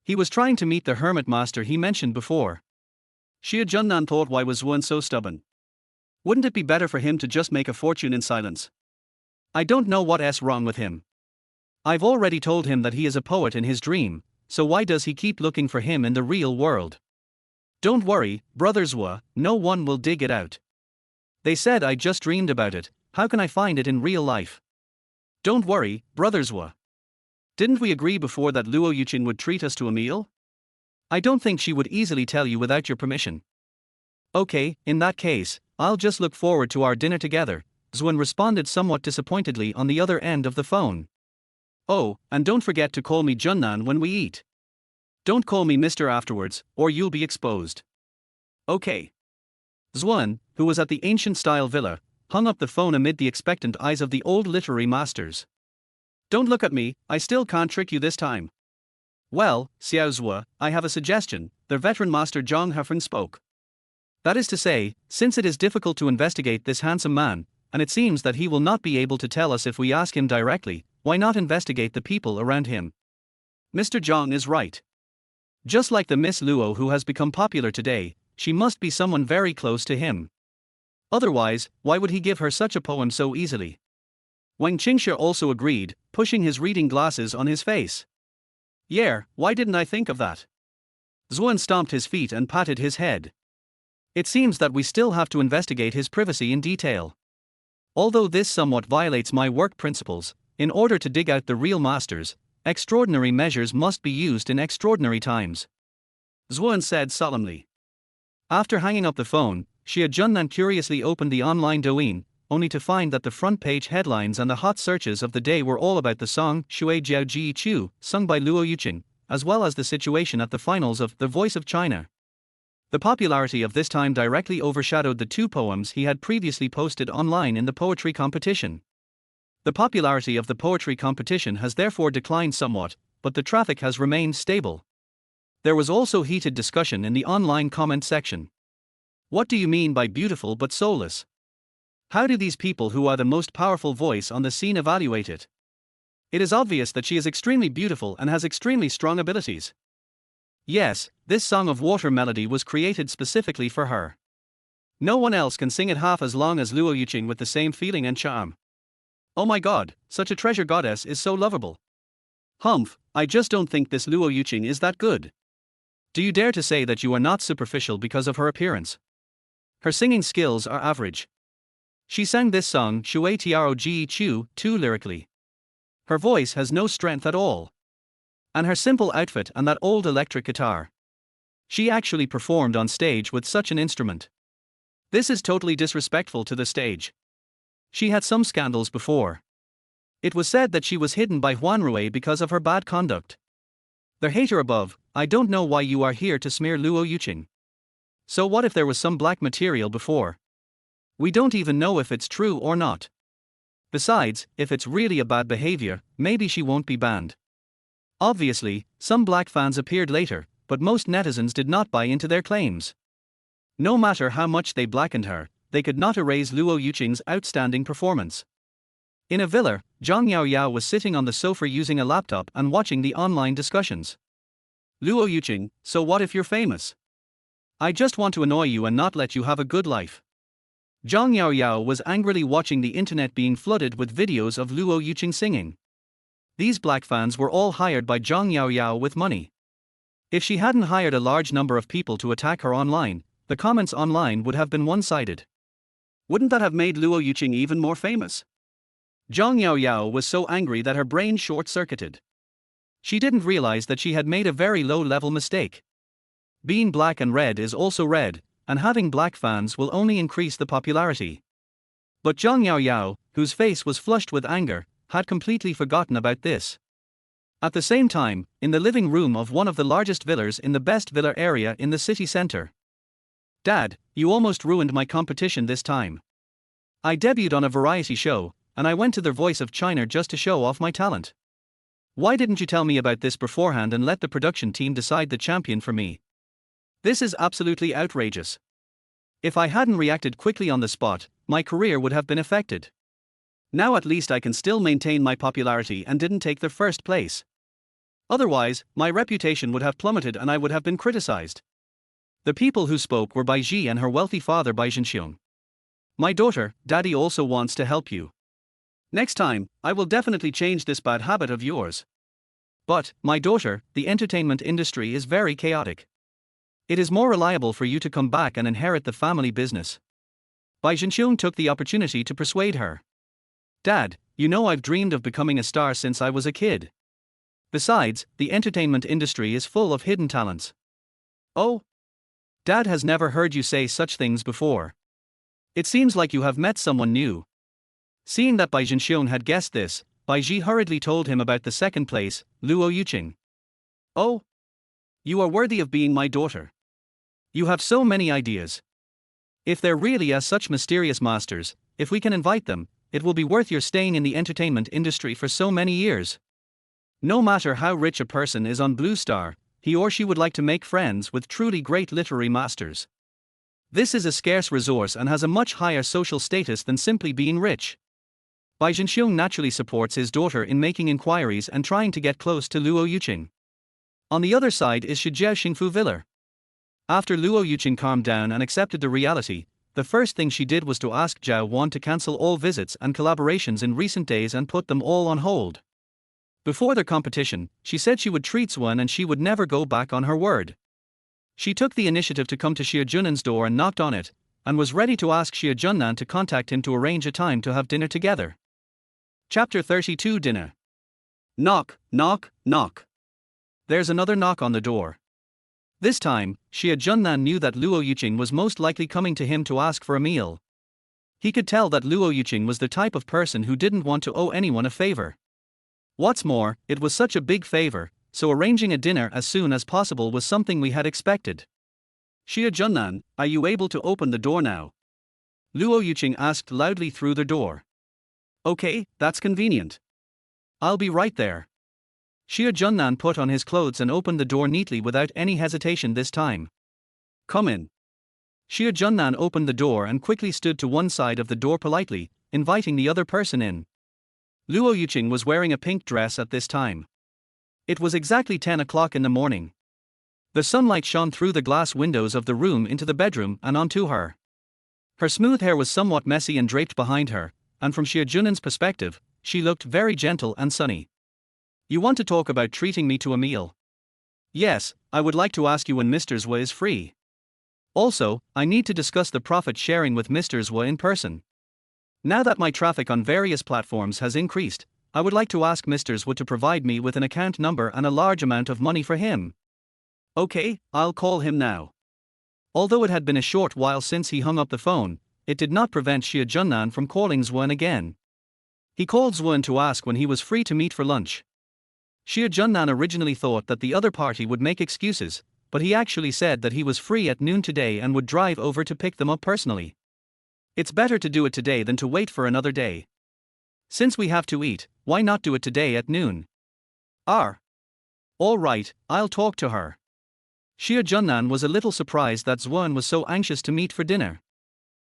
He was trying to meet the hermit master he mentioned before. Xie Junnan thought, why was Xuan so stubborn? Wouldn't it be better for him to just make a fortune in silence? I don't know what's wrong with him. I've already told him that he is a poet in his dream, so why does he keep looking for him in the real world? Don't worry, Brother Zhua, no one will dig it out. They said I just dreamed about it, how can I find it in real life? Don't worry, Brother Zhua. Didn't we agree before that Luo Yuqing would treat us to a meal? I don't think she would easily tell you without your permission. Okay, in that case, I'll just look forward to our dinner together, Xuan responded somewhat disappointedly on the other end of the phone. Oh, and don't forget to call me Junnan when we eat. Don't call me Mr. afterwards, or you'll be exposed. Okay. Xuan, who was at the ancient-style villa, hung up the phone amid the expectant eyes of the old literary masters. Don't look at me, I still can't trick you this time. Well, Xiao Zhua, I have a suggestion, the veteran master Zhang Hefren spoke. That is to say, since it is difficult to investigate this handsome man, and it seems that he will not be able to tell us if we ask him directly, why not investigate the people around him? Mr. Zhang is right. Just like the Miss Luo who has become popular today, she must be someone very close to him. Otherwise, why would he give her such a poem so easily? Wang Qingxia also agreed, pushing his reading glasses on his face. Yeah, why didn't I think of that? Xuan stomped his feet and patted his head. It seems that we still have to investigate his privacy in detail. Although this somewhat violates my work principles, in order to dig out the real masters, extraordinary measures must be used in extraordinary times. Xuan said solemnly. After hanging up the phone, Xie Junnan curiously opened the online Douyin, only to find that the front page headlines and the hot searches of the day were all about the song Shui Jiao Ji Chu, sung by Luo Yuqing, as well as the situation at the finals of The Voice of China. The popularity of this time directly overshadowed the two poems he had previously posted online in the poetry competition. The popularity of the poetry competition has therefore declined somewhat, but the traffic has remained stable. There was also heated discussion in the online comment section. What do you mean by beautiful but soulless? How do these people who are the most powerful voice on the scene evaluate it? It is obvious that she is extremely beautiful and has extremely strong abilities. Yes, this song of water melody was created specifically for her. No one else can sing it half as long as Luo Yuqing with the same feeling and charm. Oh my god, such a treasure goddess is so lovable. Humph, I just don't think this Luo Yuqing is that good. Do you dare to say that you are not superficial because of her appearance? Her singing skills are average. She sang this song Shui Tiao Ji Chu too lyrically. Her voice has no strength at all. And her simple outfit and that old electric guitar. She actually performed on stage with such an instrument. This is totally disrespectful to the stage. She had some scandals before. It was said that she was hidden by Huan Rui because of her bad conduct. The hater above, I don't know why you are here to smear Luo Yuqing. So what if there was some black material before? We don't even know if it's true or not. Besides, if it's really a bad behavior, maybe she won't be banned. Obviously, some black fans appeared later, but most netizens did not buy into their claims. No matter how much they blackened her, they could not erase Luo Yuqing's outstanding performance. In a villa, Zhang Yaoyao was sitting on the sofa using a laptop and watching the online discussions. Luo Yuqing, so what if you're famous? I just want to annoy you and not let you have a good life. Zhang Yaoyao was angrily watching the internet being flooded with videos of Luo Yuqing singing. These black fans were all hired by Zhang Yaoyao with money. If she hadn't hired a large number of people to attack her online, the comments online would have been one-sided. Wouldn't that have made Luo Yuqing even more famous? Zhang Yaoyao was so angry that her brain short-circuited. She didn't realize that she had made a very low-level mistake. Being black and red is also red, and having black fans will only increase the popularity. But Zhang Yaoyao, whose face was flushed with anger, had completely forgotten about this. At the same time, in the living room of one of the largest villas in the best villa area in the city center, Dad, you almost ruined my competition this time. I debuted on a variety show, and I went to the Voice of China just to show off my talent. Why didn't you tell me about this beforehand and let the production team decide the champion for me? This is absolutely outrageous. If I hadn't reacted quickly on the spot, my career would have been affected. Now at least I can still maintain my popularity and didn't take the first place. Otherwise, my reputation would have plummeted and I would have been criticized. The people who spoke were Bai Ji and her wealthy father Bai Zhenxiong. My daughter, Daddy also wants to help you. Next time, I will definitely change this bad habit of yours. But, my daughter, the entertainment industry is very chaotic. It is more reliable for you to come back and inherit the family business. Bai Zhenxiong took the opportunity to persuade her. Dad, you know I've dreamed of becoming a star since I was a kid. Besides, the entertainment industry is full of hidden talents. Oh? Dad has never heard you say such things before. It seems like you have met someone new. Seeing that Bai Zhenxiong had guessed this, Bai Ji hurriedly told him about the second place, Luo Yuqing. Oh? You are worthy of being my daughter. You have so many ideas. If they're really as such mysterious masters, if we can invite them, it will be worth your staying in the entertainment industry for so many years. No matter how rich a person is on Blue Star, he or she would like to make friends with truly great literary masters. This is a scarce resource and has a much higher social status than simply being rich. Bai Zhenxiong naturally supports his daughter in making inquiries and trying to get close to Luo Yuqing. On the other side is Shijiao Xingfu Viller. After Luo Yuqing calmed down and accepted the reality, the first thing she did was to ask Zhao Wan to cancel all visits and collaborations in recent days and put them all on hold. Before their competition, she said she would treat Zwan and she would never go back on her word. She took the initiative to come to Xie Junan's door and knocked on it, and was ready to ask Xie Junan to contact him to arrange a time to have dinner together. Chapter 32 Dinner. Knock, knock, knock. There's another knock on the door. This time, Xie Junan knew that Luo Yuqing was most likely coming to him to ask for a meal. He could tell that Luo Yuqing was the type of person who didn't want to owe anyone a favor. What's more, it was such a big favor, so arranging a dinner as soon as possible was something we had expected. Xie Junan, are you able to open the door now? Luo Yuqing asked loudly through the door. Okay, that's convenient. I'll be right there. Xie Junan put on his clothes and opened the door neatly without any hesitation this time. Come in. Xie Junan opened the door and quickly stood to one side of the door politely, inviting the other person in. Luo Yuqing was wearing a pink dress at this time. It was exactly 10 o'clock in the morning. The sunlight shone through the glass windows of the room into the bedroom and onto her. Her smooth hair was somewhat messy and draped behind her, and from Xie Junan's perspective, she looked very gentle and sunny. You want to talk about treating me to a meal? Yes, I would like to ask you when Mr. Zwa is free. Also, I need to discuss the profit sharing with Mr. Zwa in person. Now that my traffic on various platforms has increased, I would like to ask Mr. Zwa to provide me with an account number and a large amount of money for him. Okay, I'll call him now. Although it had been a short while since he hung up the phone, it did not prevent Xie Junan from calling Zwan again. He called Zwan to ask when he was free to meet for lunch. Xie Junan originally thought that the other party would make excuses, but he actually said that he was free at noon today and would drive over to pick them up personally. It's better to do it today than to wait for another day. Since we have to eat, why not do it today at noon? All right, I'll talk to her. Xie Junan was a little surprised that Zwan was so anxious to meet for dinner.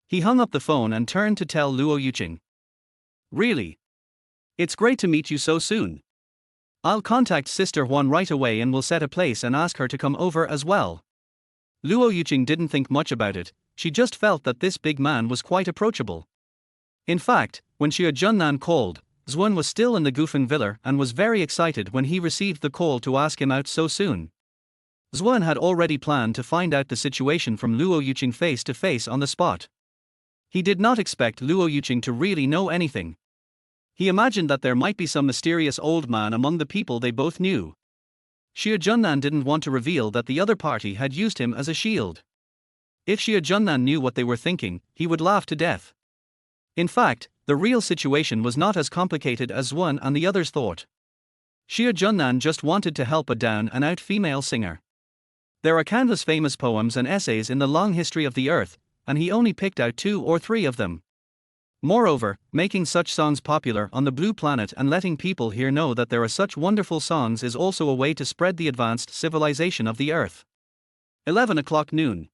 He hung up the phone and turned to tell Luo Yuqing. Really? It's great to meet you so soon. I'll contact Sister Huan right away and will set a place and ask her to come over as well. Luo Yuqing didn't think much about it, she just felt that this big man was quite approachable. In fact, when Xie Junan called, Zwan was still in the Gufeng Villa and was very excited when he received the call to ask him out so soon. Zwan had already planned to find out the situation from Luo Yuqing face to face on the spot. He did not expect Luo Yuqing to really know anything. He imagined that there might be some mysterious old man among the people they both knew. Xie Junan didn't want to reveal that the other party had used him as a shield. If Xie Junan knew what they were thinking, he would laugh to death. In fact, the real situation was not as complicated as Zwan and the others thought. Xie Junan just wanted to help a down-and-out female singer. There are countless famous poems and essays in the long history of the earth, and he only picked out 2 or 3 of them. Moreover, making such songs popular on the blue planet and letting people here know that there are such wonderful songs is also a way to spread the advanced civilization of the earth. 11 o'clock noon.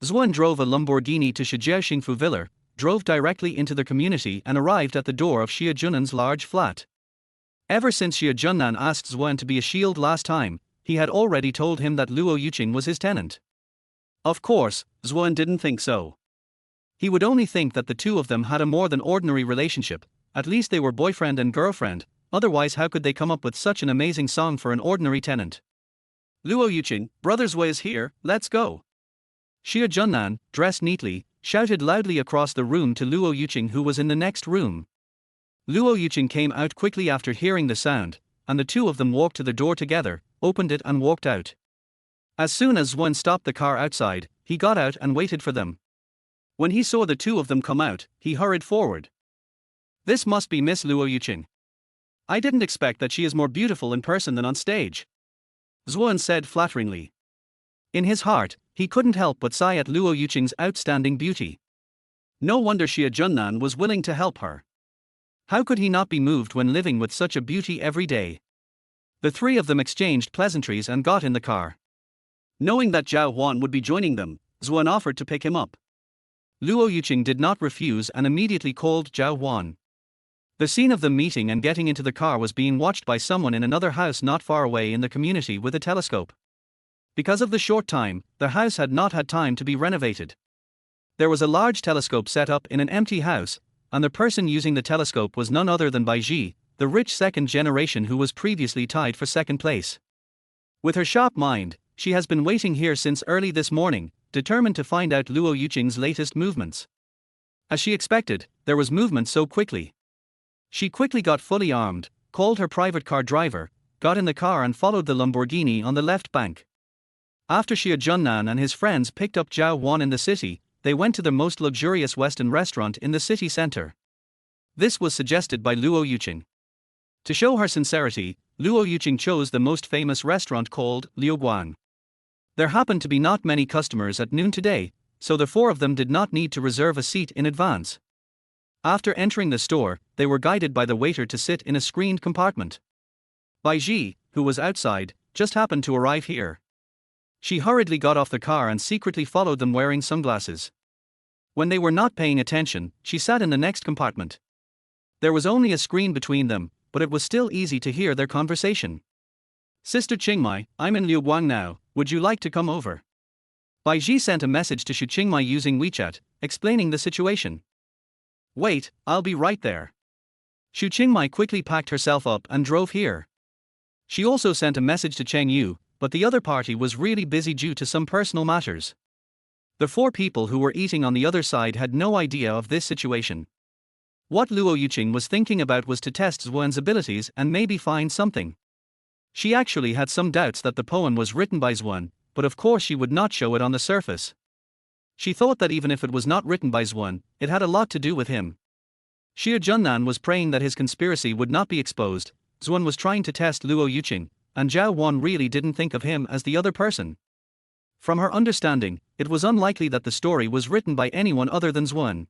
Xuan drove a Lamborghini to Shijiaxingfu Villa, drove directly into the community and arrived at the door of Xia Junan's large flat. Ever since Xia Junan asked Xuan to be a shield last time, he had already told him that Luo Yuqing was his tenant. Of course, Xuan didn't think so. He would only think that the two of them had a more than ordinary relationship, at least they were boyfriend and girlfriend, otherwise how could they come up with such an amazing song for an ordinary tenant? Luo Yuqing, Brother Zui is here, let's go. Xia Junan, dressed neatly, shouted loudly across the room to Luo Yuqing who was in the next room. Luo Yuqing came out quickly after hearing the sound, and the two of them walked to the door together, opened it and walked out. As soon as Xuan stopped the car outside, he got out and waited for them. When he saw the two of them come out, he hurried forward. This must be Miss Luo Yuqing. I didn't expect that she is more beautiful in person than on stage. Xuan said flatteringly. In his heart, he couldn't help but sigh at Luo Yuqing's outstanding beauty. No wonder Xia Junan was willing to help her. How could he not be moved when living with such a beauty every day? The 3 of them exchanged pleasantries and got in the car. Knowing that Zhao Huan would be joining them, Xuan offered to pick him up. Luo Yuqing did not refuse and immediately called Zhao Huan. The scene of them meeting and getting into the car was being watched by someone in another house not far away in the community with a telescope. Because of the short time, the house had not had time to be renovated. There was a large telescope set up in an empty house, and the person using the telescope was none other than Bai Ji, the rich second generation who was previously tied for second place. With her sharp mind, she has been waiting here since early this morning, determined to find out Luo Yuqing's latest movements. As she expected, there was movement so quickly. She quickly got fully armed, called her private car driver, got in the car and followed the Lamborghini on the left bank. After Xia Junan and his friends picked up Zhao Huan in the city, they went to the most luxurious Western restaurant in the city center. This was suggested by Luo Yuqing. To show her sincerity, Luo Yuqing chose the most famous restaurant called Liuguang. There happened to be not many customers at noon today, so the 4 of them did not need to reserve a seat in advance. After entering the store, they were guided by the waiter to sit in a screened compartment. Bai Ji, who was outside, just happened to arrive here. She hurriedly got off the car and secretly followed them wearing sunglasses. When they were not paying attention, she sat in the next compartment. There was only a screen between them, but it was still easy to hear their conversation. Sister Qingmai, I'm in Liuguang now, would you like to come over? Bai Ji sent a message to Xu Qingmai using WeChat, explaining the situation. Wait, I'll be right there. Xu Qingmai quickly packed herself up and drove here. She also sent a message to Cheng Yu, but the other party was really busy due to some personal matters. The 4 people who were eating on the other side had no idea of this situation. What Luo Yuqing was thinking about was to test Xuan's abilities and maybe find something. She actually had some doubts that the poem was written by Xuan, but of course she would not show it on the surface. She thought that even if it was not written by Xuan, it had a lot to do with him. Xia Junan was praying that his conspiracy would not be exposed. Xuan was trying to test Luo Yuqing, and Zhao Huan really didn't think of him as the other person. From her understanding, it was unlikely that the story was written by anyone other than Xuan.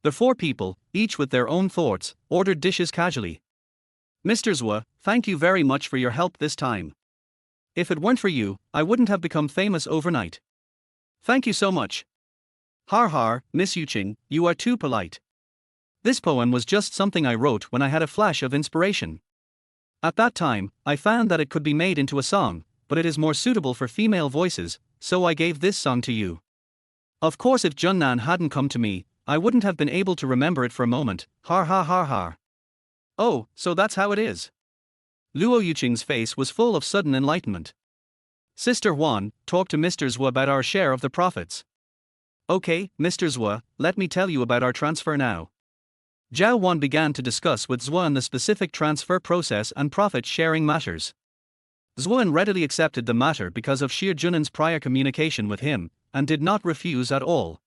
The 4 people, each with their own thoughts, ordered dishes casually. Mr. Zui, thank you very much for your help this time. If it weren't for you, I wouldn't have become famous overnight. Thank you so much. Har har, Miss Yuqing, you are too polite. This poem was just something I wrote when I had a flash of inspiration. At that time, I found that it could be made into a song, but it is more suitable for female voices, so I gave this song to you. Of course if Junnan hadn't come to me, I wouldn't have been able to remember it for a moment, har har har har. Oh, so that's how it is. Luo Yuqing's face was full of sudden enlightenment. Sister Huan, talk to Mr. Zui about our share of the profits. Okay, Mr. Zui, let me tell you about our transfer now. Zhao Huan began to discuss with Xuan the specific transfer process and profit-sharing matters. Xuan readily accepted the matter because of Xia Junan's prior communication with him, and did not refuse at all.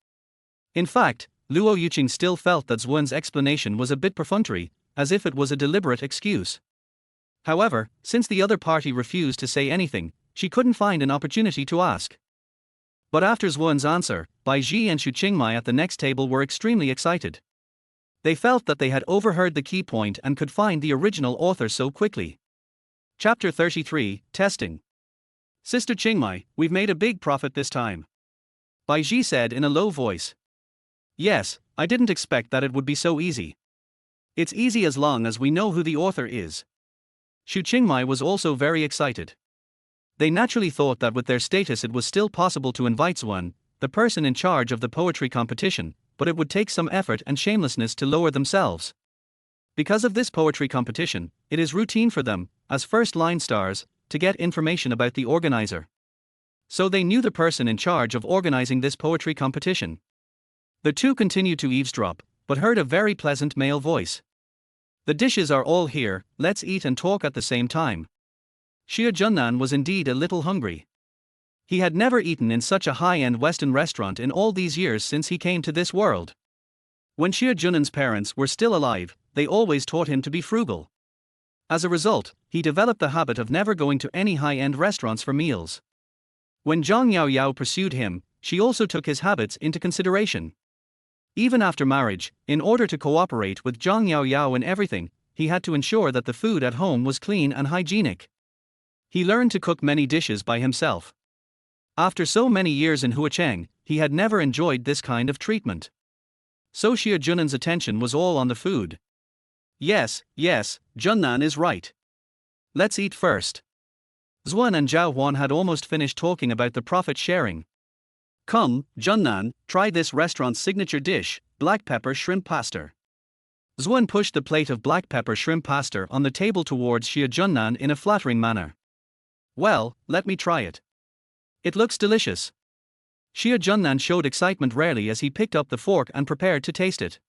In fact, Luo Yuqing still felt that Xuan's explanation was a bit perfunctory, as if it was a deliberate excuse. However, since the other party refused to say anything, she couldn't find an opportunity to ask. But after Zhuan's answer, Bai Ji and Xu Qingmai at the next table were extremely excited. They felt that they had overheard the key point and could find the original author so quickly. Chapter 33, Testing. Sister Qingmai, we've made a big profit this time. Bai Ji said in a low voice. Yes, I didn't expect that it would be so easy. It's easy as long as we know who the author is. Xu Qingmai was also very excited. They naturally thought that with their status it was still possible to invite Zhuan, the person in charge of the poetry competition, but it would take some effort and shamelessness to lower themselves. Because of this poetry competition, it is routine for them, as first-line stars, to get information about the organizer. So they knew the person in charge of organizing this poetry competition. The two continued to eavesdrop, but heard a very pleasant male voice. The dishes are all here, let's eat and talk at the same time. Summer Junan was indeed a little hungry. He had never eaten in such a high-end Western restaurant in all these years since he came to this world. When Summer Junan's parents were still alive, they always taught him to be frugal. As a result, he developed the habit of never going to any high-end restaurants for meals. When Zhang Yaoyao pursued him, she also took his habits into consideration. Even after marriage, in order to cooperate with Zhang Yaoyao in everything, he had to ensure that the food at home was clean and hygienic. He learned to cook many dishes by himself. After so many years in Huacheng, he had never enjoyed this kind of treatment. So Summer Junan's attention was all on the food. Yes, Junan is right. Let's eat first. Zhuan and Zhao Huan had almost finished talking about the profit sharing. Come, Junan, try this restaurant's signature dish, black pepper shrimp pasta. Zhuan pushed the plate of black pepper shrimp pasta on the table towards Summer Junan in a flattering manner. Well, let me try it. It looks delicious. Summer Junan showed excitement rarely as he picked up the fork and prepared to taste it.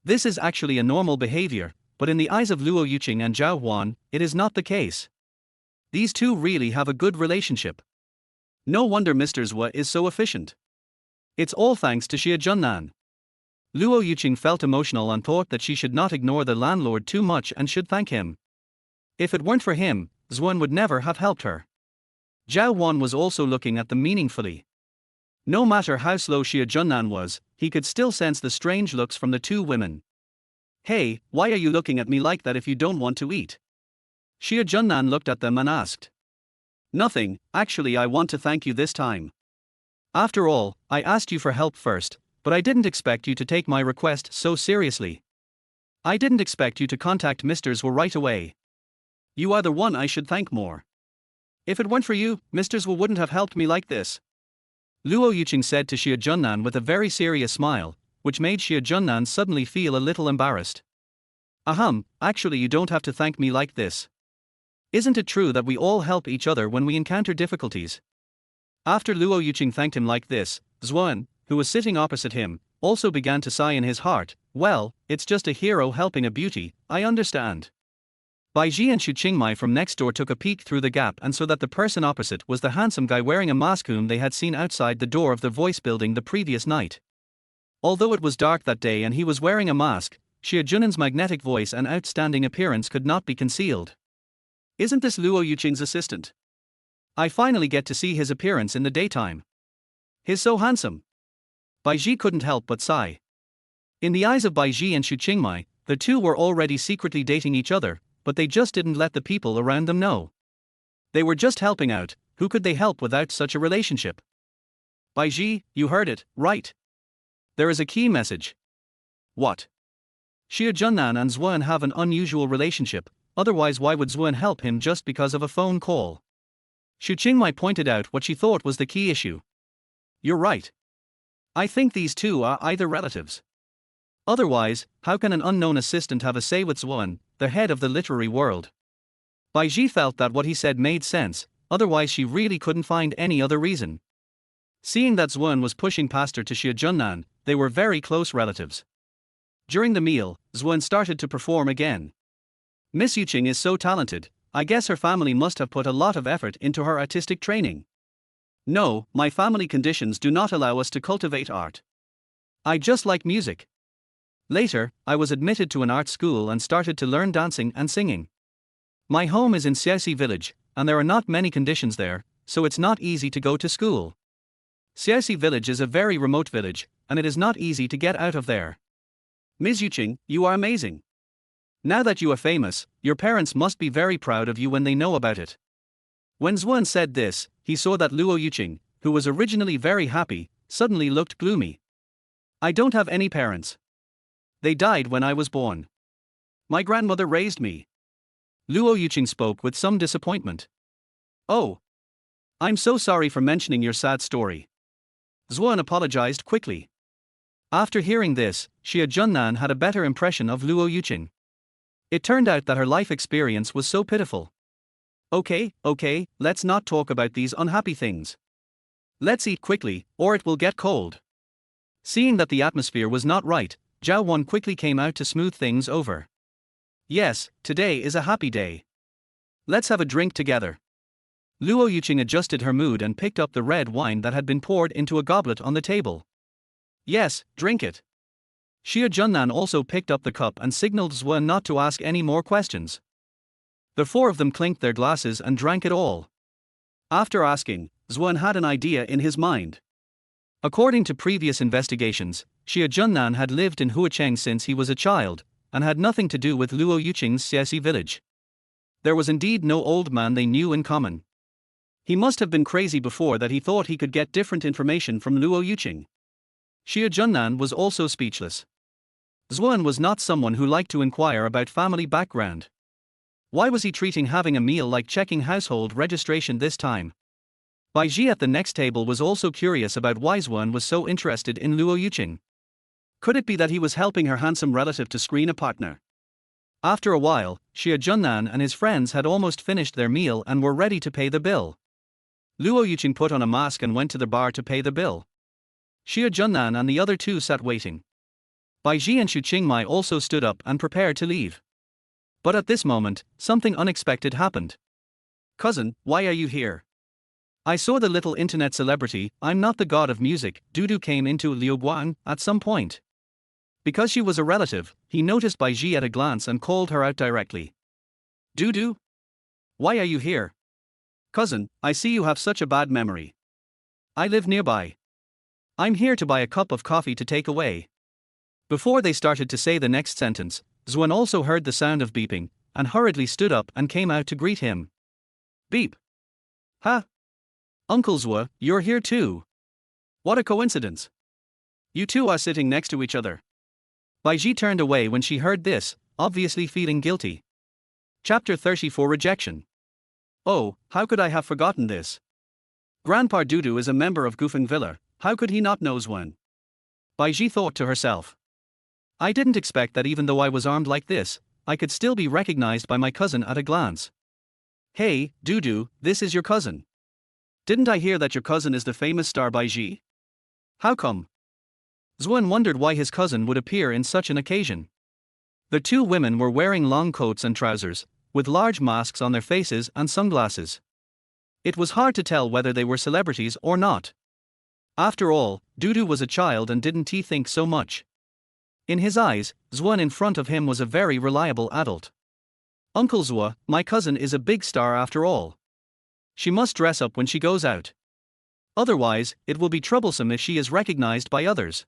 This is actually a normal behavior, but in the eyes of Luo Yuqing and Zhao Huan, it is not the case. These two really have a good relationship. No wonder Mr. Zhua is so efficient. It's all thanks to Summer Junan. Luo Yuqing felt emotional and thought that she should not ignore the landlord too much and should thank him. If it weren't for him, Zhuan would never have helped her. Zhao Huan was also looking at them meaningfully. No matter how slow Summer Junan was, he could still sense the strange looks from the two women. Hey, why are you looking at me like that if you don't want to eat? Summer Junan looked at them and asked. Nothing, actually I want to thank you this time. After all, I asked you for help first, but I didn't expect you to take my request so seriously. I didn't expect you to contact Mr. Zhua right away. You are the one I should thank more. If it weren't for you, Mr. Zhua wouldn't have helped me like this. Luo Yuqing said to Summer Junan with a very serious smile, which made Summer Junan suddenly feel a little embarrassed. Actually you don't have to thank me like this. Isn't it true that we all help each other when we encounter difficulties? After Luo Yuqing thanked him like this, Zhuan, who was sitting opposite him, also began to sigh in his heart. Well, it's just a hero helping a beauty, I understand. Bai Ji and Xu Qingmai from next door took a peek through the gap and saw that the person opposite was the handsome guy wearing a mask whom they had seen outside the door of the voice building the previous night. Although it was dark that day and he was wearing a mask, Summer Junan's magnetic voice and outstanding appearance could not be concealed. Isn't this Luo Yuqing's assistant? I finally get to see his appearance in the daytime. He's so handsome. Bai Ji couldn't help but sigh. In the eyes of Bai Ji and Xu Qingmai, the two were already secretly dating each other, but they just didn't let the people around them know. They were just helping out, who could they help without such a relationship? Bai Ji, you heard it, right? There is a key message. What? Summer Junan and Zhuan have an unusual relationship, otherwise why would Zhuan help him just because of a phone call? Xu Qingmai pointed out what she thought was the key issue. You're right. I think these two are either relatives. Otherwise, how can an unknown assistant have a say with Zhuan, the head of the literary world? Bai Ji felt that what he said made sense, otherwise she really couldn't find any other reason. Seeing that Zhuan was pushing past her to Summer Junan, they were very close relatives. During the meal, Zhuan started to perform again. Miss Yuqing is so talented, I guess her family must have put a lot of effort into her artistic training. No, my family conditions do not allow us to cultivate art. I just like music. Later, I was admitted to an art school and started to learn dancing and singing. My home is in Xiaoxi village, and there are not many conditions there, so it's not easy to go to school. Xiaoxi village is a very remote village, and it is not easy to get out of there. Ms. Yuqing, you are amazing. Now that you are famous, your parents must be very proud of you when they know about it. When Zuan said this, he saw that Luo Yuqing, who was originally very happy, suddenly looked gloomy. I don't have any parents. They died when I was born. My grandmother raised me. Luo Yuqing spoke with some disappointment. Oh. I'm so sorry for mentioning your sad story. Zuan apologized quickly. After hearing this, Xia Junnan had a better impression of Luo Yuqing. It turned out that her life experience was so pitiful. Okay, let's not talk about these unhappy things. Let's eat quickly, or it will get cold. Seeing that the atmosphere was not right, Zhao Wan quickly came out to smooth things over. Yes, today is a happy day. Let's have a drink together. Luo Yuqing adjusted her mood and picked up the red wine that had been poured into a goblet on the table. Yes, drink it. Xia Junnan also picked up the cup and signaled Zuan not to ask any more questions. The four of them clinked their glasses and drank it all. After asking, Zuan had an idea in his mind. According to previous investigations, Xia Junnan had lived in Huacheng since he was a child, and had nothing to do with Luo Yuqing's Xiaoxi village. There was indeed no old man they knew in common. He must have been crazy before that he thought he could get different information from Luo Yuqing. Xia Junnan was also speechless. Zuan was not someone who liked to inquire about family background. Why was he treating having a meal like checking household registration this time? Bai Ji at the next table was also curious about why Zuan was so interested in Luo Yuqing. Could it be that he was helping her handsome relative to screen a partner? After a while, Xia Junnan and his friends had almost finished their meal and were ready to pay the bill. Luo Yuqing put on a mask and went to the bar to pay the bill. Xia Junnan and the other two sat waiting. Bai Ji and Xu Qingmai also stood up and prepared to leave. But at this moment, something unexpected happened. Cousin, why are you here? I saw the little internet celebrity, I'm not the god of music, Dudu came into Liu Guang at some point. Because she was a relative, he noticed Bai Ji at a glance and called her out directly. Dudu? Why are you here? Cousin, I see you have such a bad memory. I live nearby. I'm here to buy a cup of coffee to take away. Before they started to say the next sentence, Zuan also heard the sound of beeping, and hurriedly stood up and came out to greet him. Beep. Ha! Uncle Zua, you're here too. What a coincidence. You two are sitting next to each other. Bai Ji turned away when she heard this, obviously feeling guilty. Chapter 34 Rejection. Oh, how could I have forgotten this? Grandpa Dudu is a member of Gufeng Villa, how could he not know Zuan? Bai Ji thought to herself. I didn't expect that even though I was armed like this, I could still be recognized by my cousin at a glance. Hey, Dudu, this is your cousin. Didn't I hear that your cousin is the famous star Bai Ji? How come? Zuan wondered why his cousin would appear in such an occasion. The two women were wearing long coats and trousers, with large masks on their faces and sunglasses. It was hard to tell whether they were celebrities or not. After all, Dudu was a child and didn't he think so much? In his eyes, Zuan in front of him was a very reliable adult. Uncle Zua, my cousin is a big star after all. She must dress up when she goes out. Otherwise, it will be troublesome if she is recognized by others.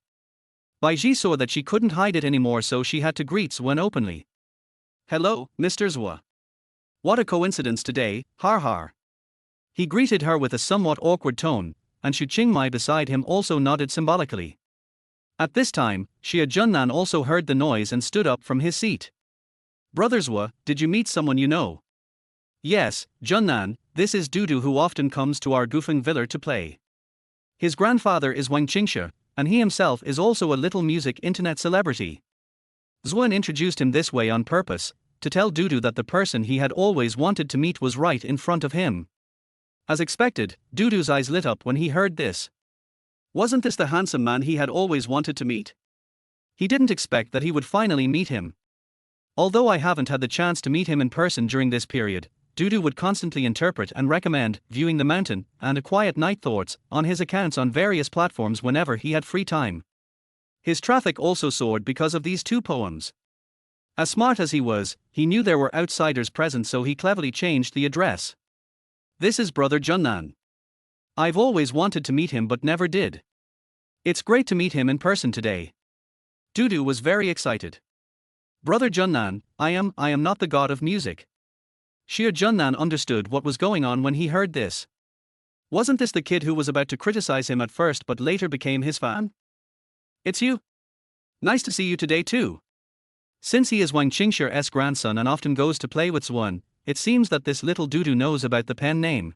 Bai Ji saw that she couldn't hide it anymore, so she had to greet Zuan openly. Hello, Mr. Zua. What a coincidence today, har har. He greeted her with a somewhat awkward tone, and Xu Qingmai beside him also nodded symbolically. At this time, Xia Junnan also heard the noise and stood up from his seat. Brother Zua, did you meet someone you know? Yes, Junnan, this is Dudu who often comes to our Gufeng Villa to play. His grandfather is Wang Qingsha, and he himself is also a little music internet celebrity. Zuan introduced him this way on purpose, to tell Dudu that the person he had always wanted to meet was right in front of him. As expected, Dudu's eyes lit up when he heard this. Wasn't this the handsome man he had always wanted to meet? He didn't expect that he would finally meet him. Although I haven't had the chance to meet him in person during this period, Dudu would constantly interpret and recommend Viewing the Mountain and A Quiet Night Thoughts on his accounts on various platforms whenever he had free time. His traffic also soared because of these two poems. As smart as he was, he knew there were outsiders present, so he cleverly changed the address. This is Brother Junan. I've always wanted to meet him but never did. It's great to meet him in person today. Dudu was very excited. Brother Junan, I am not the god of music. Shia Junan understood what was going on when he heard this. Wasn't this the kid who was about to criticize him at first but later became his fan? It's you. Nice to see you today too. Since he is Wang Qingshir's grandson and often goes to play with Zwan, it seems that this little Dudu knows about the pen name.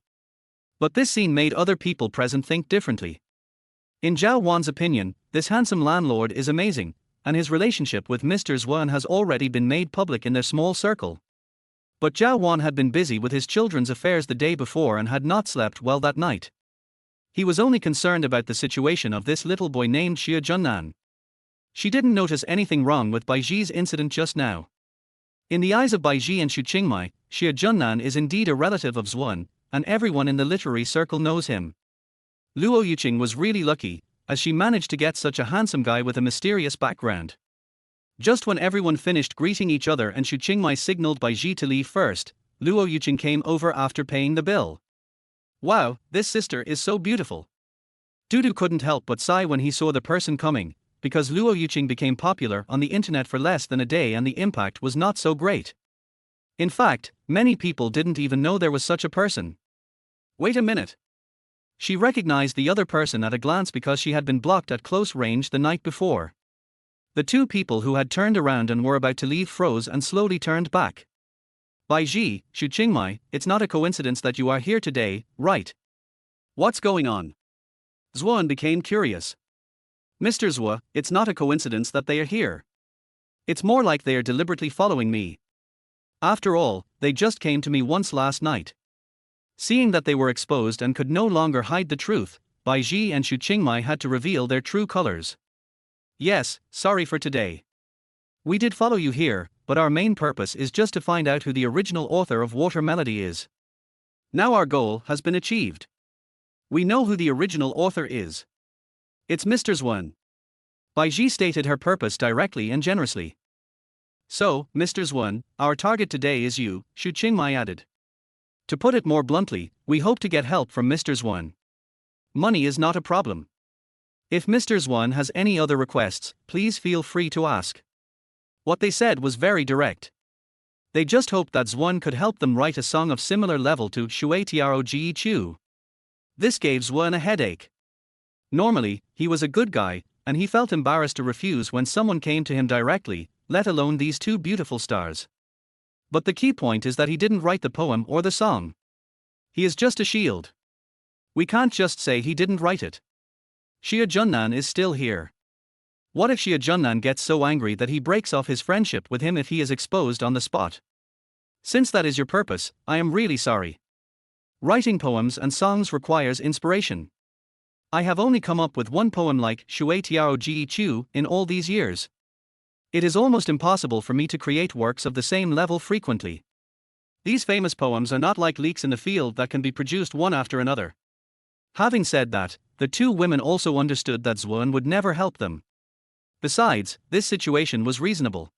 But this scene made other people present think differently. In Zhao Wan's opinion, this handsome landlord is amazing, and his relationship with Mr. Zwan has already been made public in their small circle. But Zhao Wan had been busy with his children's affairs the day before and had not slept well that night. He was only concerned about the situation of this little boy named Xia Junan. She didn't notice anything wrong with Baiji's incident just now. In the eyes of Baiji and Xu Qingmai, Xia Junan is indeed a relative of Zwan, and everyone in the literary circle knows him. Luo Yuqing was really lucky, as she managed to get such a handsome guy with a mysterious background. Just when everyone finished greeting each other and Xu Qingmai signaled Baiji to leave first, Luo Yuqing came over after paying the bill. Wow, this sister is so beautiful. Dudu couldn't help but sigh when he saw the person coming, because Luo Yuqing became popular on the internet for less than a day and the impact was not so great. In fact, many people didn't even know there was such a person. Wait a minute. She recognized the other person at a glance because she had been blocked at close range the night before. The two people who had turned around and were about to leave froze and slowly turned back. Baiji, Xu Qingmai, it's not a coincidence that you are here today, right? What's going on? Zwan became curious. Mr. Zwa, it's not a coincidence that they are here. It's more like they are deliberately following me. After all, they just came to me once last night. Seeing that they were exposed and could no longer hide the truth, Baiji and Xu Qingmai had to reveal their true colors. Yes, sorry for today. We did follow you here, but our main purpose is just to find out who the original author of Water Melody is. Now our goal has been achieved. We know who the original author is. It's Mr. Zwan. Baiji stated her purpose directly and generously. So, Mr. Zwan, our target today is you, Xu Qingmai added. To put it more bluntly, we hope to get help from Mr. Zwan. Money is not a problem. If Mr. Zwan has any other requests, please feel free to ask. What they said was very direct. They just hoped that Zwan could help them write a song of similar level to Shui Tiao Ji Chu. This gave Zwan a headache. Normally, he was a good guy, and he felt embarrassed to refuse when someone came to him directly, let alone these two beautiful stars. But the key point is that he didn't write the poem or the song. He is just a shield. We can't just say he didn't write it. Xia Junan is still here. What if Xia Junan gets so angry that he breaks off his friendship with him if he is exposed on the spot? Since that is your purpose, I am really sorry. Writing poems and songs requires inspiration. I have only come up with one poem like Shui Tiao Ji Chu in all these years. It is almost impossible for me to create works of the same level frequently. These famous poems are not like leeks in the field that can be produced one after another. Having said that, the two women also understood that Zwan would never help them. Besides, this situation was reasonable.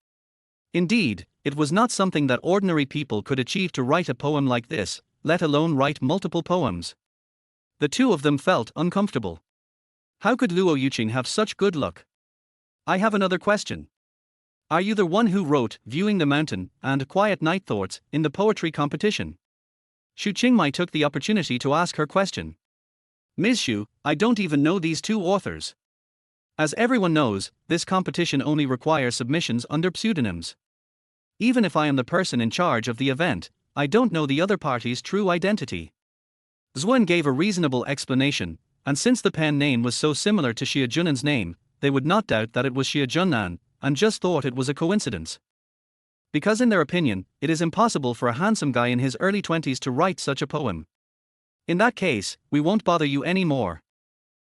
Indeed, it was not something that ordinary people could achieve to write a poem like this, let alone write multiple poems. The two of them felt uncomfortable. How could Luo Yuqing have such good luck? I have another question. Are you the one who wrote Viewing the Mountain and Quiet Night Thoughts in the poetry competition? Xu Qingmai took the opportunity to ask her question. Ms. Xu, I don't even know these two authors. As everyone knows, this competition only requires submissions under pseudonyms. Even if I am the person in charge of the event, I don't know the other party's true identity. Zwan gave a reasonable explanation, and since the pen name was so similar to Xia Junan's name, they would not doubt that it was Xia Junan, and just thought it was a coincidence. Because in their opinion, it is impossible for a handsome guy in his early 20s to write such a poem. In that case, we won't bother you anymore.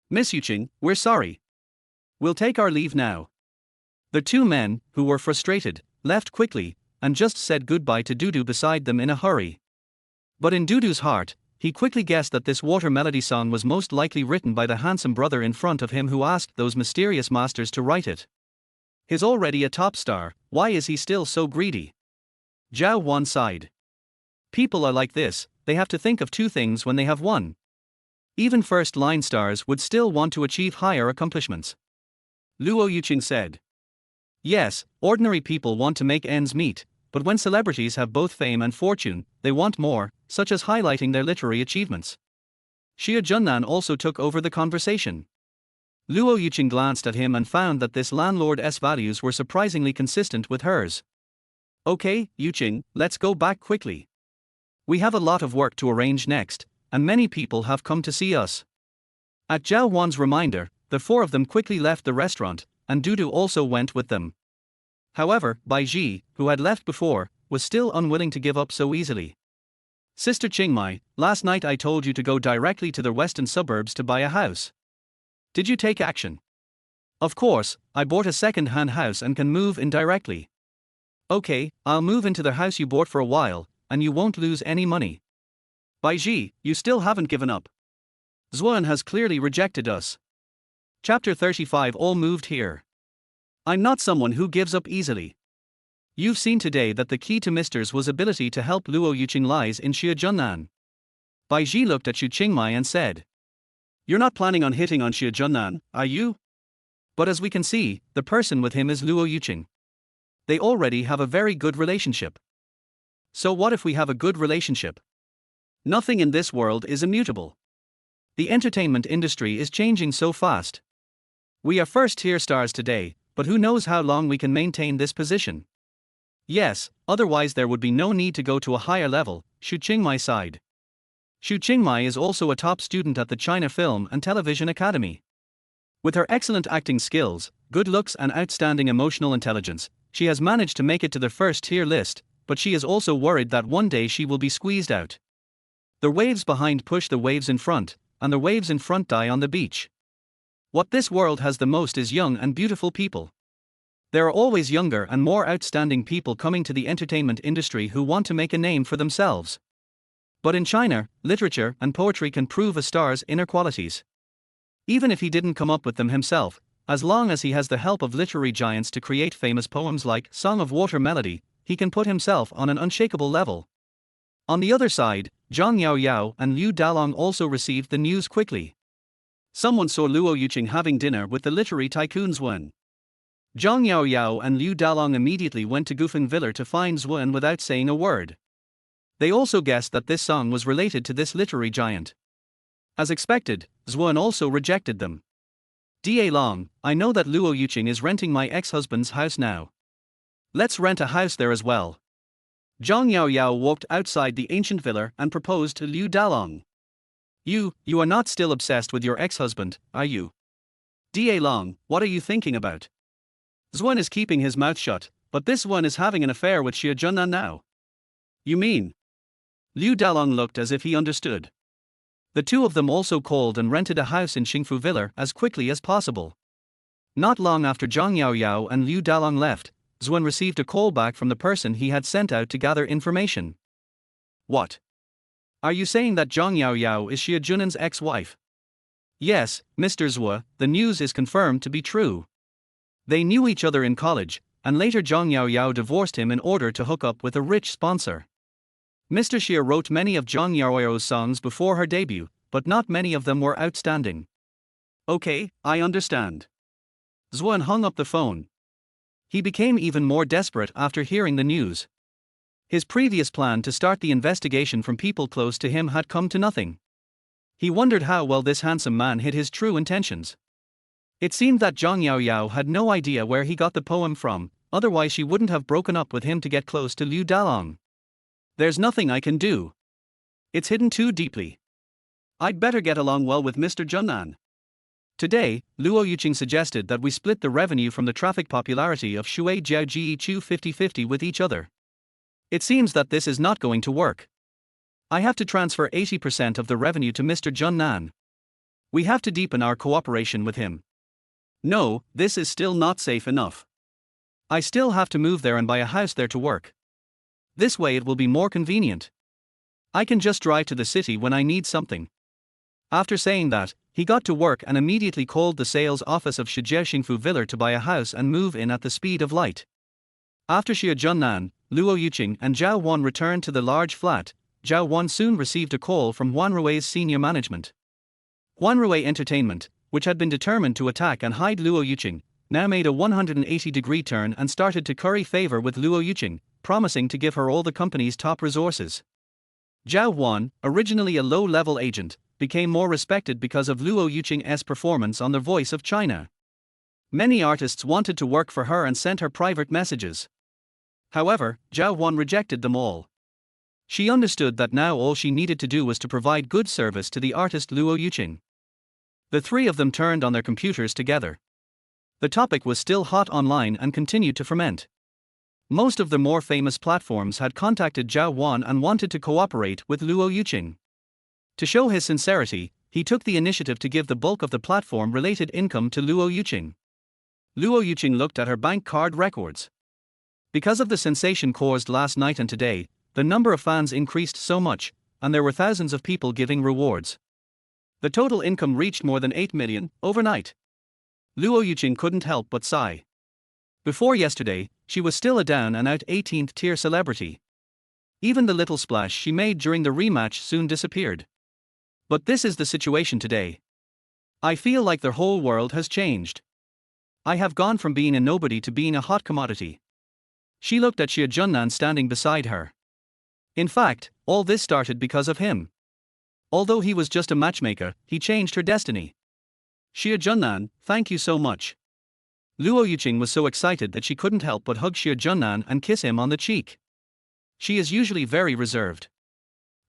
Miss Yuqing, we're sorry. We'll take our leave now. The two men, who were frustrated, left quickly, and just said goodbye to Dudu beside them in a hurry. But in Dudu's heart, he quickly guessed that this Water Melody song was most likely written by the handsome brother in front of him who asked those mysterious masters to write it. He's already a top star, why is he still so greedy? Zhao Wan sighed. People are like this, they have to think of two things when they have one. Even first-line stars would still want to achieve higher accomplishments. Luo Yuqing said. Yes, ordinary people want to make ends meet, but when celebrities have both fame and fortune, they want more, such as highlighting their literary achievements. Summer Junan also took over the conversation. Luo Yuqing glanced at him and found that this landlord's values were surprisingly consistent with hers. Okay, Yuqing, let's go back quickly. We have a lot of work to arrange next, and many people have come to see us. At Zhao Wan's reminder, the four of them quickly left the restaurant, and Dudu also went with them. However, Bai Ji, who had left before, was still unwilling to give up so easily. Sister Qingmai, last night I told you to go directly to the western suburbs to buy a house. Did you take action? Of course, I bought a second-hand house and can move in directly. Okay, I'll move into the house you bought for a while, and you won't lose any money. Bai Ji, you still haven't given up. Zuan has clearly rejected us. Chapter 35. All moved here. I'm not someone who gives up easily. You've seen today that the key to Mr. Zhu's ability to help Luo Yuqing lies in Summer Junan. Bai Ji looked at Xu Qingmai and said. You're not planning on hitting on Summer Junan, are you? But as we can see, the person with him is Luo Yuqing. They already have a very good relationship. So what if we have a good relationship? Nothing in this world is immutable. The entertainment industry is changing so fast. We are first-tier stars today, but who knows how long we can maintain this position. Yes, otherwise there would be no need to go to a higher level, Xu Qingmai sighed. Xu Qingmai is also a top student at the China Film and Television Academy. With her excellent acting skills, good looks and outstanding emotional intelligence, she has managed to make it to the first-tier list, but she is also worried that one day she will be squeezed out. The waves behind push the waves in front, and the waves in front die on the beach. What this world has the most is young and beautiful people. There are always younger and more outstanding people coming to the entertainment industry who want to make a name for themselves. But in China, literature and poetry can prove a star's inner qualities. Even if he didn't come up with them himself, as long as he has the help of literary giants to create famous poems like Song of Water Melody, he can put himself on an unshakable level. On the other side, Zhang Yaoyao and Liu Dalong also received the news quickly. Someone saw Luo Yuqing having dinner with the literary tycoon Zuan. Zhang Yaoyao and Liu Dalong immediately went to Gufeng Villa to find Zuan without saying a word. They also guessed that this song was related to this literary giant. As expected, Zuan also rejected them. Da Long, I know that Luo Yuqing is renting my ex-husband's house now. Let's rent a house there as well. Zhang Yaoyao walked outside the ancient villa and proposed to Liu Dalong. You are not still obsessed with your ex-husband, are you? Da Long, what are you thinking about? Zuan is keeping his mouth shut, but this one is having an affair with Summer Junan now. You mean? Liu Dalong looked as if he understood. The two of them also called and rented a house in Xingfu Villa as quickly as possible. Not long after Zhang Yaoyao and Liu Dalong left, Zuan received a call back from the person he had sent out to gather information. What? Are you saying that Zhang Yaoyao is Summer Junan's ex-wife? Yes, Mr. Zhu, the news is confirmed to be true. They knew each other in college, and later Zhang Yaoyao divorced him in order to hook up with a rich sponsor. Mr. Xie wrote many of Zhang Yaoyao's songs before her debut, but not many of them were outstanding. Okay, I understand. Zuan hung up the phone. He became even more desperate after hearing the news. His previous plan to start the investigation from people close to him had come to nothing. He wondered how well this handsome man hid his true intentions. It seemed that Zhang Yaoyao had no idea where he got the poem from, otherwise she wouldn't have broken up with him to get close to Liu Dalong. There's nothing I can do. It's hidden too deeply. I'd better get along well with Mr. Junan. Today, Luo Yuqing suggested that we split the revenue from the traffic popularity of Shui Jiao Ji Chu 50-50 with each other. It seems that this is not going to work. I have to transfer 80% of the revenue to Mr. Junan. We have to deepen our cooperation with him. No, this is still not safe enough. I still have to move there and buy a house there to work. This way it will be more convenient. I can just drive to the city when I need something. After saying that, he got to work and immediately called the sales office of Shijie Xingfu Villa to buy a house and move in at the speed of light. After Summer Junan, Luo Yuqing and Zhao Wan returned to the large flat, Zhao Wan soon received a call from Wanrui's senior management. Wanrui Entertainment, which had been determined to attack and hide Luo Yuqing, now made a 180-degree turn and started to curry favor with Luo Yuqing, promising to give her all the company's top resources. Zhao Wan, originally a low-level agent, became more respected because of Luo Yuqing's performance on The Voice of China. Many artists wanted to work for her and sent her private messages. However, Zhao Wan rejected them all. She understood that now all she needed to do was to provide good service to the artist Luo Yuqing. The three of them turned on their computers together. The topic was still hot online and continued to ferment. Most of the more famous platforms had contacted Zhao Wan and wanted to cooperate with Luo Yuqing. To show his sincerity, he took the initiative to give the bulk of the platform-related income to Luo Yuqing. Luo Yuqing looked at her bank card records. Because of the sensation caused last night and today, the number of fans increased so much, and there were thousands of people giving rewards. The total income reached more than 8 million overnight. Luo Yuqing couldn't help but sigh. Before yesterday, she was still a down-and-out 18th-tier celebrity. Even the little splash she made during the rematch soon disappeared. But this is the situation today. I feel like the whole world has changed. I have gone from being a nobody to being a hot commodity. She looked at Summer Junan standing beside her. In fact, all this started because of him. Although he was just a matchmaker, he changed her destiny. Summer Junan, thank you so much. Luo Yuqing was so excited that she couldn't help but hug Summer Junan and kiss him on the cheek. She is usually very reserved.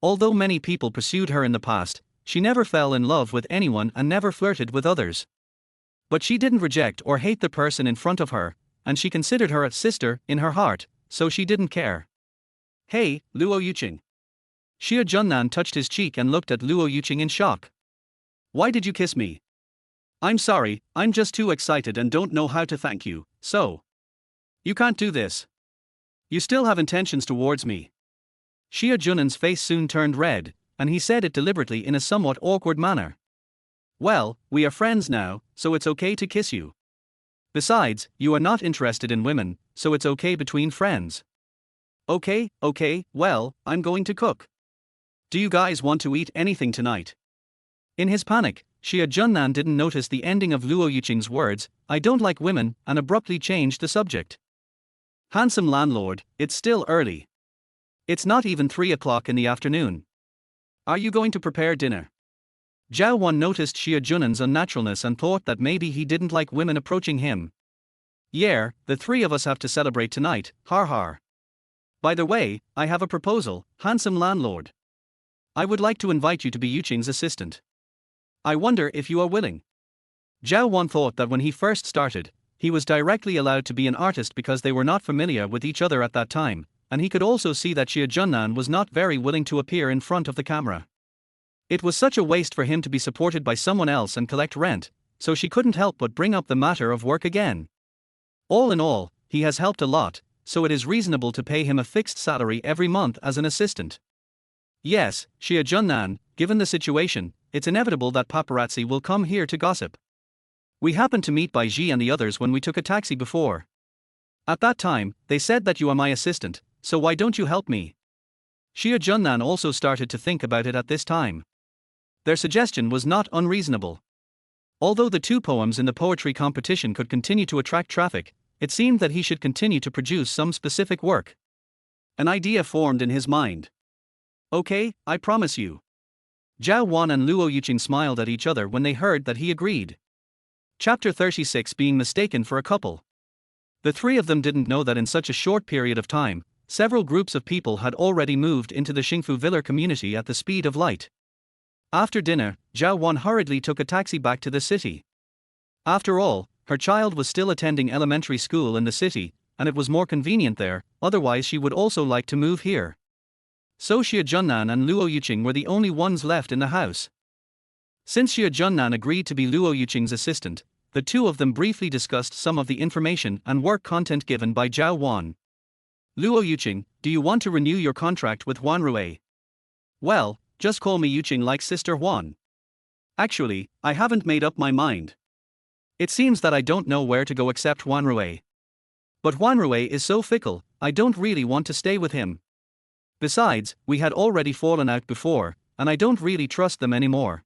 Although many people pursued her in the past, she never fell in love with anyone and never flirted with others. But she didn't reject or hate the person in front of her, and she considered her a sister in her heart, so she didn't care. Hey, Luo Yuqing. Summer Junan touched his cheek and looked at Luo Yuqing in shock. Why did you kiss me? I'm sorry, I'm just too excited and don't know how to thank you, so. You can't do this. You still have intentions towards me. Summer Junan's face soon turned red, and he said it deliberately in a somewhat awkward manner. Well, we are friends now, so it's okay to kiss you. Besides, you are not interested in women, so it's okay between friends. Okay, well, I'm going to cook. Do you guys want to eat anything tonight? In his panic, Summer Junan didn't notice the ending of Luo Yuqing's words, I don't like women, and abruptly changed the subject. Handsome landlord, it's still early. It's not even 3 o'clock in the afternoon. Are you going to prepare dinner? Zhao Wan noticed Summer Junan's unnaturalness and thought that maybe he didn't like women approaching him. Yeah, the three of us have to celebrate tonight, har har. By the way, I have a proposal, handsome landlord. I would like to invite you to be Yuqing's assistant. I wonder if you are willing. Zhao Wan thought that when he first started, he was directly allowed to be an artist because they were not familiar with each other at that time, and he could also see that Summer Junan was not very willing to appear in front of the camera. It was such a waste for him to be supported by someone else and collect rent, so she couldn't help but bring up the matter of work again. All in all, he has helped a lot, so it is reasonable to pay him a fixed salary every month as an assistant. Yes, Summer Junan, given the situation, it's inevitable that paparazzi will come here to gossip. We happened to meet Bai Ji and the others when we took a taxi before. At that time, they said that you are my assistant, so why don't you help me? Summer Junan also started to think about it at this time. Their suggestion was not unreasonable. Although the two poems in the poetry competition could continue to attract traffic, it seemed that he should continue to produce some specific work. An idea formed in his mind. Okay, I promise you. Zhao Wan and Luo Yuqing smiled at each other when they heard that he agreed. Chapter 36 Being mistaken for a couple. The three of them didn't know that in such a short period of time, several groups of people had already moved into the Xingfu Villa community at the speed of light. After dinner, Zhao Wan hurriedly took a taxi back to the city. After all, her child was still attending elementary school in the city, and it was more convenient there, otherwise she would also like to move here. So Summer Junan and Luo Yuqing were the only ones left in the house. Since Summer Junan agreed to be Luo Yuqing's assistant, the two of them briefly discussed some of the information and work content given by Zhao Wan. Luo Yuqing, do you want to renew your contract with Wanrui? Well, just call me Yuqing like Sister Wan. Actually, I haven't made up my mind. It seems that I don't know where to go except Wanrui. But Wanrui is so fickle, I don't really want to stay with him. Besides, we had already fallen out before, and I don't really trust them anymore.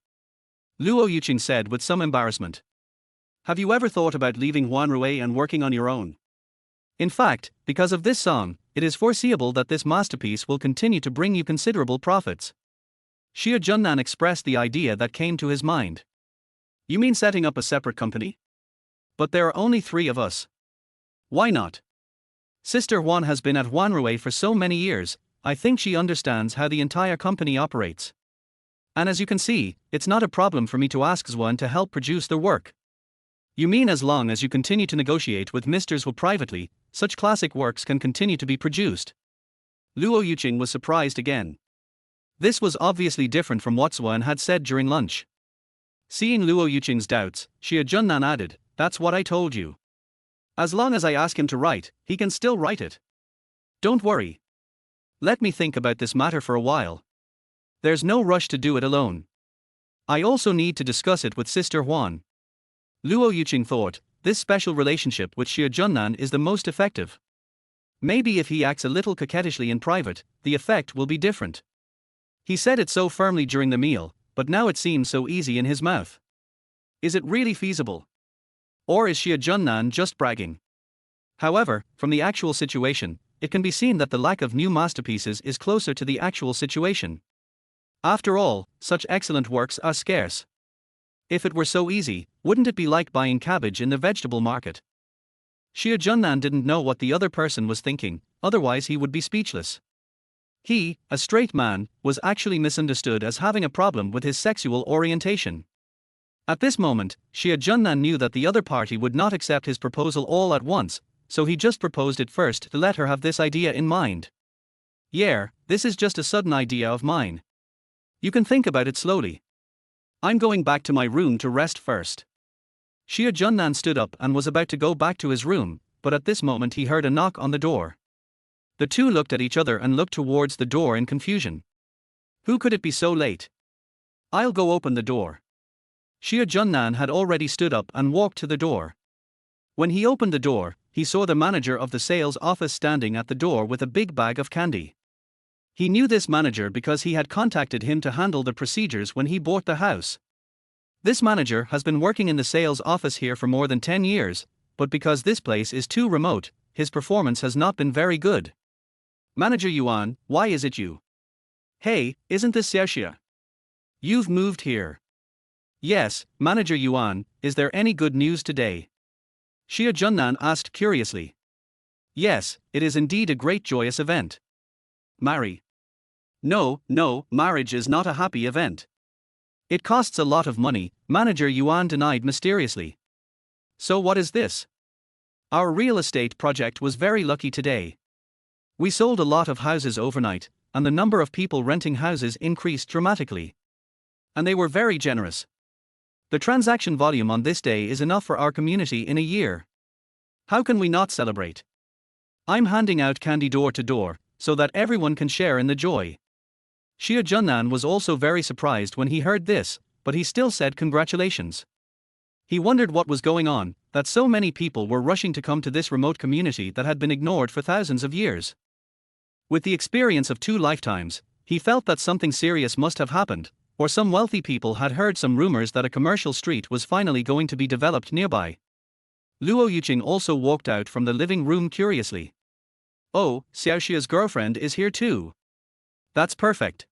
Luo Yuqing said with some embarrassment. Have you ever thought about leaving Huanrui and working on your own? In fact, because of this song, it is foreseeable that this masterpiece will continue to bring you considerable profits. Xie Junnan expressed the idea that came to his mind. You mean setting up a separate company? But there are only 3 of us. Why not? Sister Huan has been at Huanrui for so many years, I think she understands how the entire company operates. And as you can see, it's not a problem for me to ask Xuan to help produce the work. You mean as long as you continue to negotiate with Mr. Zhu privately, such classic works can continue to be produced? Luo Yuqing was surprised again. This was obviously different from what Xuan had said during lunch. Seeing Luo Yuqing's doubts, Xie Junnan added, that's what I told you. As long as I ask him to write, he can still write it. Don't worry. Let me think about this matter for a while. There's no rush to do it alone. I also need to discuss it with Sister Huan. Luo Yuqing thought, this special relationship with Xie Junnan is the most effective. Maybe if he acts a little coquettishly in private, the effect will be different. He said it so firmly during the meal, but now it seems so easy in his mouth. Is it really feasible? Or is Xie Junnan just bragging? However, from the actual situation, it can be seen that the lack of new masterpieces is closer to the actual situation. After all, such excellent works are scarce. If it were so easy, wouldn't it be like buying cabbage in the vegetable market? Xie Junnan didn't know what the other person was thinking, otherwise he would be speechless. He, a straight man, was actually misunderstood as having a problem with his sexual orientation. At this moment, Xie Junnan knew that the other party would not accept his proposal all at once, so he just proposed it first to let her have this idea in mind. Yeah, this is just a sudden idea of mine. You can think about it slowly. I'm going back to my room to rest first. Xie Junnan stood up and was about to go back to his room, but at this moment he heard a knock on the door. The two looked at each other and looked towards the door in confusion. Who could it be so late? I'll go open the door. Xie Junnan had already stood up and walked to the door. When he opened the door, he saw the manager of the sales office standing at the door with a big bag of candy. He knew this manager because he had contacted him to handle the procedures when he bought the house. This manager has been working in the sales office here for more than 10 years, but because this place is too remote, his performance has not been very good. Manager Yuan, why is it you? Hey, isn't this Xiaoxia? You've moved here. Yes, Manager Yuan, is there any good news today? Xie Junnan asked curiously. Yes, it is indeed a great joyous event. Marry. No, marriage is not a happy event. It costs a lot of money, Manager Yuan denied mysteriously. So what is this? Our real estate project was very lucky today. We sold a lot of houses overnight, and the number of people renting houses increased dramatically. And they were very generous. The transaction volume on this day is enough for our community in a year. How can we not celebrate? I'm handing out candy door to door, so that everyone can share in the joy. Xie Junnan was also very surprised when he heard this, but he still said congratulations. He wondered what was going on, that so many people were rushing to come to this remote community that had been ignored for thousands of years. With the experience of 2 lifetimes, he felt that something serious must have happened, or some wealthy people had heard some rumors that a commercial street was finally going to be developed nearby. Luo Yuqing also walked out from the living room curiously. Oh, Xiaoxia's girlfriend is here too. That's perfect.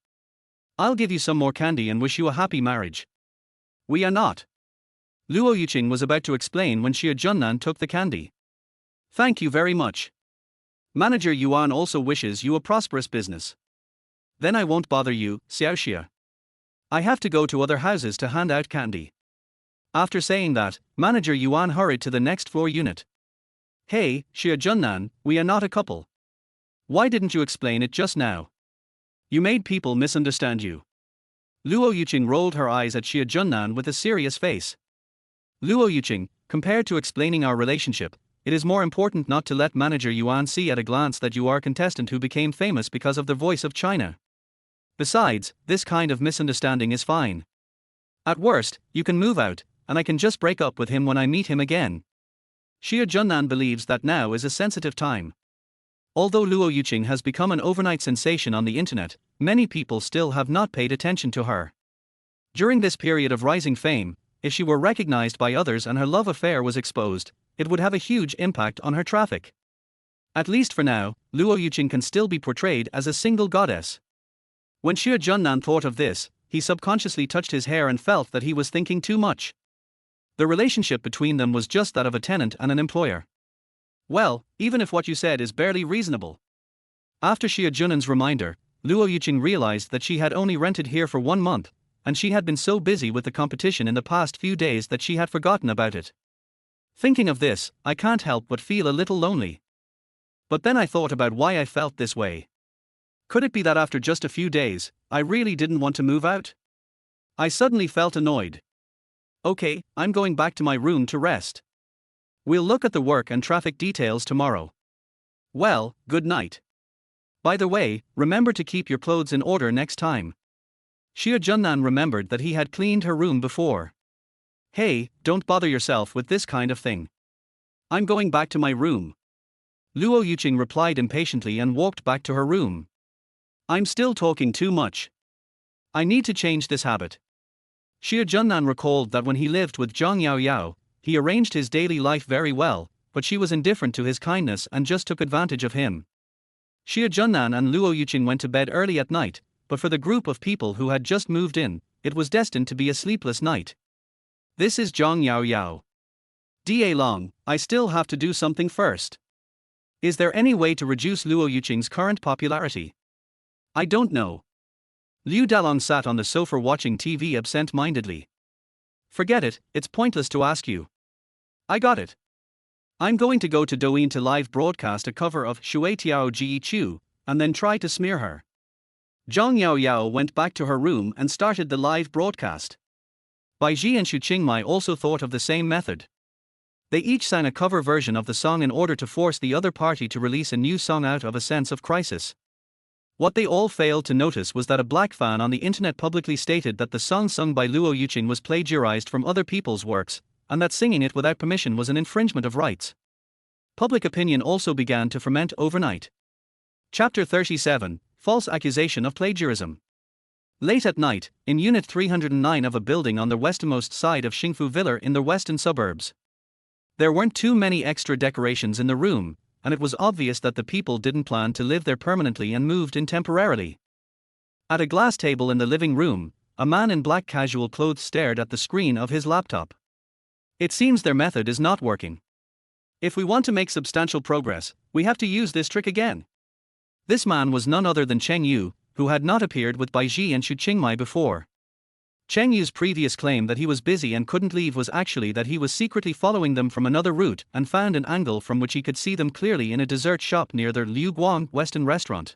I'll give you some more candy and wish you a happy marriage. We are not. Luo Yuqing was about to explain when Xie Junnan took the candy. Thank you very much. Manager Yuan also wishes you a prosperous business. Then I won't bother you, Xiaoxia. I have to go to other houses to hand out candy. After saying that, Manager Yuan hurried to the next floor unit. Hey, Xie Junnan, we are not a couple. Why didn't you explain it just now? You made people misunderstand you. Luo Yuqing rolled her eyes at Xie Junnan with a serious face. Luo Yuqing, compared to explaining our relationship, it is more important not to let Manager Yuan see at a glance that you are a contestant who became famous because of the Voice of China. Besides, this kind of misunderstanding is fine. At worst, you can move out, and I can just break up with him when I meet him again. Xie Junnan believes that now is a sensitive time. Although Luo Yuqing has become an overnight sensation on the internet, many people still have not paid attention to her. During this period of rising fame, if she were recognized by others and her love affair was exposed, it would have a huge impact on her traffic. At least for now, Luo Yuqing can still be portrayed as a single goddess. When Summer Junan thought of this, he subconsciously touched his hair and felt that he was thinking too much. The relationship between them was just that of a tenant and an employer. Well, even if what you said is barely reasonable. After Summer Junan's reminder, Luo Yuqing realized that she had only rented here for 1 month, and she had been so busy with the competition in the past few days that she had forgotten about it. Thinking of this, I can't help but feel a little lonely. But then I thought about why I felt this way. Could it be that after just a few days, I really didn't want to move out? I suddenly felt annoyed. Okay, I'm going back to my room to rest. We'll look at the work and traffic details tomorrow. Well, good night. By the way, remember to keep your clothes in order next time. Summer Junan remembered that he had cleaned her room before. Hey, don't bother yourself with this kind of thing. I'm going back to my room. Luo Yuqing replied impatiently and walked back to her room. I'm still talking too much. I need to change this habit. Summer Junan recalled that when he lived with Zhang Yaoyao, he arranged his daily life very well, but she was indifferent to his kindness and just took advantage of him. Summer Junan and Luo Yuqing went to bed early at night, but for the group of people who had just moved in, it was destined to be a sleepless night. This is Zhang Yaoyao. Da Long, I still have to do something first. Is there any way to reduce Luo Yuqing's current popularity? I don't know. Liu Dalong sat on the sofa watching TV absent-mindedly. Forget it, it's pointless to ask you. I got it. I'm going to go to Douyin to live broadcast a cover of Shui Tiao Ji Chu, and then try to smear her. Zhang Yaoyao went back to her room and started the live broadcast. Bai Ji and Xu Qingmai also thought of the same method. They each sang a cover version of the song in order to force the other party to release a new song out of a sense of crisis. What they all failed to notice was that a black fan on the internet publicly stated that the song sung by Luo Yuqing was plagiarized from other people's works, and that singing it without permission was an infringement of rights. Public opinion also began to ferment overnight. Chapter 37, False Accusation of Plagiarism. Late at night, in Unit 309 of a building on the westernmost side of Xingfu Villa in the western suburbs. There weren't too many extra decorations in the room, and it was obvious that the people didn't plan to live there permanently and moved in temporarily. At a glass table in the living room, a man in black casual clothes stared at the screen of his laptop. It seems their method is not working. If we want to make substantial progress, we have to use this trick again. This man was none other than Cheng Yu, who had not appeared with Bai Ji and Xu Qingmai before. Cheng Yu's previous claim that he was busy and couldn't leave was actually that he was secretly following them from another route and found an angle from which he could see them clearly in a dessert shop near their Liu Guang Western restaurant.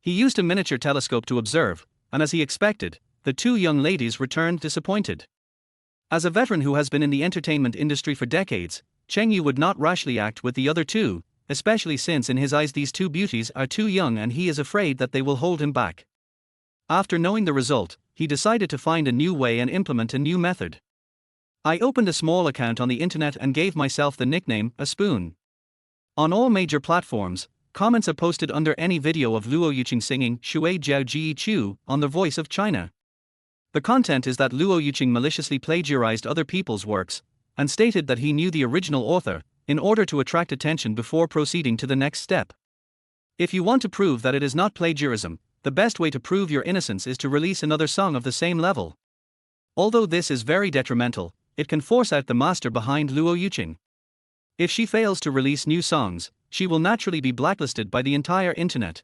He used a miniature telescope to observe, and as he expected, the two young ladies returned disappointed. As a veteran who has been in the entertainment industry for decades, Cheng Yu would not rashly act with the other two, especially since in his eyes these two beauties are too young and he is afraid that they will hold him back. After knowing the result, he decided to find a new way and implement a new method. I opened a small account on the internet and gave myself the nickname, A Spoon. On all major platforms, comments are posted under any video of Luo Yuqing singing Shui Jiao Ji Chu on the Voice of China. The content is that Luo Yuqing maliciously plagiarized other people's works, and stated that he knew the original author, in order to attract attention before proceeding to the next step. If you want to prove that it is not plagiarism, the best way to prove your innocence is to release another song of the same level. Although this is very detrimental, it can force out the master behind Luo Yuqing. If she fails to release new songs, she will naturally be blacklisted by the entire internet.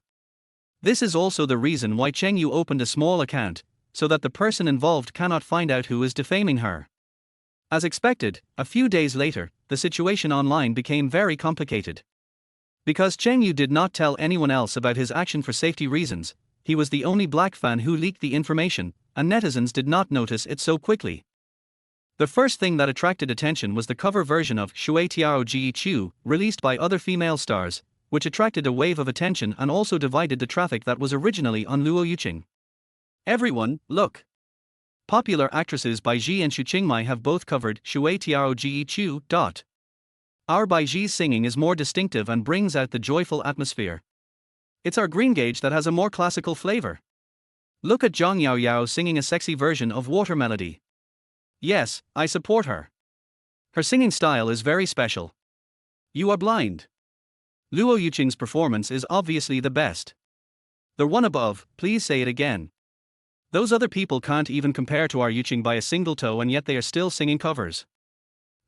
This is also the reason why Cheng Yu opened a small account, so that the person involved cannot find out who is defaming her. As expected, a few days later, the situation online became very complicated. Because Cheng Yu did not tell anyone else about his action for safety reasons, he was the only black fan who leaked the information, and netizens did not notice it so quickly. The first thing that attracted attention was the cover version of Shui Tiao Ji Chu, released by other female stars, which attracted a wave of attention and also divided the traffic that was originally on Luo Yuqing. Everyone, look! Popular actresses Bai Ji and Xu Qingmai have both covered Shui Tiao Ji Chu. Our Baiji's singing is more distinctive and brings out the joyful atmosphere. It's our green gauge that has a more classical flavor. Look at Zhang Yao Yao singing a sexy version of Water Melody. Yes, I support her. Her singing style is very special. You are blind. Luo Yuqing's performance is obviously the best. The one above, please say it again. Those other people can't even compare to our Yuqing by a single toe, and yet they are still singing covers.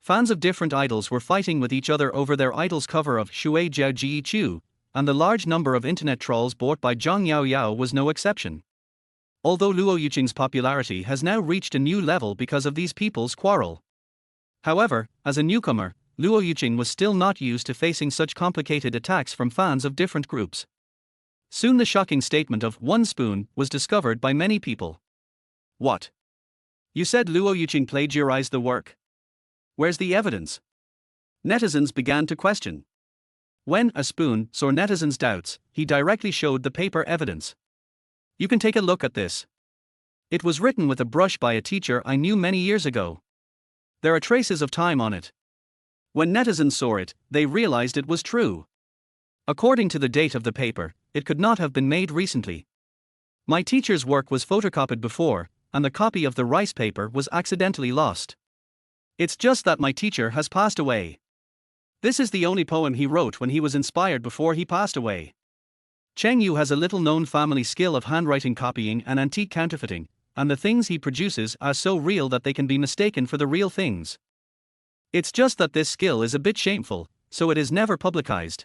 Fans of different idols were fighting with each other over their idol's cover of Shui Jiao Ji Chu, and the large number of internet trolls bought by Zhang Yao Yao was no exception. Although Luo Yuqing's popularity has now reached a new level because of these people's quarrel. However, as a newcomer, Luo Yuqing was still not used to facing such complicated attacks from fans of different groups. Soon the shocking statement of one spoon was discovered by many people. What? You said Luo Yuqing plagiarized the work? Where's the evidence? Netizens began to question. When a spoon saw netizens' doubts, he directly showed the paper evidence. You can take a look at this. It was written with a brush by a teacher I knew many years ago. There are traces of time on it. When netizens saw it, they realized it was true. According to the date of the paper, it could not have been made recently. My teacher's work was photocopied before, and the copy of the rice paper was accidentally lost. It's just that my teacher has passed away. This is the only poem he wrote when he was inspired before he passed away. Cheng Yu has a little-known family skill of handwriting copying and antique counterfeiting, and the things he produces are so real that they can be mistaken for the real things. It's just that this skill is a bit shameful, so it is never publicized.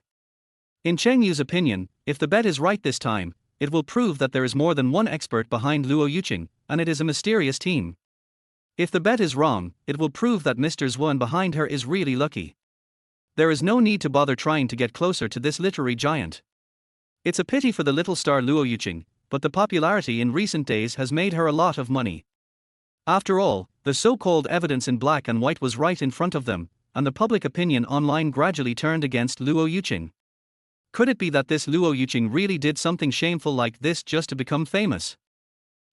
In Cheng Yu's opinion, if the bet is right this time, it will prove that there is more than one expert behind Luo Yuqing, and it is a mysterious team. If the bet is wrong, it will prove that Mr. Zwan behind her is really lucky. There is no need to bother trying to get closer to this literary giant. It's a pity for the little star Luo Yuqing, but the popularity in recent days has made her a lot of money. After all, the so-called evidence in black and white was right in front of them, and the public opinion online gradually turned against Luo Yuqing. Could it be that this Luo Yuqing really did something shameful like this just to become famous?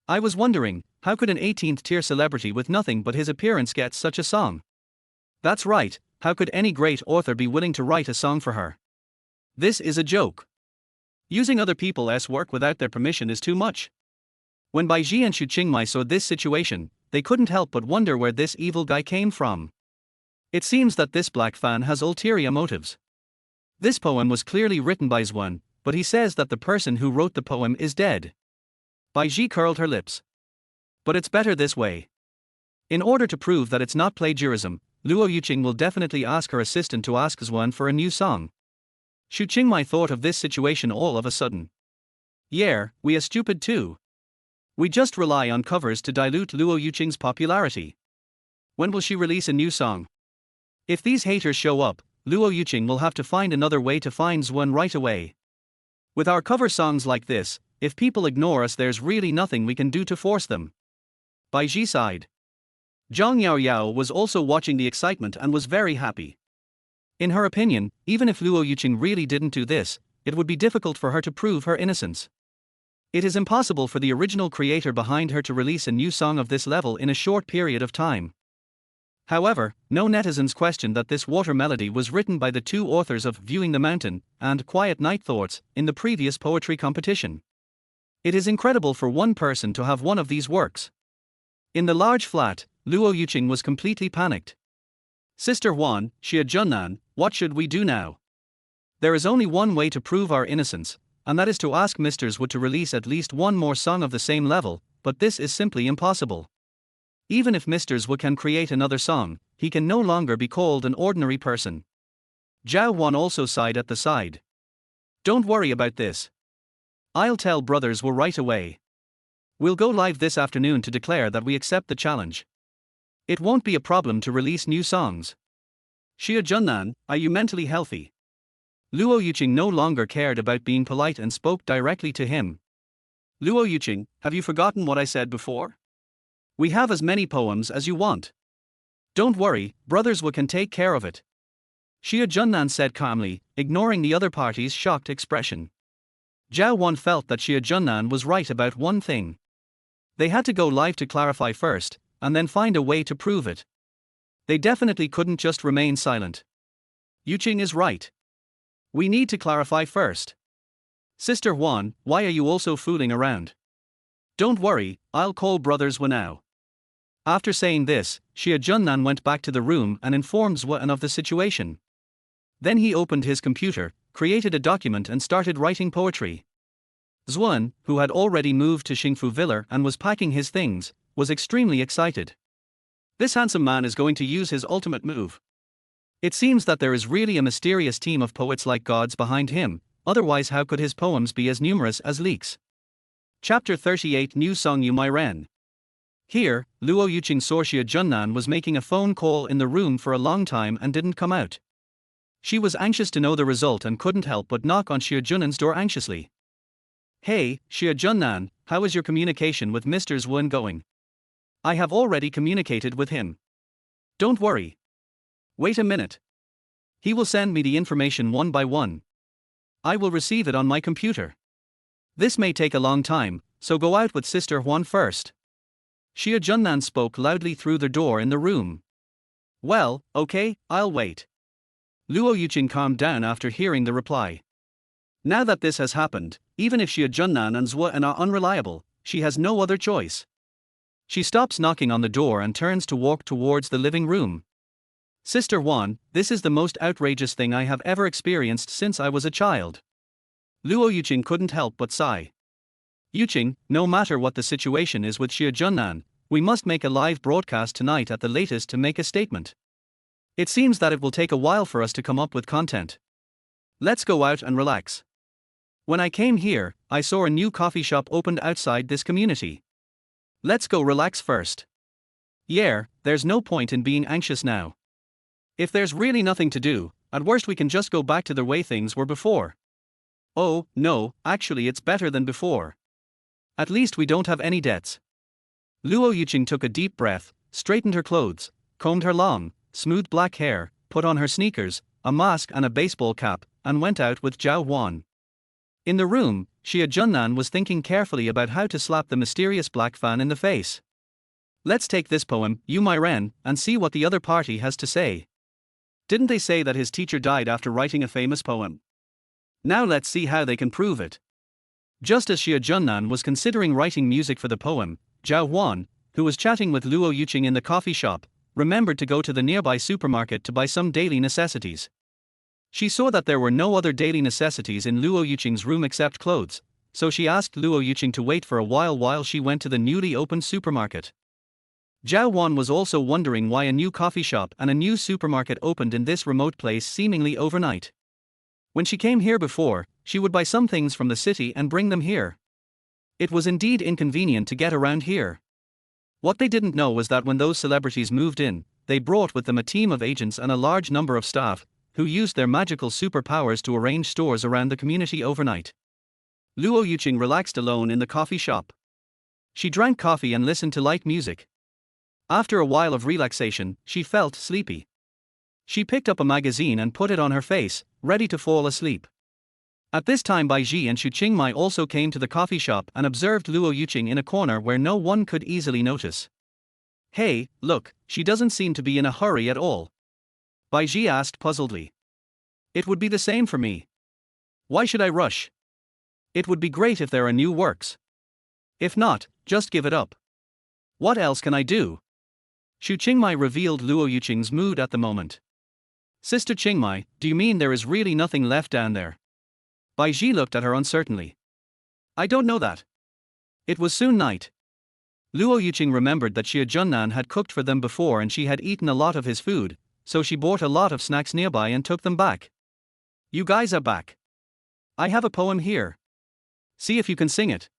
I was wondering, how could an 18th-tier celebrity with nothing but his appearance get such a song? That's right, how could any great author be willing to write a song for her? This is a joke. Using other people's work without their permission is too much. When Baiji and Xu Qingmai saw this situation, they couldn't help but wonder where this evil guy came from. It seems that this black fan has ulterior motives. This poem was clearly written by Zwan, but he says that the person who wrote the poem is dead. Baiji curled her lips. But it's better this way. In order to prove that it's not plagiarism, Luo Yuqing will definitely ask her assistant to ask Zwan for a new song. Xu Qingmai thought of this situation all of a sudden. Yeah, we are stupid too. We just rely on covers to dilute Luo Yuqing's popularity. When will she release a new song? If these haters show up, Luo Yuqing will have to find another way to find Zwan right away. With our cover songs like this, if people ignore us, there's really nothing we can do to force them. Baiji sighed. Zhang Yao Yao was also watching the excitement and was very happy. In her opinion, even if Luo Yuqing really didn't do this, it would be difficult for her to prove her innocence. It is impossible for the original creator behind her to release a new song of this level in a short period of time. However, no netizens questioned that this water melody was written by the two authors of Viewing the Mountain and Quiet Night Thoughts in the previous poetry competition. It is incredible for one person to have one of these works. In the large flat, Luo Yuqing was completely panicked. Sister Huan, Xia Junan, what should we do now? There is only one way to prove our innocence, and that is to ask Mr. Zwa to release at least one more song of the same level, but this is simply impossible. Even if Mr. Zwa can create another song, he can no longer be called an ordinary person. Zhao Huan also sighed at the side. Don't worry about this. I'll tell Brother Zwa right away. We'll go live this afternoon to declare that we accept the challenge. It won't be a problem to release new songs. Xia Junan, are you mentally healthy? Luo Yuqing no longer cared about being polite and spoke directly to him. Luo Yuqing, have you forgotten what I said before? We have as many poems as you want. Don't worry, Brother Zwa can take care of it. Xia Junan said calmly, ignoring the other party's shocked expression. Zhao Huan felt that Xia Junan was right about one thing. They had to go live to clarify first, and then find a way to prove it. They definitely couldn't just remain silent. Yuqing is right. We need to clarify first. Sister Juan, why are you also fooling around? Don't worry, I'll call brothers Wu now. After saying this, Xia Junnan went back to the room and informed Zhuan of the situation. Then he opened his computer, created a document and started writing poetry. Zhuan, who had already moved to Xingfu Villa and was packing his things, was extremely excited. This handsome man is going to use his ultimate move. It seems that there is really a mysterious team of poets like gods behind him, otherwise how could his poems be as numerous as leaks? Chapter 38 New Song Yu Mai Ren. Here, Luo Yuqing saw Xia Junnan was making a phone call in the room for a long time and didn't come out. She was anxious to know the result and couldn't help but knock on Xia Junnan's door anxiously. Hey, Xia Junnan, how is your communication with Mr. Zhuan going? I have already communicated with him. Don't worry. Wait a minute. He will send me the information one by one. I will receive it on my computer. This may take a long time, so go out with Sister Juan first. Xia Junnan spoke loudly through the door in the room. Well, okay, I'll wait. Luo Yuqing calmed down after hearing the reply. Now that this has happened, even if Xia Junnan and Zhuan are unreliable, she has no other choice. She stops knocking on the door and turns to walk towards the living room. Sister Juan, this is the most outrageous thing I have ever experienced since I was a child. Luo Yuqing couldn't help but sigh. Yuqing, no matter what the situation is with Xia Junnan, we must make a live broadcast tonight at the latest to make a statement. It seems that it will take a while for us to come up with content. Let's go out and relax. When I came here, I saw a new coffee shop opened outside this community. Let's go relax first. Yeah, there's no point in being anxious now. If there's really nothing to do, at worst we can just go back to the way things were before. Oh, no, actually it's better than before. At least we don't have any debts. Luo Yuqing took a deep breath, straightened her clothes, combed her long, smooth black hair, put on her sneakers, a mask and a baseball cap, and went out with Zhao Huan. In the room, Xia Junnan was thinking carefully about how to slap the mysterious black fan in the face. Let's take this poem, Yu Mai Ren, and see what the other party has to say. Didn't they say that his teacher died after writing a famous poem? Now let's see how they can prove it. Just as Xia Junnan was considering writing music for the poem, Zhao Huan, who was chatting with Luo Yuqing in the coffee shop, remembered to go to the nearby supermarket to buy some daily necessities. She saw that there were no other daily necessities in Luo Yuqing's room except clothes, so she asked Luo Yuqing to wait for a while she went to the newly opened supermarket. Zhao Huan was also wondering why a new coffee shop and a new supermarket opened in this remote place seemingly overnight. When she came here before, she would buy some things from the city and bring them here. It was indeed inconvenient to get around here. What they didn't know was that when those celebrities moved in, they brought with them a team of agents and a large number of staff, who used their magical superpowers to arrange stores around the community overnight. Luo Yuqing relaxed alone in the coffee shop. She drank coffee and listened to light music. After a while of relaxation, she felt sleepy. She picked up a magazine and put it on her face, ready to fall asleep. At this time Bai Ji and Xu Qingmai also came to the coffee shop and observed Luo Yuqing in a corner where no one could easily notice. Hey, look, she doesn't seem to be in a hurry at all. Bai Ji asked puzzledly. It would be the same for me. Why should I rush? It would be great if there are new works. If not, just give it up. What else can I do? Xu Qingmai revealed Luo Yuqing's mood at the moment. Sister Qingmai, do you mean there is really nothing left down there? Bai Ji looked at her uncertainly. I don't know that. It was soon night. Luo Yuqing remembered that Xia Junnan had cooked for them before and she had eaten a lot of his food, so she bought a lot of snacks nearby and took them back. You guys are back. I have a poem here. See if you can sing it.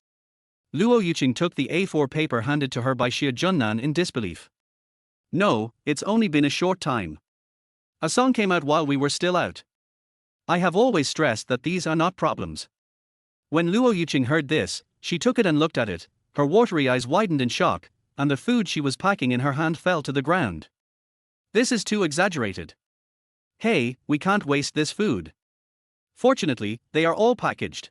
Luo Yuqing took the A4 paper handed to her by Xia Junnan in disbelief. No, it's only been a short time. A song came out while we were still out. I have always stressed that these are not problems. When Luo Yuqing heard this, she took it and looked at it, her watery eyes widened in shock, and the food she was packing in her hand fell to the ground. This is too exaggerated. Hey, we can't waste this food. Fortunately, they are all packaged.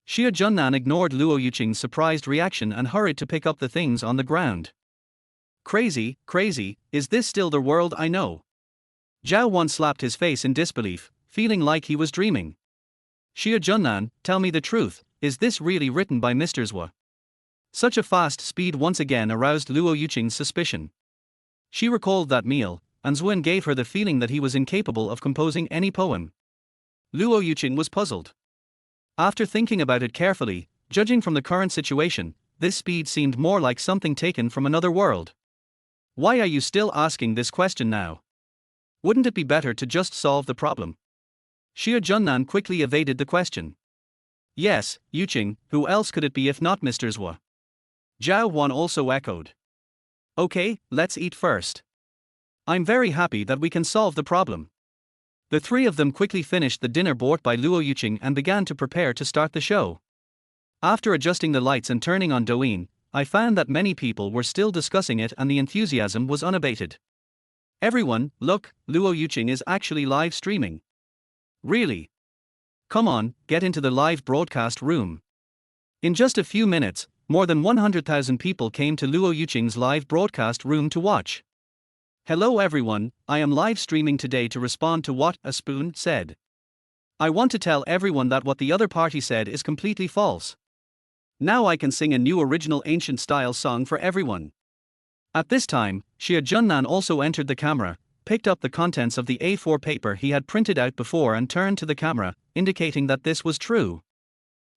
Xia Junnan ignored Luo Yuqing's surprised reaction and hurried to pick up the things on the ground. Crazy, is this still the world I know? Zhao Wan slapped his face in disbelief, feeling like he was dreaming. Summer Junan, tell me the truth, is this really written by Mr. Zhua? Such a fast speed once again aroused Luo Yuqing's suspicion. She recalled that meal, and Zhuan gave her the feeling that he was incapable of composing any poem. Luo Yuqing was puzzled. After thinking about it carefully, judging from the current situation, this speed seemed more like something taken from another world. Why are you still asking this question now? Wouldn't it be better to just solve the problem? Summer Junan quickly evaded the question. Yes, Yuqing, who else could it be if not Mr. Zhua? Zhao Wan also echoed. Okay, let's eat first. I'm very happy that we can solve the problem. The three of them quickly finished the dinner brought by Luo Yuqing and began to prepare to start the show. After adjusting the lights and turning on Douyin, I found that many people were still discussing it and the enthusiasm was unabated. Everyone, look, Luo Yuqing is actually live streaming. Really? Come on, get into the live broadcast room. In just a few minutes, more than 100,000 people came to Luo Yuqing's live broadcast room to watch. Hello everyone, I am live streaming today to respond to what a spoon said. I want to tell everyone that what the other party said is completely false. Now I can sing a new original ancient style song for everyone. At this time, Summer Junan also entered the camera, picked up the contents of the A4 paper he had printed out before and turned to the camera, indicating that this was true.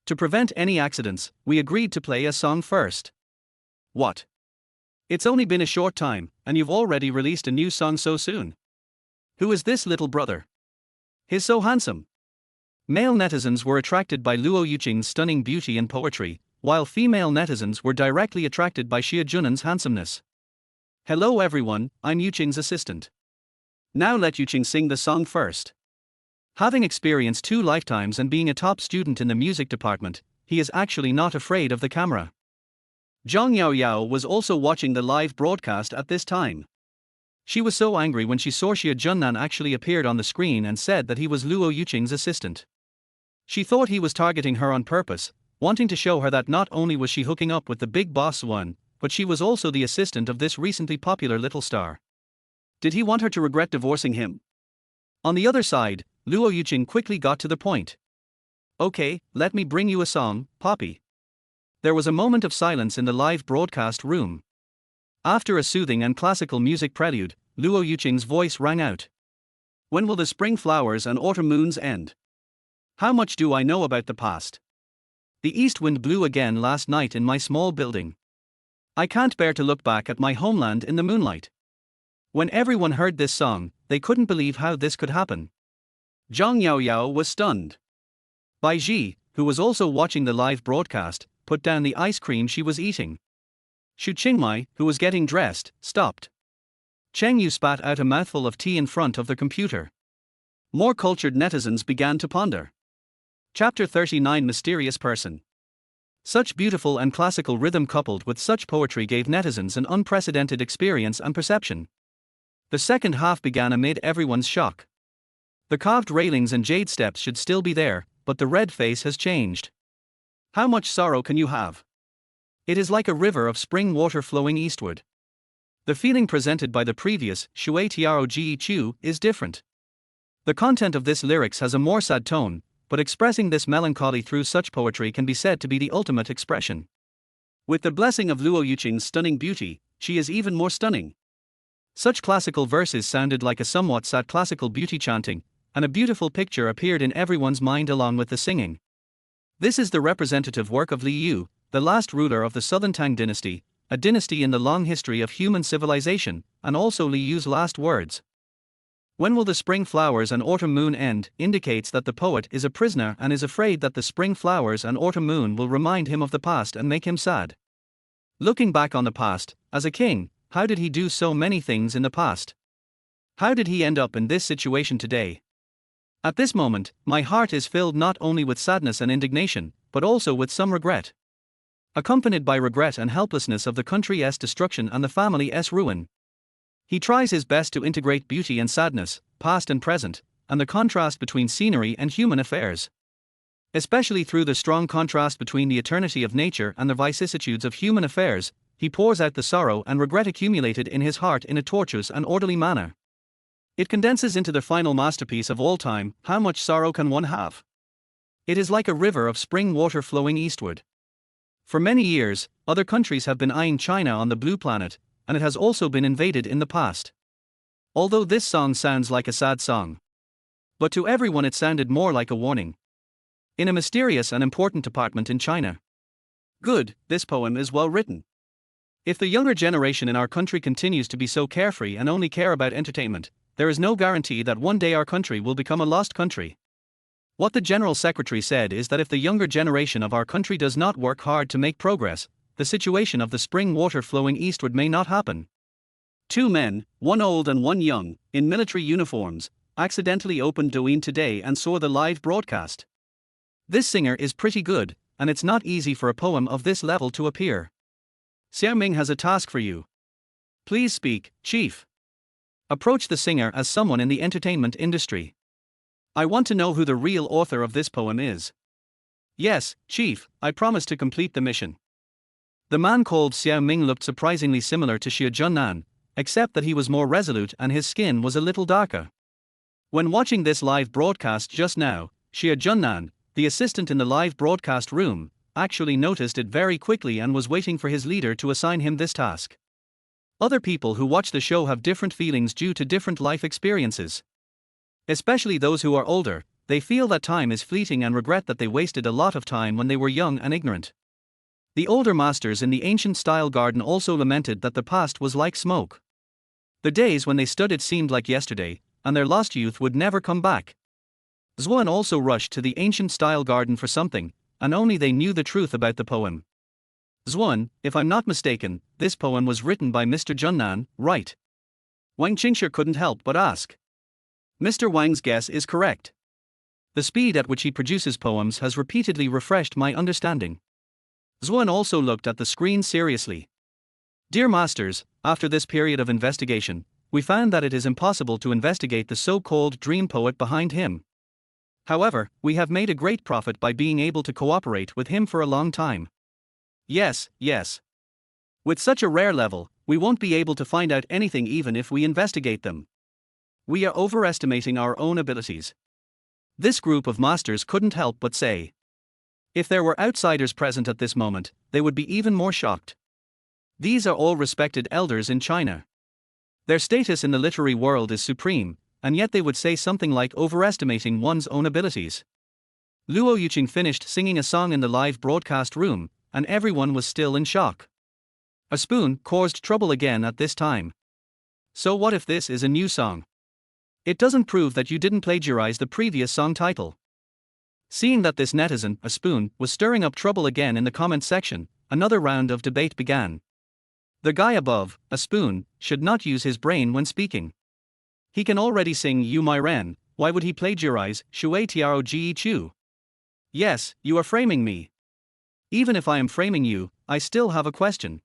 To prevent any accidents, we agreed to play a song first. What? It's only been a short time, and you've already released a new song so soon. Who is this little brother? He's so handsome. Male netizens were attracted by Luo Yuqing's stunning beauty and poetry, while female netizens were directly attracted by Summer Junan's handsomeness. Hello everyone, I'm Yuqing's assistant. Now let Yuqing sing the song first. Having experienced 2 lifetimes and being a top student in the music department, he is actually not afraid of the camera. Zhang Yaoyao was also watching the live broadcast at this time. She was so angry when she saw Summer Junan actually appeared on the screen and said that he was Luo Yuqing's assistant. She thought he was targeting her on purpose, wanting to show her that not only was she hooking up with the big boss one, but she was also the assistant of this recently popular little star. Did he want her to regret divorcing him? On the other side, Luo Yuqing quickly got to the point. Okay, let me bring you a song, Poppy. There was a moment of silence in the live broadcast room. After a soothing and classical music prelude, Luo Yuqing's voice rang out. When will the spring flowers and autumn moons end? How much do I know about the past? The east wind blew again last night in my small building. I can't bear to look back at my homeland in the moonlight. When everyone heard this song, they couldn't believe how this could happen. Zhang Yaoyao was stunned. Bai Ji, who was also watching the live broadcast, put down the ice cream she was eating. Xu Qingmai, who was getting dressed, stopped. Cheng Yu spat out a mouthful of tea in front of the computer. More cultured netizens began to ponder. Chapter 39 Mysterious Person. Such beautiful and classical rhythm coupled with such poetry gave netizens an unprecedented experience and perception. The second half began amid everyone's shock. The carved railings and jade steps should still be there, but the red face has changed. How much sorrow can you have? It is like a river of spring water flowing eastward. The feeling presented by the previous Shui Tiao Ji Chu is different. The content of this lyrics has a more sad tone, but expressing this melancholy through such poetry can be said to be the ultimate expression. With the blessing of Luo Yuqing's stunning beauty, she is even more stunning. Such classical verses sounded like a somewhat sad classical beauty chanting, and a beautiful picture appeared in everyone's mind along with the singing. This is the representative work of Li Yu, the last ruler of the Southern Tang dynasty, a dynasty in the long history of human civilization, and also Li Yu's last words. When will the spring flowers and autumn moon end indicates that the poet is a prisoner and is afraid that the spring flowers and autumn moon will remind him of the past and make him sad. Looking back on the past, as a king, how did he do so many things in the past? How did he end up in this situation today? At this moment, my heart is filled not only with sadness and indignation, but also with some regret. Accompanied by regret and helplessness of the country's destruction and the family's ruin. He tries his best to integrate beauty and sadness, past and present, and the contrast between scenery and human affairs. Especially through the strong contrast between the eternity of nature and the vicissitudes of human affairs, he pours out the sorrow and regret accumulated in his heart in a tortuous and orderly manner. It condenses into the final masterpiece of all time. How much sorrow can one have? It is like a river of spring water flowing eastward. For many years, other countries have been eyeing China on the blue planet, and it has also been invaded in the past. Although this song sounds like a sad song, but to everyone it sounded more like a warning. In a mysterious and important department in China. Good, this poem is well written. If the younger generation in our country continues to be so carefree and only care about entertainment, there is no guarantee that one day our country will become a lost country. What the General Secretary said is that if the younger generation of our country does not work hard to make progress, the situation of the spring water flowing eastward may not happen. Two men, one old and one young, in military uniforms, accidentally opened Douyin today and saw the live broadcast. This singer is pretty good, and it's not easy for a poem of this level to appear. Xiao Ming has a task for you. Please speak, Chief. Approach the singer as someone in the entertainment industry. I want to know who the real author of this poem is. Yes, Chief, I promise to complete the mission. The man called Xiao Ming looked surprisingly similar to Summer Junan, except that he was more resolute and his skin was a little darker. When watching this live broadcast just now, Summer Junan, the assistant in the live broadcast room, actually noticed it very quickly and was waiting for his leader to assign him this task. Other people who watch the show have different feelings due to different life experiences. Especially those who are older, they feel that time is fleeting and regret that they wasted a lot of time when they were young and ignorant. The older masters in the ancient style garden also lamented that the past was like smoke. The days when they studied seemed like yesterday, and their lost youth would never come back. Zhuan also rushed to the ancient style garden for something, and only they knew the truth about the poem. Zhuan, if I'm not mistaken, this poem was written by Mr. Junan, right? Wang Qingshi couldn't help but ask. Mr. Wang's guess is correct. The speed at which he produces poems has repeatedly refreshed my understanding. Zhuan also looked at the screen seriously. Dear Masters, after this period of investigation, we found that it is impossible to investigate the so-called dream poet behind him. However, we have made a great profit by being able to cooperate with him for a long time. Yes. With such a rare level, we won't be able to find out anything even if we investigate them. We are overestimating our own abilities. This group of masters couldn't help but say. If there were outsiders present at this moment, they would be even more shocked. These are all respected elders in China. Their status in the literary world is supreme, and yet they would say something like overestimating one's own abilities. Luo Yuqing finished singing a song in the live broadcast room, and everyone was still in shock. A spoon caused trouble again at this time. So what if this is a new song? It doesn't prove that you didn't plagiarize the previous song title. Seeing that this netizen, a spoon, was stirring up trouble again in the comment section, another round of debate began. The guy above, a spoon, should not use his brain when speaking. He can already sing You My Ren, why would he plagiarize Shui Tiao Ji Chu? Yes, you are framing me. Even if I am framing you, I still have a question.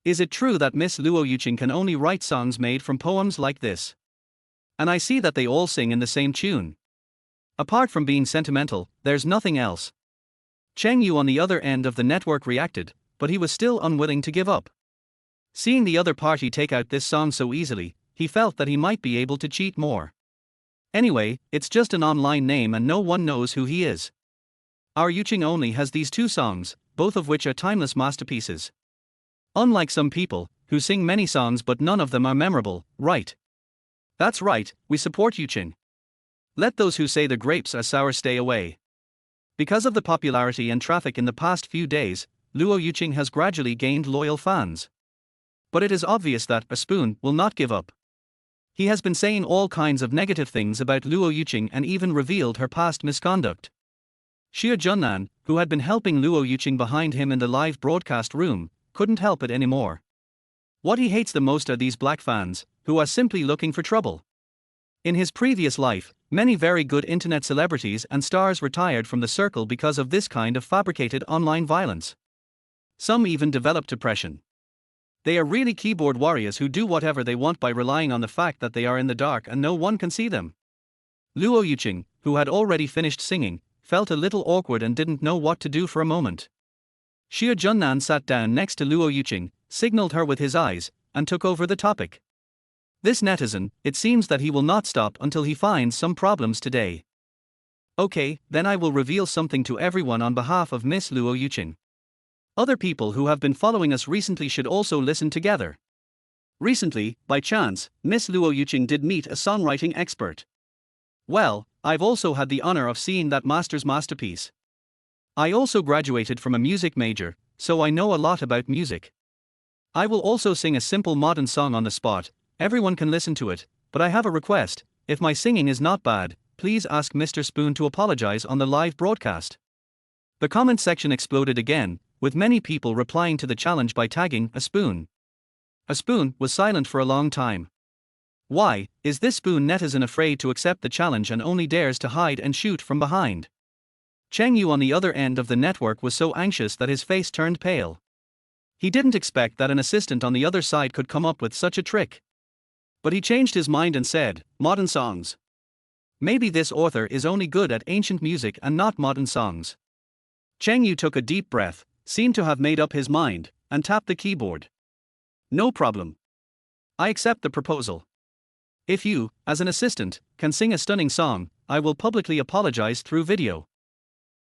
Is it true that Miss Luo Yuqing can only write songs made from poems like this? And I see that they all sing in the same tune. Apart from being sentimental, there's nothing else. Cheng Yu on the other end of the network reacted, but he was still unwilling to give up. Seeing the other party take out this song so easily, he felt that he might be able to cheat more. Anyway, it's just an online name and no one knows who he is. Our Yuqing only has these two songs, both of which are timeless masterpieces. Unlike some people, who sing many songs but none of them are memorable, right? That's right, we support Yuqing. Let those who say the grapes are sour stay away. Because of the popularity and traffic in the past few days, Luo Yuqing has gradually gained loyal fans. But it is obvious that a spoon will not give up. He has been saying all kinds of negative things about Luo Yuqing and even revealed her past misconduct. Summer Junan, who had been helping Luo Yuqing behind him in the live broadcast room, couldn't help it anymore. What he hates the most are these black fans, who are simply looking for trouble. In his previous life, many very good internet celebrities and stars retired from the circle because of this kind of fabricated online violence. Some even developed depression. They are really keyboard warriors who do whatever they want by relying on the fact that they are in the dark and no one can see them. Luo Yuqing, who had already finished singing, felt a little awkward and didn't know what to do for a moment. Summer Junan sat down next to Luo Yuqing, signaled her with his eyes, and took over the topic. This netizen, it seems that he will not stop until he finds some problems today. Okay, then I will reveal something to everyone on behalf of Miss Luo Yuqing. Other people who have been following us recently should also listen together. Recently, by chance, Miss Luo Yuqing did meet a songwriting expert. Well, I've also had the honor of seeing that master's masterpiece. I also graduated from a music major, so I know a lot about music. I will also sing a simple modern song on the spot. Everyone can listen to it, but I have a request: if my singing is not bad, please ask Mr. Spoon to apologize on the live broadcast. The comment section exploded again, with many people replying to the challenge by tagging a spoon. A spoon was silent for a long time. Why is this spoon netizen afraid to accept the challenge and only dares to hide and shoot from behind? Cheng Yu on the other end of the network was so anxious that his face turned pale. He didn't expect that an assistant on the other side could come up with such a trick. But he changed his mind and said, modern songs. Maybe this author is only good at ancient music and not modern songs. Cheng Yu took a deep breath, seemed to have made up his mind, and tapped the keyboard. No problem. I accept the proposal. If you, as an assistant, can sing a stunning song, I will publicly apologize through video.